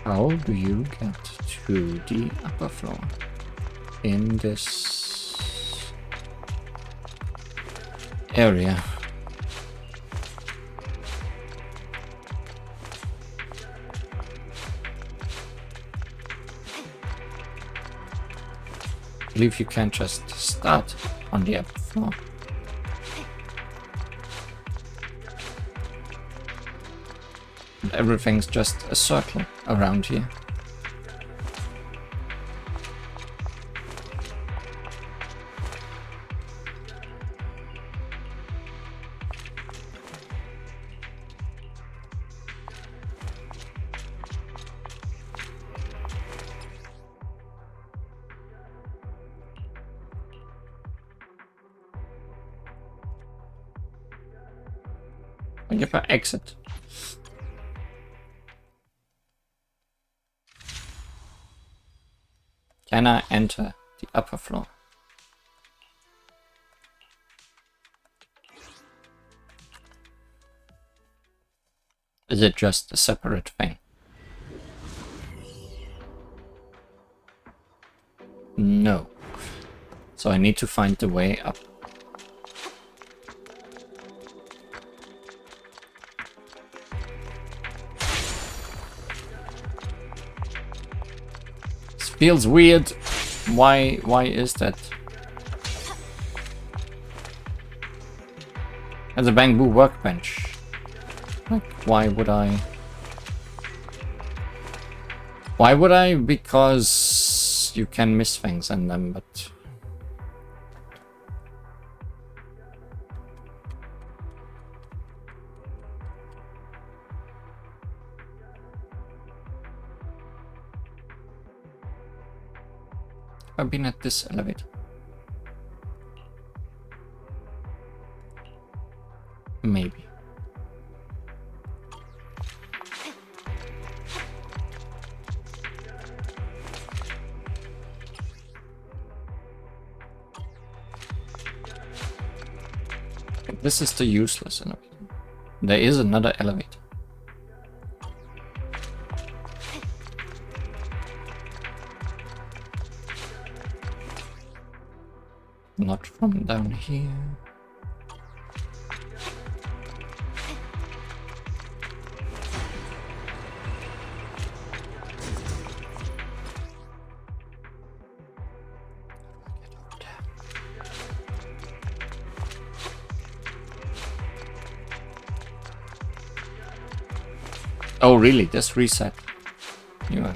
Speaker 1: How do you get to the upper floor in this area? I believe you can't just start on the upper floor. Everything's just a circle around here. And if I exit. Can I enter the upper floor? Is it just a separate thing? No. So I need to find the way up. Feels weird. Why is that? As a bamboo workbench. Like, why would I? Why would I? Because you can miss things in them, but I been at this elevator? Maybe. This is the useless elevator. There is another elevator. Not from down here. Oh really, this reset. Yeah.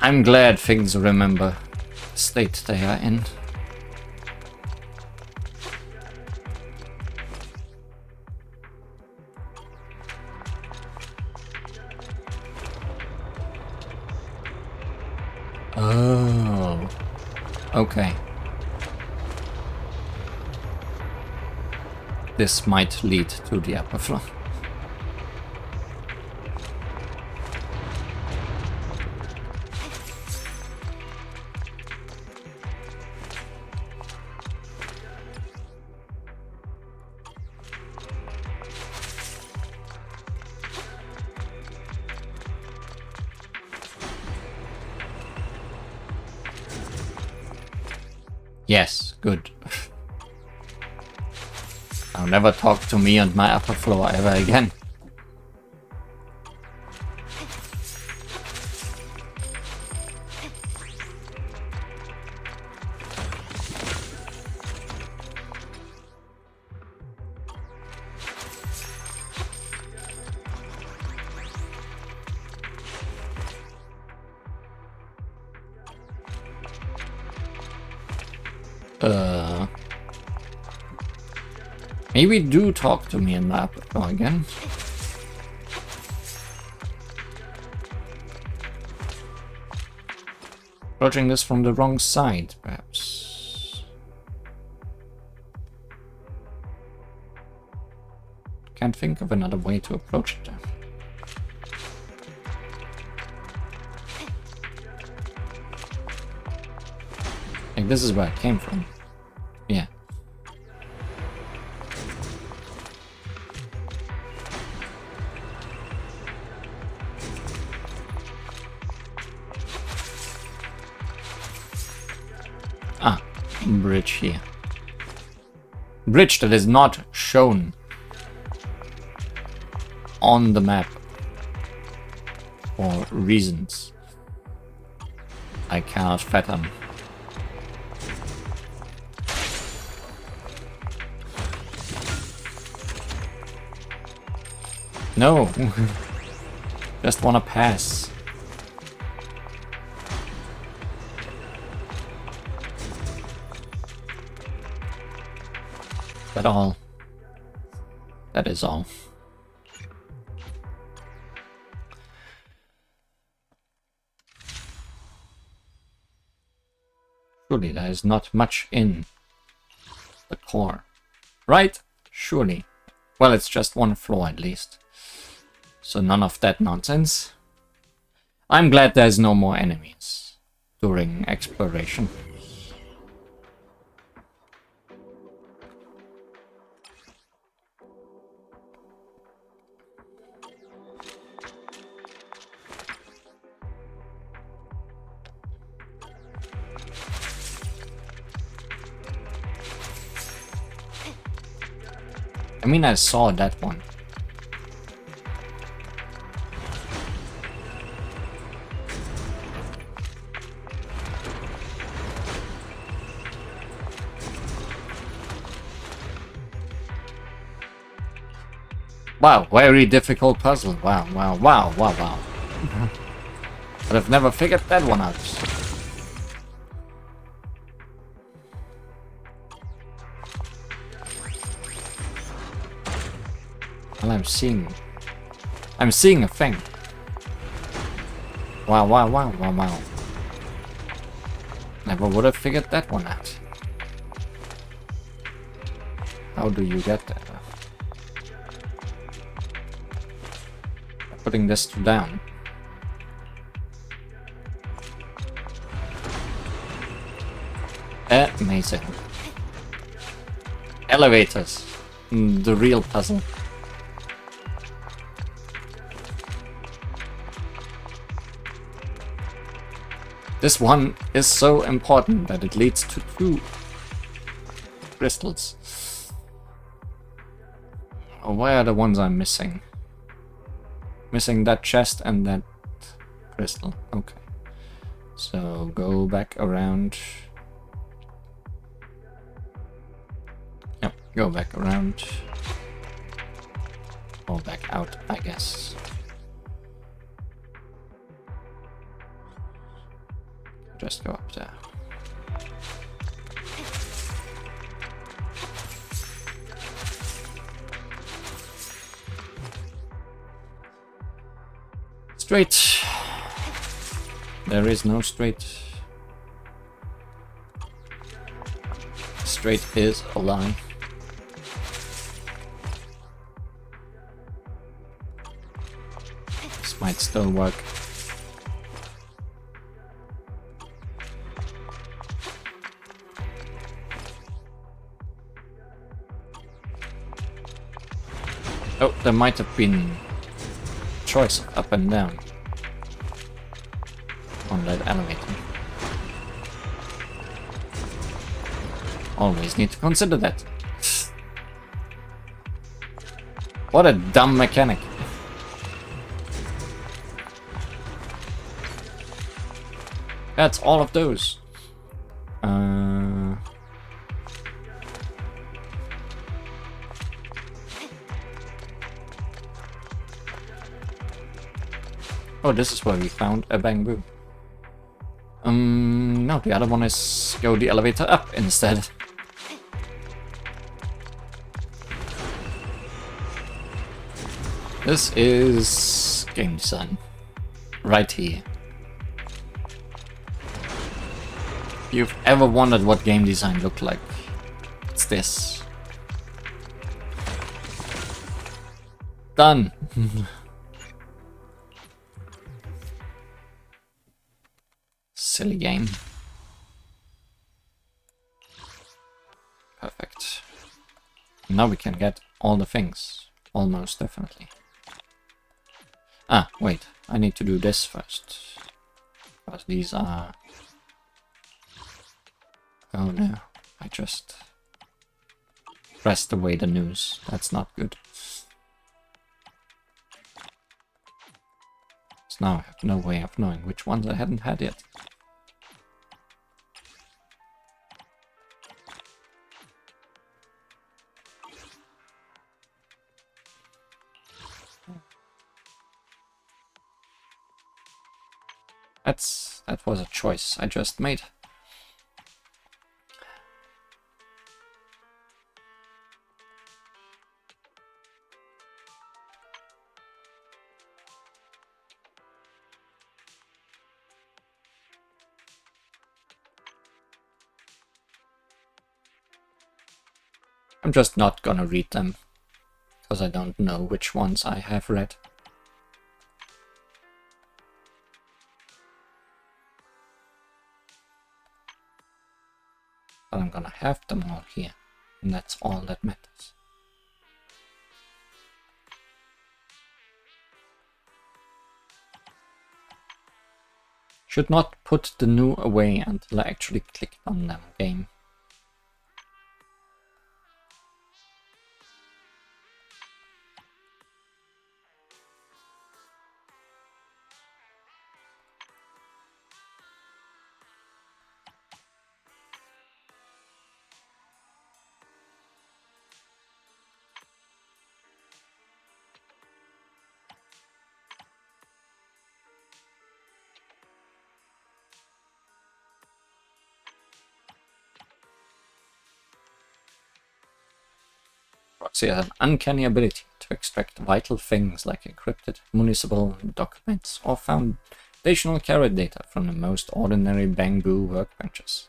Speaker 1: I'm glad things remember the state they are in. Oh. Okay. This might lead to the upper floor. Yes, good. I'll never talk to me and my upper floor ever again. Maybe do talk to me in the upper floor again. Approaching this from the wrong side, perhaps. Can't think of another way to approach it. Like this is where I came from. Yeah. Ah, bridge here. Bridge that is not shown on the map for reasons I cannot fathom. No, just wanna pass. That all. That is all. Surely there is not much in the core, right? Surely. Well, it's just one floor at least. So none of that nonsense. I'm glad there's no more enemies during exploration. I mean, I saw that one. Wow, very difficult puzzle. Wow, wow, wow, wow, wow. But I've never figured that one out. Well, I'm seeing a thing. Wow, wow, wow, wow, wow. Never would have figured that one out. How do you get there? Putting this down. Amazing. Elevators. The real puzzle. This one is so important that it leads to 2 crystals. Oh, where are the ones I'm missing? Missing that chest and that crystal. Okay. So go back around. Yep, go back around. Or back out, I guess. Just go up there. Straight. There is no straight. Straight is a lie. This might still work. Oh, there might have been choice of up and down on that elevator. Always need to consider that. What a dumb mechanic. That's all of those. Oh, this is where we found a bamboo. No, the other one is go the elevator up instead. This is game design. Right here. If you've ever wondered what game design looked like, it's this. Done. Silly game. Perfect. Now we can get all the things. Almost definitely. Ah, wait. I need to do this first. Because these are... Oh no. I just pressed away the news. That's not good. So now I have no way of knowing which ones I hadn't had yet. That was a choice I just made. I'm just not gonna read them, because I don't know which ones I have read. But I'm gonna have them all here, and that's all that matters. Should not put the new away until I actually clicked on them game. Proxy has an uncanny ability to extract vital things like encrypted municipal documents or Additional carrot data from the most ordinary bamboo workbenches.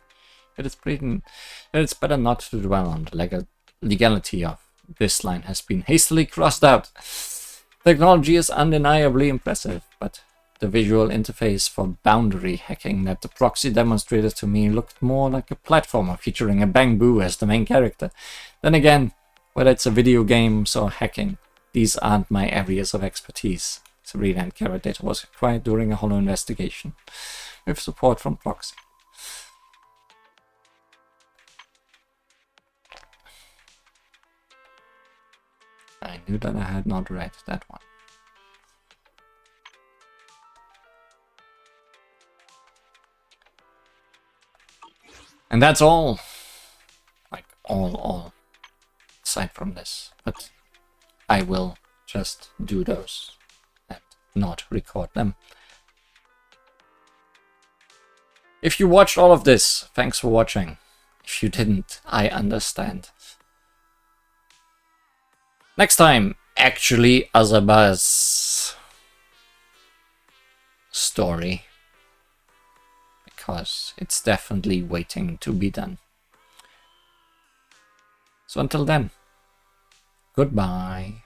Speaker 1: It's better not to dwell on the legality of this line has been hastily crossed out. Technology is undeniably impressive, but the visual interface for boundary hacking that the proxy demonstrated to me looked more like a platformer featuring a bamboo as the main character. Then again, whether it's a video game or hacking, these aren't my areas of expertise. Sabrina and carrot data was acquired during a hollow investigation, with support from proxy. I knew that I had not read that one. And that's all. Like, all. Aside from this. But I will just do those and not record them. If you watched all of this, thanks for watching. If you didn't, I understand. Next time, actually Azabah's story. Because it's definitely waiting to be done. So until then, goodbye.